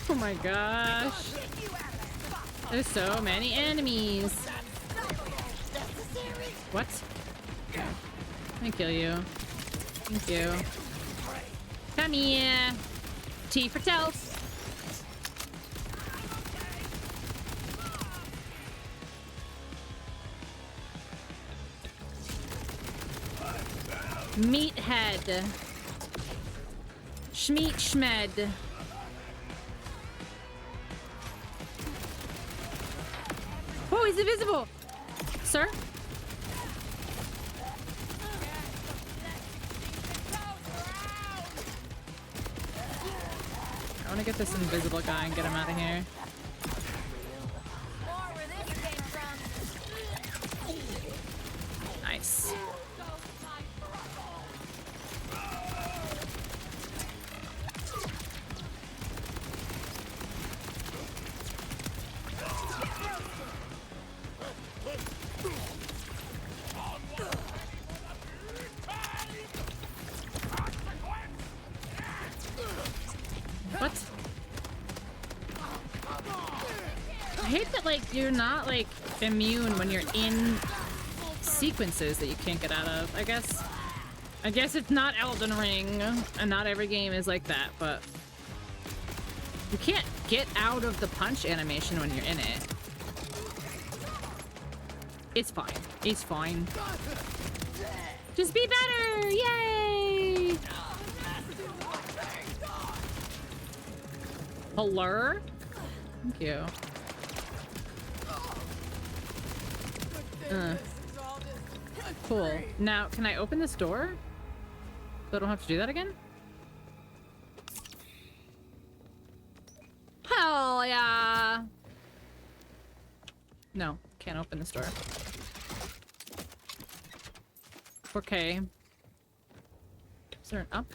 Oh my gosh. There's so many enemies. What? Okay. Let me kill you. Thank you. Come here. T for toast. Meathead. Schmeat schmed. Oh, he's invisible! Sir? I want to get this invisible guy and get him out of here. Nice. hate that, like, you're not, like, immune when you're in sequences that you can't get out of. I guess it's not Elden Ring, and not every game is like that, but you can't get out of the punch animation when you're in it. It's fine. It's fine. Just be better! Yay! Hello? Thank you. Cool. Now, can I open this door? So I don't have to do that again? Hell yeah! No, can't open this door. Okay. Is there an up?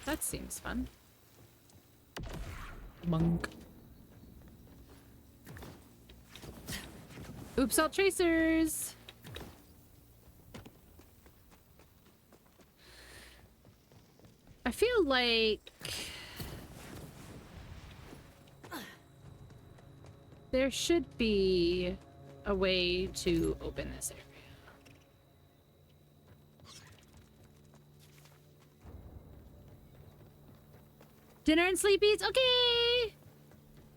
That seems fun. Monk. Oops, salt tracers! I feel like there should be a way to open this area. Dinner and sleepies? Okay!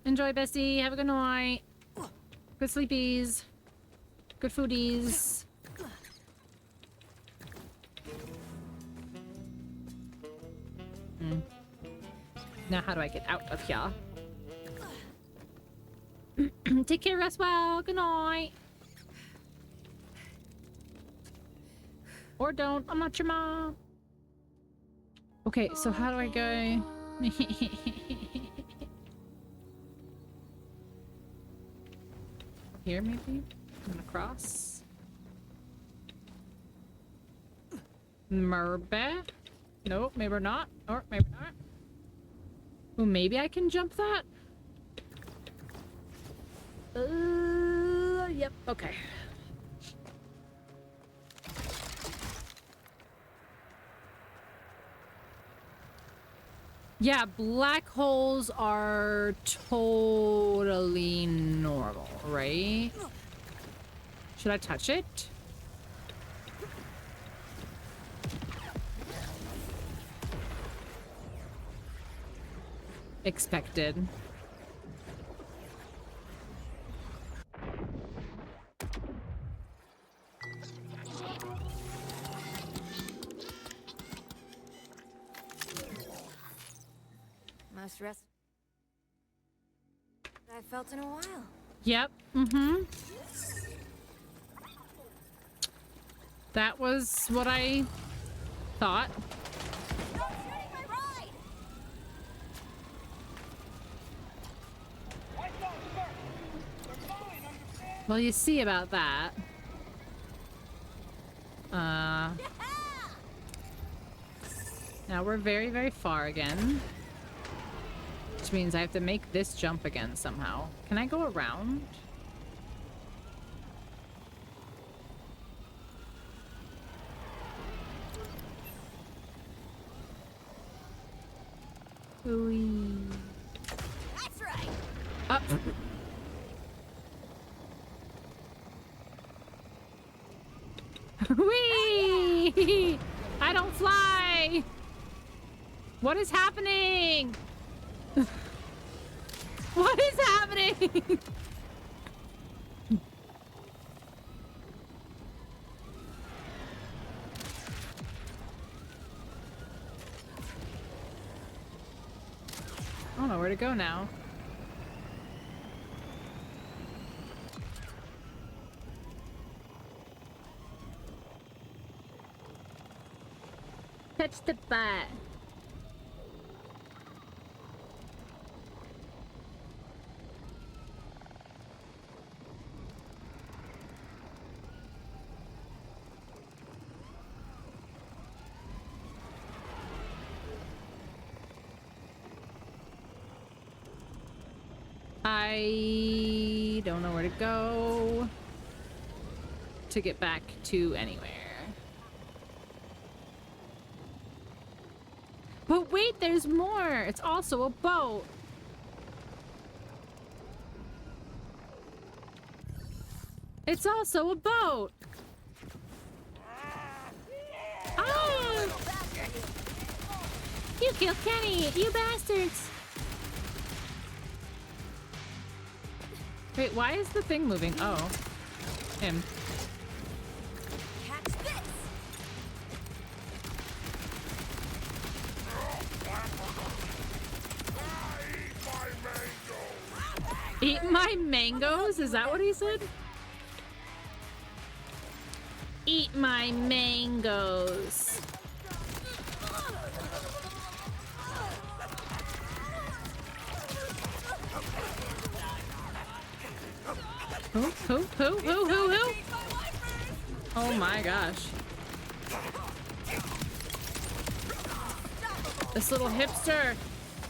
Enjoy, bestie. Have a good night. Good sleepies. Good foodies. Now how do I get out of here? Take care, rest well. Good night. Or don't. I'm not your mom. Okay, so how do I go? Here, maybe? I'm gonna cross. Maybe? Nope, maybe not. Or maybe not. Oh, maybe I can jump that? Yep, okay. Yeah, black holes are totally normal, right? Should I touch it? Expected. Most rest I've felt in a while. Yep. Mm-hmm. That was what I thought. Well, you see about that. Now we're very, very far again. Which means I have to make this jump again somehow. Can I go around? Ooh. That's right. Up. Whee! I don't fly! What is happening? What is happening? I don't know where to go now. Touch the butt. I don't know where to go to get back to anywhere. But wait, there's more. It's also a boat. It's also a boat. Oh! You killed Kenny, you bastards. Wait, why is the thing moving? Oh. Him. Catch this! Eat my mangoes? Is that what he said? Eat my mangoes. Who? Oh my gosh. This little hipster.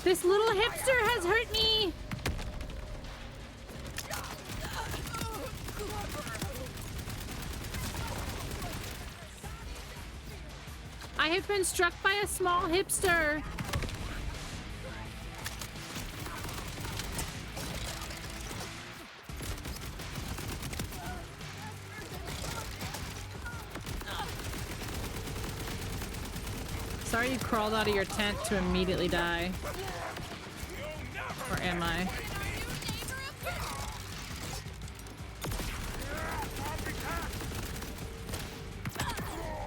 This little hipster has hurt me. I have been struck by a small hipster. Sorry you crawled out of your tent to immediately die. Or am I?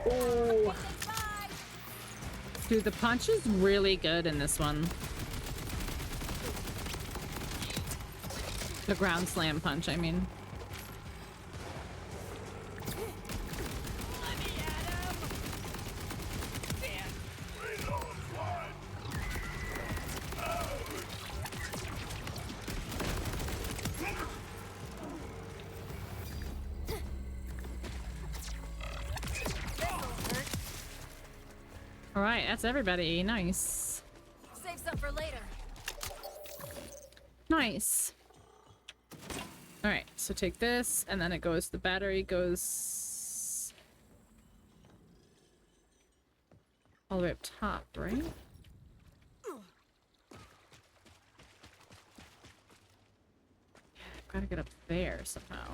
Oh. Dude, the punch is really good in this one. The ground slam punch, I mean. Alright, that's everybody. Nice. Save some for later. Nice. Alright, so take this, and then it goes, the battery goes all the way up top, right? I've gotta get up there somehow.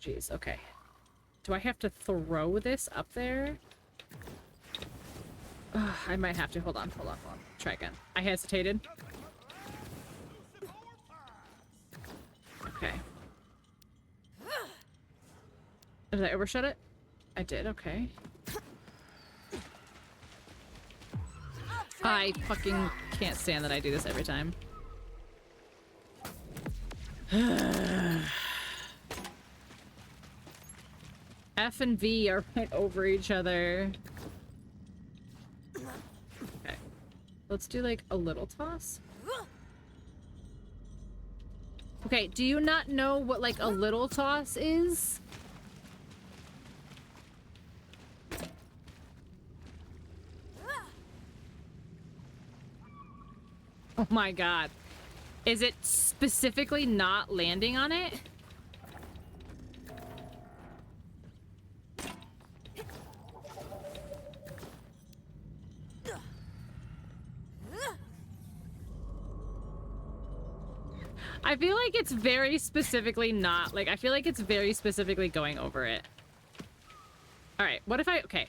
Jeez, okay. Do I have to throw this up there? Ugh, I might have to. Hold on. Try again. I hesitated. Okay. Did I overshot it? I did, okay. I fucking can't stand that I do this every time. F and V are right over each other. Okay. Let's do like a little toss. Okay, do you not know what like a little toss is? Oh my god. Is it specifically not landing on it? I feel like it's very specifically not, like, I feel like it's very specifically going over it. Alright, what if I, okay.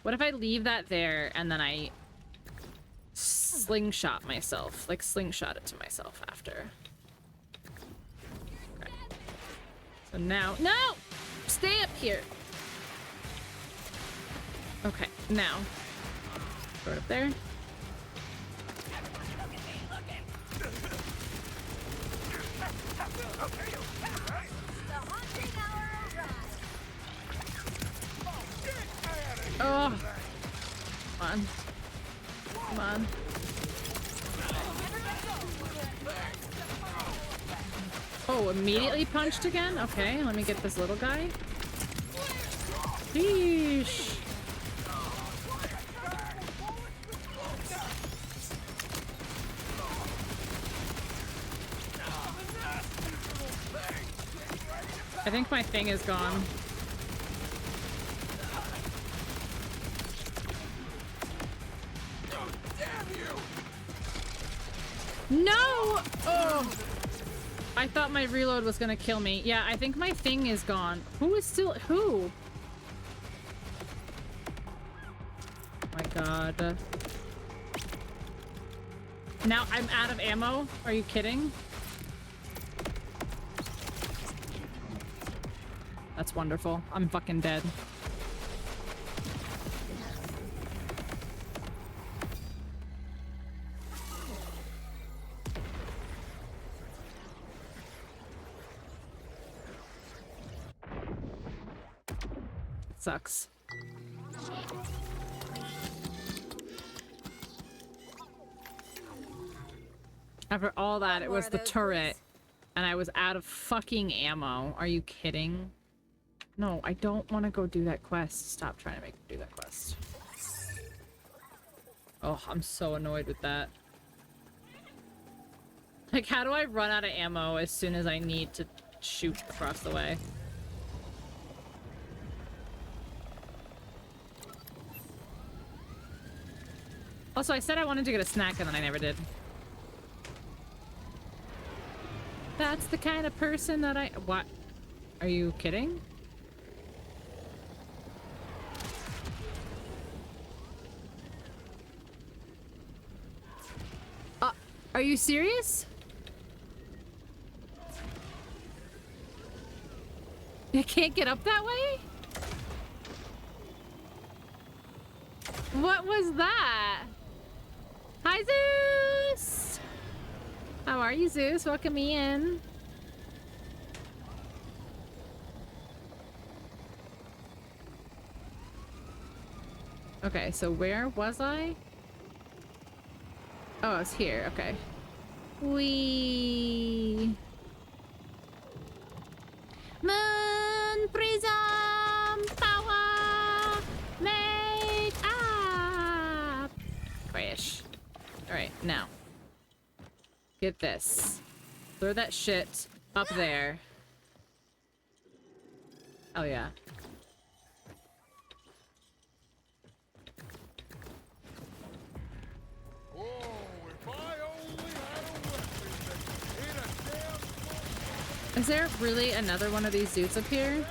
What if I leave that there and then I slingshot myself? Like, slingshot it to myself after. Okay. So now, no! Stay up here! Okay, now. Throw it up there. Oh, come on. Come on. Oh, immediately punched again? Okay, let me get this little guy. Sheesh. I think my thing is gone. No! Oh! I thought my reload was gonna kill me. Yeah, I think my thing is gone. Who is still... Who? Oh my god. Now I'm out of ammo? Are you kidding? That's wonderful. I'm fucking dead. Sucks. After all that, it was the turret, and I was out of fucking ammo. Are you kidding? No, I don't want to go do that quest. Stop trying to make me do that quest. Oh, I'm so annoyed with that. Like, how do I run out of ammo as soon as I need to shoot across the way? Also, I said I wanted to get a snack and then I never did. That's the kind of person that I... What? Are you kidding? Are you serious? I can't get up that way? What was that? Hi, Zeus! How are you, Zeus? Welcome me in. Okay, so where was I? Oh, I was here. Okay. Wee. Moon prism power make up. Crash. All right, now. Get this. Throw that shit up there. Oh yeah. Is there really another one of these dudes up here?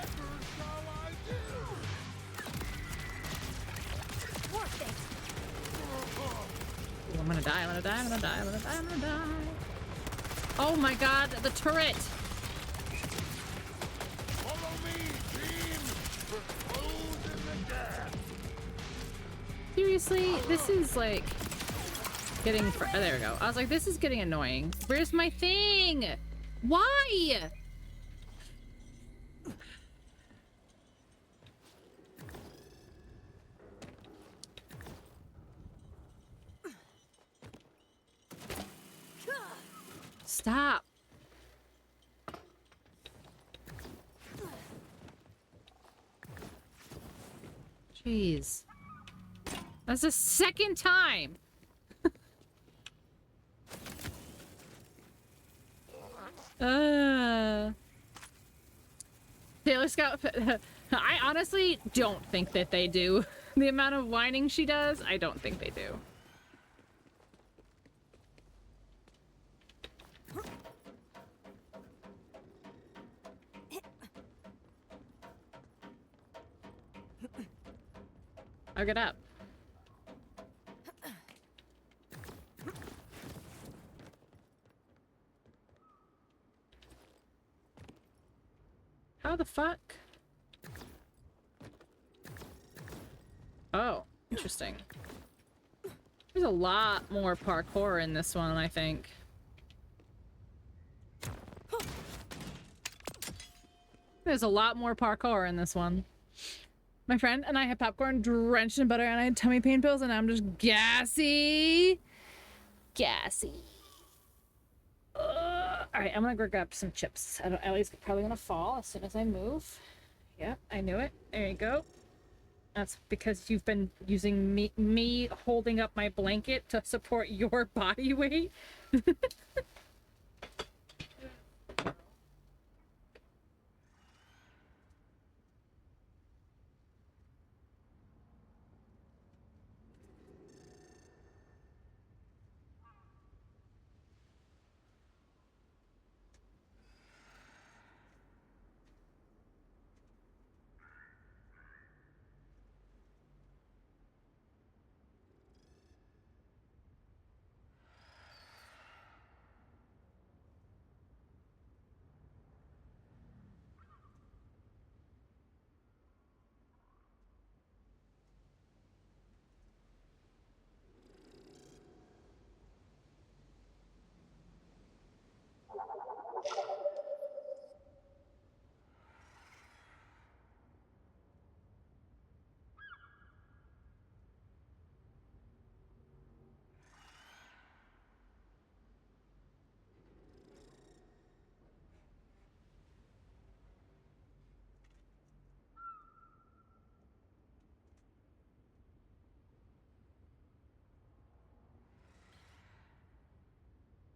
Ooh, I'm gonna die, I'm gonna die, I'm gonna die, I'm gonna die, I'm gonna die. Oh my god, the turret! Follow me, team! We're closing the gap. Seriously, this is like getting oh, there we go. I was like, this is getting annoying. Where's my thing? Why? Stop. Jeez. That's the second time. Taylor Scout. I honestly don't think that they do. The amount of whining she does, I don't think they do. I'll get up. How the fuck? Oh, interesting. There's a lot more parkour in this one, I think. There's a lot more parkour in this one. My friend and I had popcorn drenched in butter and I had tummy pain pills and I'm just gassy. Gassy. Alright, I'm gonna go grab some chips. Ellie's probably gonna fall as soon as I move. Yep, I knew it. There you go. That's because you've been using me holding up my blanket to support your body weight.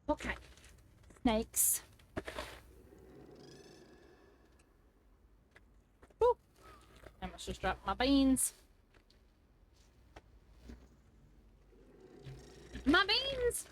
Okay. Snakes. Woo. I must just drop my beans. My beans!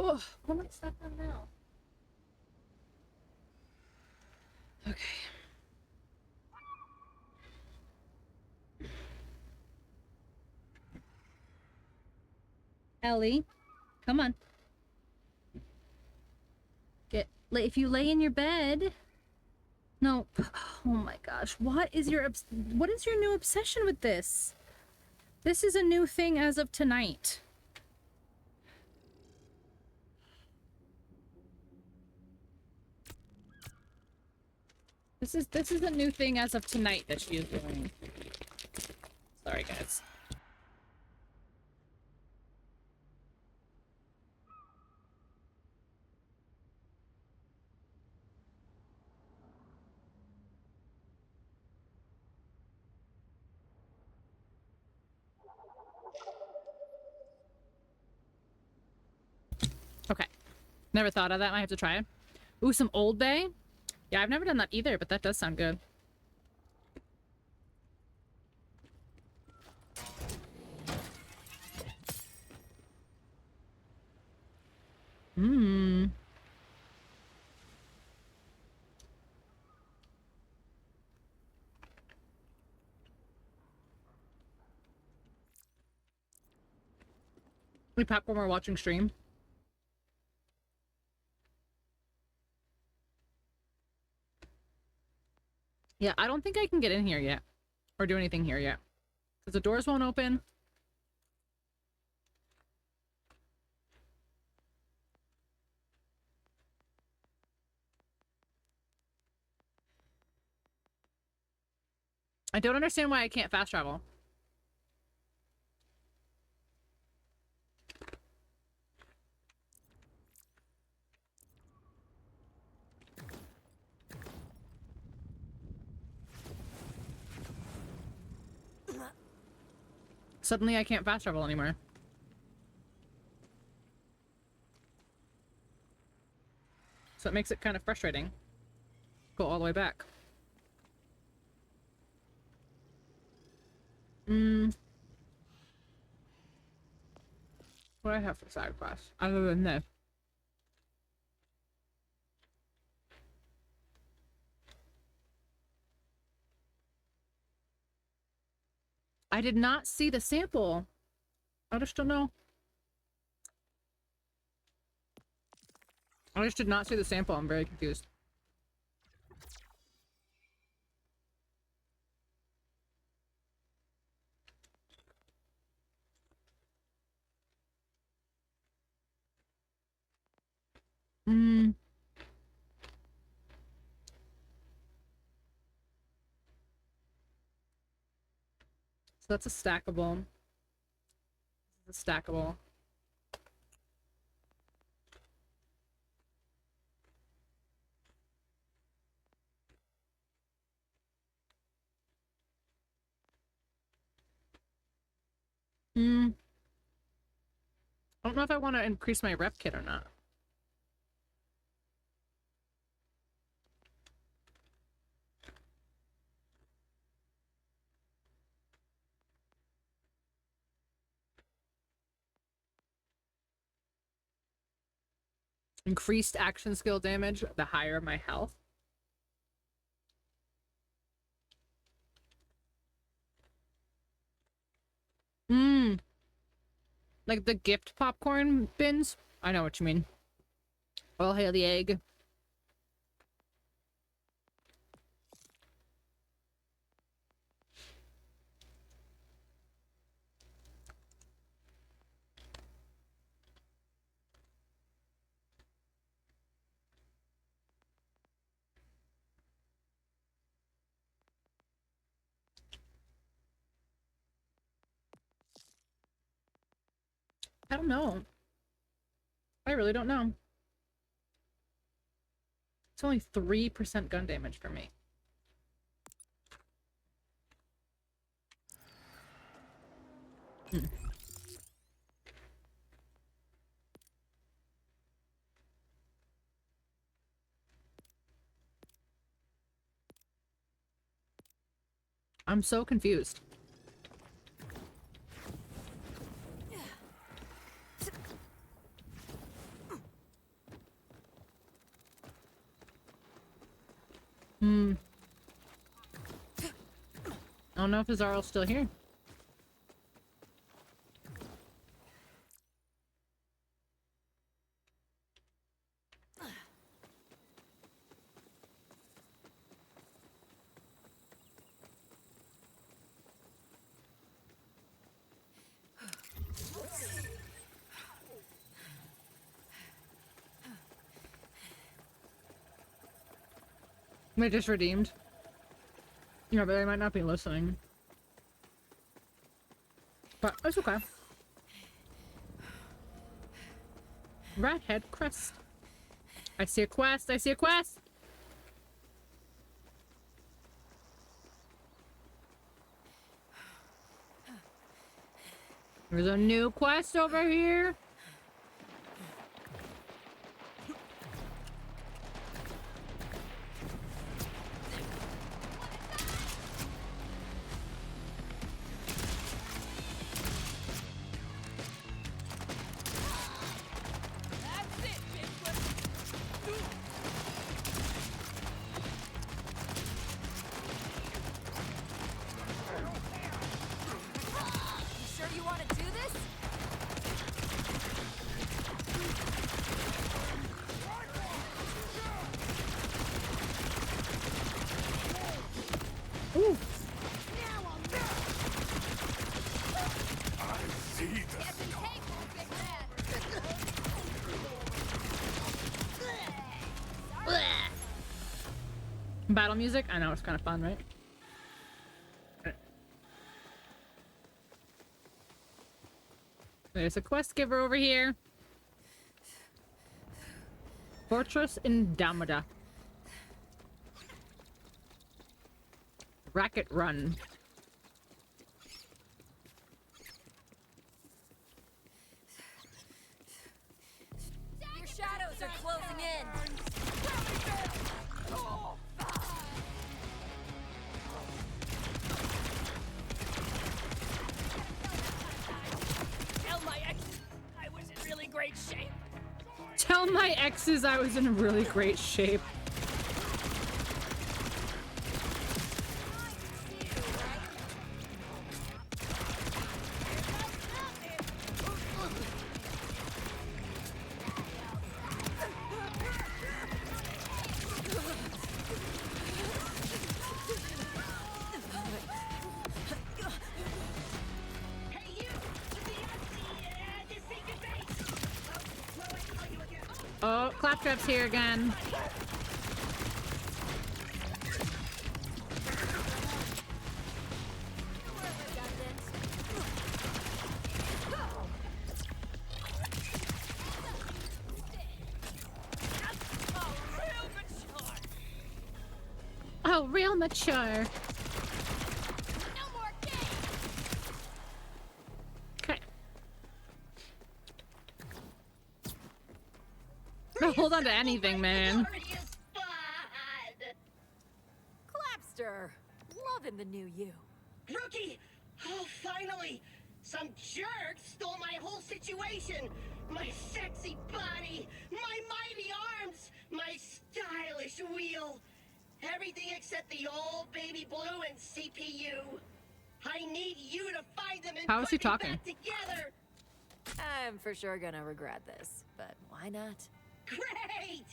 Oh, what am I stuck on now? Okay. Ellie, come on. If you lay in your bed. No. Oh my gosh. What is your new obsession with this? This is a new thing as of tonight. This is a new thing as of tonight that she is doing. Sorry, guys. Okay. Never thought of that. Might have to try it. Ooh, some Old Bay? Yeah, I've never done that either, but that does sound good. Mmm. We popcorn while watching stream. Yeah, I don't think I can get in here yet. Or do anything here yet. Because the doors won't open. I don't understand why I can't fast travel. Suddenly I can't fast travel anymore. So it makes it kind of frustrating. Go all the way back. What do I have for side quest? Other than this. I did not see the sample. I just don't know. I just did not see the sample. I'm very confused. So that's a stackable. This is a stackable. I don't know if I want to increase my rep kit or not. Increased action skill damage, the higher my health. Like the gift popcorn bins? I know what you mean. All hail the egg. I don't know. I really don't know. It's only 3% gun damage for me. I'm so confused. I don't know if Azarel's still here. They just redeemed. Yeah, but they might not be listening. But it's okay. Rathead Crest. I see a quest. I see a quest. There's a new quest over here. Battle music? I know, it's kind of fun, right? There's a quest giver over here. Fortress Indomita. Racket Run. Your shadows are closing in. Tell my ex I was in really great shape. Tell my exes I was in really great shape. Oh, Claptrap's here again. Oh, real mature. Okay. Don't hold on to anything, man. Clapster, loving the new you. Rookie! Oh, finally! Some jerk stole my whole situation! My sexy body! My mighty arms! My stylish wheel! Everything except the old baby blue and CPU. I need you to find them and How is he put me talking? back together! I'm for sure gonna regret this, but why not? Great!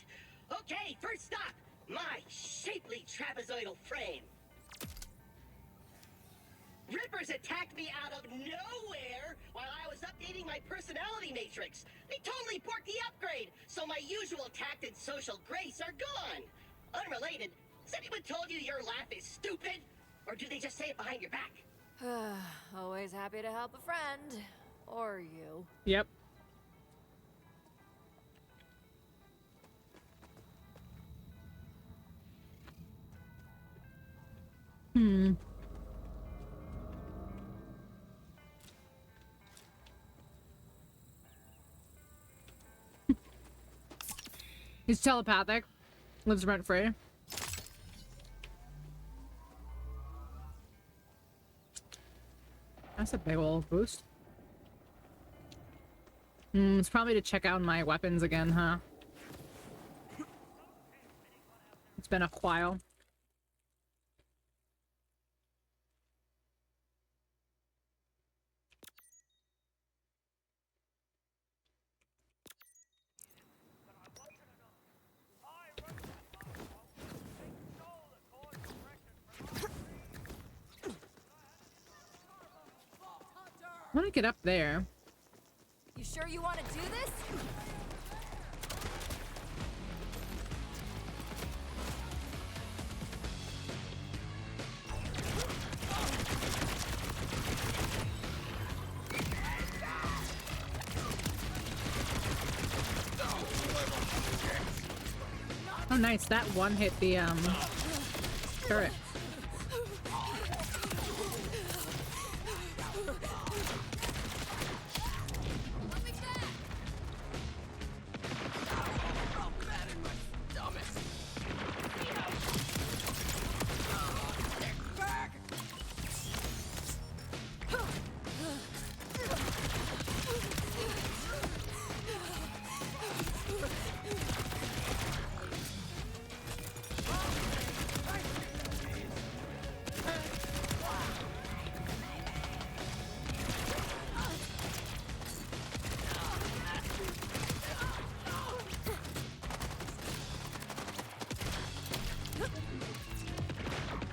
Okay, first stop! My shapely trapezoidal frame. Rippers attacked me out of nowhere while I was updating my personality matrix. They totally borked the upgrade, so my usual tact and social grace are gone. Unrelated, has anyone told you your laugh is stupid? Or do they just say it behind your back? Always happy to help a friend. Or you. Yep. Hmm. He's telepathic. Lives rent free. That's a big old boost. It's probably to check out my weapons again, huh? It's been a while. I want to get up there. You sure you want to do this? Oh, nice. That one hit the, turret.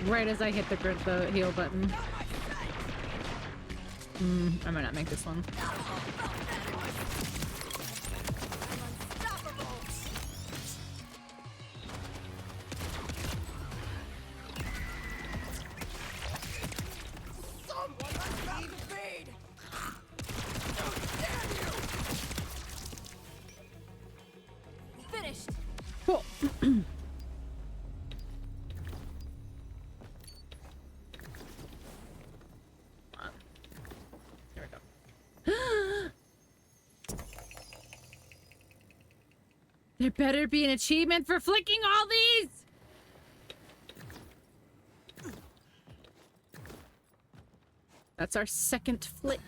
Right as I hit the heal button. I might not make this one. Finished. Cool. There better be an achievement for flicking all these! That's our second flick.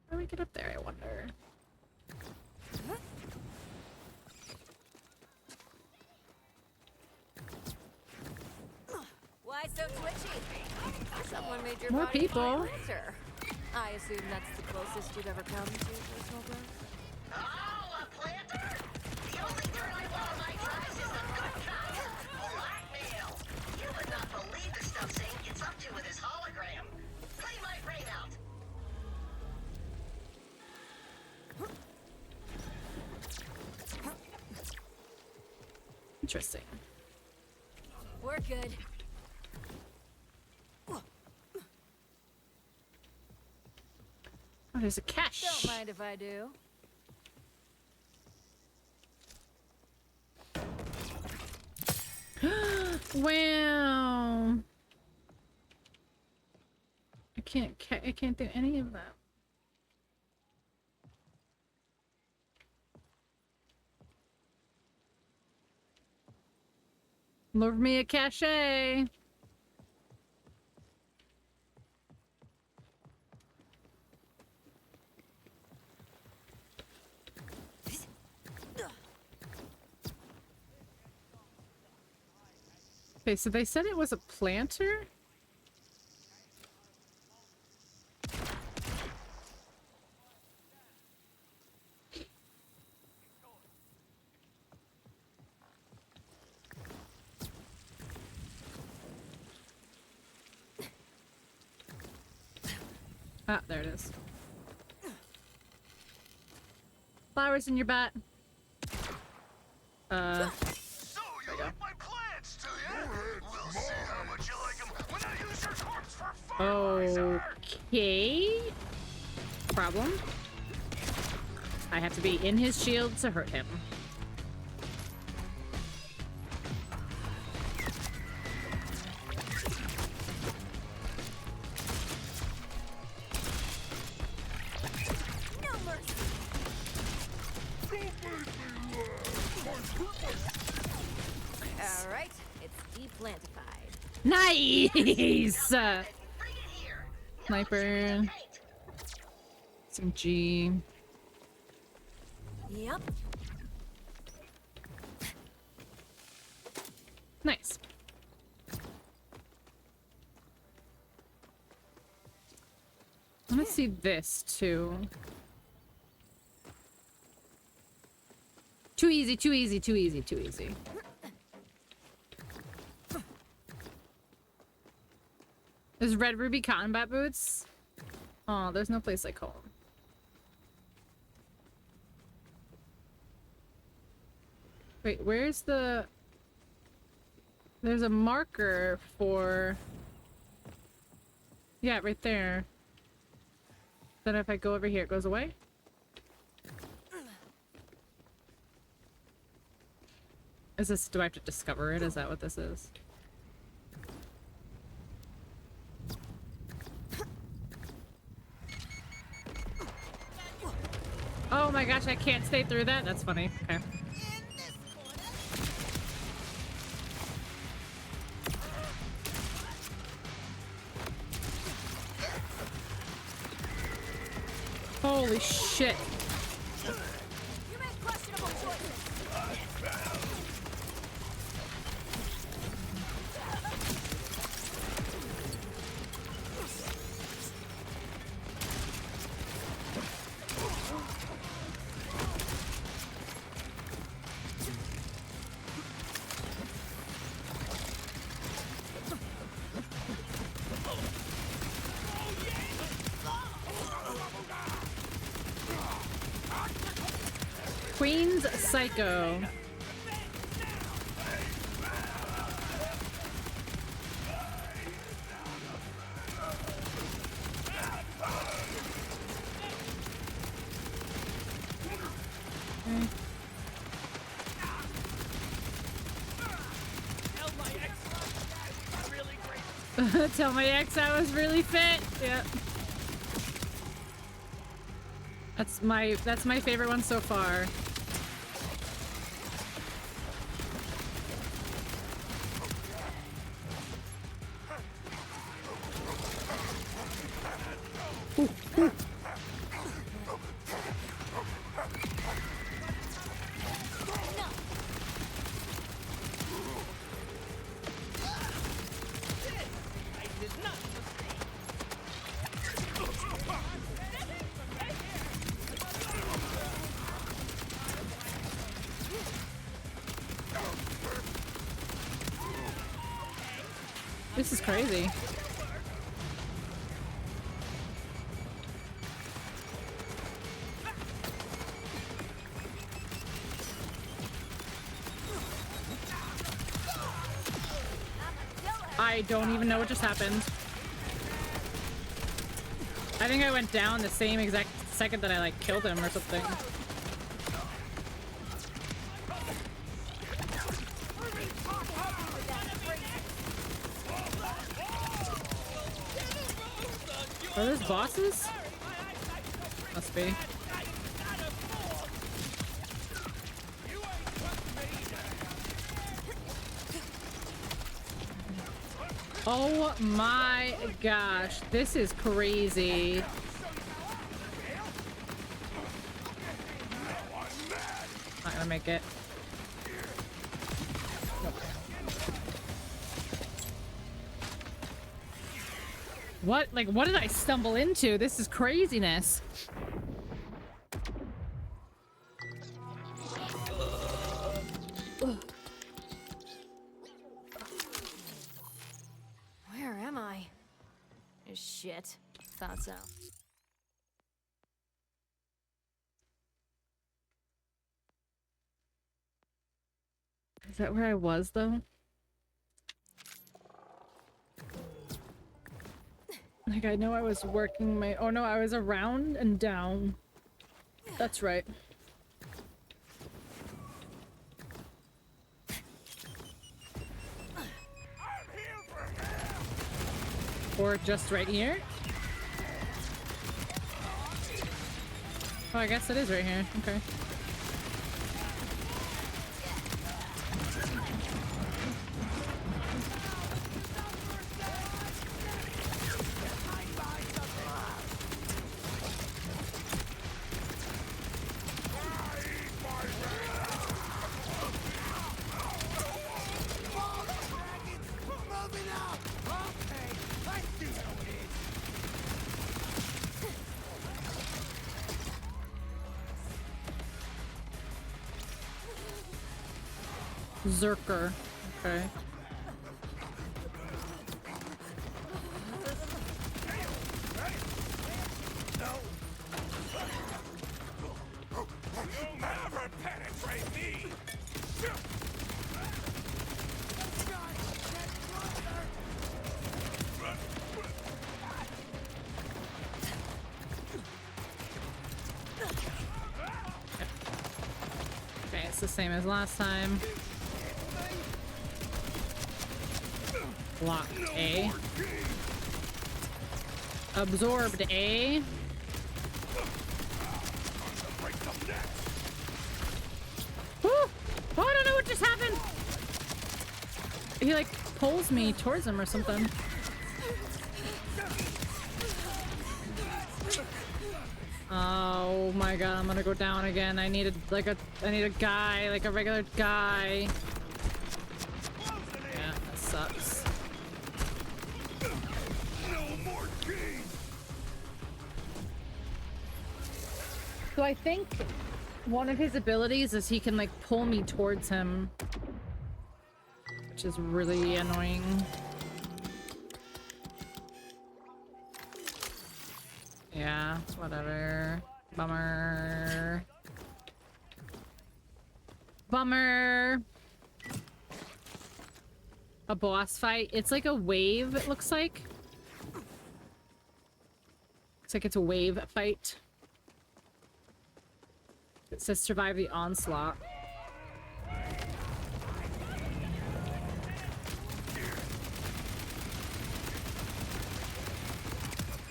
How do we get up there, I wonder? Why so twitchy? Someone made your More body people. feel lighter. I assume that's the closest you've ever come to personal growth. Oh, a planter? The only dirt I want on my drives is the good kind. Blackmail. You would not believe the stuff Zane gets up to with his hologram. Clean my brain out. Interesting. We're good. Oh, there's a cache. Don't mind if I do. Wow. I can't do any of that. Love me a cachet. Okay, so they said it was a planter? Ah, there it is. Flowers in your butt. So you like my plants, do you? We'll see how much you like them when I use your corpse for fertilizer. Okay. Problem. I have to be in his shield to hurt him. All right, it's deplantified. Nice! Sniper. Some G. Yep. Nice. I want to see this too. Too easy, too easy, too easy, too easy. There's Red Ruby combat boots. Oh, there's no place like home. Wait, where's the... There's a marker for... Yeah, right there. Then if I go over here, it goes away? Is this... Do I have to discover it? Is that what this is? Oh my gosh, I can't stay through that? That's funny. Okay. Holy shit. You make questionable choices. Queen's Psycho. Tell my ex I was really fit. Yep. That's my favorite one so far. This is crazy. I don't even know what just happened. I think I went down the same exact second that I like killed him or something. Are those bosses? Must be. Oh my gosh, this is crazy. Not gonna make it. What? Like, what did I stumble into? This is craziness. Where am I? Shit. Thought so. Is that where I was, though? Like, I know I was working my... Oh, no, I was around and down. That's right. Or just right here? Oh, I guess it is right here. Okay. Zerker. Okay. You'll never penetrate me! Okay, it's the same as last time. Blocked A. Absorbed A. Woo! Oh, I don't know what just happened! He like pulls me towards him or something. Oh my god, I'm gonna go down again. I need a guy, like a regular guy. Yeah, that sucks. So I think one of his abilities is he can like pull me towards him, which is really annoying. Yeah, whatever. Bummer. Bummer. A boss fight. It's like a wave, it looks like. Looks like it's a wave fight. It says survive the onslaught.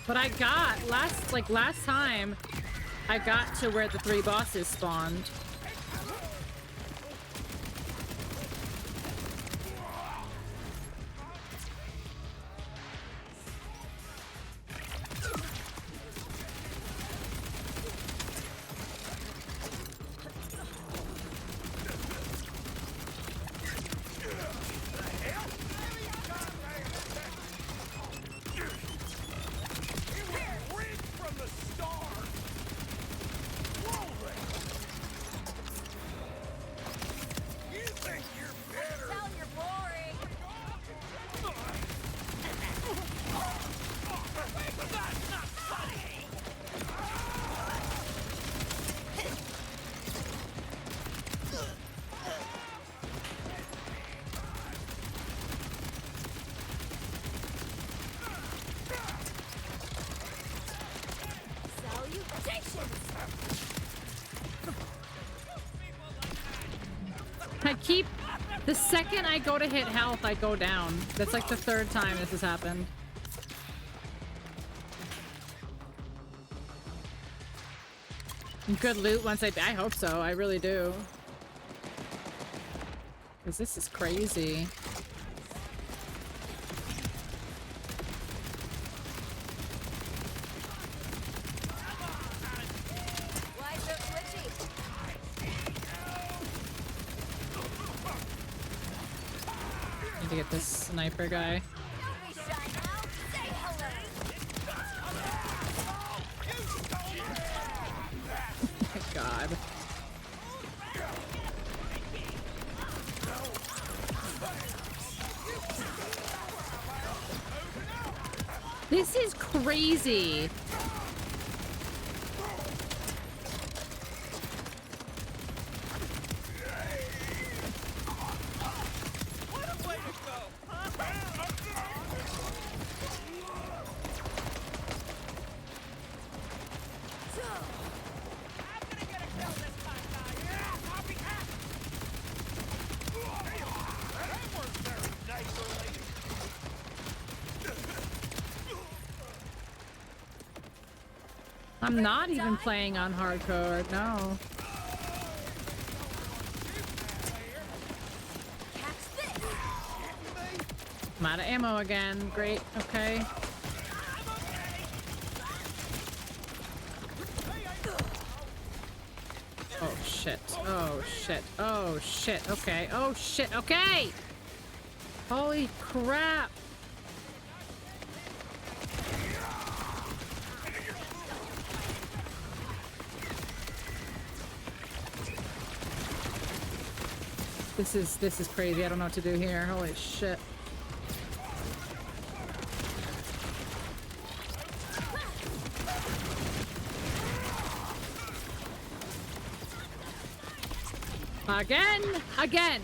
But I got last time I got to where the 3 bosses spawned. The second I go to hit health, I go down. That's like the 3rd time this has happened. Good loot once I hope so. I really do. Because this is crazy. To get this sniper guy. Oh my god. This is crazy. I'm not even playing on hardcore, no. I'm out of ammo again. Great, okay. Oh shit, oh shit, oh shit, okay, oh shit, okay! Holy crap! This is crazy. I don't know what to do here. Holy shit. Again.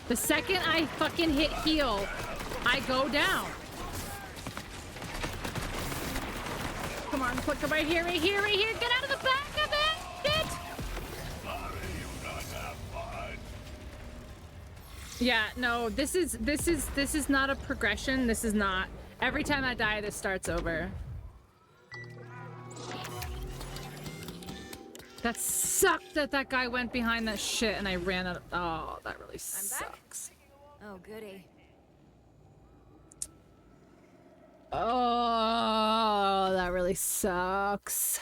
The second I fucking hit heal, I go down. Come on, click right here. Get out of the back of it! Shit! Yeah, no, this is not a progression. This is not. Every time I die, this starts over. That sucked that guy went behind that shit and I ran out of— oh, that really sucks. Oh, goody. Oh, that really sucks.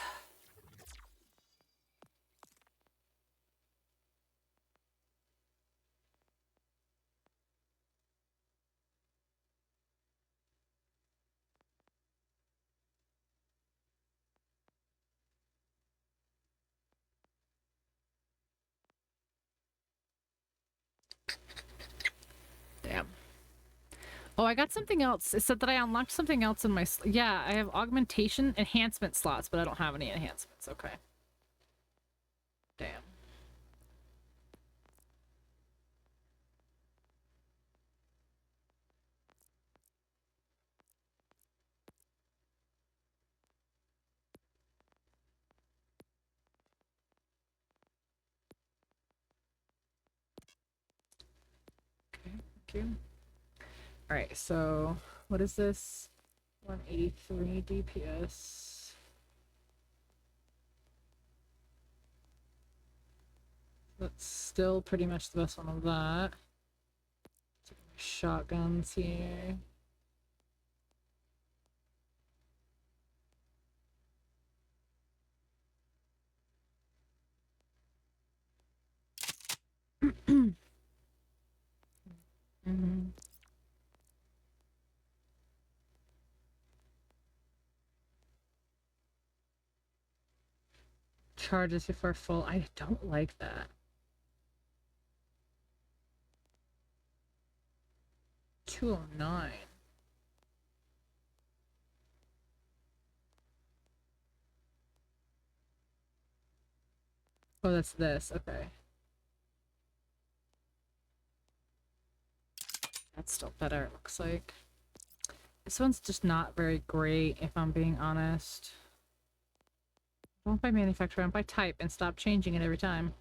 Damn. Oh, I got something else. It said that I unlocked something else in my— yeah, I have augmentation enhancement slots, but I don't have any enhancements. Okay. Damn. Okay, thank you. Alright, so what is this? 183 DPS. That's still pretty much the best one of that. Shotguns here. Mm-hmm. Charges before full. I don't like that. 209. Oh, that's this. Okay. That's still better, it looks like. This one's just not very great, if I'm being honest. Don't buy manufacturer, don't buy type, and stop changing it every time.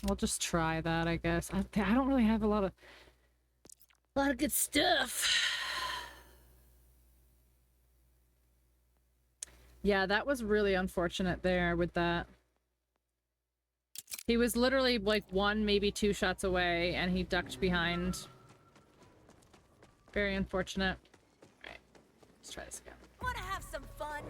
I'll just try that, I guess. I don't really have a lot of good stuff. Yeah, that was really unfortunate there with that. He was literally like 1, maybe 2 shots away, and he ducked behind. Very unfortunate. Alright, let's try this again. Wanna have some fun?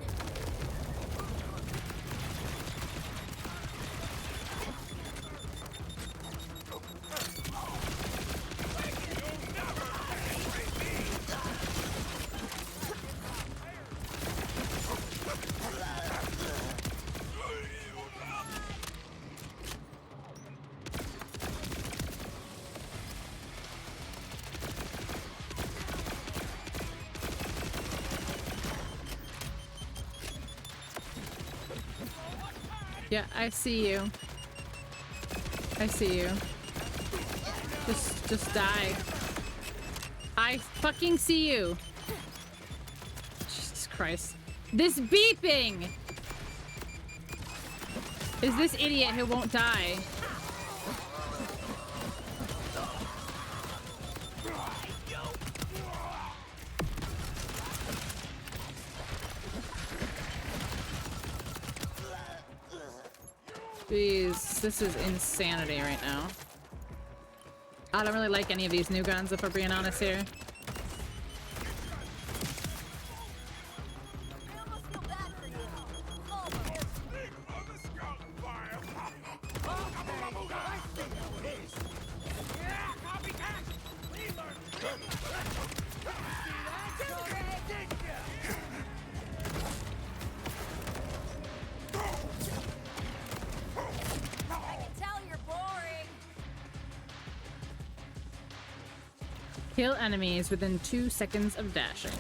Yeah, I see you. I see you. Just die. I fucking see you. Jesus Christ. This beeping! Is this idiot who won't die? Jeez, this is insanity right now. I don't really like any of these new guns, if we're being honest here. Kill enemies within 2 seconds of dashing.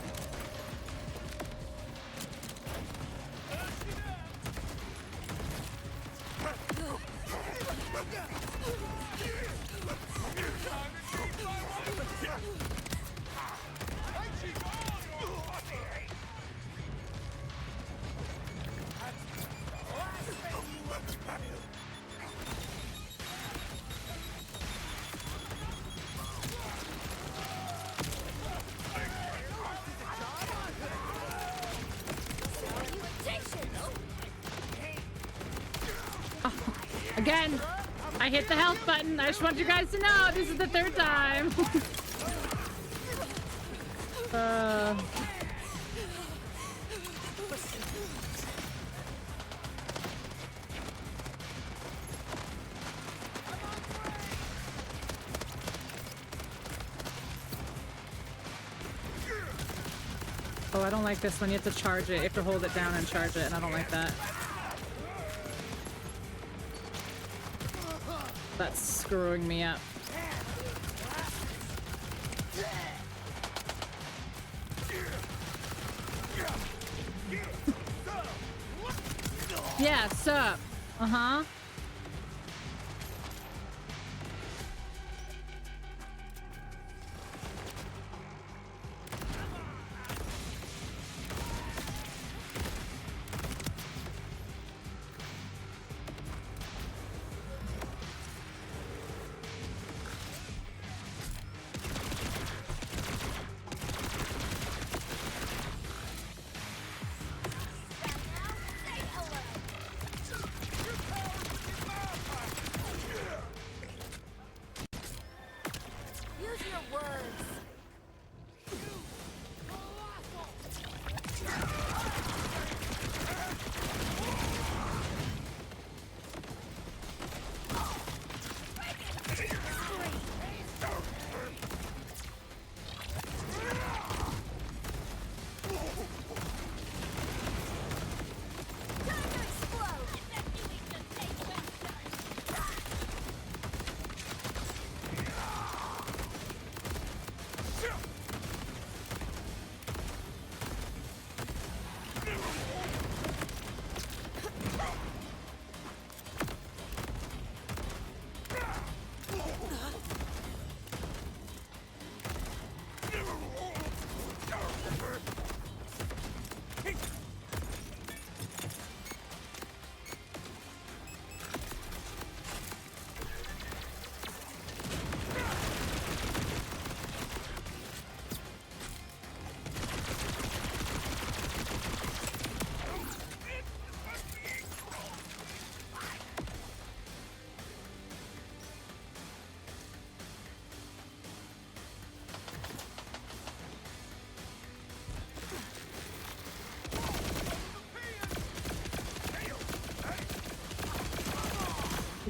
Again, I hit the health button. I just want you guys to know this is the 3rd time. Oh, I don't like this one. You have to charge it. You have to hold it down and charge it, and I don't like that. That's screwing me up. Yeah, sup? Uh-huh.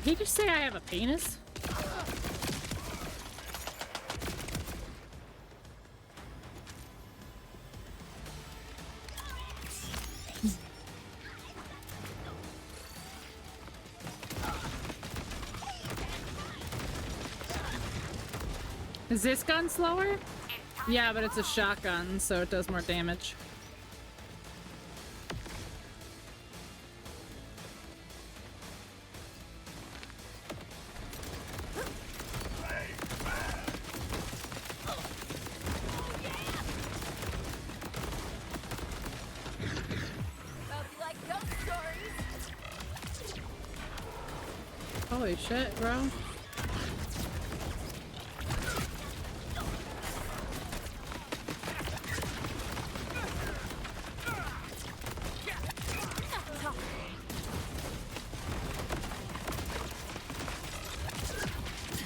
Did he just say I have a penis? Is this gun slower? Yeah, but it's a shotgun, so it does more damage. Holy shit, bro.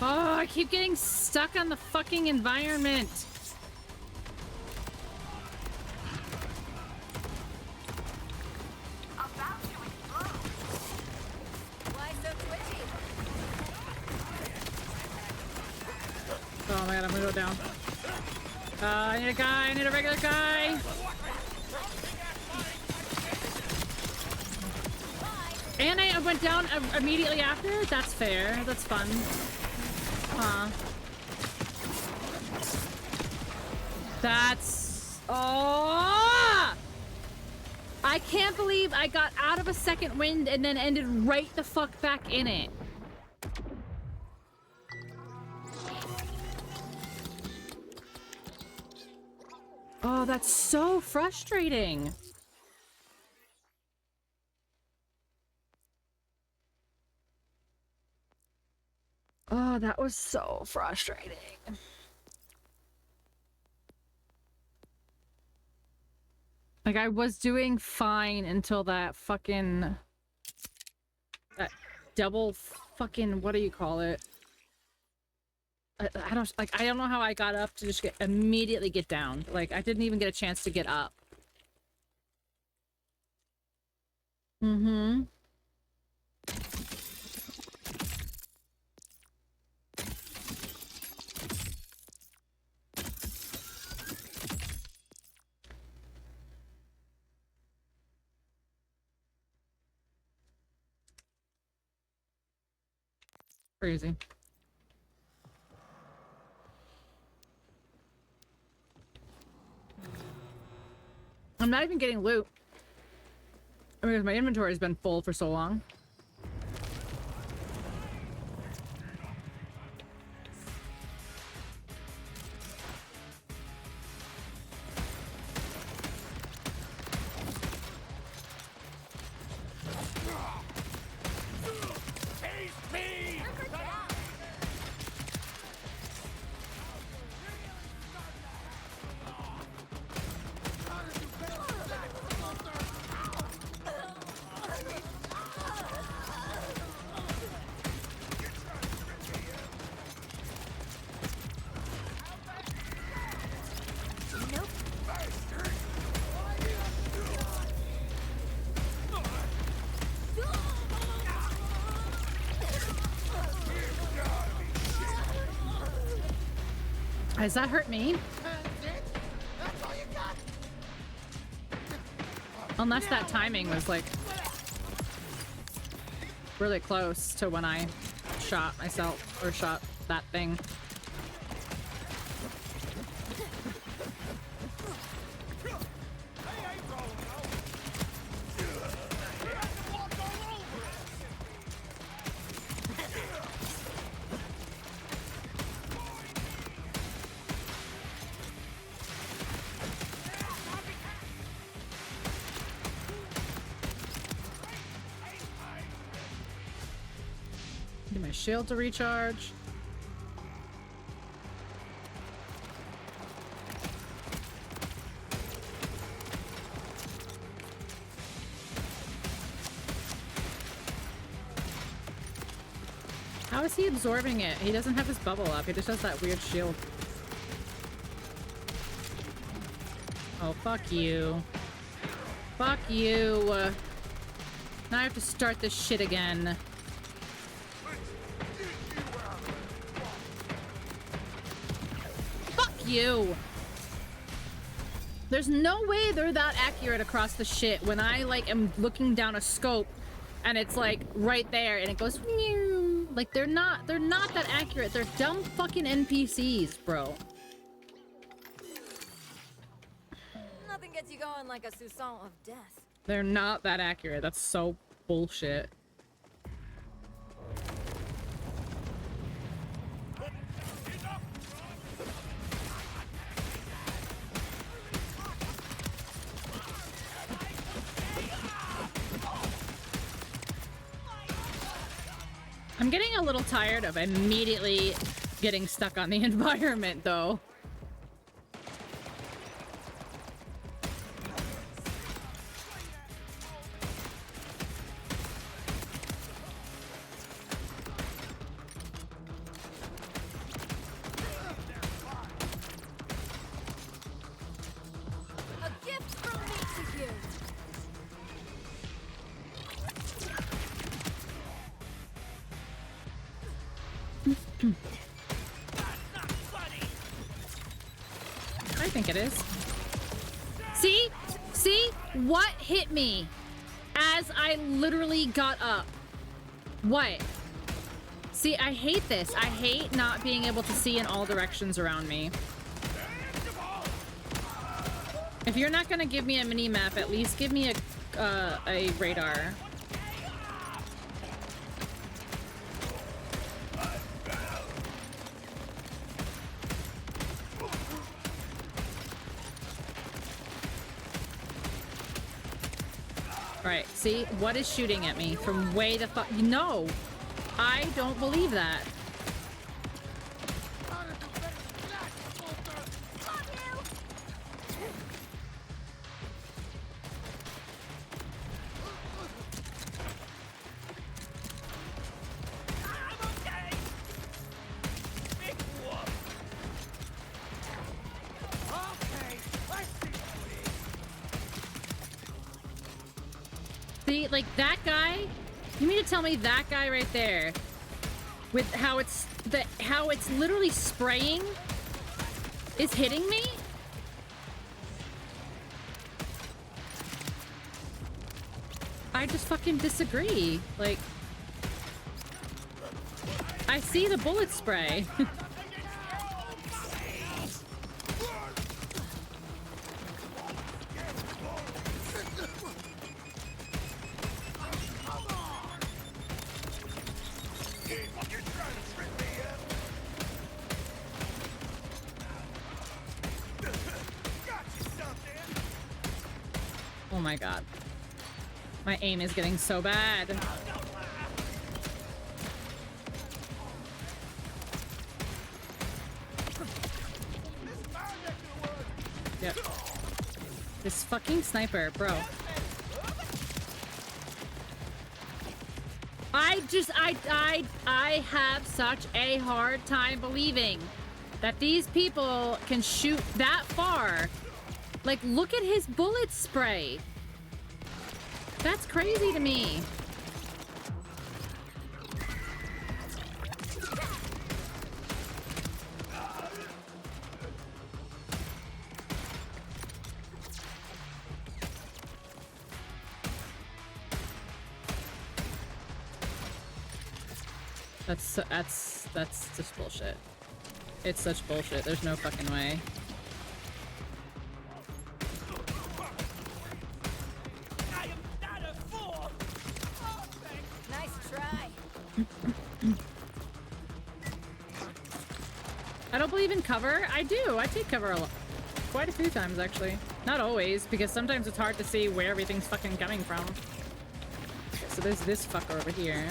Oh, I keep getting stuck on the fucking environment. Oh my god, I'm gonna go down. I need a guy, I need a regular guy. And I went down immediately after? That's fair. That's fun. Huh. That's... Oh! I can't believe I got out of a second wind and then ended right the fuck back in it. Oh, that's so frustrating. Oh, that was so frustrating. Like, I was doing fine until that fucking... that double fucking... what do you call it? I don't... like, I don't know how I got up to just immediately get down. Like, I didn't even get a chance to get up. Mm-hmm. Crazy. I'm not even getting loot. Because my inventory has been full for so long. Does that hurt me? Unless that timing was like really close to when I shot myself or shot that thing. Shield to recharge. How is he absorbing it? He doesn't have his bubble up. He just has that weird shield. Oh, fuck you. Fuck you. Now I have to start this shit again. You. There's no way they're that accurate across the shit when I like am looking down a scope and it's like right there and it goes like they're not that accurate. They're dumb fucking NPCs, bro. Nothing gets you going like a soupçon of death. They're not that accurate. That's so bullshit. I'm getting a little tired of immediately getting stuck on the environment, though. A gift from me to you. I think it is. See? See? What hit me as I literally got up? What? See, I hate this. I hate not being able to see in all directions around me. If you're not gonna give me a mini map, at least give me a radar. Alright, see? What is shooting at me from way the fuck? No! I don't believe that. See, like that guy, you mean to tell me that guy right there with how it's literally spraying is hitting me? I just fucking disagree. Like, I see the bullet spray. Oh my god. My aim is getting so bad. Yep. This fucking sniper, bro. I have such a hard time believing that these people can shoot that far. Like, look at his bullet spray. That's crazy to me. That's just bullshit. It's such bullshit. There's no fucking way. Nice try. I don't believe in cover. I do. I take cover a lot. Quite a few times, actually. Not always, because sometimes it's hard to see where everything's fucking coming from. Okay, so there's this fucker over here.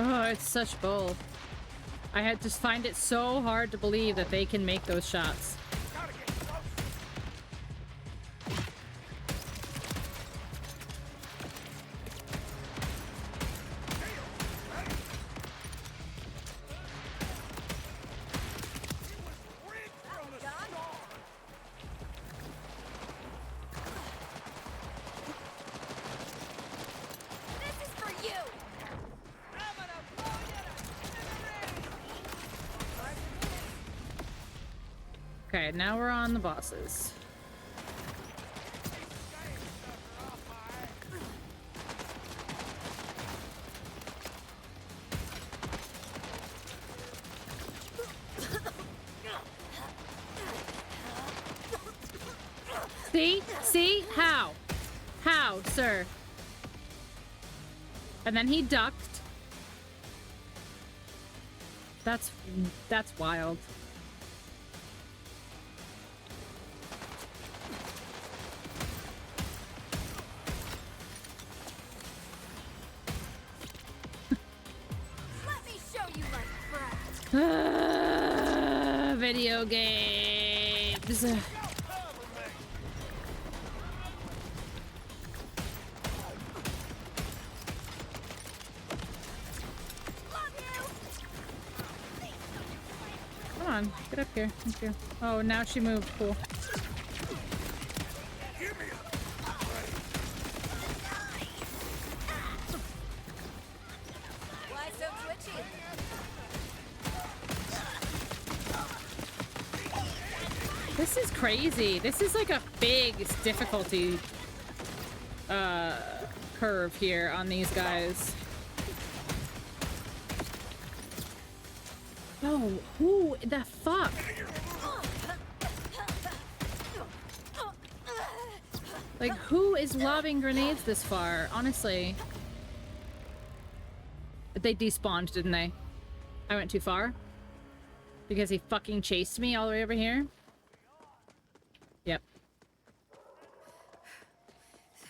Oh, it's such bull. I had just find it so hard to believe that they can make those shots. This is for you. Okay, now we're on the bosses. See? See? How? How, sir? And then he ducked. That's wild. Let me show you my craft. Video games. Come on, get up here. Thank you. Oh, now she moved. Cool. Why so twitchy? This is crazy. This is like a big difficulty. curve here on these guys. No, who the fuck? Like, who is lobbing grenades this far? Honestly. They despawned, didn't they? I went too far? Because he fucking chased me all the way over here? Yep.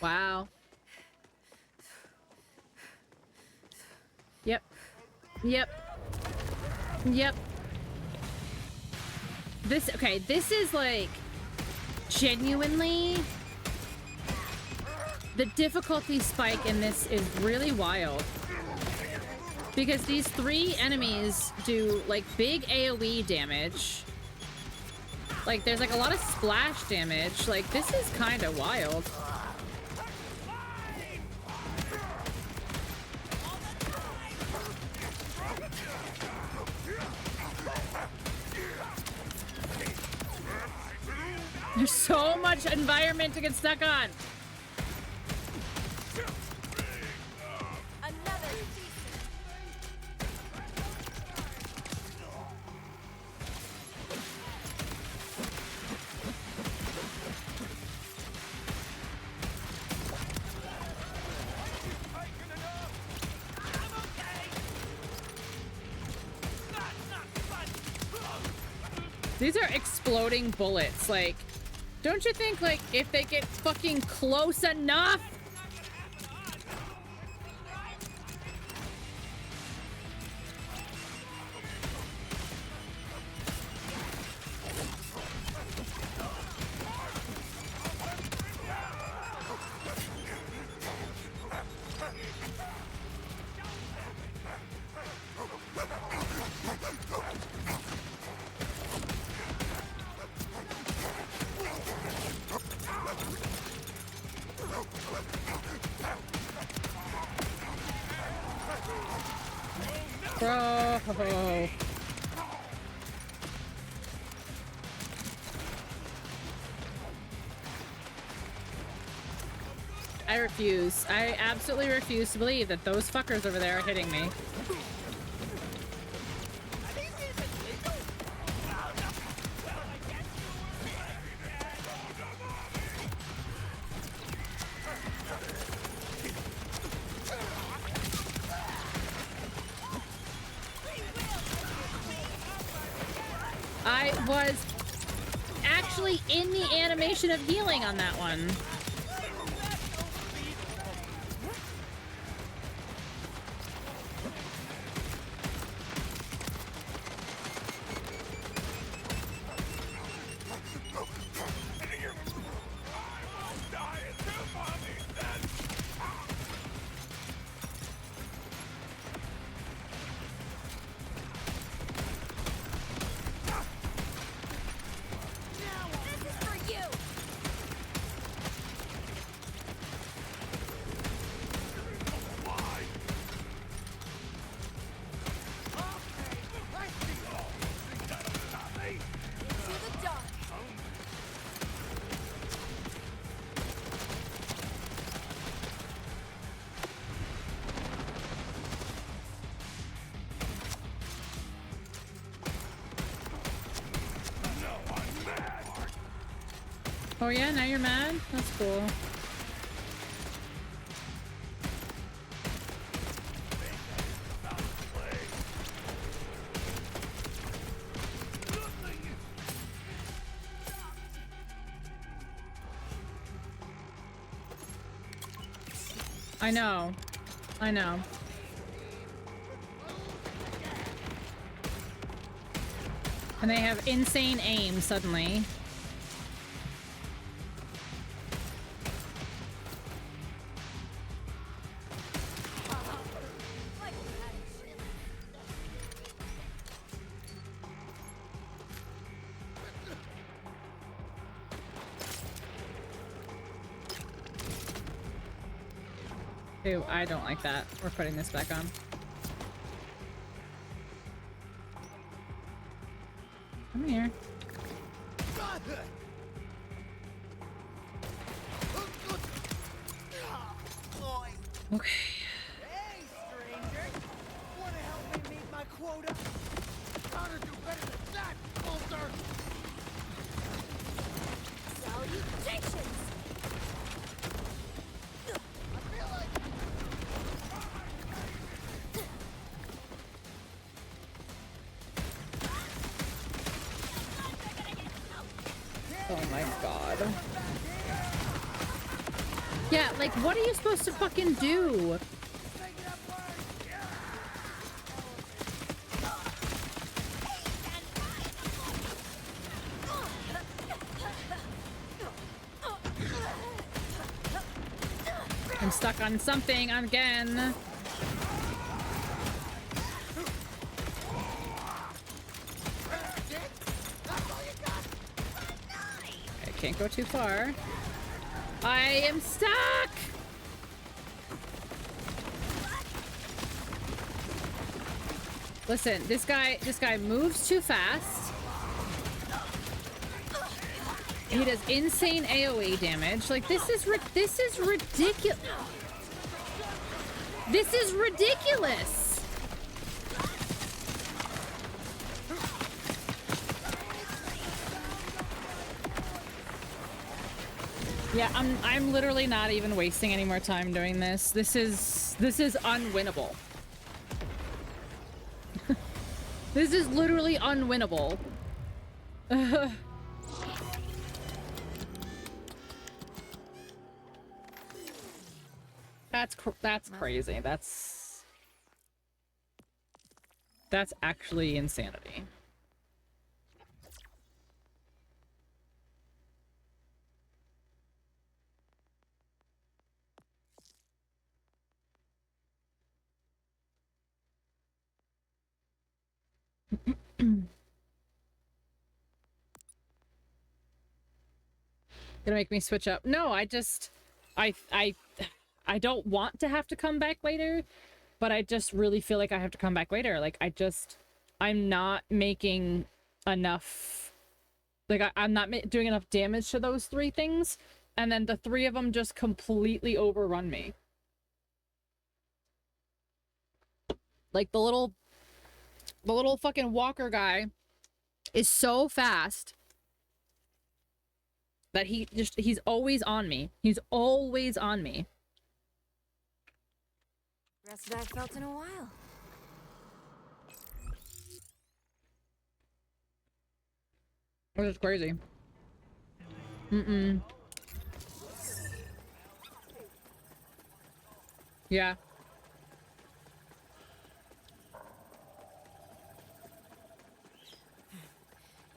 Wow. Yep. Yep. Yep. This, okay, this is like genuinely the difficulty spike in this is really wild. Because these 3 enemies do like big AoE damage. Like there's like a lot of splash damage. Like this is kind of wild. There's so much environment to get stuck on. These are exploding bullets. Like, don't you think, like, if they get fucking close enough? Bro. I refuse. I absolutely refuse to believe that those fuckers over there are hitting me. I was actually in the animation of healing on that one. Oh yeah, now you're mad? That's cool. I know. I know. And they have insane aim suddenly. Ew, I don't like that. We're putting this back on. Come here. Okay. Hey, stranger! Wanna help me meet my quota? Gotta do better than that, Bolter! Salutations! I feel like... Oh my god. Yeah, like, what are you supposed to fucking do? I'm stuck on something again. I can't go too far. I am stuck! Listen, this guy moves too fast. He does insane AoE damage. Like, this is ridiculous. This is ridiculous. Yeah, I'm literally not even wasting any more time doing this. This is unwinnable. This is literally unwinnable. That's crazy. That's actually insanity. Gonna make me switch up. No, I don't want to have to come back later, but I just really feel like I have to come back later. Like, I'm not making enough, like, I'm not doing enough damage to those three things, and then the three of them just completely overrun me. Like, the little fucking walker guy is so fast that he's always on me. He's always on me. Best I've felt in a while. Which is crazy. Yeah.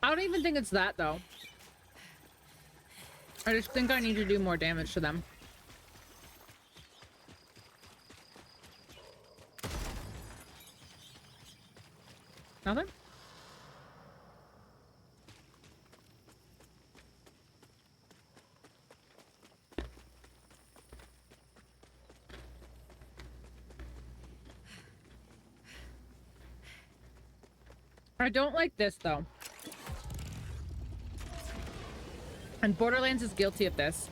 I don't even think it's that, though. I just think I need to do more damage to them. Nothing? I don't like this, though. And Borderlands is guilty of this.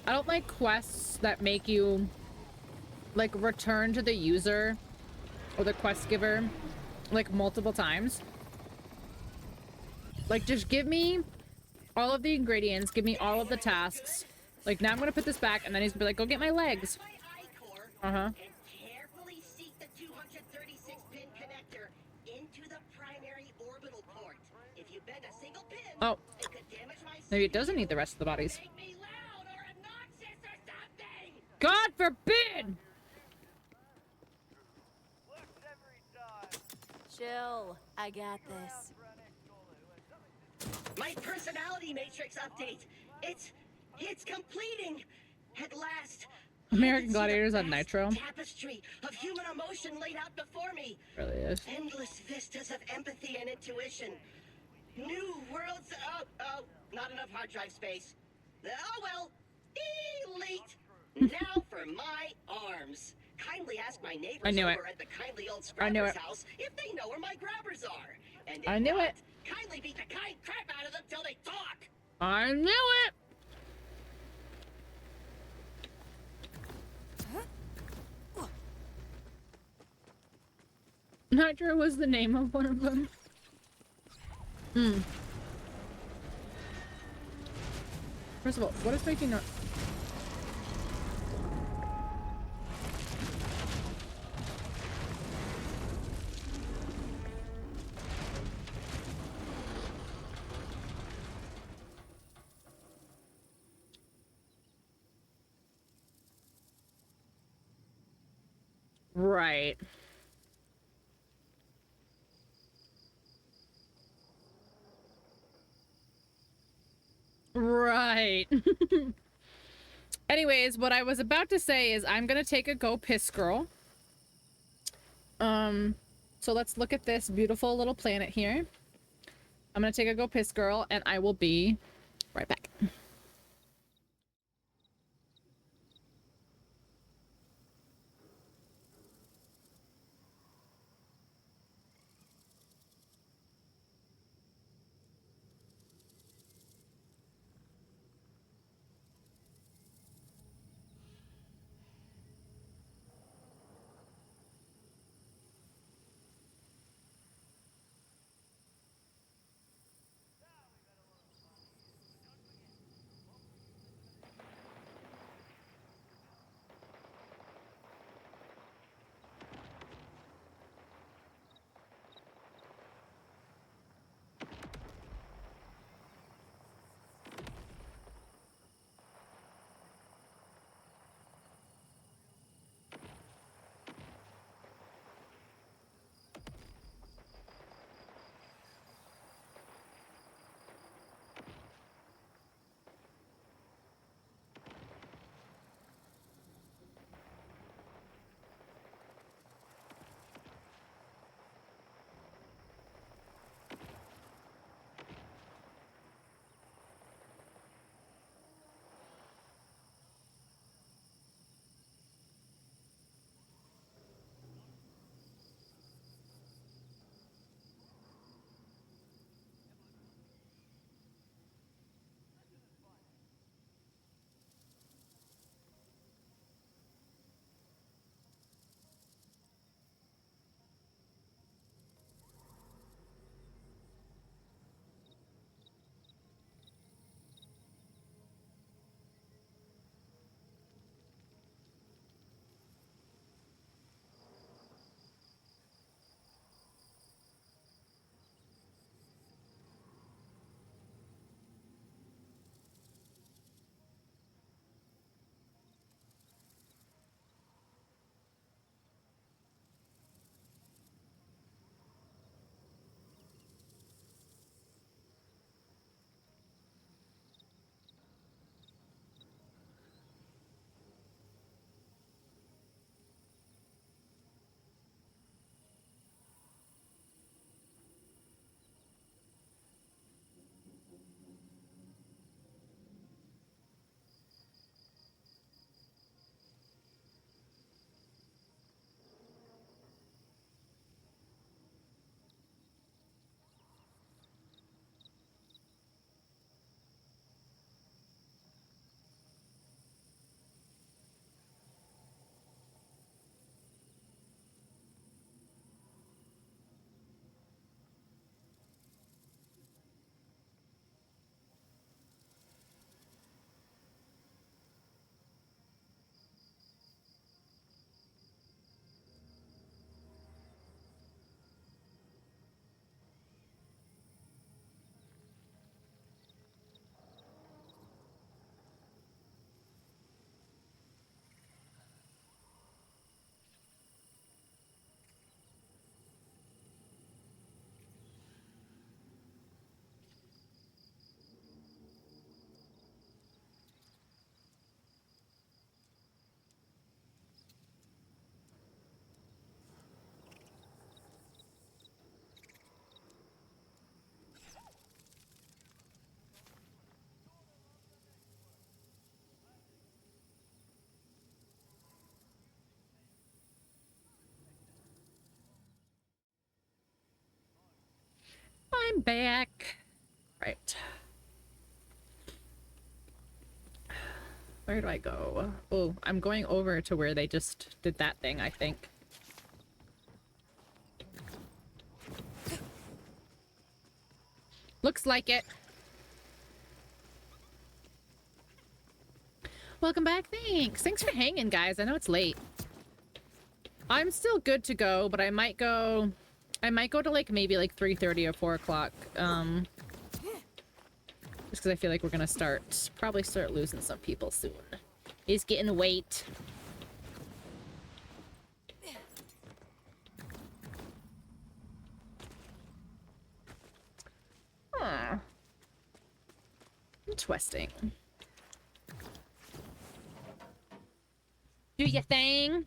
I don't like quests that make you, like, return to the user or the quest giver, like, multiple times. Like, just give me all of the ingredients, give me all of the tasks. Like, now I'm gonna put this back, and then he's gonna be like, go get my legs. Uh-huh. Carefully seat the 236-pin connector into the primary orbital port. If you bend a single pin, Oh. it could damage my Maybe it doesn't need the rest of the bodies. make me loud or obnoxious or something. God forbid! Chill. I got this. My personality matrix update. It's completing at last. American Gladiators on Nitro. Tapestry of human emotion laid out before me. Really is. Endless vistas of empathy and intuition. New worlds. Oh, not enough hard drive space. Oh well. Elite. Now for my arms. Kindly ask my neighbors I knew it. over at the kindly old I knew Scrapper's it. house if they know where my grabbers are. And if I knew not, it. kindly beat the kind crap out of them till they talk. I knew it! Nitro was the name of one of them. Hmm. First of all, what is making no- Right. Right. Anyways, what I was about to say is I'm gonna take a go piss girl. So let's look at this beautiful little planet here. I'm gonna take a go piss girl and I will be right back. I'm back. Right. Where do I go? Oh, I'm going over to where they just did that thing, I think. Looks like it. Welcome back. Thanks. Thanks for hanging, guys. I know it's late. I'm still good to go, but I might go to like maybe like 3:30 or 4 o'clock. Just because I feel like we're gonna probably start losing some people soon. It's getting late. Huh. Interesting. Do your thing.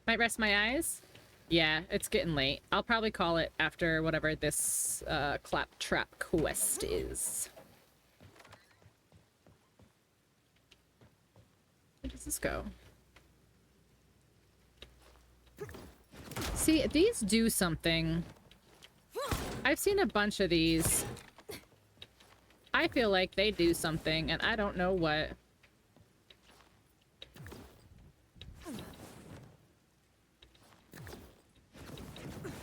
Might rest my eyes. Yeah, it's getting late. I'll probably call it after whatever this claptrap quest is. Where does this go? See, these do something. I've seen a bunch of these. I feel like they do something, and I don't know what.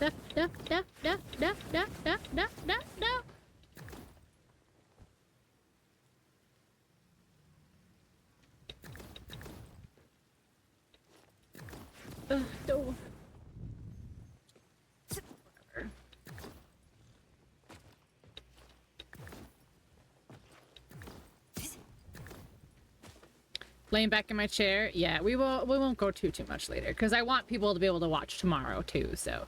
Da, da, da, da, da, da, da, da, da, da. No. Laying back in my chair. Yeah, we won't go too much later because I want people to be able to watch tomorrow too. So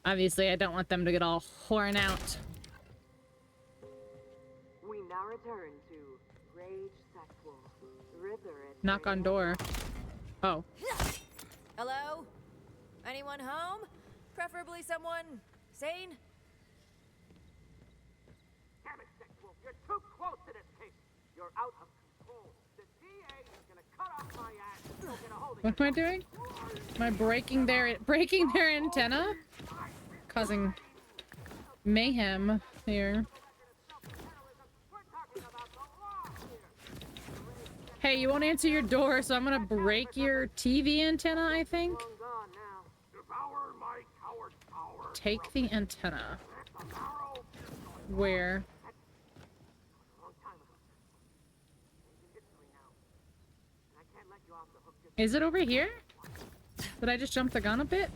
obviously I don't want them to get all worn out. We now return to Rage Sexual. Ripper at Knock on door. Oh. Hello? Anyone home? Preferably someone sane? Damn it, Sexual. You're too close to this case. You're out of control. The DA is gonna cut off my ass. You'll get a hold of What am I doing? Am I breaking their antenna? Causing mayhem here. Hey, you won't answer your door, so I'm gonna break your TV antenna, I think. Take the antenna. Where? Is it over here? Did I just jump the gun a bit?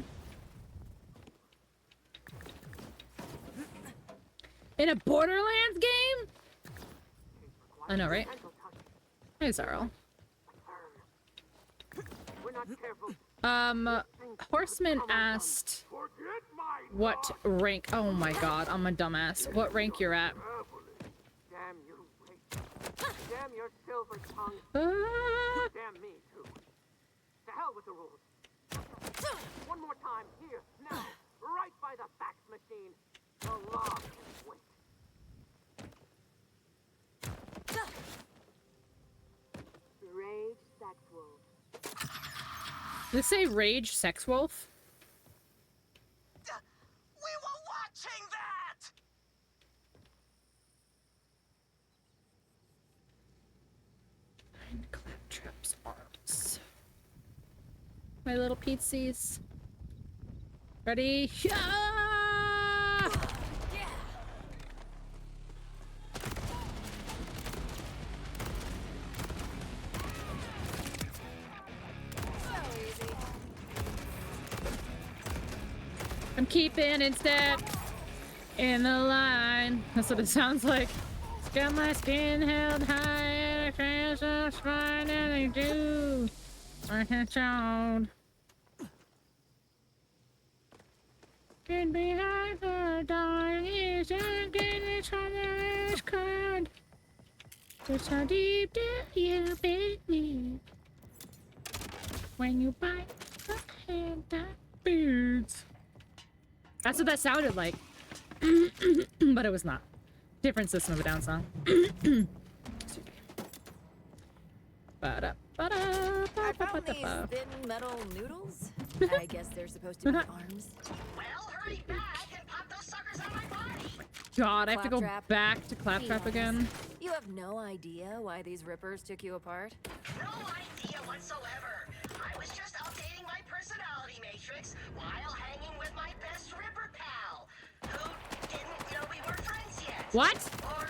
In a Borderlands game? I know, right? Hey, Zarl. Horseman asked what rank. Oh my god, I'm a dumbass. What rank you're at? Damn you, wait. Damn your silver tongue. Damn me, too. To hell with the rules. One more time, here, now, right by the fax machine. The law can wait. Rage Sex Wolf. Did it say Rage Sex Wolf? We were watching that! Nine claptraps arms. My little pizzas. Ready? Yeah! I'm keeping in step in the line. That's what it sounds like. It's got my skin held high and I crash off spine and I do. I can shout. Get behind the darkness and get each other's card. Just how deep do you beneath when you bite the hand that beats? That's what that sounded like. But it was not. Different System of a Down song. I found these thin metal noodles. I guess they're supposed to be arms. Well, hurry back and pop those suckers on my body. God, I have to go Claptrap. back to Claptrap again. You have no idea why these rippers took you apart? No idea whatsoever. I was just updating my personality matrix while hanging with my best ripper pal, who didn't know we were friends yet. What? Or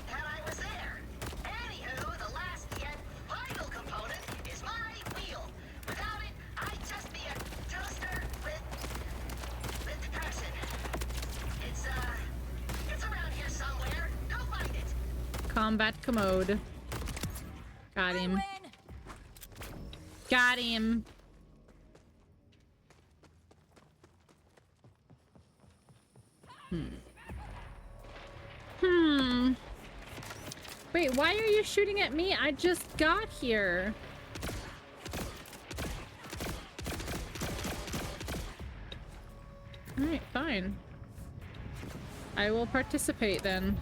that I was there. Anywho, the last yet vital component is my wheel. Without it, I'd just be a toaster with passion. It's around here somewhere. Go find it. Combat commode. Got him. Got him. Wait, why are you shooting at me? I just got here. Alright, fine. I will participate then.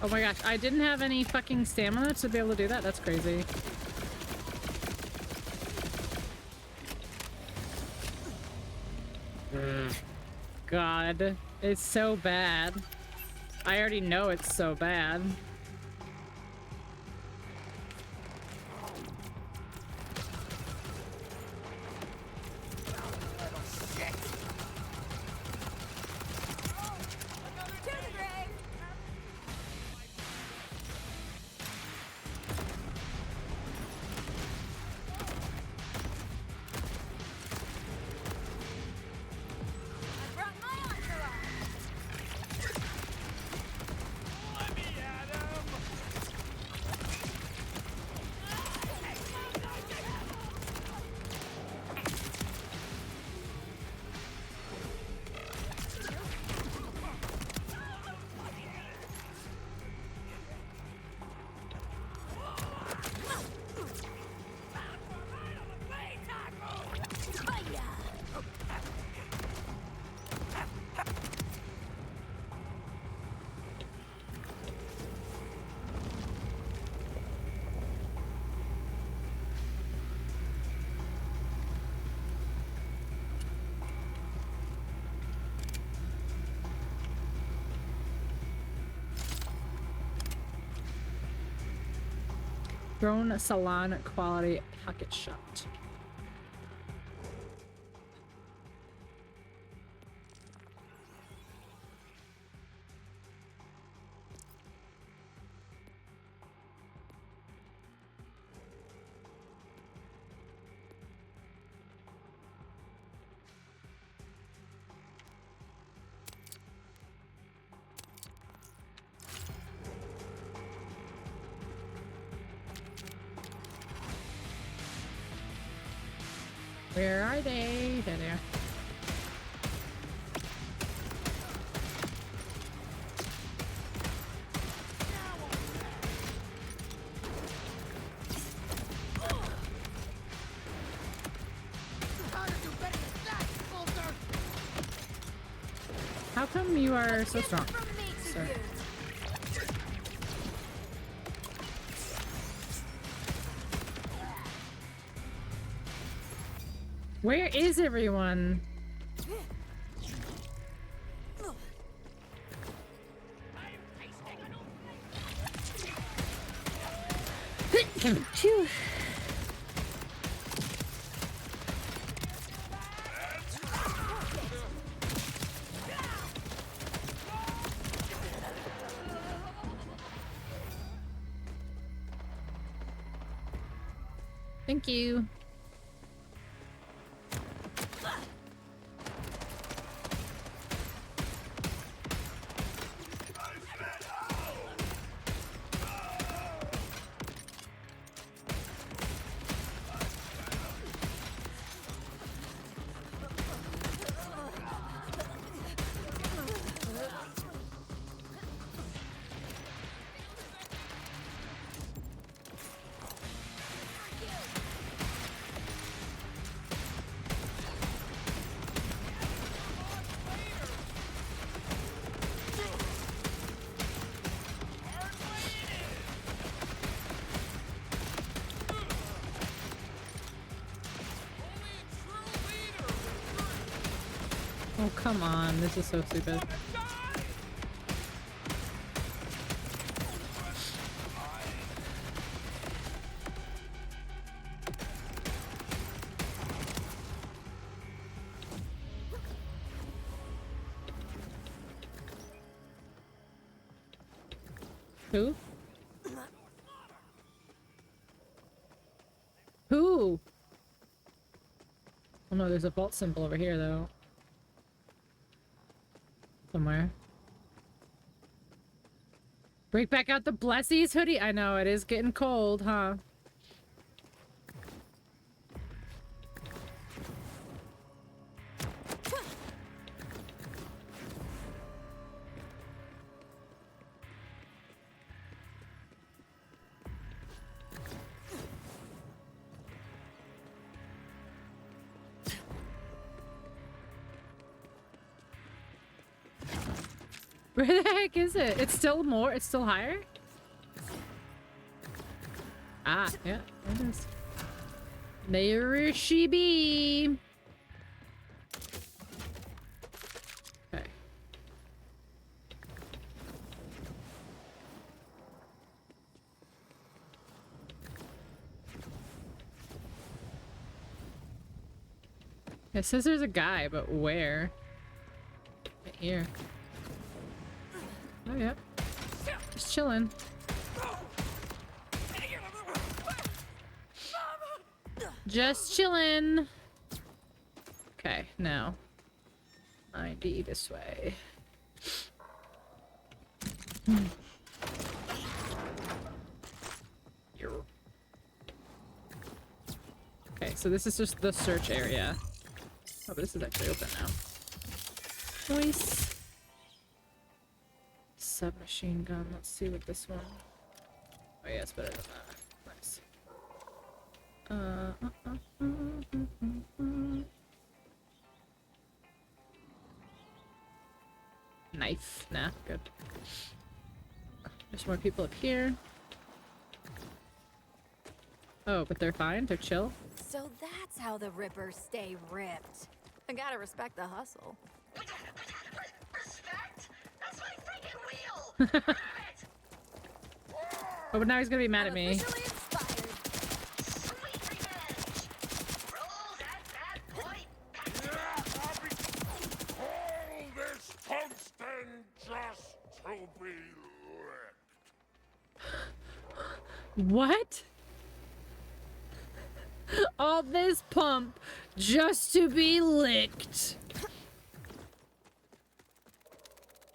Oh my gosh, I didn't have any fucking stamina to be able to do that? That's crazy. God, it's so bad. I already know it's so bad. Drone salon quality pocket shot. Where are they? There they are. How come you are so strong, sir? Where is everyone? Phew. Thank you. Oh, come on. This is so stupid. Who? Who? Oh no, there's a vault symbol over here though. Somewhere. Break back out the Blessies hoodie. I know, it is getting cold, huh? Where the heck is it? It's still more? It's still higher? Ah, yeah, there it is. There she be. Okay. It says there's a guy, but where? Right here. Oh, yeah. Just chilling. Just chilling. Okay, now. ID this way. Okay, so this is just the search area. Oh, but this is actually open now. Choice. Submachine gun. Let's see what this one. Oh yeah, it's better than that. Nice. Knife. Nah, good. There's more people up here. Oh, but they're fine. They're chill. So that's how the Rippers stay ripped. I gotta respect the hustle. Respect? That's my freaking wheel! Oh, but now he's gonna be mad at me. What? All this pump just to be licked.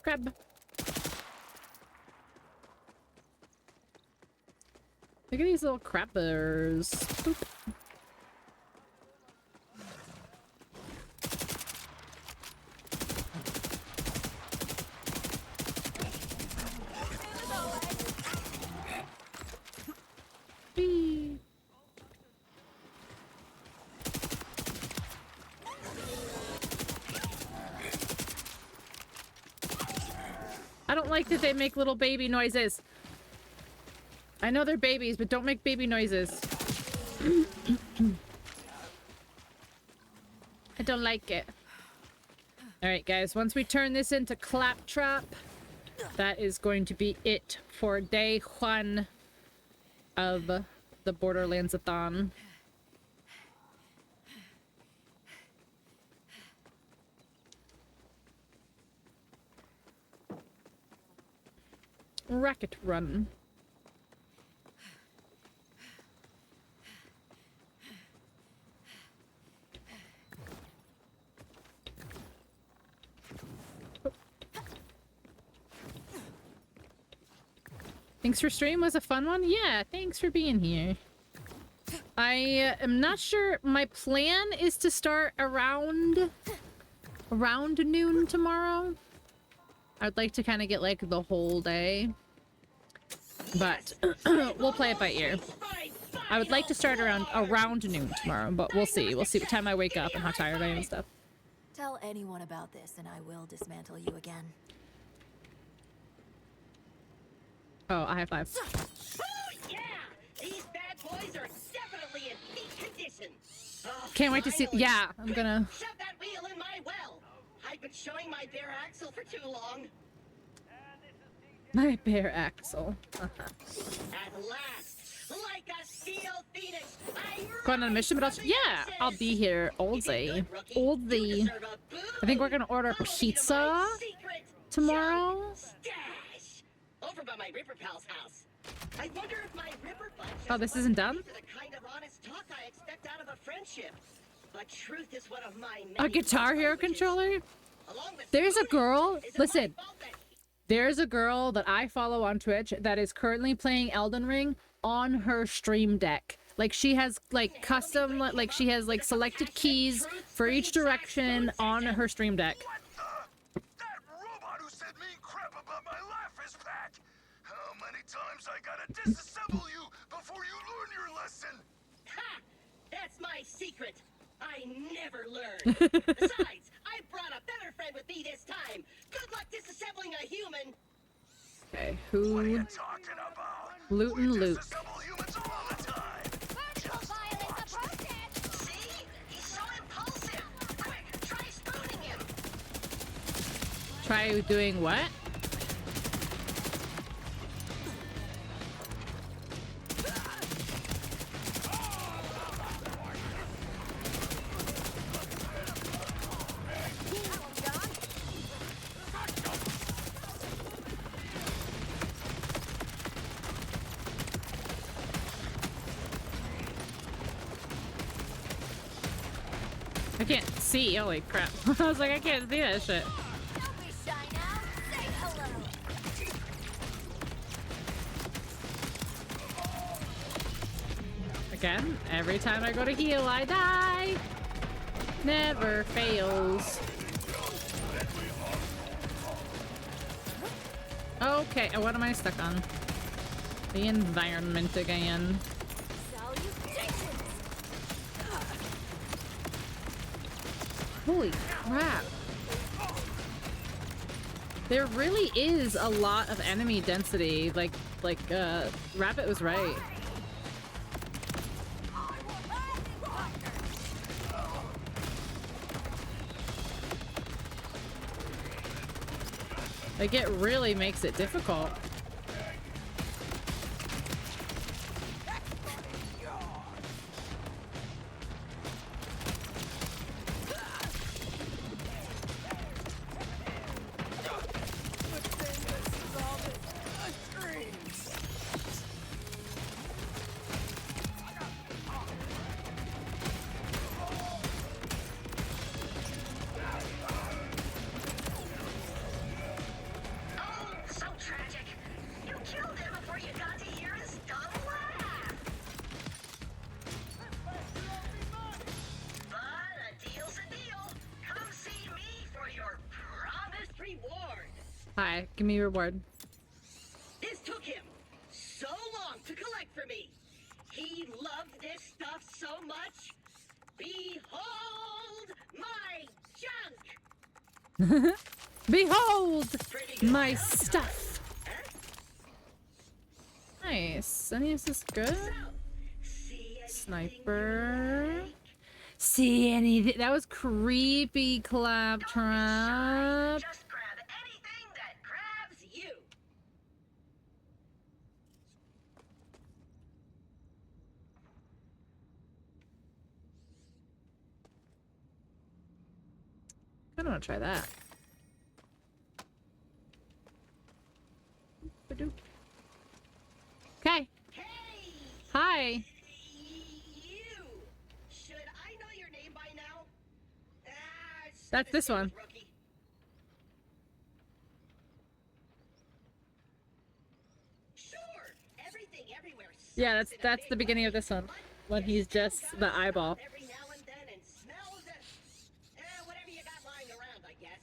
Crab. Look at these little crappers. Boop. Whee. I don't like that they make little baby noises. I know they're babies, but don't make baby noises. I don't like it. Alright, guys. Once we turn this into Claptrap, that is going to be it for day 1 of the Borderlandsathon. Racket run. Thanks for stream. Was a fun one. Yeah, thanks for being here. I am not sure. My plan is to start around noon tomorrow. I'd like to kind of get like the whole day, but we'll play it by ear. I would like to start around noon tomorrow, but we'll see. We'll see what time I wake up and how tired I am and stuff. Tell anyone about this and I will dismantle you again. Oh, I high five. Oh yeah! These bad boys are definitely in peak condition. Oh, Can't wait to see. Yeah, I'm gonna. Shove that wheel in my well. I've been showing my bare axle for too long. My bare axle. At last, like a steel phoenix, Going on a mission, but also, yeah, I'll be here all day. All day. I think we're gonna order pizza tomorrow. Over over by my Ripper Pal's house. I wonder if my Ripper bunch Oh, this isn't done? the kind of honest talk I expect out of a friendship. But truth is one of my A Guitar Hero controller? There's a girl, listen, there's a girl that I follow on Twitch that is currently playing Elden Ring on her stream deck. Like she has like custom, like she has like selected keys for each direction on her stream deck. That robot who said mean crap about my laugh is back! How many times I gotta disassemble you before you learn your lesson? Ha! That's my secret. I never learn. Besides, I brought a better friend with me this time. Good luck disassembling a human. Okay, who? Loot and Luke. See? He's so impulsive. Quick, try spooning him. Try doing what? I can't see. Holy crap. I was like, I can't see that shit. Don't be shy now. Say hello. Again, every time I go to heal, I die. Never fails. Okay, what am I stuck on? The environment again. Holy crap. There really is a lot of enemy density. Like Rabbit was right. Like, it really makes it difficult. So tragic. You killed him before you got to hear his dumb laugh. But a deal's a deal. Come see me for your promised reward. Hi, give me a reward. This took him so long to collect for me. He loved this stuff so much. Behold my junk. Behold my stuff. Nice. Any of this good? Sniper. See anything? That was creepy, Claptrap. Just grab anything that grabs you. I don't want to try that. Okay. Hi. You. Should I know your name by now? That's this one. Rookie. Sure. Everything everywhere. Yeah, that's the beginning of this one. When he's just the eyeball. Every now and then and smells whatever you got lying around, I guess.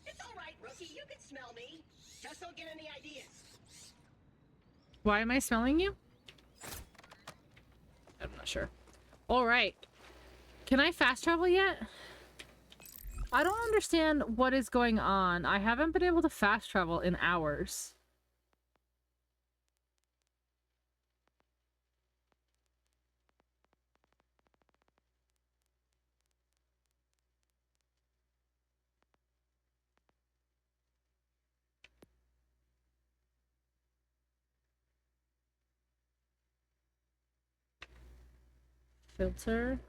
It's all right, rookie. You can smell me. Just don't get any ideas. Why am I smelling you? I'm not sure. Alright. Can I fast travel yet? I don't understand what is going on. I haven't been able to fast travel in hours. Filter.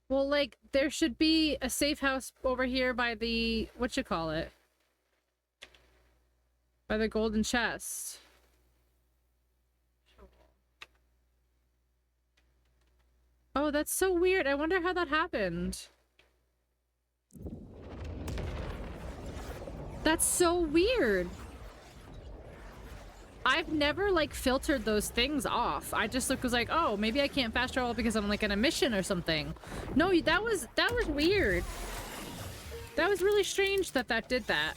Well, like, there should be a safe house over here by the... whatchamacallit? By the golden chest. Oh, that's so weird. I wonder how that happened. That's so weird. I've never, like, filtered those things off. I just was like, oh, maybe I can't fast travel because I'm, like, in a mission or something. No, that was weird. That was really strange that that did that.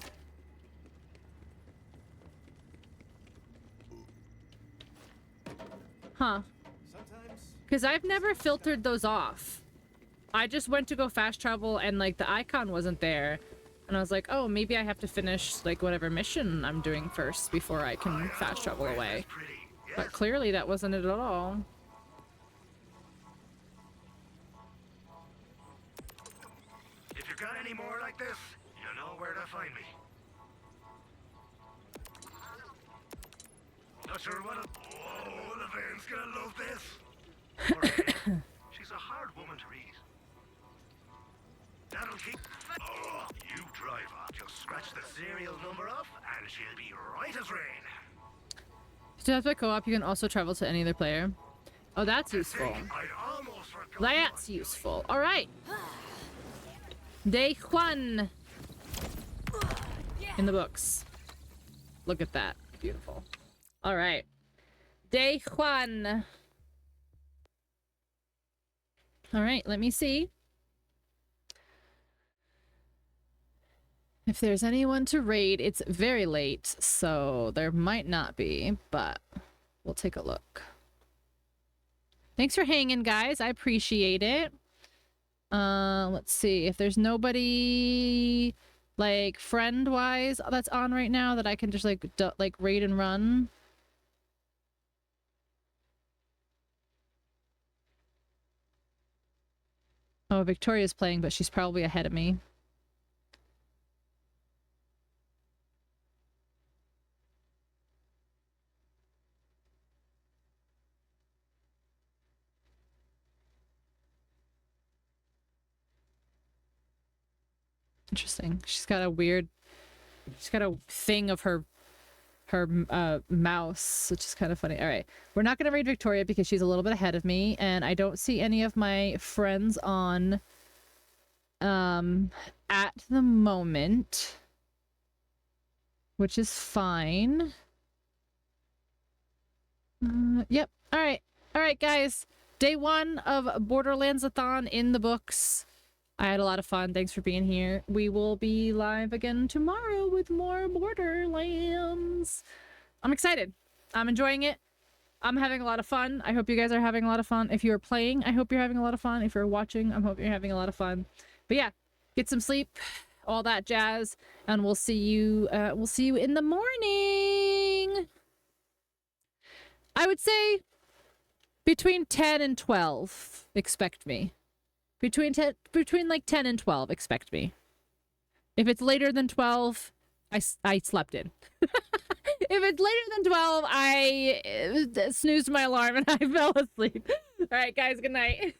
Huh. Because I've never filtered those off. I just went to go fast travel and, like, the icon wasn't there. And I was like, oh, maybe I have to finish, like, whatever mission I'm doing first before I can fast travel away. But clearly that wasn't it at all. If you've got any more like this, you know where to find me. Not sure what Oh, Levine's gonna love this. Or, she's a hard woman to read. That'll keep... Oh, you driver. Just scratch the serial number off, and she'll be right as rain. To have a co-op, you can also travel to any other player. Oh, that's useful. That's useful. All right. Day one. In the books. Look at that. Beautiful. All right. Day one. All right, let me see if there's anyone to raid. It's very late, so there might not be, but we'll take a look. Thanks for hanging, guys. I appreciate it. Let's see if there's nobody like friend-wise that's on right now that I can just like raid and run. Oh, Victoria's playing, but she's probably ahead of me. Interesting. She's got a thing of her mouse, which is kind of funny. All right, we're not gonna raid Victoria because she's a little bit ahead of me, and I don't see any of my friends on at the moment, which is fine. Yep. All right, guys. Day one of Borderlandsathon in the books. I had a lot of fun. Thanks for being here. We will be live again tomorrow with more Borderlands. I'm excited. I'm enjoying it. I'm having a lot of fun. I hope you guys are having a lot of fun. If you're playing, I hope you're having a lot of fun. If you're watching, I hope you're having a lot of fun. But yeah, get some sleep, all that jazz, and we'll see you in the morning. I would say between 10 and 12, expect me. Between like 10 and 12, expect me. If it's later than 12, I slept in. If it's later than 12, I snoozed my alarm and I fell asleep. All right, guys, good night.